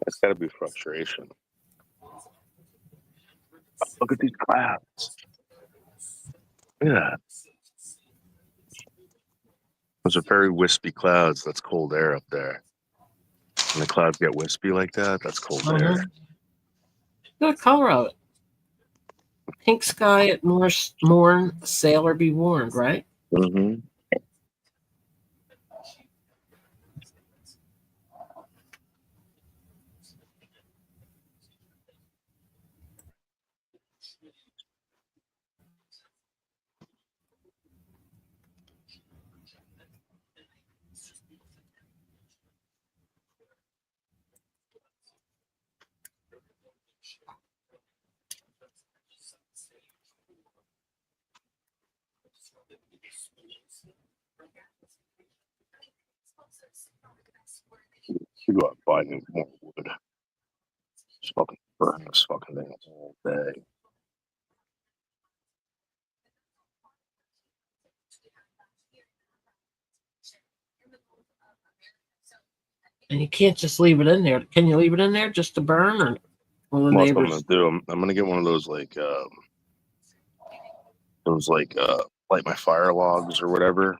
That's got to be frustration. Look at these clouds. Look at that. Those are very wispy clouds. That's cold air up there. When the clouds get wispy like that, that's cold air. Look at the color of it. Pink sky at morn, sailor be warned, right? Mm-hmm. You go out and buy new more wood. Just fucking burn this fucking thing all day. And you can't just leave it in there. Can you leave it in there just to burn, or will the Well, that's what I'm neighbors? gonna do. I'm gonna get one of those light my fire logs or whatever,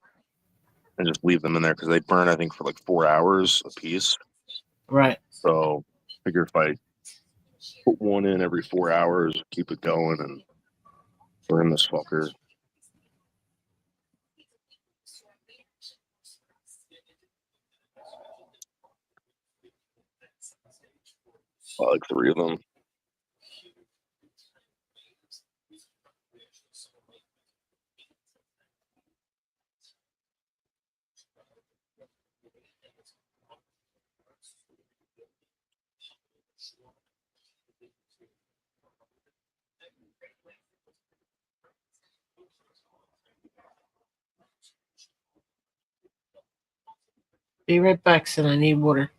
and just leave them in there because they burn. I think for like 4 hours a piece. Right. So figure if I put one in every 4 hours, keep it going, and burn this fucker. Like 3 of them. Be right back, son. I need water.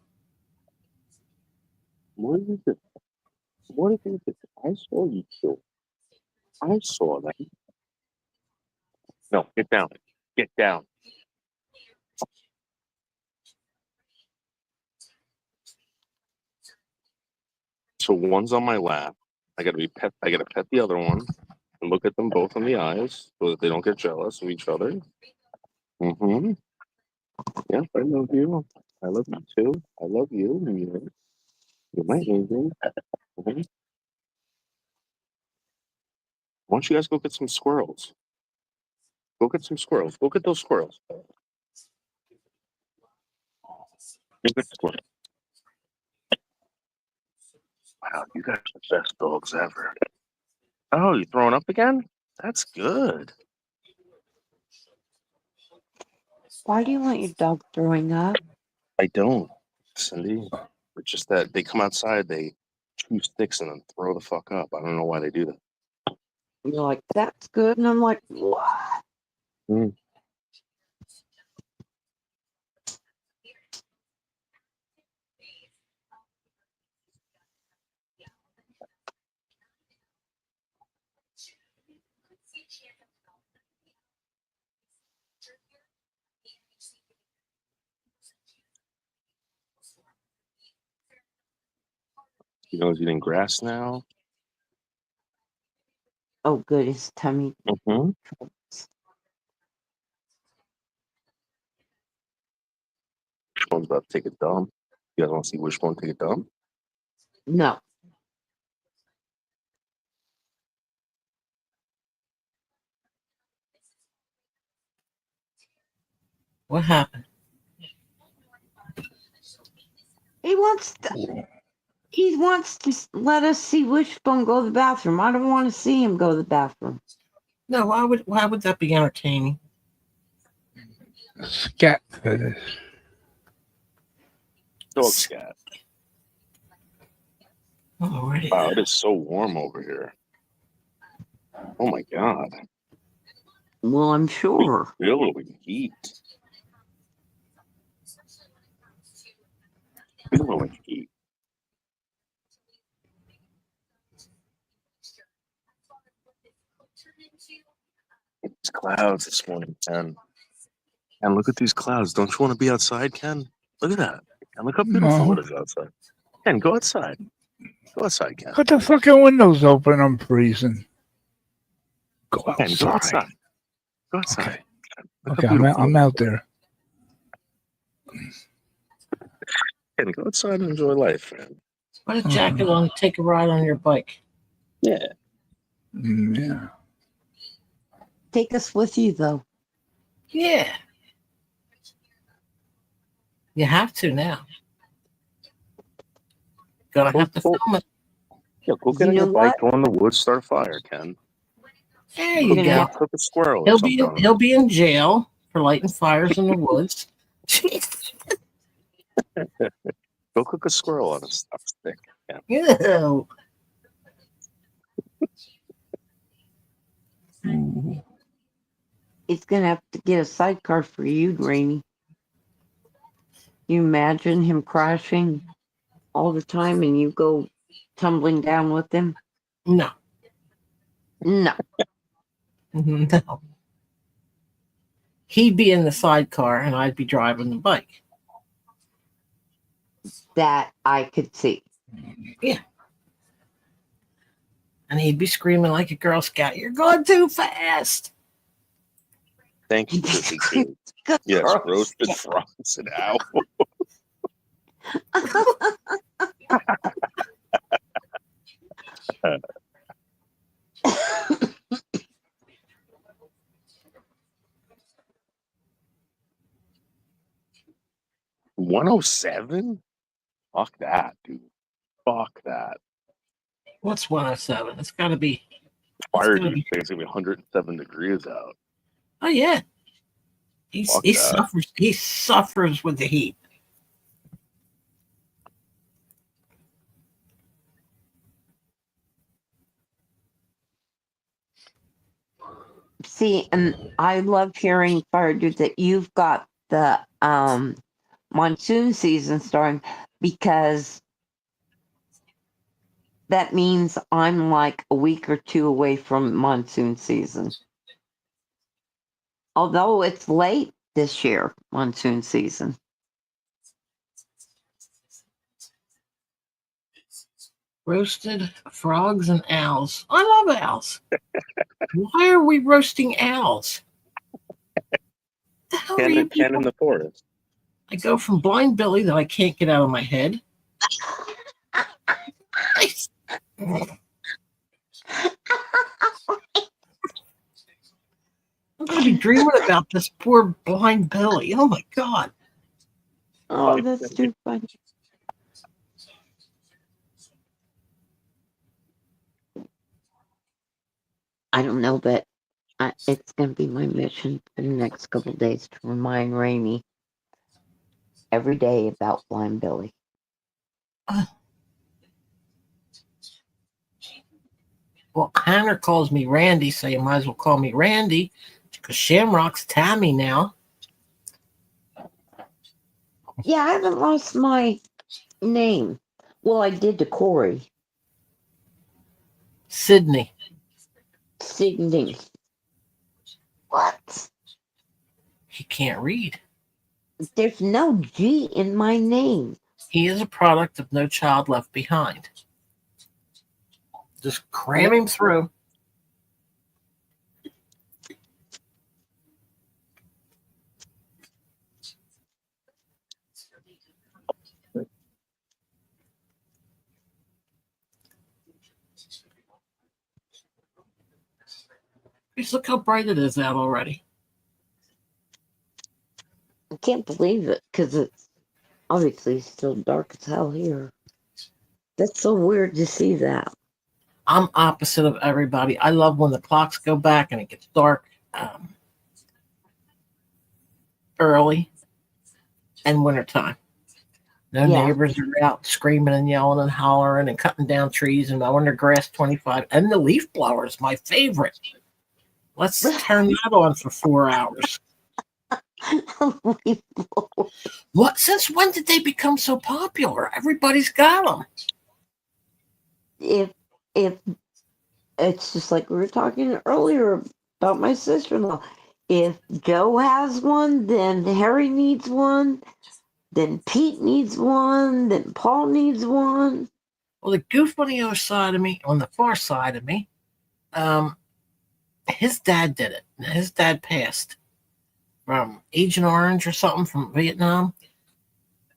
What is it? What is it? I saw you kill. I saw that. No, get down. Get down. So one's on my lap. I gotta pet the other one and look at them both in the eyes so that they don't get jealous of each other. Mm-hmm. Yes, I love you. I love you too. I love you. You're my angel. Mhm. Why don't you guys go get some squirrels? Go get some squirrels. Go get those squirrels. Go get squirrels. Wow, you guys are the best dogs ever. Oh, you throwing up again? That's good. Why do you want your dog throwing up? I don't, Cindy. It's just that they come outside, they chew sticks and then throw the fuck up. I don't know why they do that. You're like, that's good. And I'm like, what? Mm. You know, he's eating grass now. Oh, good. His tummy. Mm-hmm. Wishbone's about to take a dump. You guys want to see Wishbone take a dump? No. What happened? He wants to let us see Wishbone go to the bathroom. I don't want to see him go to the bathroom. No, why would that be entertaining? Scat for this. Dog scat. Alrighty. Wow, it is so warm over here. Oh my god. Well, I'm sure. Billowing heat. Billowing heat. It's clouds this morning, Ken. And look at these clouds. Don't you want to be outside, Ken? Look at that. And look how beautiful No. it is outside. Ken, go outside. Go outside, Ken. Put the fucking windows open. I'm freezing. Go Ken, go outside. outside. Go outside. Okay. Look Okay, how beautiful I'm it is. out there. Ken, go outside and enjoy life, man. Put a jacket on and take a ride on your bike. Yeah. Yeah. Take us with you, though. Yeah. You have to now. Gonna have to Cool. film it. Yeah, go get You on your know bike, what? go in the woods, start a fire, Ken. There You're you gonna go. have Cook a squirrel or He'll be something. in jail for lighting fires in the woods. Jeez. Go cook a squirrel on a stick. Yeah. Ew. He's gonna have to get a sidecar for you, Rainy. You imagine him crashing all the time and you go tumbling down with him? No. No. No. He'd be in the sidecar and I'd be driving the bike. That I could see. And he'd be screaming like a Girl Scout, "You're going too fast!" Thank you, Chrissy, too. Good Yes, girl. roasted frogs and owl. 107? Fuck that, dude. Fuck that. What's 107? It's got to be. Fire gotta dude be- say it's gonna be 107 degrees out. Oh yeah. Fuck He that. suffers. He suffers with the heat. See, and I love hearing, Fire Dude, that you've got the monsoon season starting, because that means I'm like a week or two away from monsoon season. Although it's late this year, monsoon season. Roasted frogs and owls. I love owls. Why are we roasting owls? The hell are you Ken people? in the forest. I go from blind Billy that I can't get out of my head. I'm going to be dreaming about this poor blind Billy. Oh my God. Oh, that's too funny. I don't know, but it's going to be my mission for the next couple of days to remind Rainy every day about Blind Billy. Well, Hannah calls me Randy, so you might as well call me Randy, because Shamrock's Tammy now. Yeah, I haven't lost my name. Well, I did to Corey. Sydney. Sydney. What? He can't read. There's no G in my name. He is a product of No Child Left Behind. Just cram him through. Just look how bright it is out already. I can't believe it because it's obviously still dark as hell here. That's so weird to see that. I'm opposite of everybody. I love when the clocks go back and it gets dark early and wintertime. No neighbors are out screaming and yelling and hollering and cutting down trees and mowing their grass 25. And the leaf blower is my favorite. Let's turn that on for 4 hours. What? Since when did they become so popular? Everybody's got them. If it's just like we were talking earlier about my sister-in-law. If Joe has one, then Harry needs one, then Pete needs one, then Paul needs one. Well, the goof on the other side of me, on the far side of me, his dad did it. His dad passed from Agent Orange or something from Vietnam.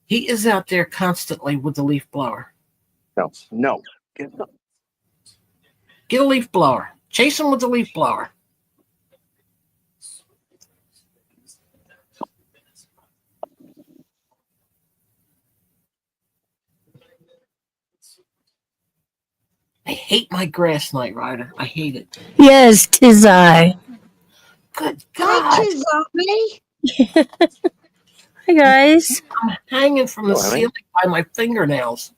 He is out there constantly with the leaf blower. No. Get a leaf blower. Chase him with the leaf blower. I hate my grass Knight Rider. I hate it. Yes, 'tis I. Good God. Hi, guys. I'm hanging from the Oh, Emmy? ceiling by my fingernails.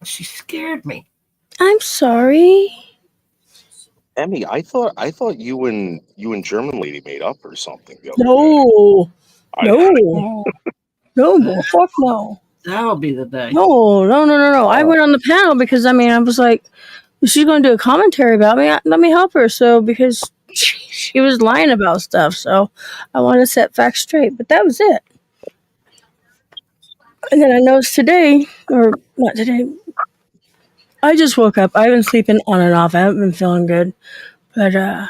She scared me. I'm sorry. Emmy, I thought you and German lady made up or something. The other day. No. I- No. No, fuck no. That'll be the day. No. I went on the panel because, I was like, if she's going to do a commentary about me, let me help her. So, because she was lying about stuff. So, I want to set facts straight. But that was it. And then I noticed today, or not today, I just woke up. I've been sleeping on and off. I haven't been feeling good. But,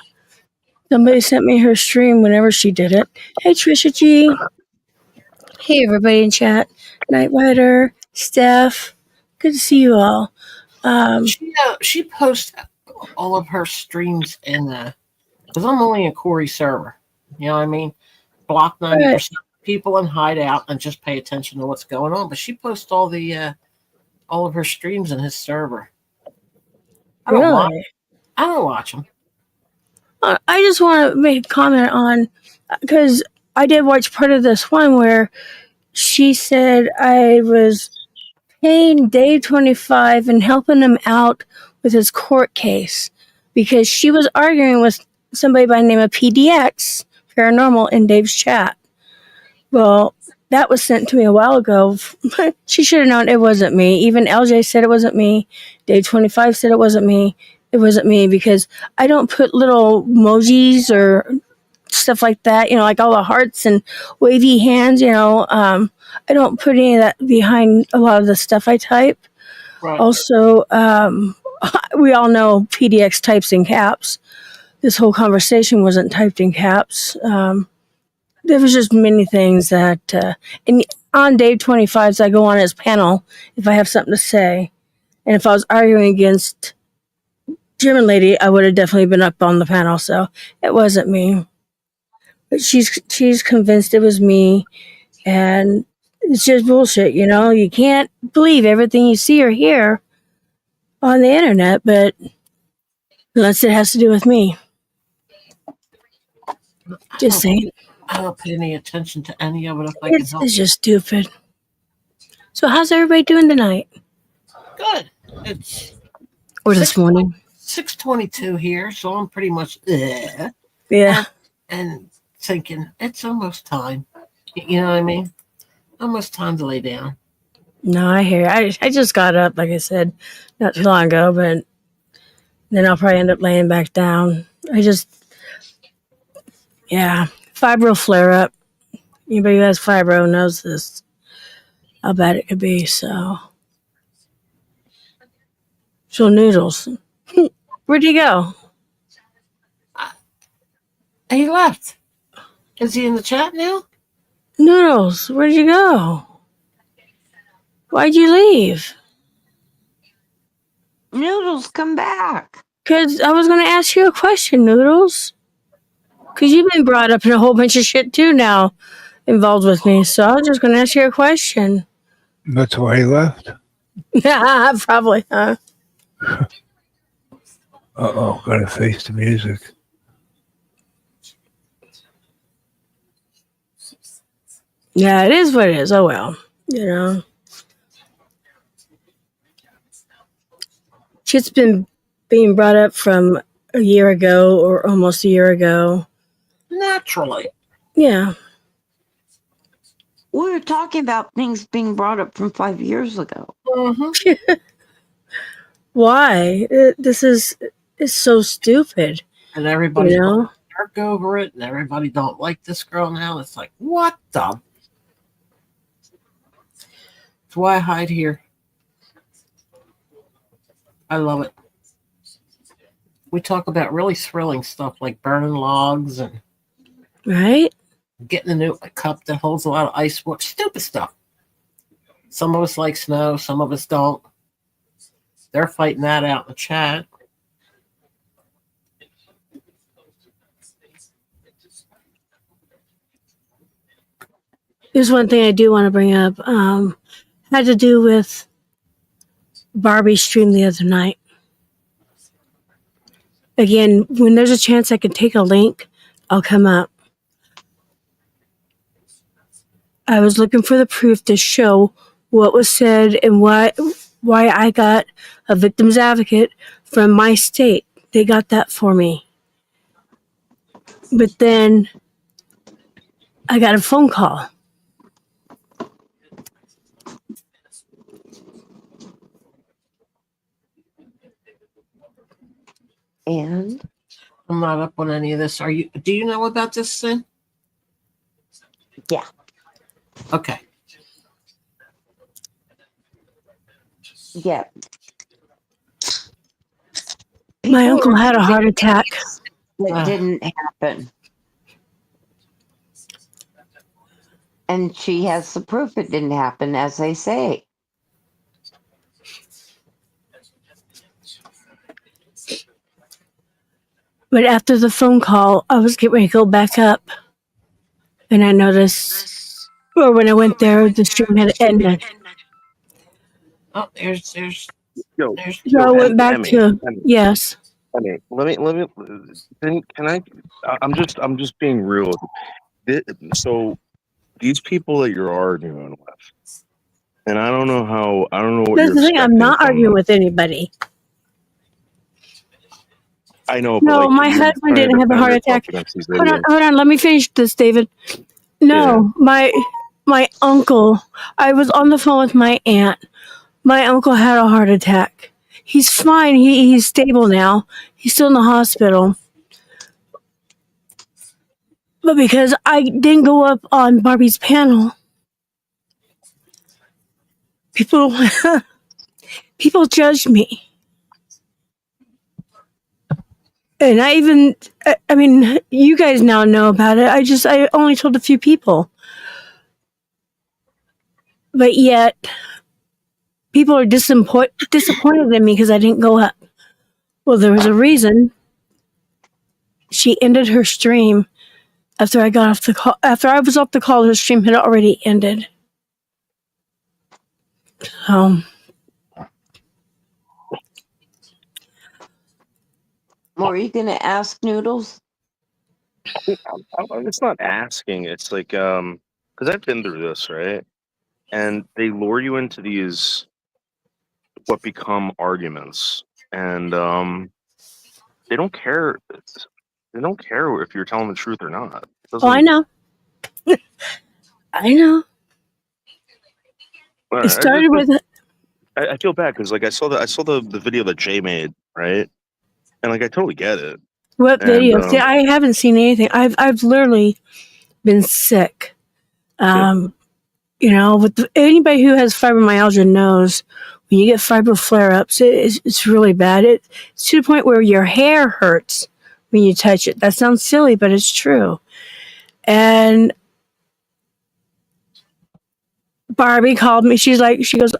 somebody sent me her stream whenever she did it. Hey, Trisha G. Hey, everybody in chat. Night Rider, Steph. Good to see you all. She posts all of her streams in because I'm only a Corey server. You know what I mean? Block 90% of people and hide out and just pay attention to what's going on. But she posts all of her streams in his server. I don't watch them. I just want to make a comment on, because I did watch part of this one where she said I was paying Dave 25 and helping him out with his court case because she was arguing with somebody by the name of PDX Paranormal in Dave's chat. Well, that was sent to me a while ago. She should have known it wasn't me. Even LJ said it wasn't me. Dave 25 said it wasn't me. It wasn't me because I don't put little emojis or stuff like that, like all the hearts and wavy hands, I don't put any of that behind a lot of the stuff I type. Right. Also, we all know PDX types in caps. This whole conversation wasn't typed in caps. There was just many things that, and on Dave 25's, I go on his panel if I have something to say. And if I was arguing against German lady, I would have definitely been up on the panel. So it wasn't me. But she's convinced it was me, and it's just bullshit, You can't believe everything you see or hear on the internet, but unless it has to do with me. Just saying. I don't pay any attention to any of it if I can help. It's just stupid. So how's everybody doing tonight? Good. It's or this morning? 6:22 here, so I'm pretty much there. Yeah. And thinking it's almost time. You know what I mean? Almost time to lay down. No, I hear. I just got up, like I said, not too long ago, but then I'll probably end up laying back down. Fibro flare up. Anybody who has fibro knows this. how bad it could be. So Noodles, where'd he go? He left. Is he in the chat now? Noodles, where'd you go? Why'd you leave? Noodles, come back. Because I was going to ask you a question, Noodles. Because you've been brought up in a whole bunch of shit too now involved with me. So I was just going to ask you a question. That's why he left. Probably, huh? Uh-oh, gotta face the music. Yeah, it is what it is. Oh, well. You know. Shit's been being brought up from a year ago or almost a year ago. Naturally. Yeah. We were talking about things being brought up from 5 years ago. Mm-hmm. Why? This is it's so stupid. And everybody's You know? dark over it, and everybody don't like this girl now. It's like, what the? That's why I hide here. I love it. We talk about really thrilling stuff like burning logs and Right? getting a cup that holds a lot of ice water. Stupid stuff. Some of us like snow, some of us don't. They're fighting that out in the chat. There's one thing I do want to bring up. Had to do with Barbie's stream the other night. Again, when there's a chance I can take a link, I'll come up. I was looking for the proof to show what was said and why I got a victim's advocate from my state. They got that for me. But then I got a phone call. And I'm not up on any of this. Do you know about this thing? yeah, Okay. yeah. My People uncle are had a heart attack. that didn't happen. And she has the proof it didn't happen, as they say. But after the phone call, I was getting ready to go back up. And I noticed, or when I went there, the stream had ended. Oh, there's So I went back to, yes. Emmy, let me. Can I? I'm just being real. So these people that you're arguing with, and I don't know what That's you're the thing, I'm expecting not from arguing them. with anybody. I know, but No, like my you're husband trying to didn't have a defend heart yourself attack. against these Hold idiots. on, let me finish this, David. No, my uncle, I was on the phone with my aunt. My uncle had a heart attack. He's fine. He's stable now. He's still in the hospital. But because I didn't go up on Barbie's panel, people judged me. And I mean, you guys now know about it. I only told a few people. But yet, people are disappointed in me because I didn't go up. Well, there was a reason. She ended her stream after I got off the call. After I was off the call, her stream had already ended. Were you going to ask Noodles? It's not asking. It's like because I've been through this, right? And they lure you into these what become arguments, and they don't care. They don't care if you're telling the truth or not. Oh, I know. I know. It started with. I feel bad because like I saw the video that Jay made, right? And like I totally get it. What video? See, I haven't seen anything. I've literally been sick. Anybody who has fibromyalgia knows when you get fibro flare-ups, it's really bad. It's to the point where your hair hurts when you touch it. That sounds silly, but it's true. And Barbie called me. She goes,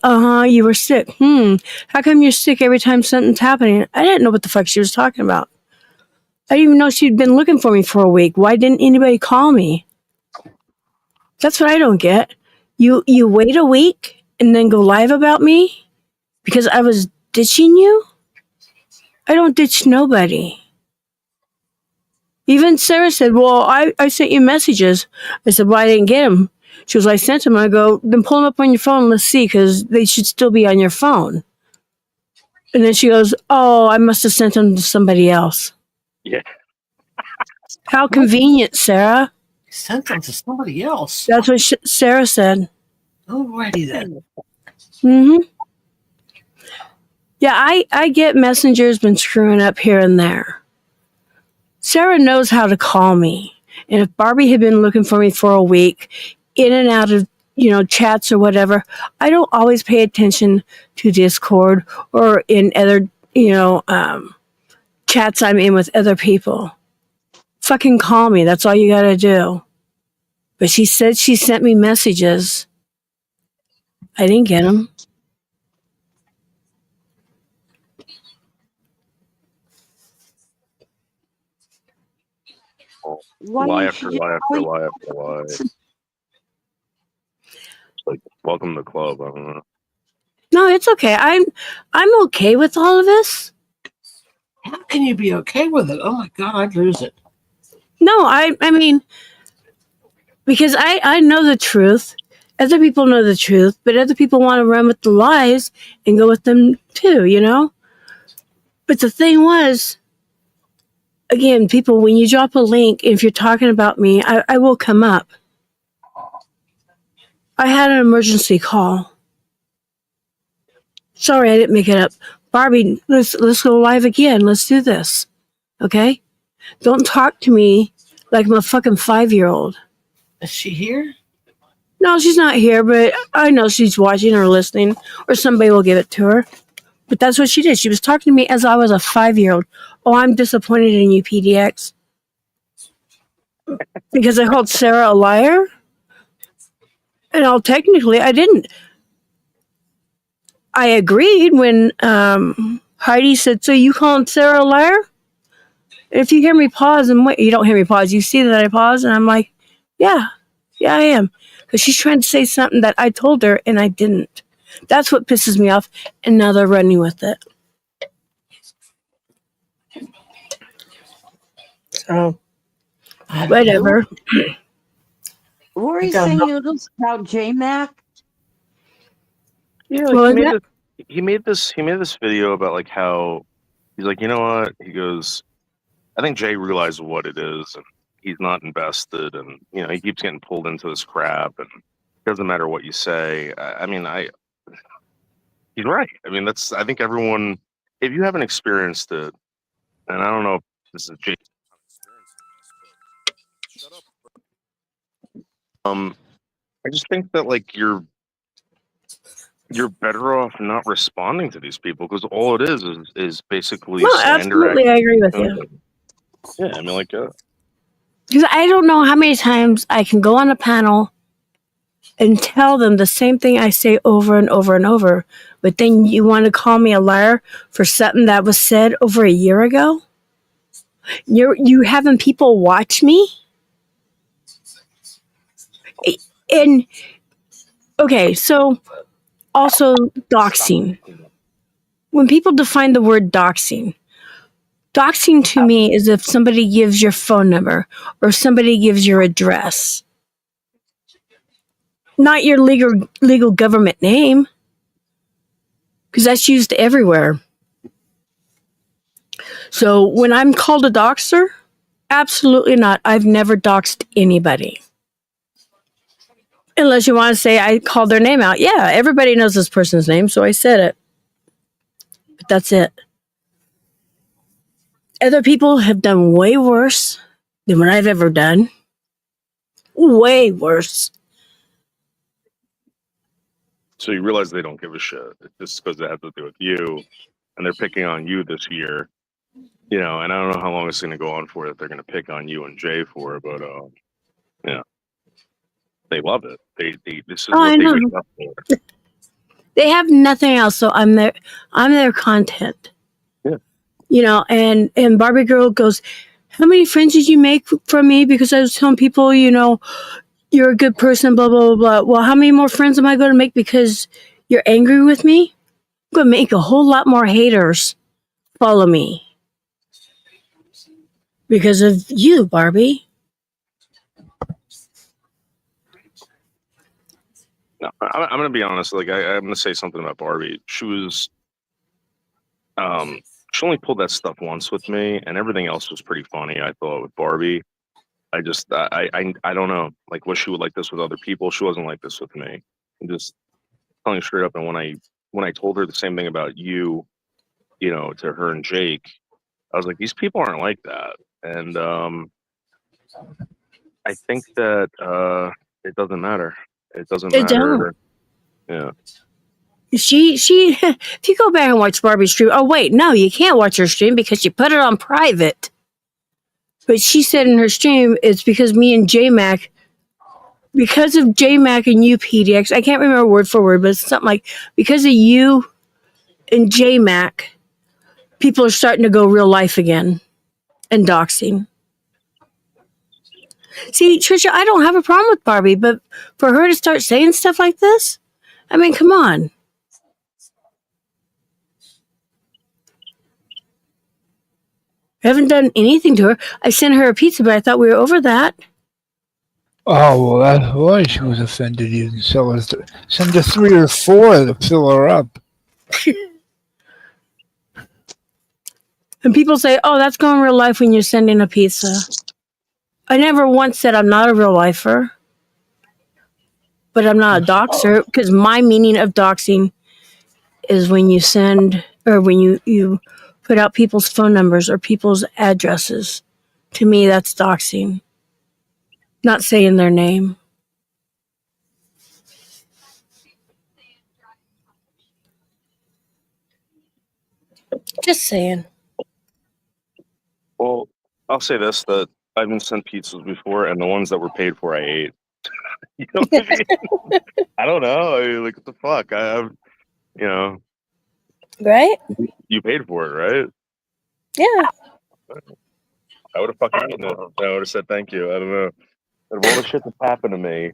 you were sick. How come you're sick every time something's happening? I didn't know what the fuck she was talking about. I didn't even know she'd been looking for me for a week. Why didn't anybody call me? That's what I don't get. You wait a week and then go live about me because I was ditching you? I don't ditch nobody. Even Sarah said, well, I sent you messages. I said, well, I didn't get them. She was like, I sent them. I go, then pull them up on your phone and let's see, because they should still be on your phone. And then she goes, oh, I must have sent them to somebody else. Yeah. How convenient, Sarah. Sent them to somebody else. That's what Sarah said. Alrighty then. Mm-hmm. Yeah, I get Messenger's been screwing up here and there. Sarah knows how to call me. And if Barbie had been looking for me for a week, in and out of, chats or whatever, I don't always pay attention to Discord or in other, chats I'm in with other people. Fucking call me. That's all you gotta do. But she said she sent me messages. I didn't get them. Why Lie didn't after she just lie after call you? lie after lie. It's like, welcome to the club. I don't know. No, it's okay. I'm okay with all of this. How can you be okay with it? Oh my god, I'd lose it. No, I mean, because I know the truth. Other people know the truth, but other people want to run with the lies and go with them too, But the thing was, again, people, when you drop a link, if you're talking about me, I will come up. I had an emergency call. Sorry, I didn't make it up. Barbie, let's go live again. Let's do this. Okay? Don't talk to me like I'm a fucking 5-year-old. Is she here? No, she's not here, but I know she's watching or listening, or somebody will give it to her. But that's what she did. She was talking to me as I was a 5-year-old. Oh, I'm disappointed in you, PDX. Because I called Sarah a liar? And technically, I didn't. I agreed when Heidi said, so you calling Sarah a liar? And if you hear me pause and wait, you don't hear me pause. You see that I pause, and I'm like, yeah, I am. Because she's trying to say something that I told her, and I didn't. That's what pisses me off, and now they're running with it. So, whatever. Lori's saying noodles about J-Mac. Yeah, like he made this video about like how he's like, you know what? He goes, I think Jay realized what it is, and he's not invested, and he keeps getting pulled into this crap, and it doesn't matter what you say. He's right. I mean, I think everyone, if you haven't experienced it, and I don't know if this is Jay. I just think that like you're better off not responding to these people, because all it is basically slander. Absolutely, I agree with you. Yeah, I mean, like, because I don't know how many times I can go on a panel and tell them the same thing I say over and over and over, but then you want to call me a liar for something that was said over a year ago? You having people watch me? And okay, so also doxing. When people define the word doxing to me is if somebody gives your phone number or somebody gives your address, not your legal government name, because that's used everywhere. So when I'm called a doxer, absolutely not. I've never doxed anybody. Unless you want to say I called their name out. Yeah, everybody knows this person's name, so I said it. But that's it. Other people have done way worse than what I've ever done. Way worse. So you realize they don't give a shit. It's just because it has to do with you, and they're picking on you this year. You know, and I don't know how long it's going to go on for that they're going to pick on you and Jay for it, but yeah, they love it. They this is Oh, I what they know. wake up for. They have nothing else, so I'm their content. Yeah. You know, and Barbie Girl goes, how many friends did you make from me? Because I was telling people, you know, you're a good person, blah, blah, blah, blah. Well, how many more friends am I going to make because you're angry with me? I'm going to make a whole lot more haters follow me. Because of you, Barbie. No, I'm going to be honest. Like I'm going to say something about Barbie. She was, she only pulled that stuff once with me, and everything else was pretty funny. I thought with Barbie, I don't know. Like, was she would like this with other people? She wasn't like this with me. I'm just telling you straight up. And when I told her the same thing about you, you know, to her and Jake, I was like, these people aren't like that. And I think that it doesn't matter. It doesn't It matter. don't. Yeah. She if you go back and watch Barbie's stream, oh wait, no, you can't watch her stream because she put it on private. But she said in her stream it's because me and J-Mac, because of J-Mac and you, PDX, I can't remember word for word, but it's something like, because of you and J-Mac, people are starting to go real life again and doxing. See, Trisha, I don't have a problem with Barbie, but for her to start saying stuff like this, I mean, come on. I haven't done anything to her. I sent her a pizza, but I thought we were over that. Oh, well, that's why she was offended you didn't sell her. Send her 3 or 4 to fill her up. And people say, oh, that's going real life when you're sending a pizza. I never once said I'm not a real lifer, but I'm not a doxer, because my meaning of doxing is when you send, or when you put out people's phone numbers or people's addresses. To me, that's doxing. Not saying their name. Just saying. Well, I'll say this: that I've been sent pizzas before, and the ones that were paid for, I ate. You know what I mean? I don't know. I mean, like, what the fuck? You know, Right? you paid for it, right? Yeah. I would have fucking eaten it. I would have said thank you. I don't know. Out of all the shit that's happened to me,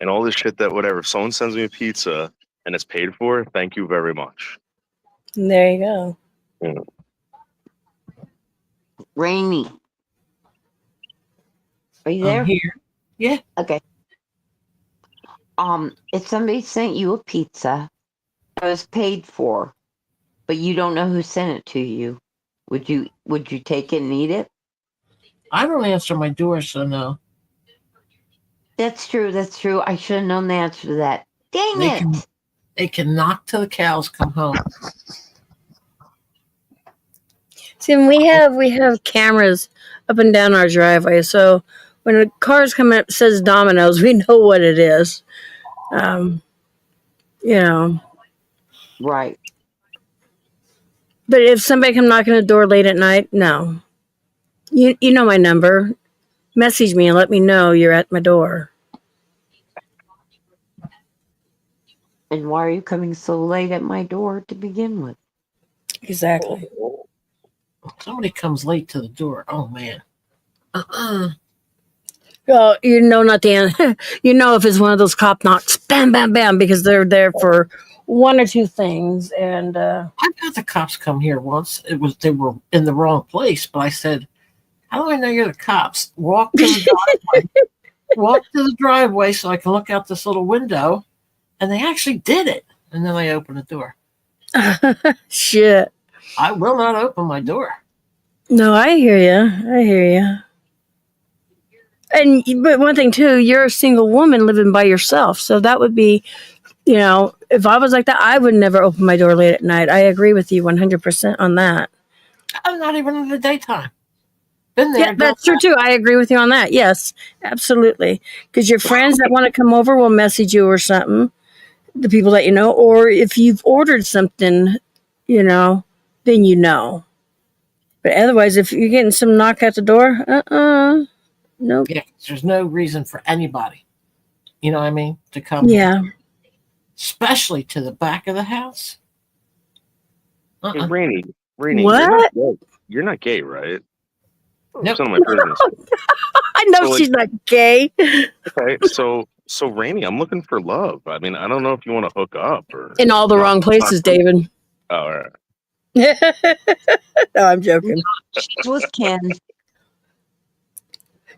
and all this shit that whatever, if someone sends me a pizza and it's paid for, thank you very much. There you go. Yeah. Rainy. Are you I'm there? here. Yeah. Okay. If somebody sent you a pizza that was paid for, but you don't know who sent it to you, would you take it and eat it? I don't answer my door, so no. That's true. That's true. I should have known the answer to that. Dang They it! They can knock till the cows come home. See, and we have cameras up and down our driveway, so when a car's coming up says Domino's, we know what it is. You know. Right. But if somebody come knocking the door late at night, no. You know my number. Message me and let me know you're at my door. And why are you coming so late at my door to begin with? Exactly. Somebody comes late to the door. Oh man. Well, you know not the end. You know if it's one of those cop knocks, bam, bam, bam, because they're there for one or two things. And I've had the cops come here once. They were in the wrong place, but I said, "How do I know you're the cops?" Walk to the driveway. Walk to the driveway so I can look out this little window, and they actually did it. And then I opened the door. shit. I will not open my door. No, I hear you. I hear you. And but one thing too, you're a single woman living by yourself, so that would be, you know, if I was like that, I would never open my door late at night. I agree with you 100% on that. I'm not even in the daytime. Been there. Yeah, that's true too. I agree with you on that. Yes, absolutely. Because your friends that want to come over will message you or something, the people that you know, or if you've ordered something, then you know. But otherwise, if you're getting some knock at the door, nope. Yeah, there's no reason for anybody, you know what I mean, to come here, Yeah. especially to the back of the house. Hey, Rainey, What? you're not gay, right? Nope. It's none of my business. I know So, like- she's not gay. Okay, so Rainey, I'm looking for love. I mean, I don't know if you want to hook up or In all the not- wrong places, not- David. Oh, all right. No, I'm joking. She's with Ken.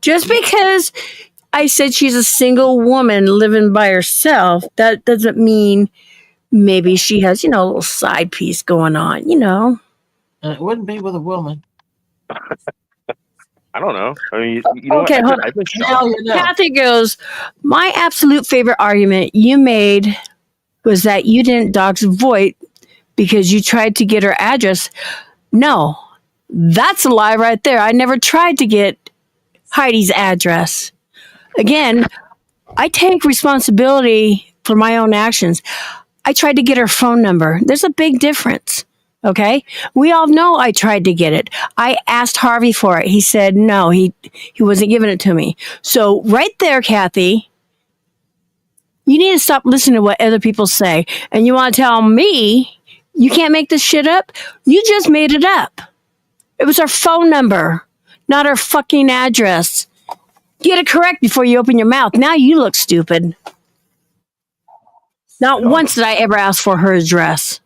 Just because I said she's a single woman living by herself, that doesn't mean maybe she has, a little side piece going on, And it wouldn't be with a woman. I don't know. I mean, you know Okay, what? hold I've been Hell, shocked. you know. Kathy goes, my absolute favorite argument you made was that you didn't dox Voight because you tried to get her address. No, that's a lie right there. I never tried to get Heidi's address. Again, I take responsibility for my own actions. I tried to get her phone number. There's a big difference. Okay? We all know I tried to get it. I asked Harvey for it. He said no, he wasn't giving it to me. So right there, Kathy, you need to stop listening to what other people say. And you want to tell me you can't make this shit up? You just made it up. It was her phone number, not her fucking address. Get it correct before you open your mouth. Now you look stupid. Not once did I ever ask for her address.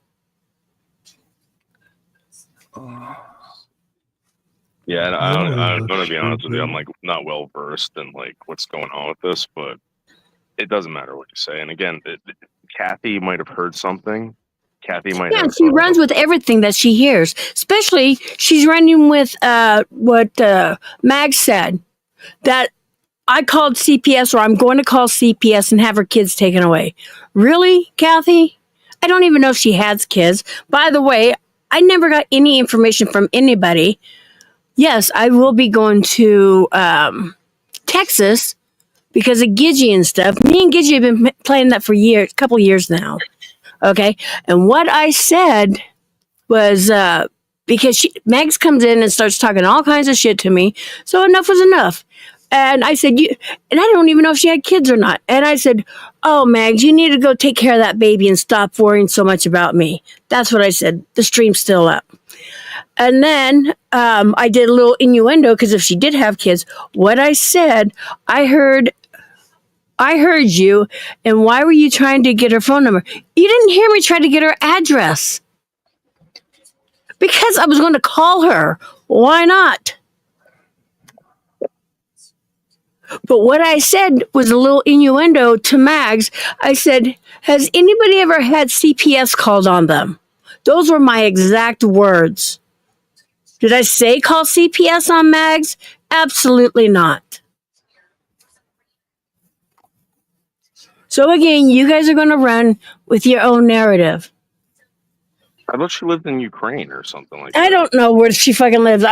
Yeah, and I'm gonna be honest with you. I'm like not well versed in like what's going on with this, but it doesn't matter what you say. And again, Kathy might have heard something. Kathy might Yeah, have. she runs with everything that she hears. Especially, she's running with what Mag said, that I called CPS or I'm going to call CPS and have her kids taken away. Really, Kathy? I don't even know if she has kids. By the way, I never got any information from anybody. Yes, I will be going to Texas because of Gidgey and stuff. Me and Gidgey have been playing that for a couple years now. Okay? And what I said was because Megs comes in and starts talking all kinds of shit to me. So enough was enough. And I said, and I don't even know if she had kids or not. And I said, oh, Megs, you need to go take care of that baby and stop worrying so much about me. That's what I said. The stream's still up. And then I did a little innuendo because if she did have kids, what I said, I heard you, and why were you trying to get her phone number? You didn't hear me try to get her address. Because I was going to call her. Why not? But what I said was a little innuendo to Mags. I said, has anybody ever had CPS called on them? Those were my exact words. Did I say call CPS on Mags? Absolutely not. So again, you guys are going to run with your own narrative. I thought she lived in Ukraine or something like that. I don't know where she fucking lives.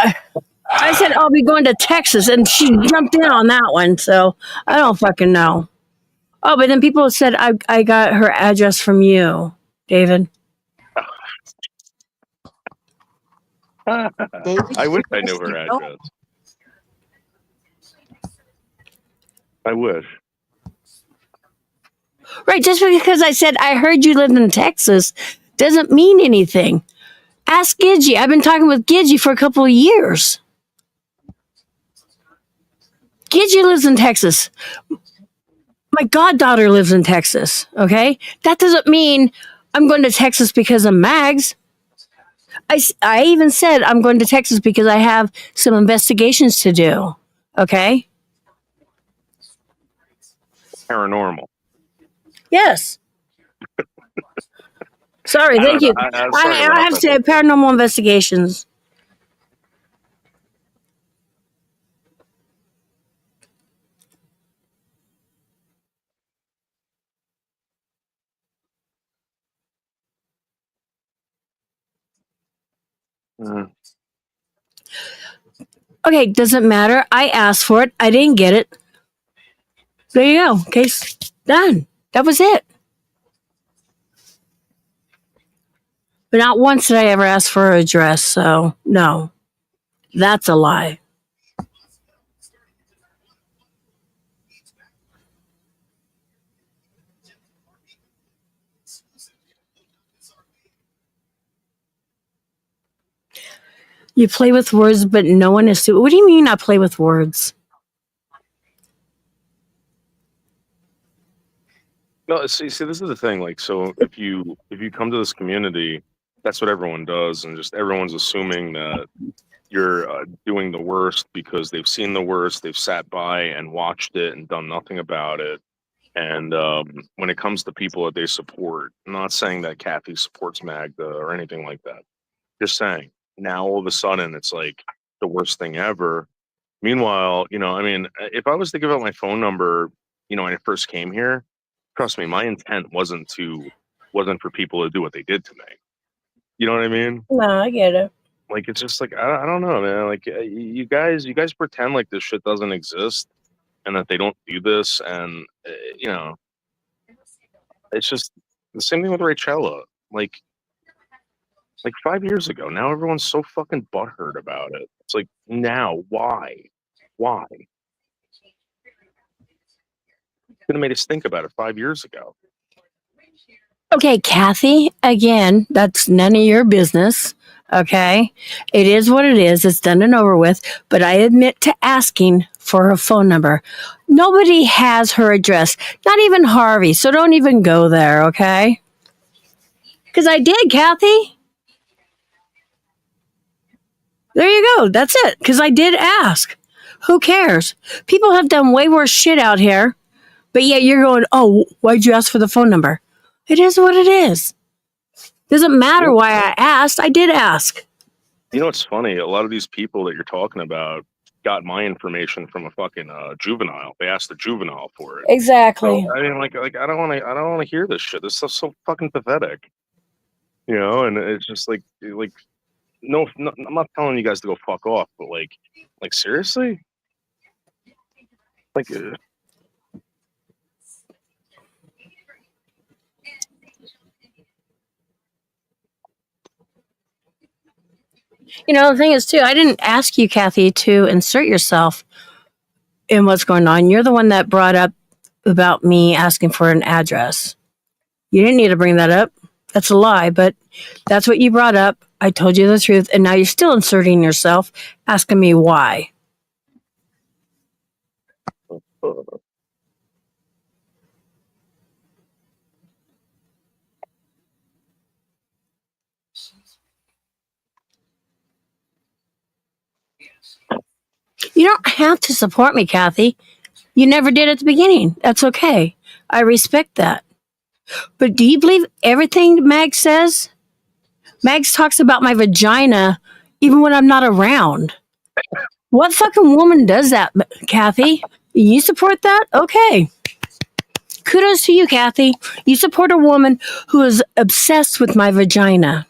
I said I'll be going to Texas, and she jumped in on that one. So I don't fucking know. Oh, but then people said I got her address from you, David. I wish I knew her address. I wish. Right, just because I said I heard you lived in Texas doesn't mean anything. Ask Gidgey. I've been talking with Gidgey for a couple of years. Gidgey lives in Texas. My goddaughter lives in Texas, okay? That doesn't mean I'm going to Texas because of Mags. I even said I'm going to Texas because I have some investigations to do, okay? Paranormal. Yes. Sorry, thank you. I have to say paranormal investigations. Okay, doesn't matter. I asked for it. I didn't get it. There you go. Case done. That was it. But not once did I ever ask for her address, so no. That's a lie. You play with words, but no one is stupid. What do you mean I play with words? No, see, this is the thing. Like, so if you come to this community, that's what everyone does, and just everyone's assuming that you're doing the worst because they've seen the worst, they've sat by and watched it and done nothing about it. And when it comes to people that they support, I'm not saying that Kathy supports Magda or anything like that. Just saying, now all of a sudden it's like the worst thing ever. Meanwhile, I mean, if I was to give out my phone number, when I first came here, trust me, my intent wasn't for people to do what they did to me. You know what I mean? No, I get it. Like, it's just like, I don't know, man. Like, you guys pretend like this shit doesn't exist and that they don't do this. And, it's just the same thing with Rachella. Like 5 years ago, now everyone's so fucking butthurt about it. It's like, now, why? Why? Could have made us think about it 5 years ago. Okay, Kathy, again, that's none of your business. Okay. It is what it is. It's done and over with. But I admit to asking for her phone number. Nobody has her address, not even Harvey. So don't even go there. Okay. Because I did, Kathy. There you go. That's it. Because I did ask. Who cares? People have done way worse shit out here. But yet you're going, oh, why'd you ask for the phone number? It is what it is. Doesn't matter why I asked. I did ask. It's funny. A lot of these people that you're talking about got my information from a fucking juvenile. They asked the juvenile for it. Exactly. So, I mean, like I don't want to hear this shit. This stuff's so fucking pathetic. And it's just like no, I'm not telling you guys to go fuck off, but like seriously, like. The thing is, too, I didn't ask you, Kathy, to insert yourself in what's going on. You're the one that brought up about me asking for an address. You didn't need to bring that up. That's a lie, but that's what you brought up. I told you the truth, and now you're still inserting yourself, asking me why. You don't have to support me, Kathy. You never did at the beginning. That's okay. I respect that. But do you believe everything Mags says? Mags talks about my vagina even when I'm not around. What fucking woman does that, Kathy? You support that? Okay. Kudos to you, Kathy. You support a woman who is obsessed with my vagina.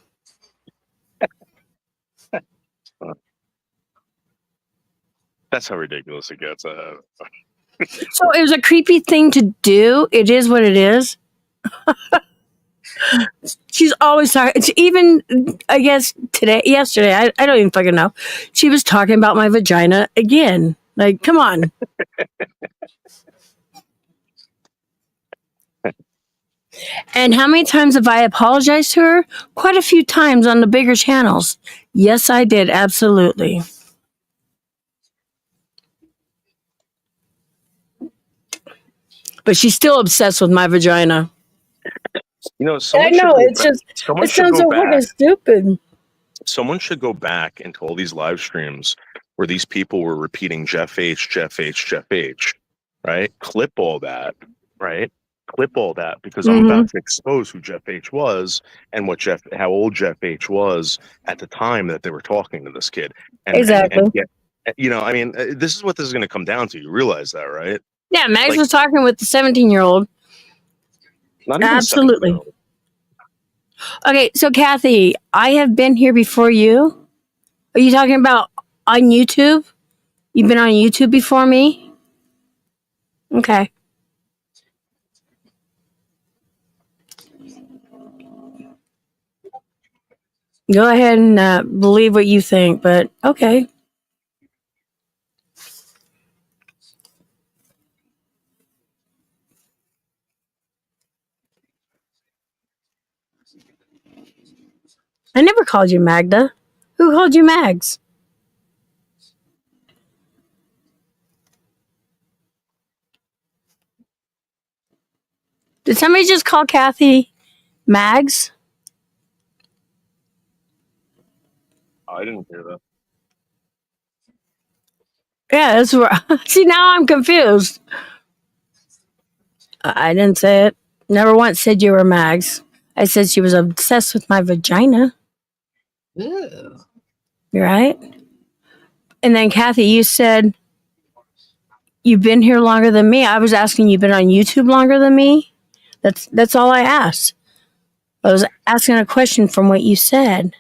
That's how ridiculous it gets. So it was a creepy thing to do. It is what it is. She's always talking. It's even, I guess, yesterday, I don't even fucking know. She was talking about my vagina again. Like, come on. And how many times have I apologized to her? Quite a few times on the bigger channels. Yes, I did. Absolutely. But she's still obsessed with my vagina. Someone I know. should It's just, someone it should sounds go so back. fucking stupid. Someone should go back into all these live streams where these people were repeating Jeff H, Jeff H, Jeff H, right? Clip all that, right? Clip all that because I'm about to expose who Jeff H was and how old Jeff H was at the time that they were talking to this kid. Exactly. And get, I mean, this is what this is going to come down to. You realize that, right? Yeah, Max was talking with the 17-year-old. Not even Absolutely. 17-year-old. Okay, so Kathy, I have been here before you. Are you talking about on YouTube? You've been on YouTube before me? Okay. Go ahead and believe what you think, but okay. I never called you Magda. Who called you Mags? Did somebody just call Kathy Mags? I didn't hear that. Yeah, that's right. See, now I'm confused. I didn't say it. Never once said you were Mags. I said she was obsessed with my vagina. Ew. Right? And then, Kathy, you said you've been here longer than me. I was asking you've been on YouTube longer than me. That's all I asked. I was asking a question from what you said.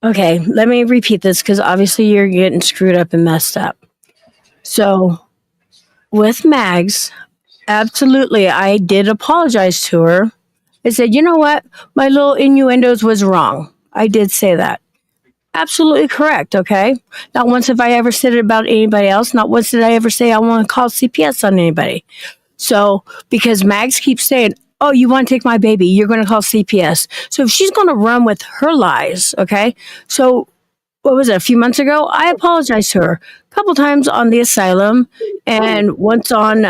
Okay, let me repeat this because obviously you're getting screwed up and messed up. So, with Mags, absolutely, I did apologize to her. I said, you know what? My little innuendos was wrong. I did say that. Absolutely correct, okay? Not once have I ever said it about anybody else. Not once did I ever say I want to call CPS on anybody. So, because Mags keeps saying, oh, you want to take my baby, you're going to call CPS. So, if she's going to run with her lies, okay? So, what was it, a few months ago? I apologized to her a couple times on the asylum and once on,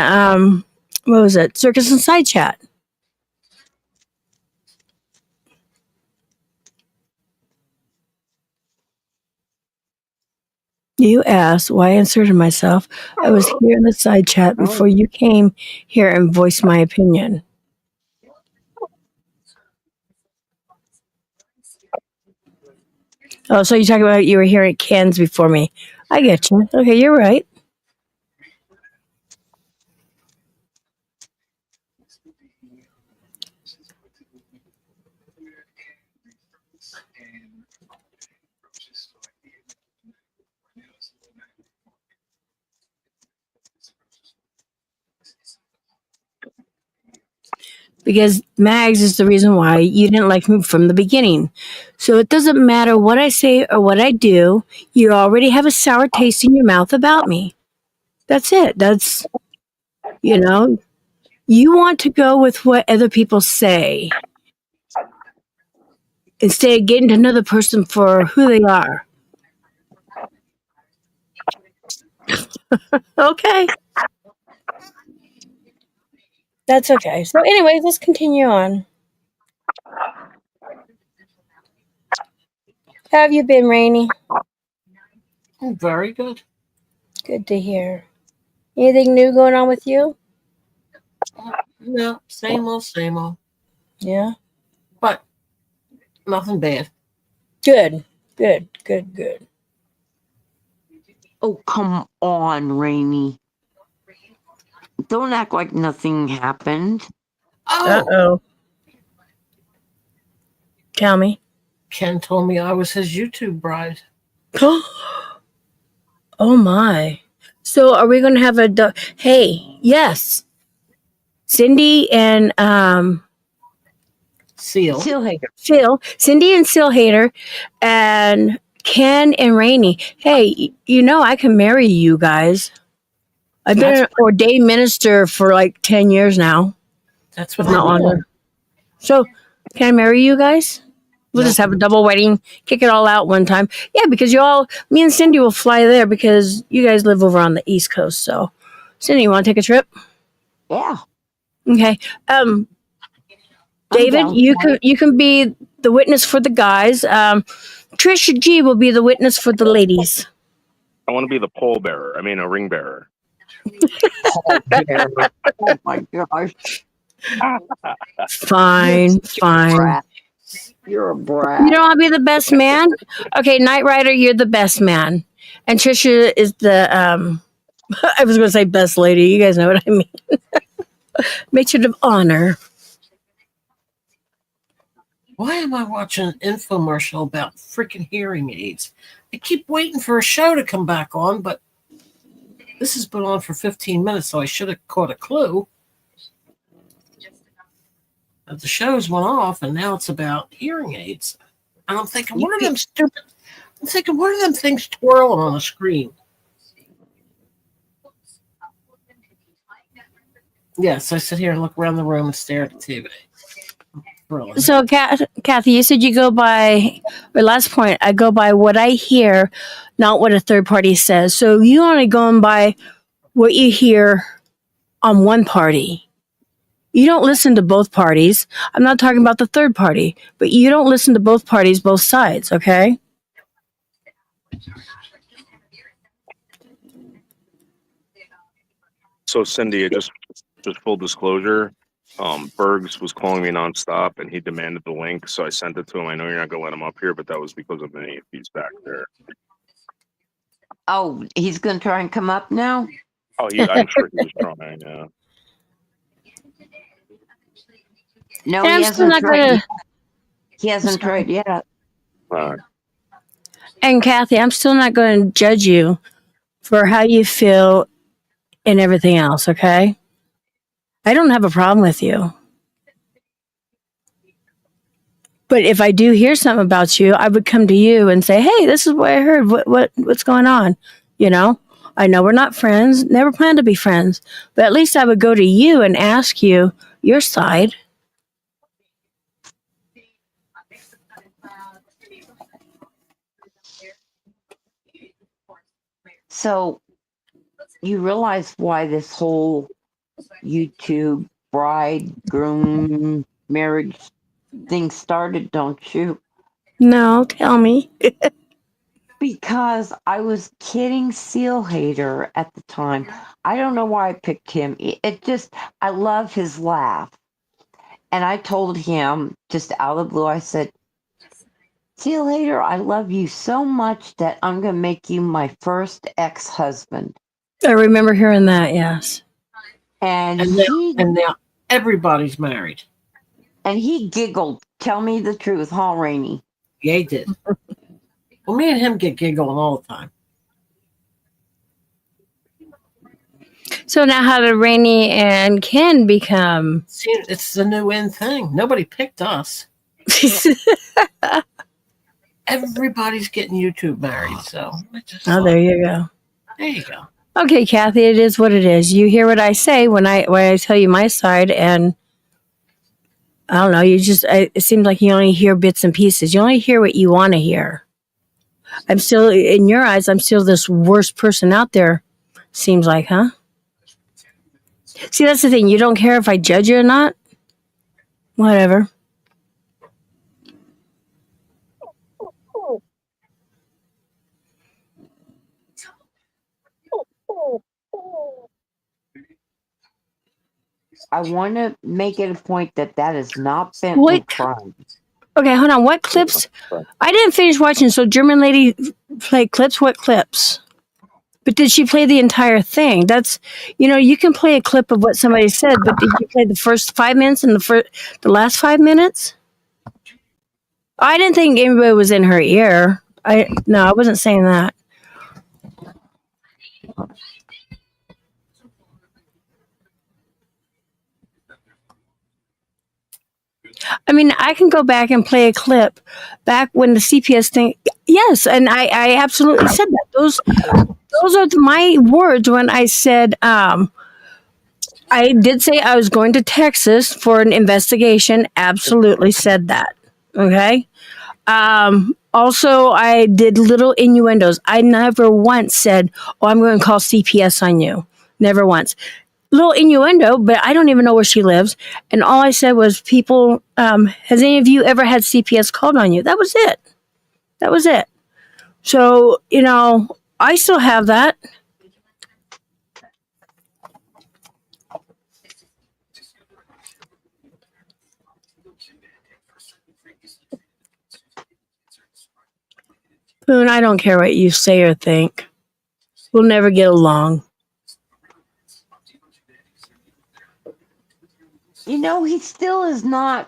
what was it, Circus and Side Chat. You asked why I inserted myself. I was here in the side chat before you came here and voiced my opinion. Oh, so you talking about you were here at Cans before me. I get you. Okay, you're right. Because Mags is the reason why you didn't like me from the beginning. So it doesn't matter what I say or what I do. You already have a sour taste in your mouth about me. That's it. That's, you know, you want to go with what other people say instead of getting to know the person for who they are. Okay. That's okay. So, anyways, let's continue on. How have you been, Rainey? Very good. Good to hear. Anything new going on with you? No, same old, same old. Yeah. But nothing bad. Good. Good. Good. Good. Oh, come on, Rainy. Don't act like nothing happened. Oh, Oh. Tell me. Ken told me I was his YouTube bride. Oh my. So, are we going to have a? Hey, yes. Cindy and Seal. Still hater. Phil, Cindy and Seal Hater, and Ken and Rainey. Hey, you know I can marry you guys. I've been an ordained minister for like 10 years now, That's if what not I mean. longer. So, can I marry you guys? We'll No. just have a double wedding, kick it all out one time. Yeah, because me and Cindy will fly there because you guys live over on the East Coast. So, Cindy, you want to take a trip? Yeah. Okay. I'm David, down you for it. can be the witness for the guys. Trisha G will be the witness for the ladies. I want to be the pole bearer. I mean, a ring bearer. Oh my gosh. Fine, fine. Brat. You're a You brat. don't want to be the best man? Okay, Knight Rider, you're the best man. And Trisha is the, I was going to say best lady. You guys know what I mean. Matron of honor. Why am I watching an infomercial about freaking hearing aids? I keep waiting for a show to come back on, but this has been on for 15 minutes, so I should have caught a clue. But the shows went off, and now it's about hearing aids. And I'm thinking, what are them stupid? I'm thinking, what are them things twirling on the screen? Yes, I sit here and look around the room and stare at the TV. Really. So, Kathy, you said you go by, or last point, I go by what I hear, not what a third party says. So you only going by what you hear on one party. You don't listen to both parties. I'm not talking about the third party, but you don't listen to both parties, both sides, okay? So Cindy, just full disclosure, Bergs was calling me nonstop, and he demanded the link, so I sent it to him. I know you're not gonna let him up here, but that was because of me. He's back there. Oh, he's going to try and come up now? Oh, I'm sure he was trying. Yeah. No, And he I'm still hasn't not tried going yet. to, He hasn't tried yet. and Kathy, I'm still not going to judge you for how you feel and everything else, okay? I don't have a problem with you. But if I do hear something about you, I would come to you and say, "Hey, this is what I heard. What's going on?" You know, I know we're not friends, never plan to be friends, but at least I would go to you and ask you your side. So you realize why this whole YouTube bridegroom marriage thing started, don't you? No, tell me. Because I was kidding Seal Hater at the time. I don't know why I picked him. It just, I love his laugh. And I told him just out of the blue, I said, Seal Hater, I love you so much that I'm going to make you my first ex-husband. I remember hearing that. Yes. And now everybody's married. And he giggled. Tell me the truth, huh, Rainey? Yeah, he did. Well, me and him get giggling all the time. So now, how did Rainey and Ken become? See, it's the new in thing. Nobody picked us. Everybody's getting YouTube married, so Oh, there you go. There you go. Okay, Kathy, it is what it is. You hear what I say when I tell you my side, and I don't know. It seems like you only hear bits and pieces. You only hear what you want to hear. I'm still, in your eyes, I'm still this worst person out there. Seems like, huh? See, that's the thing. You don't care if I judge you or not. Whatever. I want to make it a point that is not Bentley What? crime. Okay, hold on. What clips? I didn't finish watching. So German lady played clips. What clips? But did she play the entire thing? That's, you can play a clip of what somebody said, but did you play the first 5 minutes and the last 5 minutes? I didn't think anybody was in her ear. No, I wasn't saying that. I mean, I can go back and play a clip back when the CPS thing. Yes, and I absolutely said that. Those are my words when I said I did say I was going to Texas for an investigation. Absolutely said that. Okay. Also, I did little innuendos. I never once said, "Oh, I'm going to call CPS on you." Never once. Little innuendo, but I don't even know where she lives. And all I said was, "People, has any of you ever had CPS called on you?" That was it. That was it. So, I still have that. Poon, I don't care what you say or think. We'll never get along. He still is not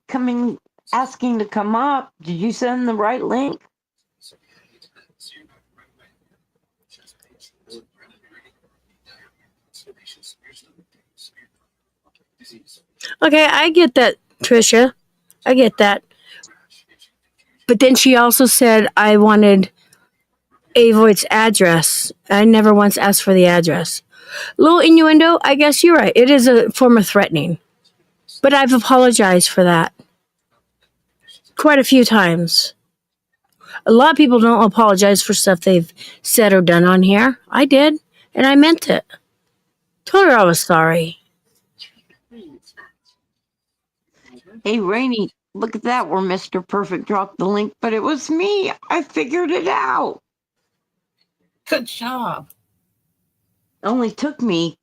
coming asking to come up. Did you send the right link? Okay, I get that, Trisha. I get that. But then she also said I wanted AYYY's address. I never once asked for the address. Little innuendo, I guess you're right. It is a form of threatening. But I've apologized for that quite a few times. A lot of people don't apologize for stuff they've said or done on here. I did, and I meant it. Told her I was sorry. Hey, Rainey, look at that. Where Mr. Perfect dropped the link, but it was me. I figured it out. Good job. Only took me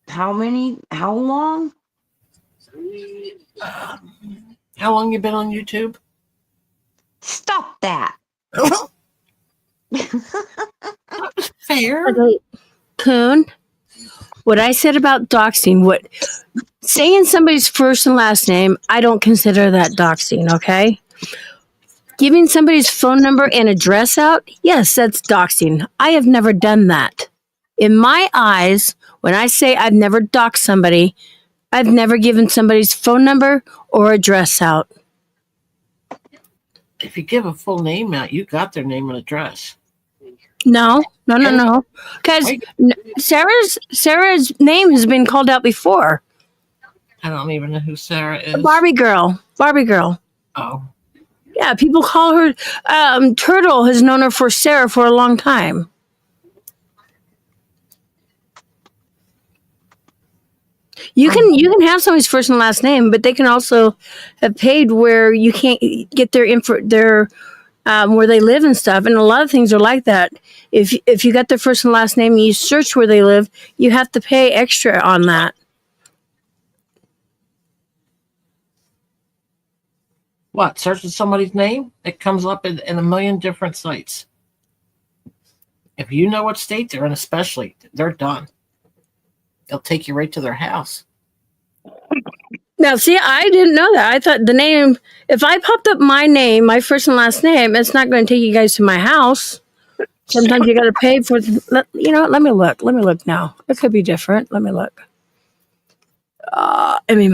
how long? How long you been on YouTube? Stop that. That was fair. Okay, Coon, what I said about doxing, saying somebody's first and last name, I don't consider that doxing, okay? Giving somebody's phone number and address out, yes, that's doxing. I have never done that. In my eyes, when I say I've never doxed somebody, I've never given somebody's phone number or address out. If you give a full name out, you got their name and address. No. Because Sarah's name has been called out before. I don't even know who Sarah is. Barbie girl. Oh. Yeah, people call her. Turtle has known her for Sarah for a long time. You can have somebody's first and last name, but they can also have paid where you can't get their where they live and stuff. And a lot of things are like that. If you got their first and last name and you search where they live, you have to pay extra on that. What? Searching somebody's name? It comes up in a million different sites. If you know what state they're in, especially, they're done. They'll take you right to their house. Now, see, I didn't know that. I thought the name, if I popped up my name, my first and last name, it's not going to take you guys to my house. Sometimes you got to pay for, you know what? Let me look now. It could be different. Let me look. Emmy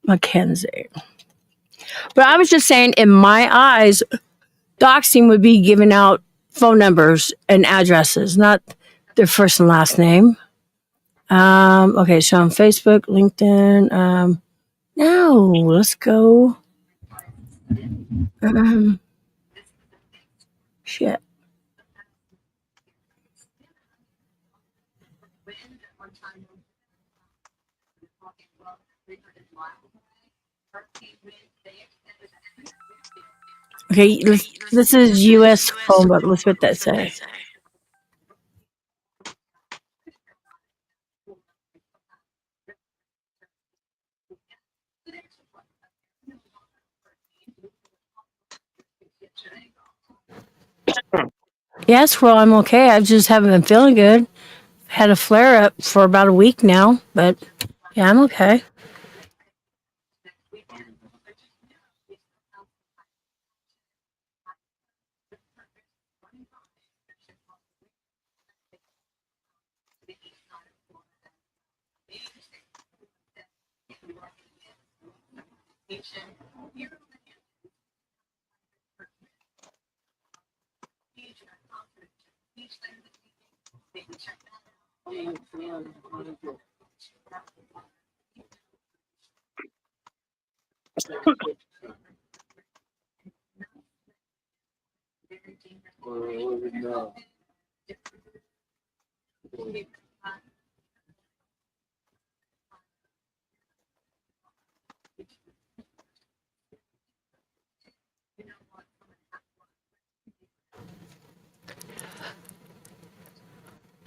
McKenzie. But I was just saying, in my eyes, doxing would be giving out phone numbers and addresses, not their first and last name. Okay, so on Facebook, LinkedIn. Now let's go. Shit. Okay, this is U.S. phone book. Let's what that say. Yes, well, I'm okay. I just haven't been feeling good. Had a flare up for about a week now, but yeah, I'm okay.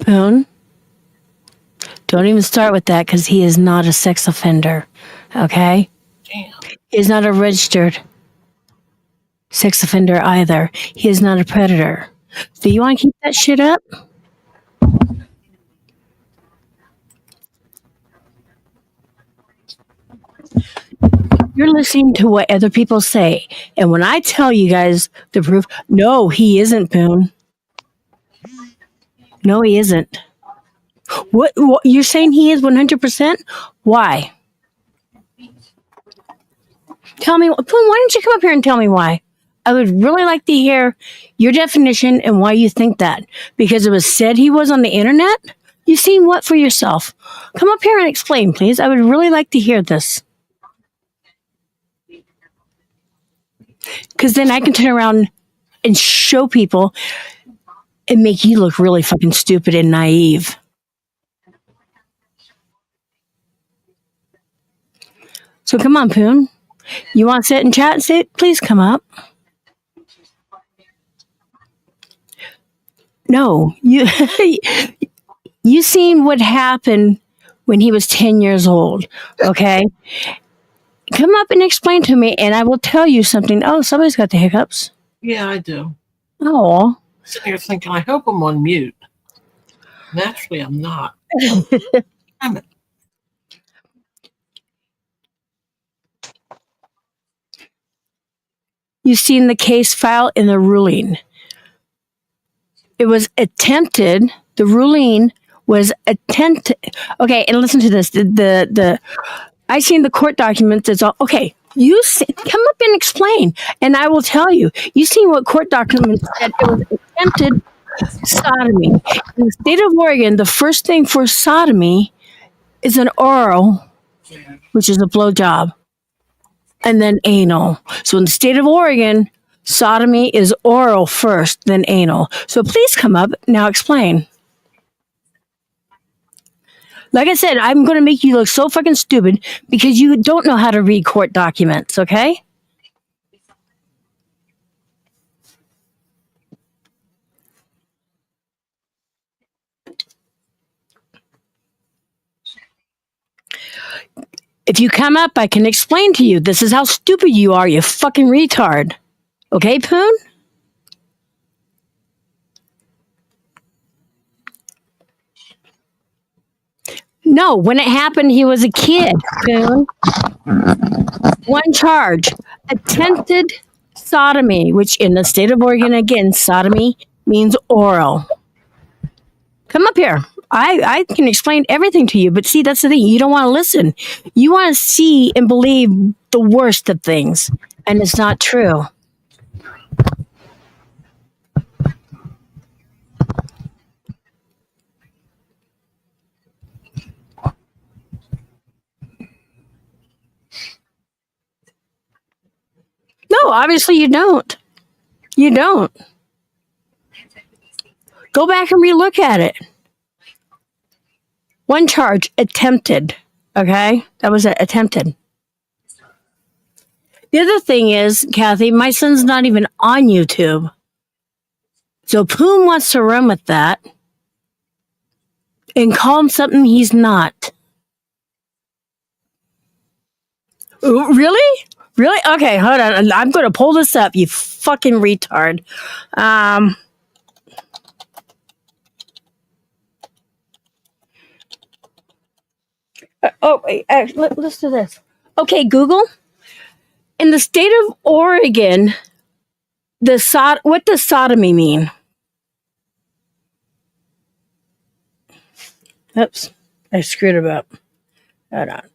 Boone, don't even start with that because he is not a sex offender. Okay? Damn. He is not a registered sex offender either. He is not a predator. Do you want to keep that shit up? You're listening to what other people say. And when I tell you guys the proof, no, he isn't, Poon. No, he isn't. What you're saying he is 100%? Why? Tell me, Poon, why don't you come up here and tell me why? I would really like to hear your definition and why you think that. Because it was said he was on the internet? You've seen what for yourself? Come up here and explain, please. I would really like to hear this. Because then I can turn around and show people and make you look really fucking stupid and naive. So come on, Poon. You want to sit and chat? Sit. Please come up. No, you you seen what happened when he was 10 years old, okay? Come up and explain to me, and I will tell you something. Oh, somebody's got the hiccups. Yeah, I do. Oh. Sitting here thinking, I hope I'm on mute. Naturally, I'm not. Damn it. You've seen the case file in the ruling. It was attempted. The ruling was attempted. Okay, and listen to this. I seen the court documents. It's all okay. Come up and explain, and I will tell you. You seen what court documents said? It was attempted sodomy. In the state of Oregon, the first thing for sodomy is an oral, which is a blowjob, and then anal. So in the state of Oregon, sodomy is oral first, then anal. So please come up now. Explain. Like I said, I'm going to make you look so fucking stupid because you don't know how to read court documents, okay? If you come up, I can explain to you. This is how stupid you are, you fucking retard. Okay, Poon? No, when it happened, he was a kid, Poon. One charge, attempted sodomy, which in the state of Oregon, again, sodomy means oral. Come up here. I can explain everything to you, but see, that's the thing. You don't want to listen. You want to see and believe the worst of things, and it's not true. No, obviously you don't. You don't. Go back and relook at it. One charge, attempted. Okay? That was attempted. The other thing is, Kathy, my son's not even on YouTube. So Poon wants to run with that and call him something he's not. Really? Really? Okay, hold on. I'm going to pull this up, you fucking retard. Let's do this. Okay, Google. In the state of Oregon, what does sodomy mean? Oops, I screwed it up. Hold on.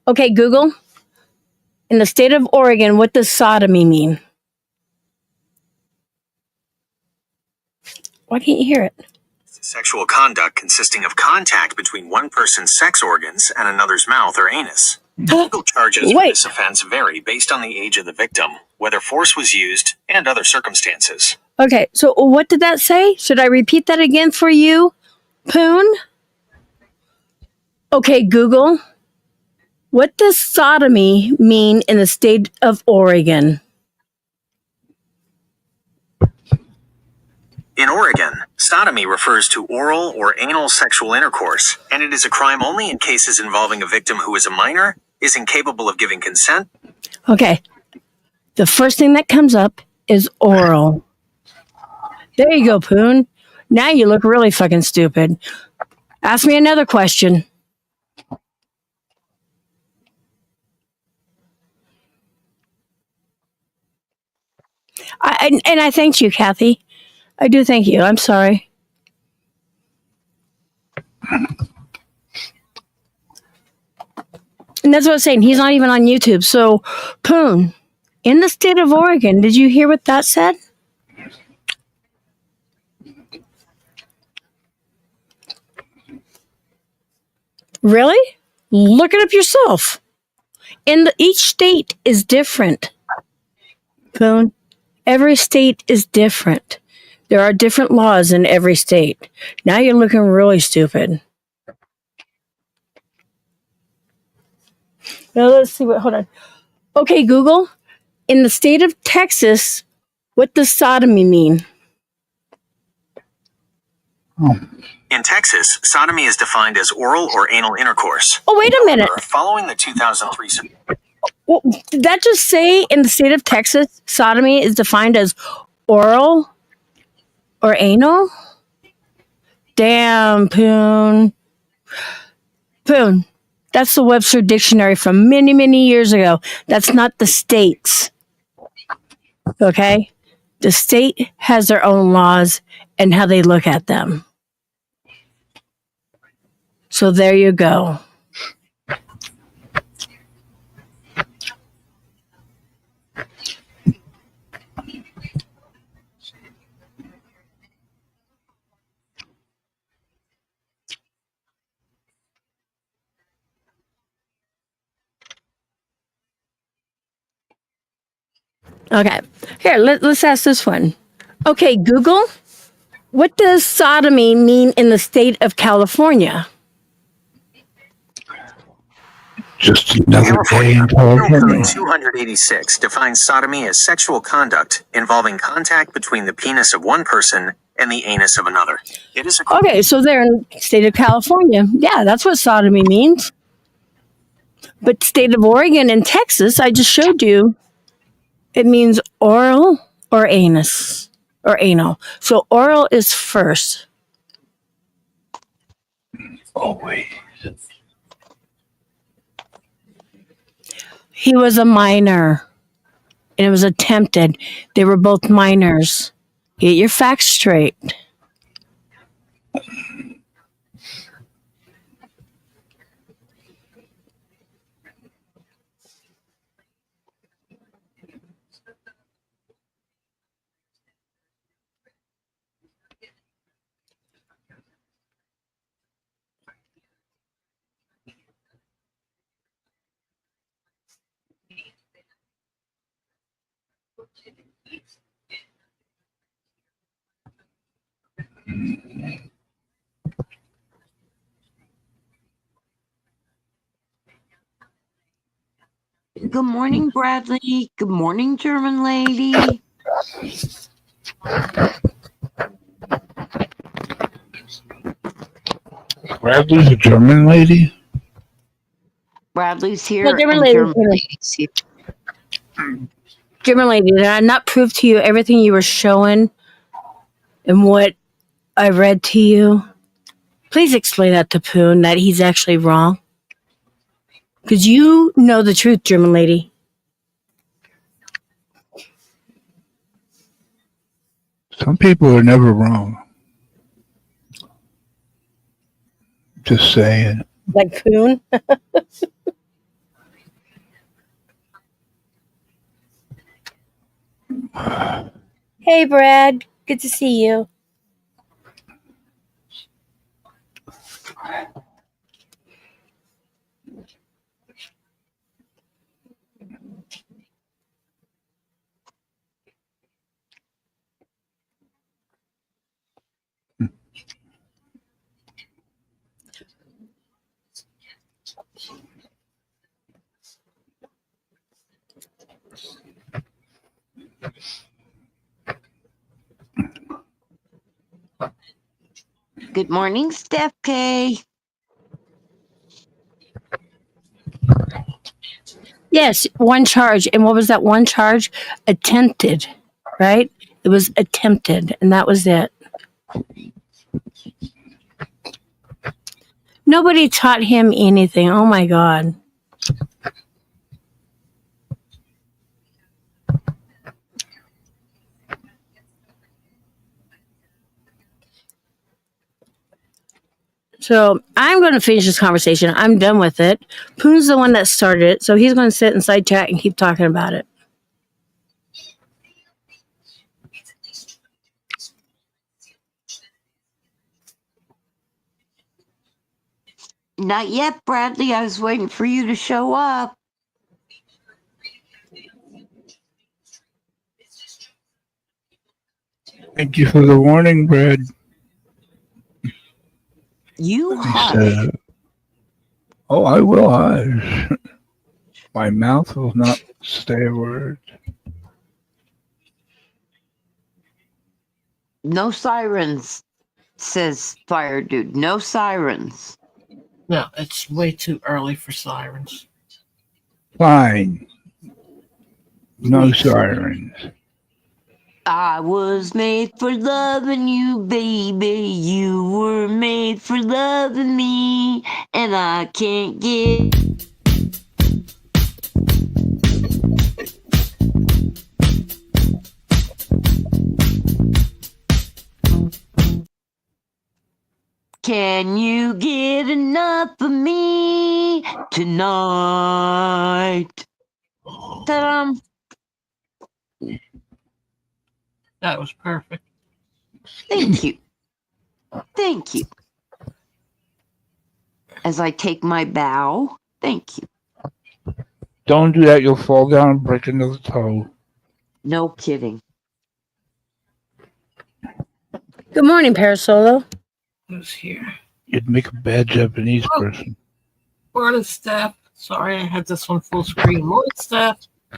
Okay, Google. In the state of Oregon, what does sodomy mean? Why can't you hear it? Sexual conduct consisting of contact between one person's sex organs and another's mouth or anus. Legal charges for this offense vary based on the age of the victim, whether force was used, and other circumstances. Okay, so what did that say? Should I repeat that again for you, Poon? Okay, Google. What does sodomy mean in the state of Oregon? In Oregon, sodomy refers to oral or anal sexual intercourse, and it is a crime only in cases involving a victim who is a minor, is incapable of giving consent. Okay. The first thing that comes up is oral. There you go, Poon. Now you look really fucking stupid. Ask me another question. And I thanked you, Kathy. I do thank you. I'm sorry. And that's what I was saying. He's not even on YouTube. So, Poon, in the state of Oregon, did you hear what that said? Really? Look it up yourself. Each state is different. Poon, every state is different. There are different laws in every state. Now you're looking really stupid. Now let's see hold on. Okay, Google, in the state of Texas, what does sodomy mean? Oh, In Texas, sodomy is defined as oral or anal intercourse. Oh, wait a minute. However, following the 2003 Well, did that just say in the state of Texas, sodomy is defined as oral or anal? Damn, Poon. Poon, that's the Webster Dictionary from many, many years ago. That's not the state's. Okay? The state has their own laws and how they look at them. So there you go. Okay. Here, let's ask this one. Okay, Google, what does sodomy mean in the state of California? just another day in Penal Code California. 286 defines sodomy as sexual conduct involving contact between the penis of one person and the anus of another. It is a Okay, so they're in the state of California. Yeah, that's what sodomy means. But state of Oregon and Texas, I just showed you, it means oral or anus or anal. So oral is first. Always. He was a minor and it was attempted. They were both minors. Get your facts straight. Good morning, Bradley. Good morning, German lady. Bradley's a German lady? Bradley's here No, German and lady. German lady's here. German lady, did I not prove to you everything you were showing and what I read to you? Please explain that to Poon, that he's actually wrong. Because you know the truth, German lady. Some people are never wrong. Just saying. Like Poon. Hey, Brad. Good to see you. Good morning, Steph K. Yes, one charge. And what was that one charge? Attempted, right? It was attempted, and that was it. Nobody taught him anything. Oh, my God. So I'm going to finish this conversation. I'm done with it. Poon's the one that started it, so he's going to sit in side chat and keep talking about it. Not yet, Bradley. I was waiting for you to show up. Thank you for the warning, Brad. You I hush. said, oh, I will hush. My mouth will not say a word. No sirens, says Fire Dude. No sirens. No, it's way too early for sirens. Fine. No Wait. sirens. I was made for loving you, baby. You were made for loving me. And I can't get. Can you get enough of me tonight? Ta-dum. That was perfect. Thank you. Thank you. As I take my bow, thank you. Don't do that. You'll fall down and break another toe. No kidding. Good morning, Parasolo. Who's here? You'd make a bad Japanese Oh. person. Morning, Steph. Sorry, I had this one full screen. Morning, Steph. I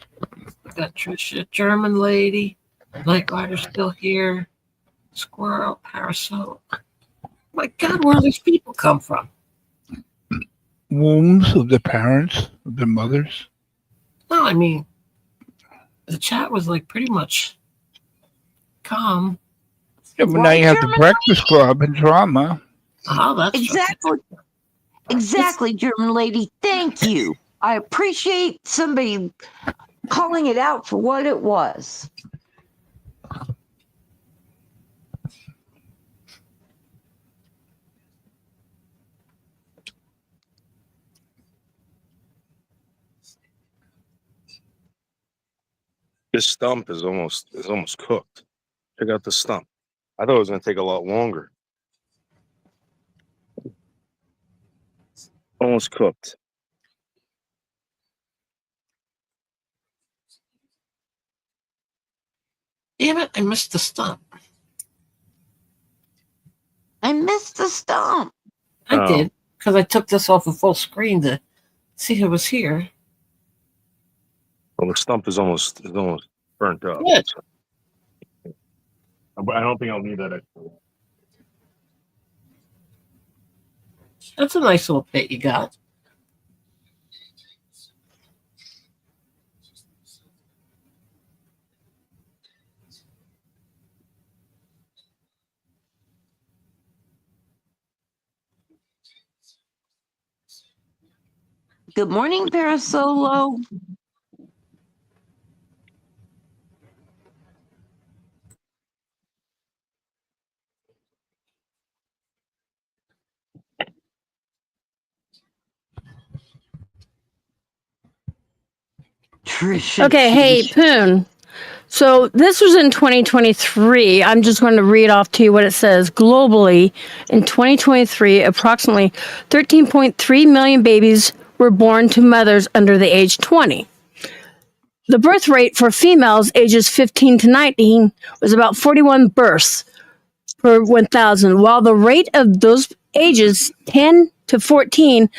got Trisha, German lady. Night Rider's still here. Squirrel, Parasol. My God, where do these people come from? Wombs of the parents, of their mothers. No, I mean, the chat was like pretty much calm. Yeah, but now Right, you have the German? Breakfast Club and drama. Oh, that's Exactly. Exactly, German lady. Thank you. I appreciate somebody calling it out for what it was. This stump is almost cooked. Check out the stump. I thought it was going to take a lot longer. Almost cooked. Damn it, I missed the stump. I missed the stump. I Oh. did, because I took this off of full screen to see who was here. Well, the stump is almost burnt up. Good. I don't think I'll need that extra. That's a nice little pit you got. Good morning, Parasolo. Trisha. Okay, hey, Poon. So this was in 2023. I'm just going to read off to you what it says. Globally, in 2023, approximately 13.3 million babies were born to mothers under the age 20. The birth rate for females ages 15 to 19 was about 41 births per 1,000, while the rate of those ages 10 to 14,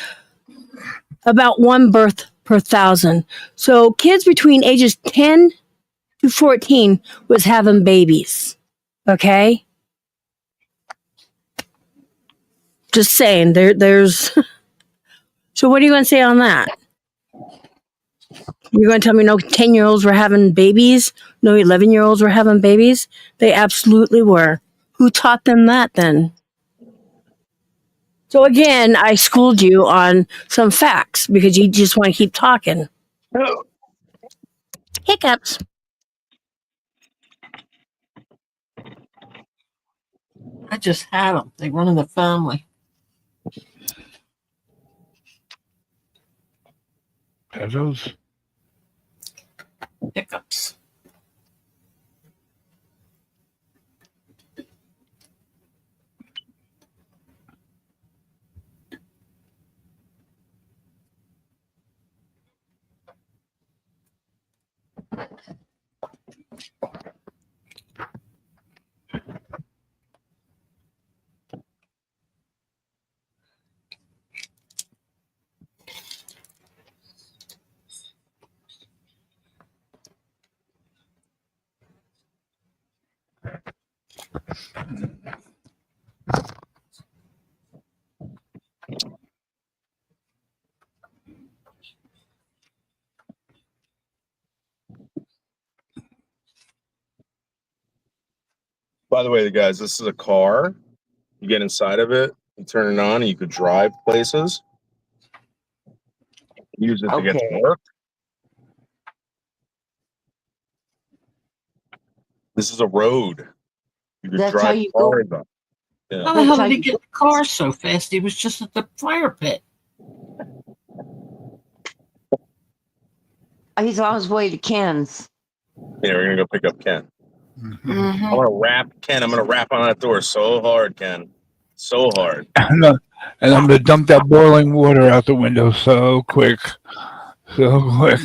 about 1 birth per 1,000. So kids between ages 10 to 14 was having babies. Okay? Just saying, there's... So what are you going to say on that? You're going to tell me no 10-year-olds were having babies? No 11-year-olds were having babies? They absolutely were. Who taught them that then? So again, I schooled you on some facts because you just want to keep talking. Hiccups. I just had them. They run in the family. Pesos. Hiccups. By the way, guys, this is a car. You get inside of it, you turn it on, and you could drive places. Use it to get to Okay. work. This is a road. You could That's drive how you go. cars on. Yeah. How the hell That's how did he you get go. the car so fast? He was just at the fire pit. He's on his way to Ken's. Yeah, we're gonna go pick up Ken. Mm-hmm. Mm-hmm. I'm gonna rap Ken. I'm gonna rap on that door so hard, Ken. So hard. And I'm gonna dump that boiling water out the window so quick, so quick.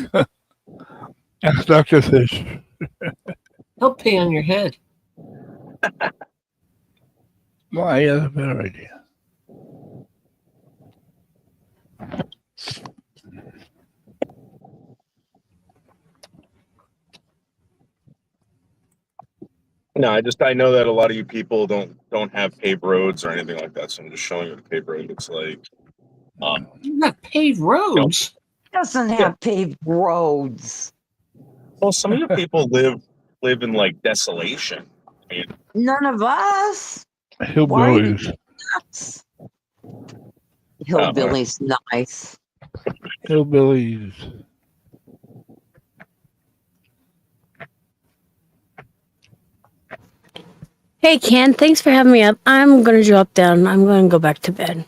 That's Dr. Fish. He'll pee on your head. Why? Yeah, that's a better idea. No, I know that a lot of you people don't have paved roads or anything like that, so I'm just showing you what a paved road looks like. You got paved roads. Doesn't have paved roads. Well, some of you people live in like desolation. I mean, None of us. Hillbillies. Nuts. Hillbilly's nice. Hillbillies. Hey, Ken, thanks for having me up. I'm going to drop down. I'm going to go back to bed.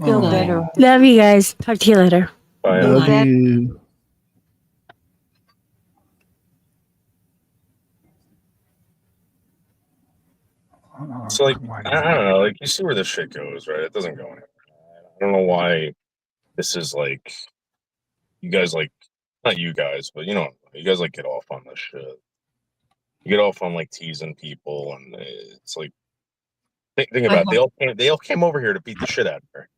Feel Oh, better. Love you guys. Talk to you later. love Bye. you. Oh, so like come on, I don't know, like you see where this shit goes, right? It doesn't go anywhere. I don't know why this is like you guys like not you guys, but you guys like get off on this shit. You get off on like teasing people, and it's like think about it. They all came over here to beat the shit out of her.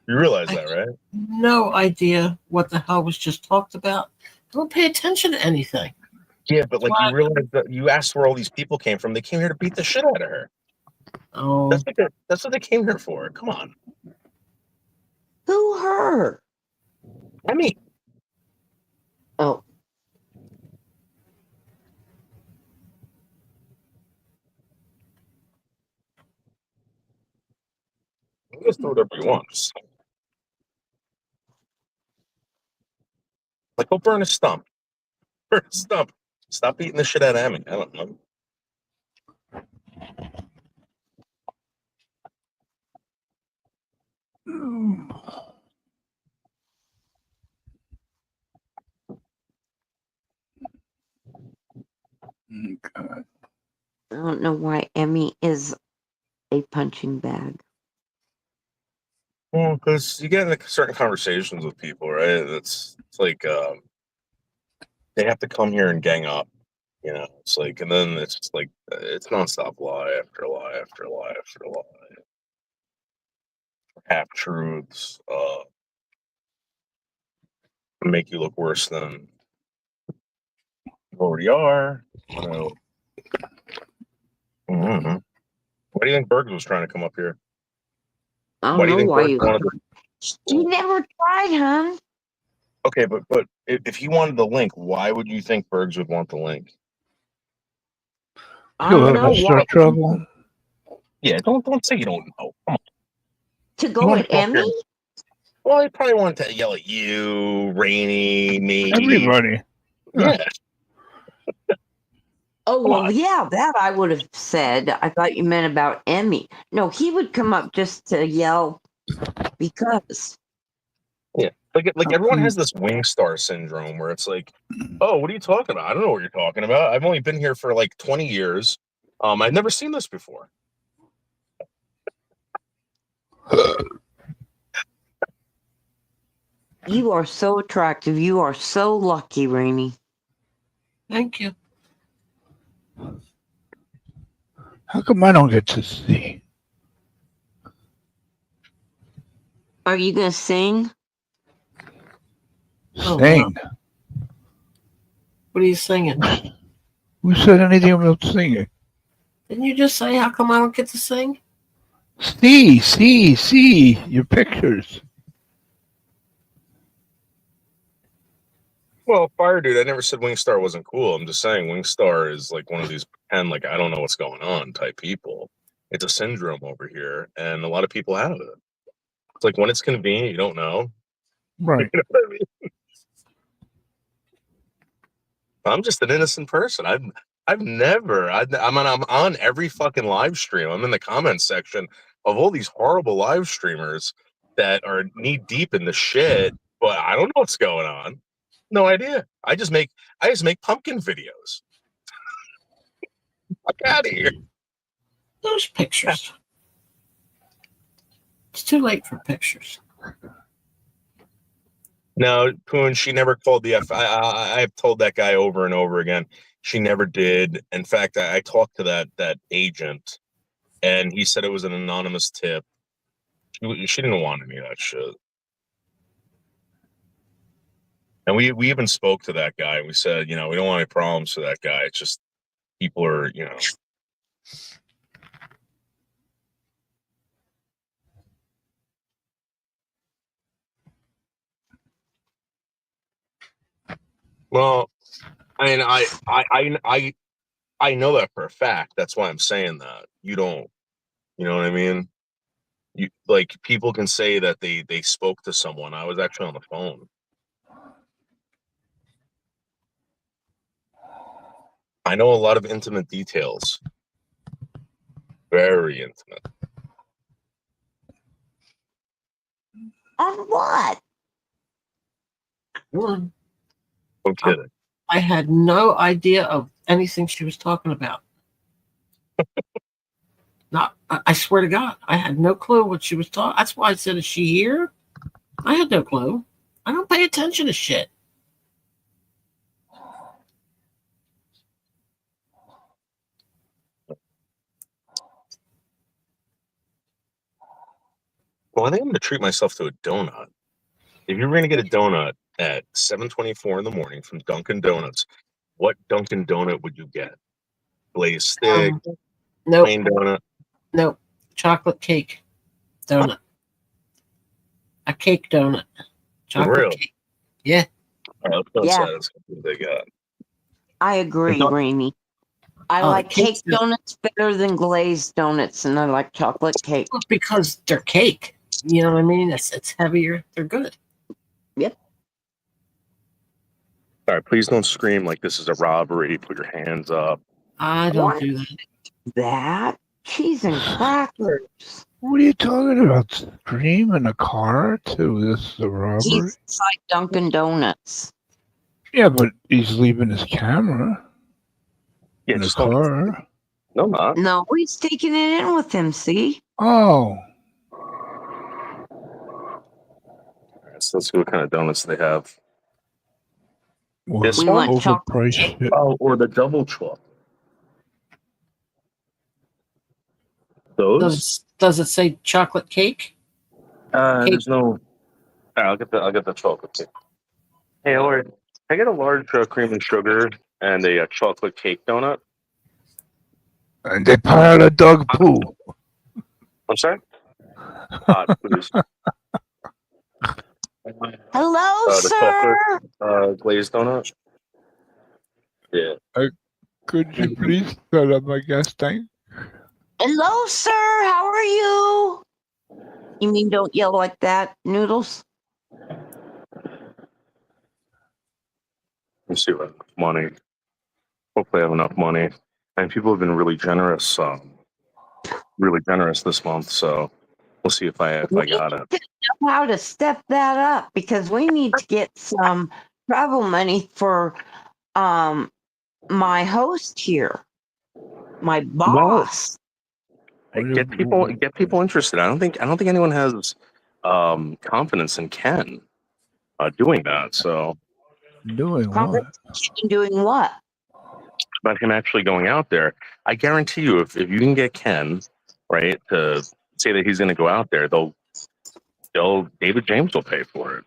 You realize that, right? No idea what the hell was just talked about. Don't pay attention to anything. Yeah, but like you realize that you asked where all these people came from. They came here to beat the shit out of her. Oh, That's what they came here for. Come on. Who her? I mean, Oh, you guys do whatever you want. Just, like go burn a stump. Burn a stump. Stop beating the shit out of Emmy. I don't know. God. I don't know why Emmy is a punching bag. Well, because you get into certain conversations with people, right? It's like they have to come here and gang up. It's like, and then it's just like it's nonstop lie after lie after lie after lie, half truths, make you look worse than you already are. Mhm. Why do you think Bergs was trying to come up here? I Why don't do you know think why Bergs you. wanted You to? never tried, huh? Okay, but if he wanted the link, why would you think Bergs would want the link? I He'll don't have know why. extra trouble. Yeah, don't say you don't know. Come on. To You go want at to come up here? Emmy? Well, he probably wanted to yell at you, Rainy, me. Everybody. Yeah. Oh, Come well, on. yeah, that I would have said. I thought you meant about Emmy. No, he would come up just to yell because. Yeah, like everyone has this Wingstar syndrome where it's like, oh, what are you talking about? I don't know what you're talking about. I've only been here for like 20 years. I've never seen this before. You are so attractive. You are so lucky, Rainey. Thank you. How come I don't get to see? Are you gonna sing? Oh, Sing? What are you singing? Who said anything about singing? Didn't you just say, how come I don't get to sing? See your pictures. Well, Fire Dude, I never said Wingstar wasn't cool. I'm just saying Wingstar is like one of these pretend, like, I don't know what's going on type people. It's a syndrome over here, and a lot of people have it. It's like when it's convenient, you don't know. Right. You know what I mean? I'm just an innocent person. I'm on every fucking live stream. I'm in the comments section of all these horrible live streamers that are knee deep in the shit, but I don't know what's going on. No idea. I just make pumpkin videos. Fuck out of here. Those pictures. It's too late for pictures. No, Poon, she never called the F. I've told that guy over and over again. She never did. In fact, I talked to that agent, and he said it was an anonymous tip. She didn't want any of that shit. And we even spoke to that guy. We said, we don't want any problems with that guy. It's just people are, Well, I mean, I know that for a fact. That's why I'm saying that. You don't, you know what I mean? You like people can say that they spoke to someone. I was actually on the phone. I know a lot of intimate details. Very intimate. On what? One, No kidding. I had no idea of anything she was talking about. I swear to God, I had no clue what she was talking. That's why I said, is she here? I had no clue. I don't pay attention to shit. Well, I think I'm going to treat myself to a donut. If you were going to get a donut at 7:24 in the morning from Dunkin' Donuts, what Dunkin' Donut would you get? Glazed stick, Nope. plain donut? Nope. Chocolate cake donut. A cake donut. Chocolate Really? cake. Yeah. All right, let's Yeah. that's what they got. I agree, Don't- Rainey. I Oh, the like cake cake's donuts better than glazed donuts, and I like chocolate cake. because they're cake. You know what I mean? It's heavier. They're good. Yep. All right, please don't scream like this is a robbery. Put your hands up. I don't do that. That cheese and crackers. What are you talking about? Scream in a car to this robbery? He's inside Dunkin' Donuts. Yeah, but he's leaving his camera Yeah, in the just don't. car. No, I'm not. No, he's taking it in with him. See? Oh, All right, so let's see what kind of donuts they have. well, This We one? want chocolate overpriced shit. Oh, or the double chocolate. Those? Does it say chocolate cake? Cake. There's no. All right, I'll get the chocolate cake. Hey, Lori, can I get a large cream and sugar and a chocolate cake donut? And they pile of dog poo. I'm sorry. Hot, please. Hello, The sir. chocolate glazed donut. Yeah. Could you please fill up my gas tank? Hello, sir. How are you? You mean don't yell like that, Noodles? Let's see what money. Hopefully, I have enough money. And people have been really generous this month. So we'll see if I got it. know how to step that up because we need to get some travel money for my host here, my boss. Get people interested. I don't think anyone has confidence in Ken doing that. So Doing what? Doing what? about him actually going out there, I guarantee you, if you can get Ken right to say that he's going to go out there, they'll David James will pay for it.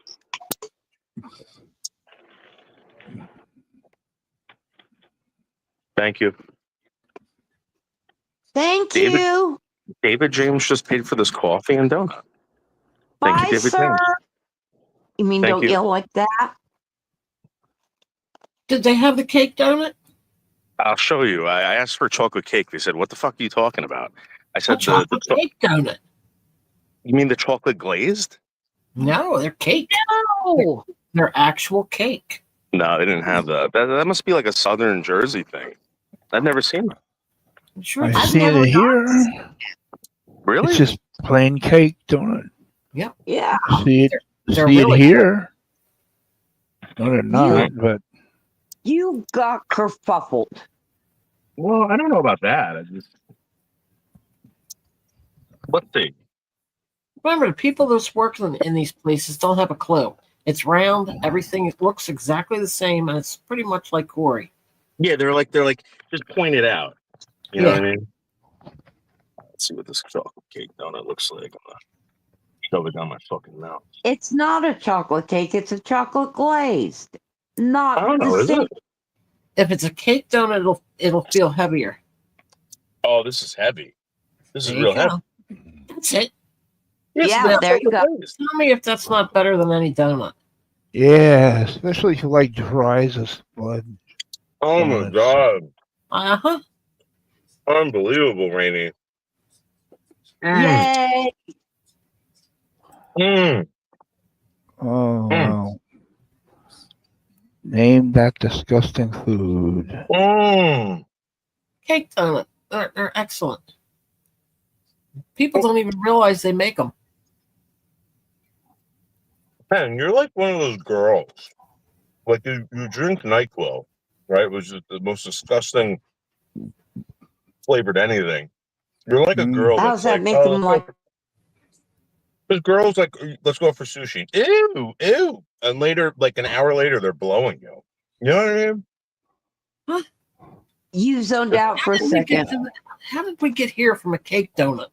Thank you. Thank David, you. David James just paid for this coffee and donut. Thank Bye, you, David sir. James. You mean Thank don't you. yell like that? Did they have the cake donut? I'll show you. I asked for chocolate cake. They said, "What the fuck are you talking about?" I A said, chocolate cake donut. You mean the chocolate glazed?" No, they're cake. No. They're actual cake. No, they didn't have that. That must be like a Southern Jersey thing. I've never seen it. I'm sure I it's see never it here. Really? It's just plain cake donut. Yep. Yeah. See it. They're See really it here. No, they're not. But You got kerfuffled. Well, I don't know about that. Let's see. Remember, the people that's working in these places don't have a clue. It's round. Everything looks exactly the same, and it's pretty much like Corey. Yeah, they're like just point it out. You know what I mean? Let's see what this chocolate cake donut looks like. I'm gonna shove it down my fucking mouth. It's not a chocolate cake. It's a chocolate glazed. Not I don't know. the Is same. it? If it's a cake donut, it'll feel heavier. Oh, this is heavy. This is There you real go. heavy. That's it. Yes, Yeah, it's there you go. chocolate glazed. Tell me if that's not better than any donut. yeah, especially if you like dry as a blood. Oh my god! Uh-huh. Unbelievable, Rainey. Yay. Mm. Oh wow! Name that disgusting food. Mm. Cake donut. They're excellent. People don't even realize they make them. Man, you're like one of those girls. Like you drink NyQuil, right? Which is the most disgusting flavored anything. You're like a girl How's that's that like, make oh, them like? this girl's like, let's go for sushi. Ew, ew. And later, like an hour later, they're blowing you. You know what I mean? Huh? You zoned out for a second. How did we get here from a cake donut?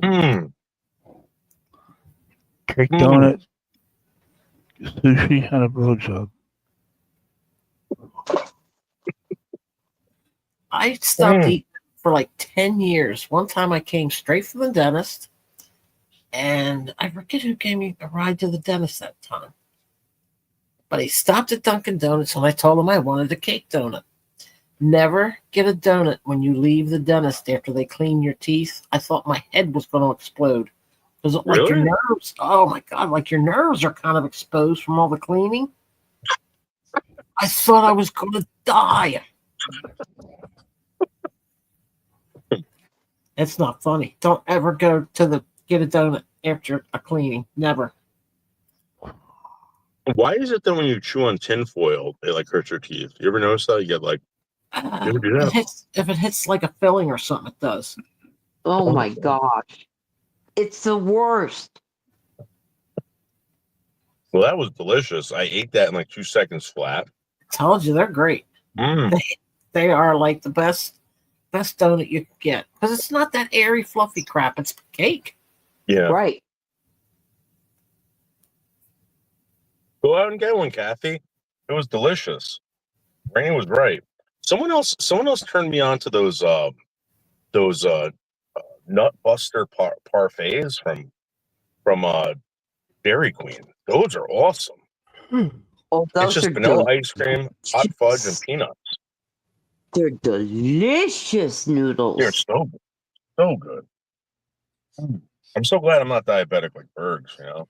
Mm. Cake donut, sushi, and a blowjob. I stopped eating for like 10 years. One time I came straight from the dentist, and I forget who gave me a ride to the dentist that time. But he stopped at Dunkin' Donuts, and I told him I wanted a cake donut. Never get a donut when you leave the dentist after they clean your teeth. I thought my head was going to explode. Because like your nerves, oh my God, like your nerves are kind of exposed from all the cleaning. I thought I was going to die. It's not funny. Don't ever go to get a donut after a cleaning. Never. Why is it that when you chew on tinfoil, it like hurts your teeth? You ever notice that? You get like, you ever do that? If it hits like a filling or something, it does. Oh my gosh. It's the worst. Well, that was delicious. I ate that in like 2 seconds flat. Told you they're great. They are like the best donut you can get because it's not that airy, fluffy crap. It's cake. Yeah. Right. Go out and get one, Kathy. It was delicious. Rainey was right. Someone else turned me on to those nut buster parfaits from Dairy Queen. Those are awesome. Oh, those it's just are vanilla ice cream, hot fudge, and peanuts. They're delicious noodles. They're so good. I'm so glad I'm not diabetic like Bergs, you know.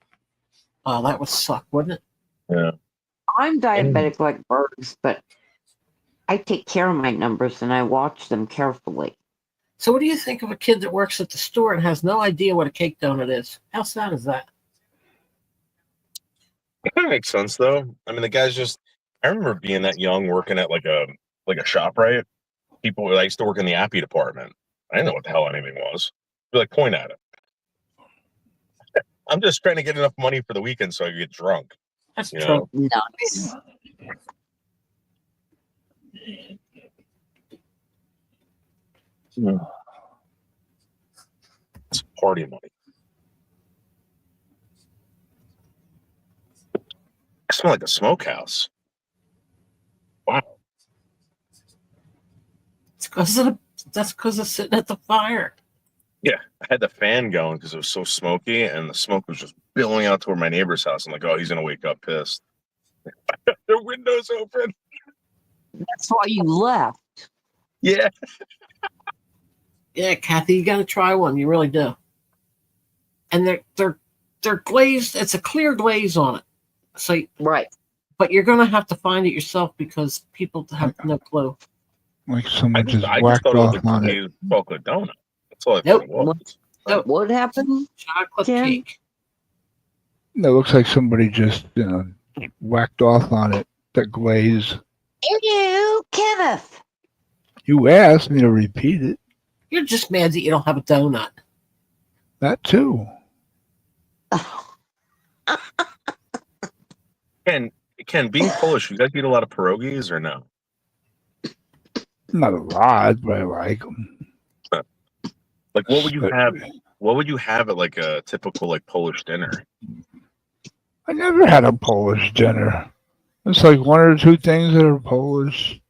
Oh, that would suck, wouldn't it? Yeah. I'm diabetic like Bergs, but I take care of my numbers and I watch them carefully. So what do you think of a kid that works at the store and has no idea what a cake donut is? How sad is that? It kind of makes sense though. I mean, the guy's just. I remember being that young, working at like a shop, right? People. I used to work in the Appy department. I didn't know what the hell anything was. Be like, point at it. I'm just trying to get enough money for the weekend so I can get drunk. That's You true. know? Nice. It's party money. I smell like a smokehouse. Wow. It's because of that's because of sitting at the fire. Yeah, I had the fan going because it was so smoky, and the smoke was just billowing out toward my neighbor's house. I'm like, oh, he's gonna wake up pissed. The window's open. That's why you left. Yeah. Yeah, Kathy, you got to try one. You really do. And they're glazed. It's a clear glaze on it. So, Right. but you're gonna have to find it yourself because people have no clue. Like I someone just just I just whacked thought it was off a on it. glazed chocolate donut. That's all I thought Nope. it was. Nope. What happened? Chocolate Tim? cake. It looks like somebody just whacked off on it. That glaze. Ew, Kenneth. You asked me to repeat it. You're just mad that you don't have a donut. That too. Ken, being Polish, you guys eat a lot of pierogies or no? Not a lot, but I like them. Like, what would you have? What would you have at like a typical like Polish dinner? I never had a Polish dinner. It's like one or two things that are Polish.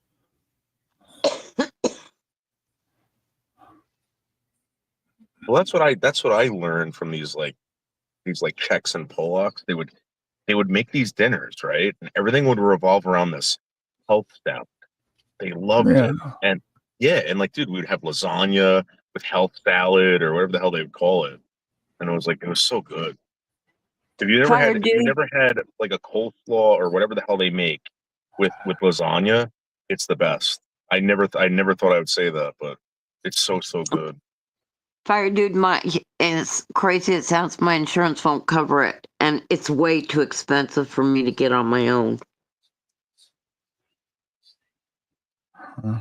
Well, that's what I learned from these Czechs and Polacks. They would make these dinners, right? And everything would revolve around this health stout. They loved Yeah. it. And yeah, and like, dude, we would have lasagna with health salad or whatever the hell they would call it. And it was so good. If you Fire never had like a coleslaw or whatever the hell they make with lasagna, it's the best. I never thought I would say that, but it's so good. Fire dude, as crazy as it sounds, my insurance won't cover it, and it's way too expensive for me to get on my own. Huh.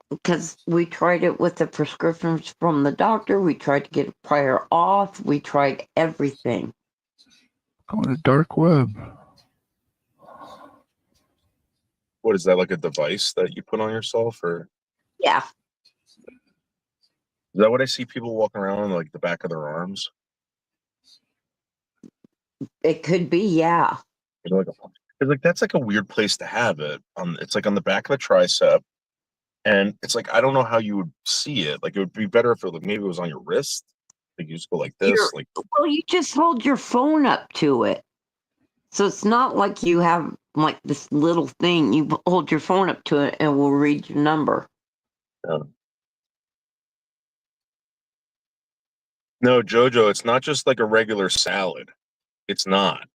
Because we tried it with the prescriptions from the doctor, we tried to get a prior auth, we tried everything. On the dark web. What is that, like a device that you put on yourself, or Yeah, is that what I see people walking around on like the back of their arms? it could be, yeah. You know, like that's like a weird place to have it. It's like on the back of the tricep, and it's like I don't know how you would see it. Like it would be better if maybe it was on your wrist. Like you just go like this, Well, you just hold your phone up to it. So it's not like you have like this little thing. You hold your phone up to it and it will read your number. No, Jojo, it's not just like a regular salad. It's not.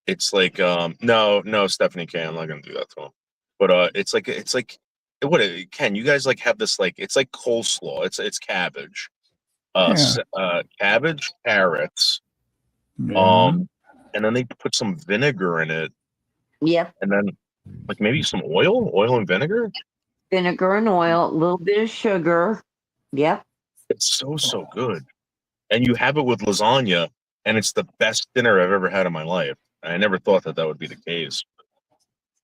It's like no, Stephanie K, I'm not gonna do that to him. But it's like what Ken, you guys like have this, like it's like coleslaw. It's cabbage. Cabbage, carrots, Yeah. and then they put some vinegar in it, Yep. and then like maybe some oil and vinegar. Vinegar and oil, a little bit of sugar. Yep. It's so good. And you have it with lasagna, and it's the best dinner I've ever had in my life. I never thought that would be the case.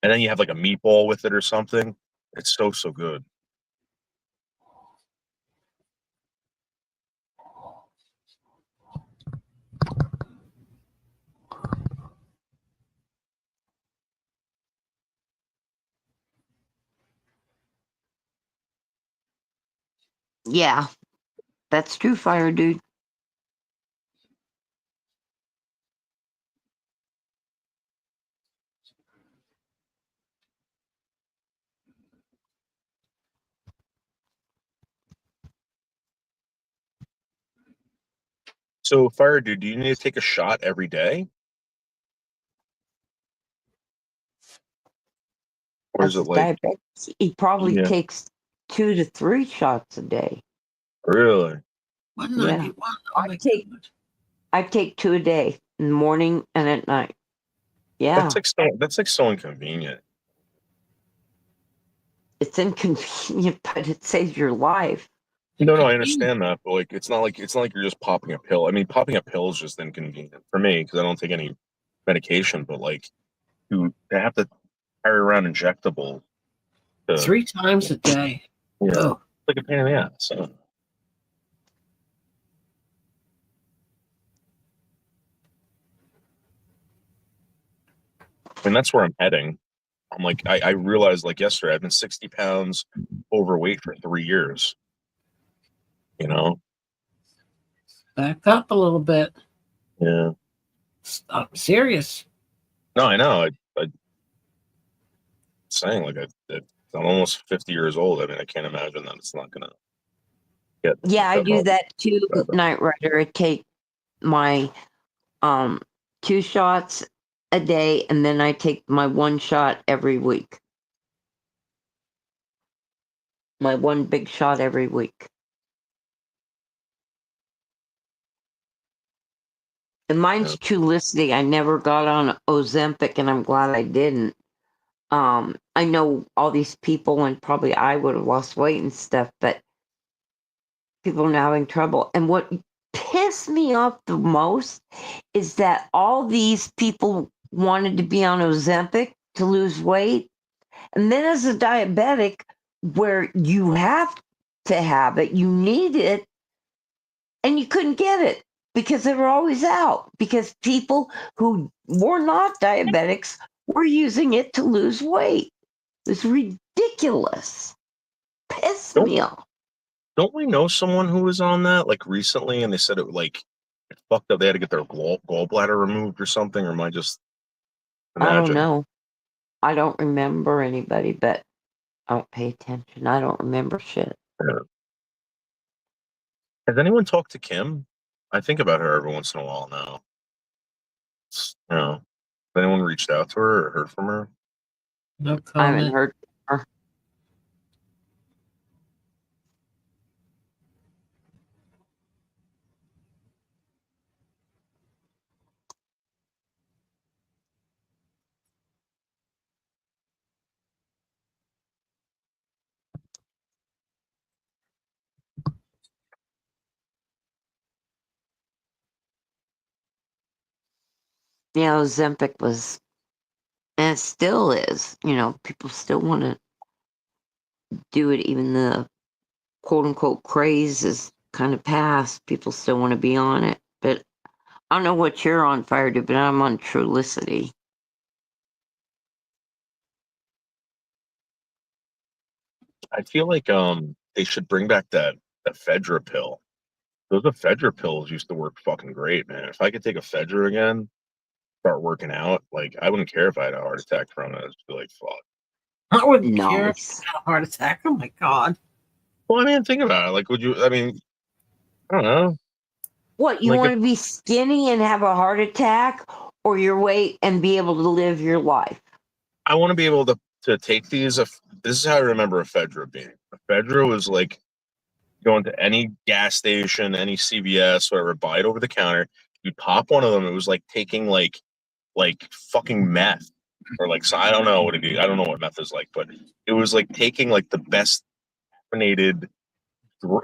And then you have like a meatball with it or something. It's so good. Yeah. That's true, fire dude. So, Fire Dude, do you need to take a shot every day? Or is As it a like, diabetic, he probably yeah, takes 2 to 3 shots a day. really? 191. Oh my God. I take 2 a day, in the morning and at night. Yeah, That's like so inconvenient. it's inconvenient, but it saves your life. No, I understand that, but like it's not like you're just popping a pill. I mean, popping a pill is just inconvenient for me because I don't take any medication. But like, you have to carry around injectable. 3 times a day. Yeah, Oh, it's like a pain in the ass. So. I mean, that's where I'm heading. I'm like, I realized like yesterday, I've been 60 pounds overweight for 3 years. You know? back up a little bit. Yeah. I'm serious. No, I know. I saying like I'm almost 50 years old. I mean, I can't imagine that it's not gonna get. Yeah, I do that too, Bad. Night Rider. I take my 2 shots a day, and then I take my 1 shot every week. My 1 big shot every week. And mine's Trulicity. I never got on Ozempic, and I'm glad I didn't. I know all these people, and probably I would have lost weight and stuff, but people are now having trouble. And what pissed me off the most is that all these people wanted to be on Ozempic to lose weight. And then as a diabetic, where you have to have it, you need it, and you couldn't get it because they were always out. Because people who were not diabetics were using it to lose weight. It's ridiculous. Pissed me off. Don't we know someone who was on that like recently, and they said it like it fucked up? They had to get their gallbladder removed or something. Or am I just I don't imagining? know. I don't remember anybody, but I don't pay attention. I don't remember shit. Yeah. Has anyone talked to Kim? I think about her every once in a while now. You know, has anyone reached out to her or heard from her? No I haven't comment. heard her. Yeah, Ozempic was, and it still is. People still want to do it, even the quote unquote craze is kind of past. People still want to be on it. But I don't know what you're on, Fire Dude, but I'm on Trulicity. I feel like they should bring back that Ephedra pill. Those Ephedra pills used to work fucking great, man. If I could take Ephedra again, start working out, like I wouldn't care if I had a heart attack from it. I'd just be like, fuck. I wouldn't care if Nice. I had a heart attack. Oh my God. Well, I mean, think about it. Like, would you? I mean, I don't know. What, you Like, want if to be skinny and have a heart attack, or your weight and be able to live your life? I want to be able to take these. This is how I remember Ephedra being. Ephedra was like going to any gas station, any CVS, whatever, buy it over the counter. You'd pop one of them. It was like taking like fucking meth, or like, so I don't know what it is. I don't know what meth is like, but it was like taking like the best caffeinated,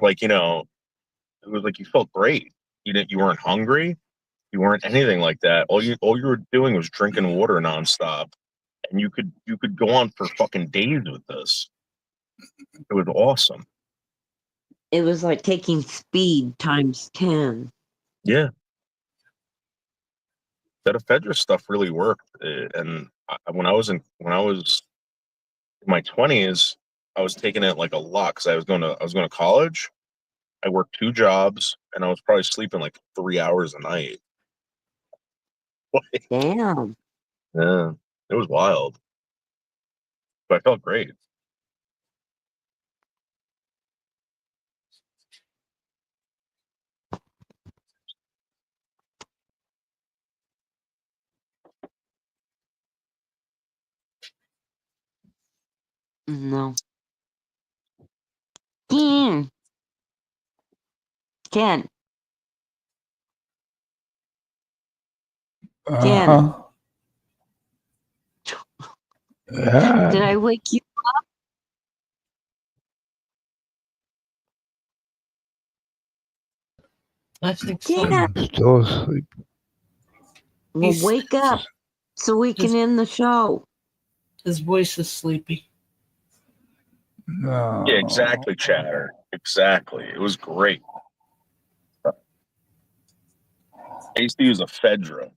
like, it was like you felt great. You weren't hungry. You weren't anything like that. All you were doing was drinking water nonstop, and you could go on for fucking days with this. It was awesome. It was like taking speed times 10. Yeah, that ephedra stuff really worked. And when I was in my 20s, I was taking it like a lot because I was going to college. I worked 2 jobs, and I was probably sleeping like 3 hours a night. Damn. Yeah, it was wild, but I felt great. No. Damn. Ken. Uh-huh. Yeah, Did I wake you? I think so. Ken, I'm still asleep. well, He's- wake up so we can end the show. His voice is sleepy. No. Yeah, exactly, Chatter. Exactly. It was great. I used to use Ephedra.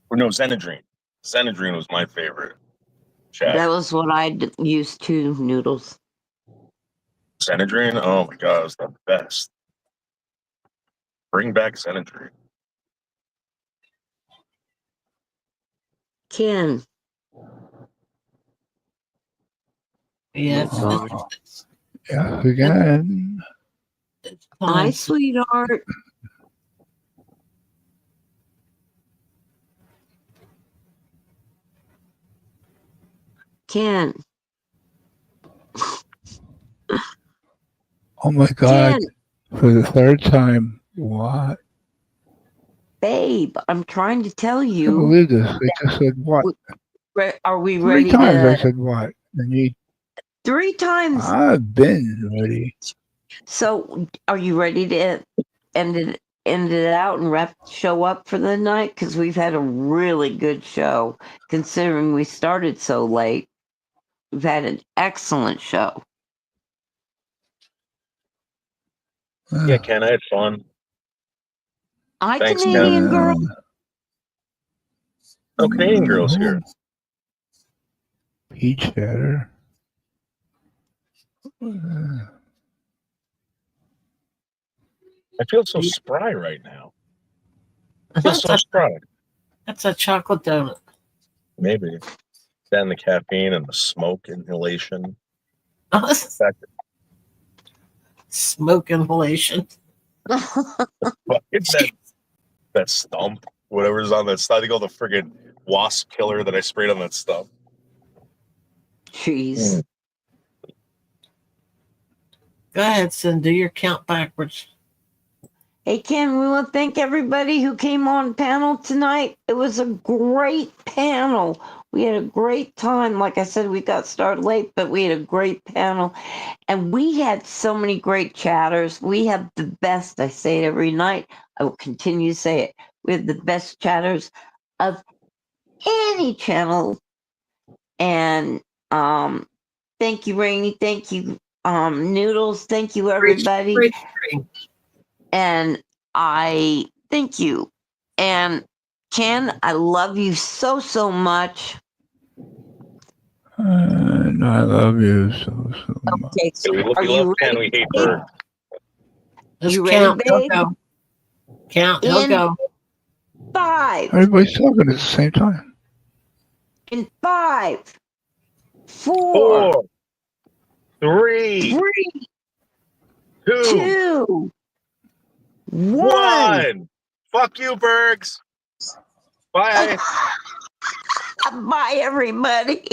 Or no, Xenadrine. Xenadrine was my favorite. Chatter. That was what I used to, Noodles. Xenadrine? Oh my god, it was the best. Bring back Xenadrine. Ken. Yeah, Oh, yes, again. it's Hi, time. sweetheart. Ken. Oh my God. Ken. For the third time. What? Babe, I'm trying to tell I can't you. believe this. They just said what? Are we 3 ready times I to? said what? And you, 3 times. I've been ready. So, are you ready to end it out and show up for the night? Because we've had a really good show, considering we started so late. We've had an excellent show. Yeah, Ken, I had fun. Hi, Thanks, Canadian Ken. girl. Oh, Canadian girl's here. Peach chatter. I feel so spry right now. I feel so spry. That's a chocolate donut. Maybe. Then the caffeine and the smoke inhalation. Smoke inhalation. It's that stump, whatever's on that stuff. I think all the friggin' wasp killer that I sprayed on that stuff. Jeez. Go ahead, Sin. Do your count backwards. Hey, Ken, we want to thank everybody who came on panel tonight. It was a great panel. We had a great time. Like I said, we got started late, but we had a great panel. And we had so many great chatters. We have the best. I say it every night. I will continue to say it. We have the best chatters of any channel. And thank you, Rainy. Thank you, Noodles. Thank you, everybody. Great. And I thank you. And Ken, I love you so, so much. And I love you so much. Okay, We are you love Ken, ready? we hate Bird. Just You count. ready, babe? He'll go. Count. He'll In go. 5. Everybody's talking at the same time. In 5, 4, 4, 3, 3, 2, 2, 1. 1. Fuck you, Bergs. Bye. Bye, everybody.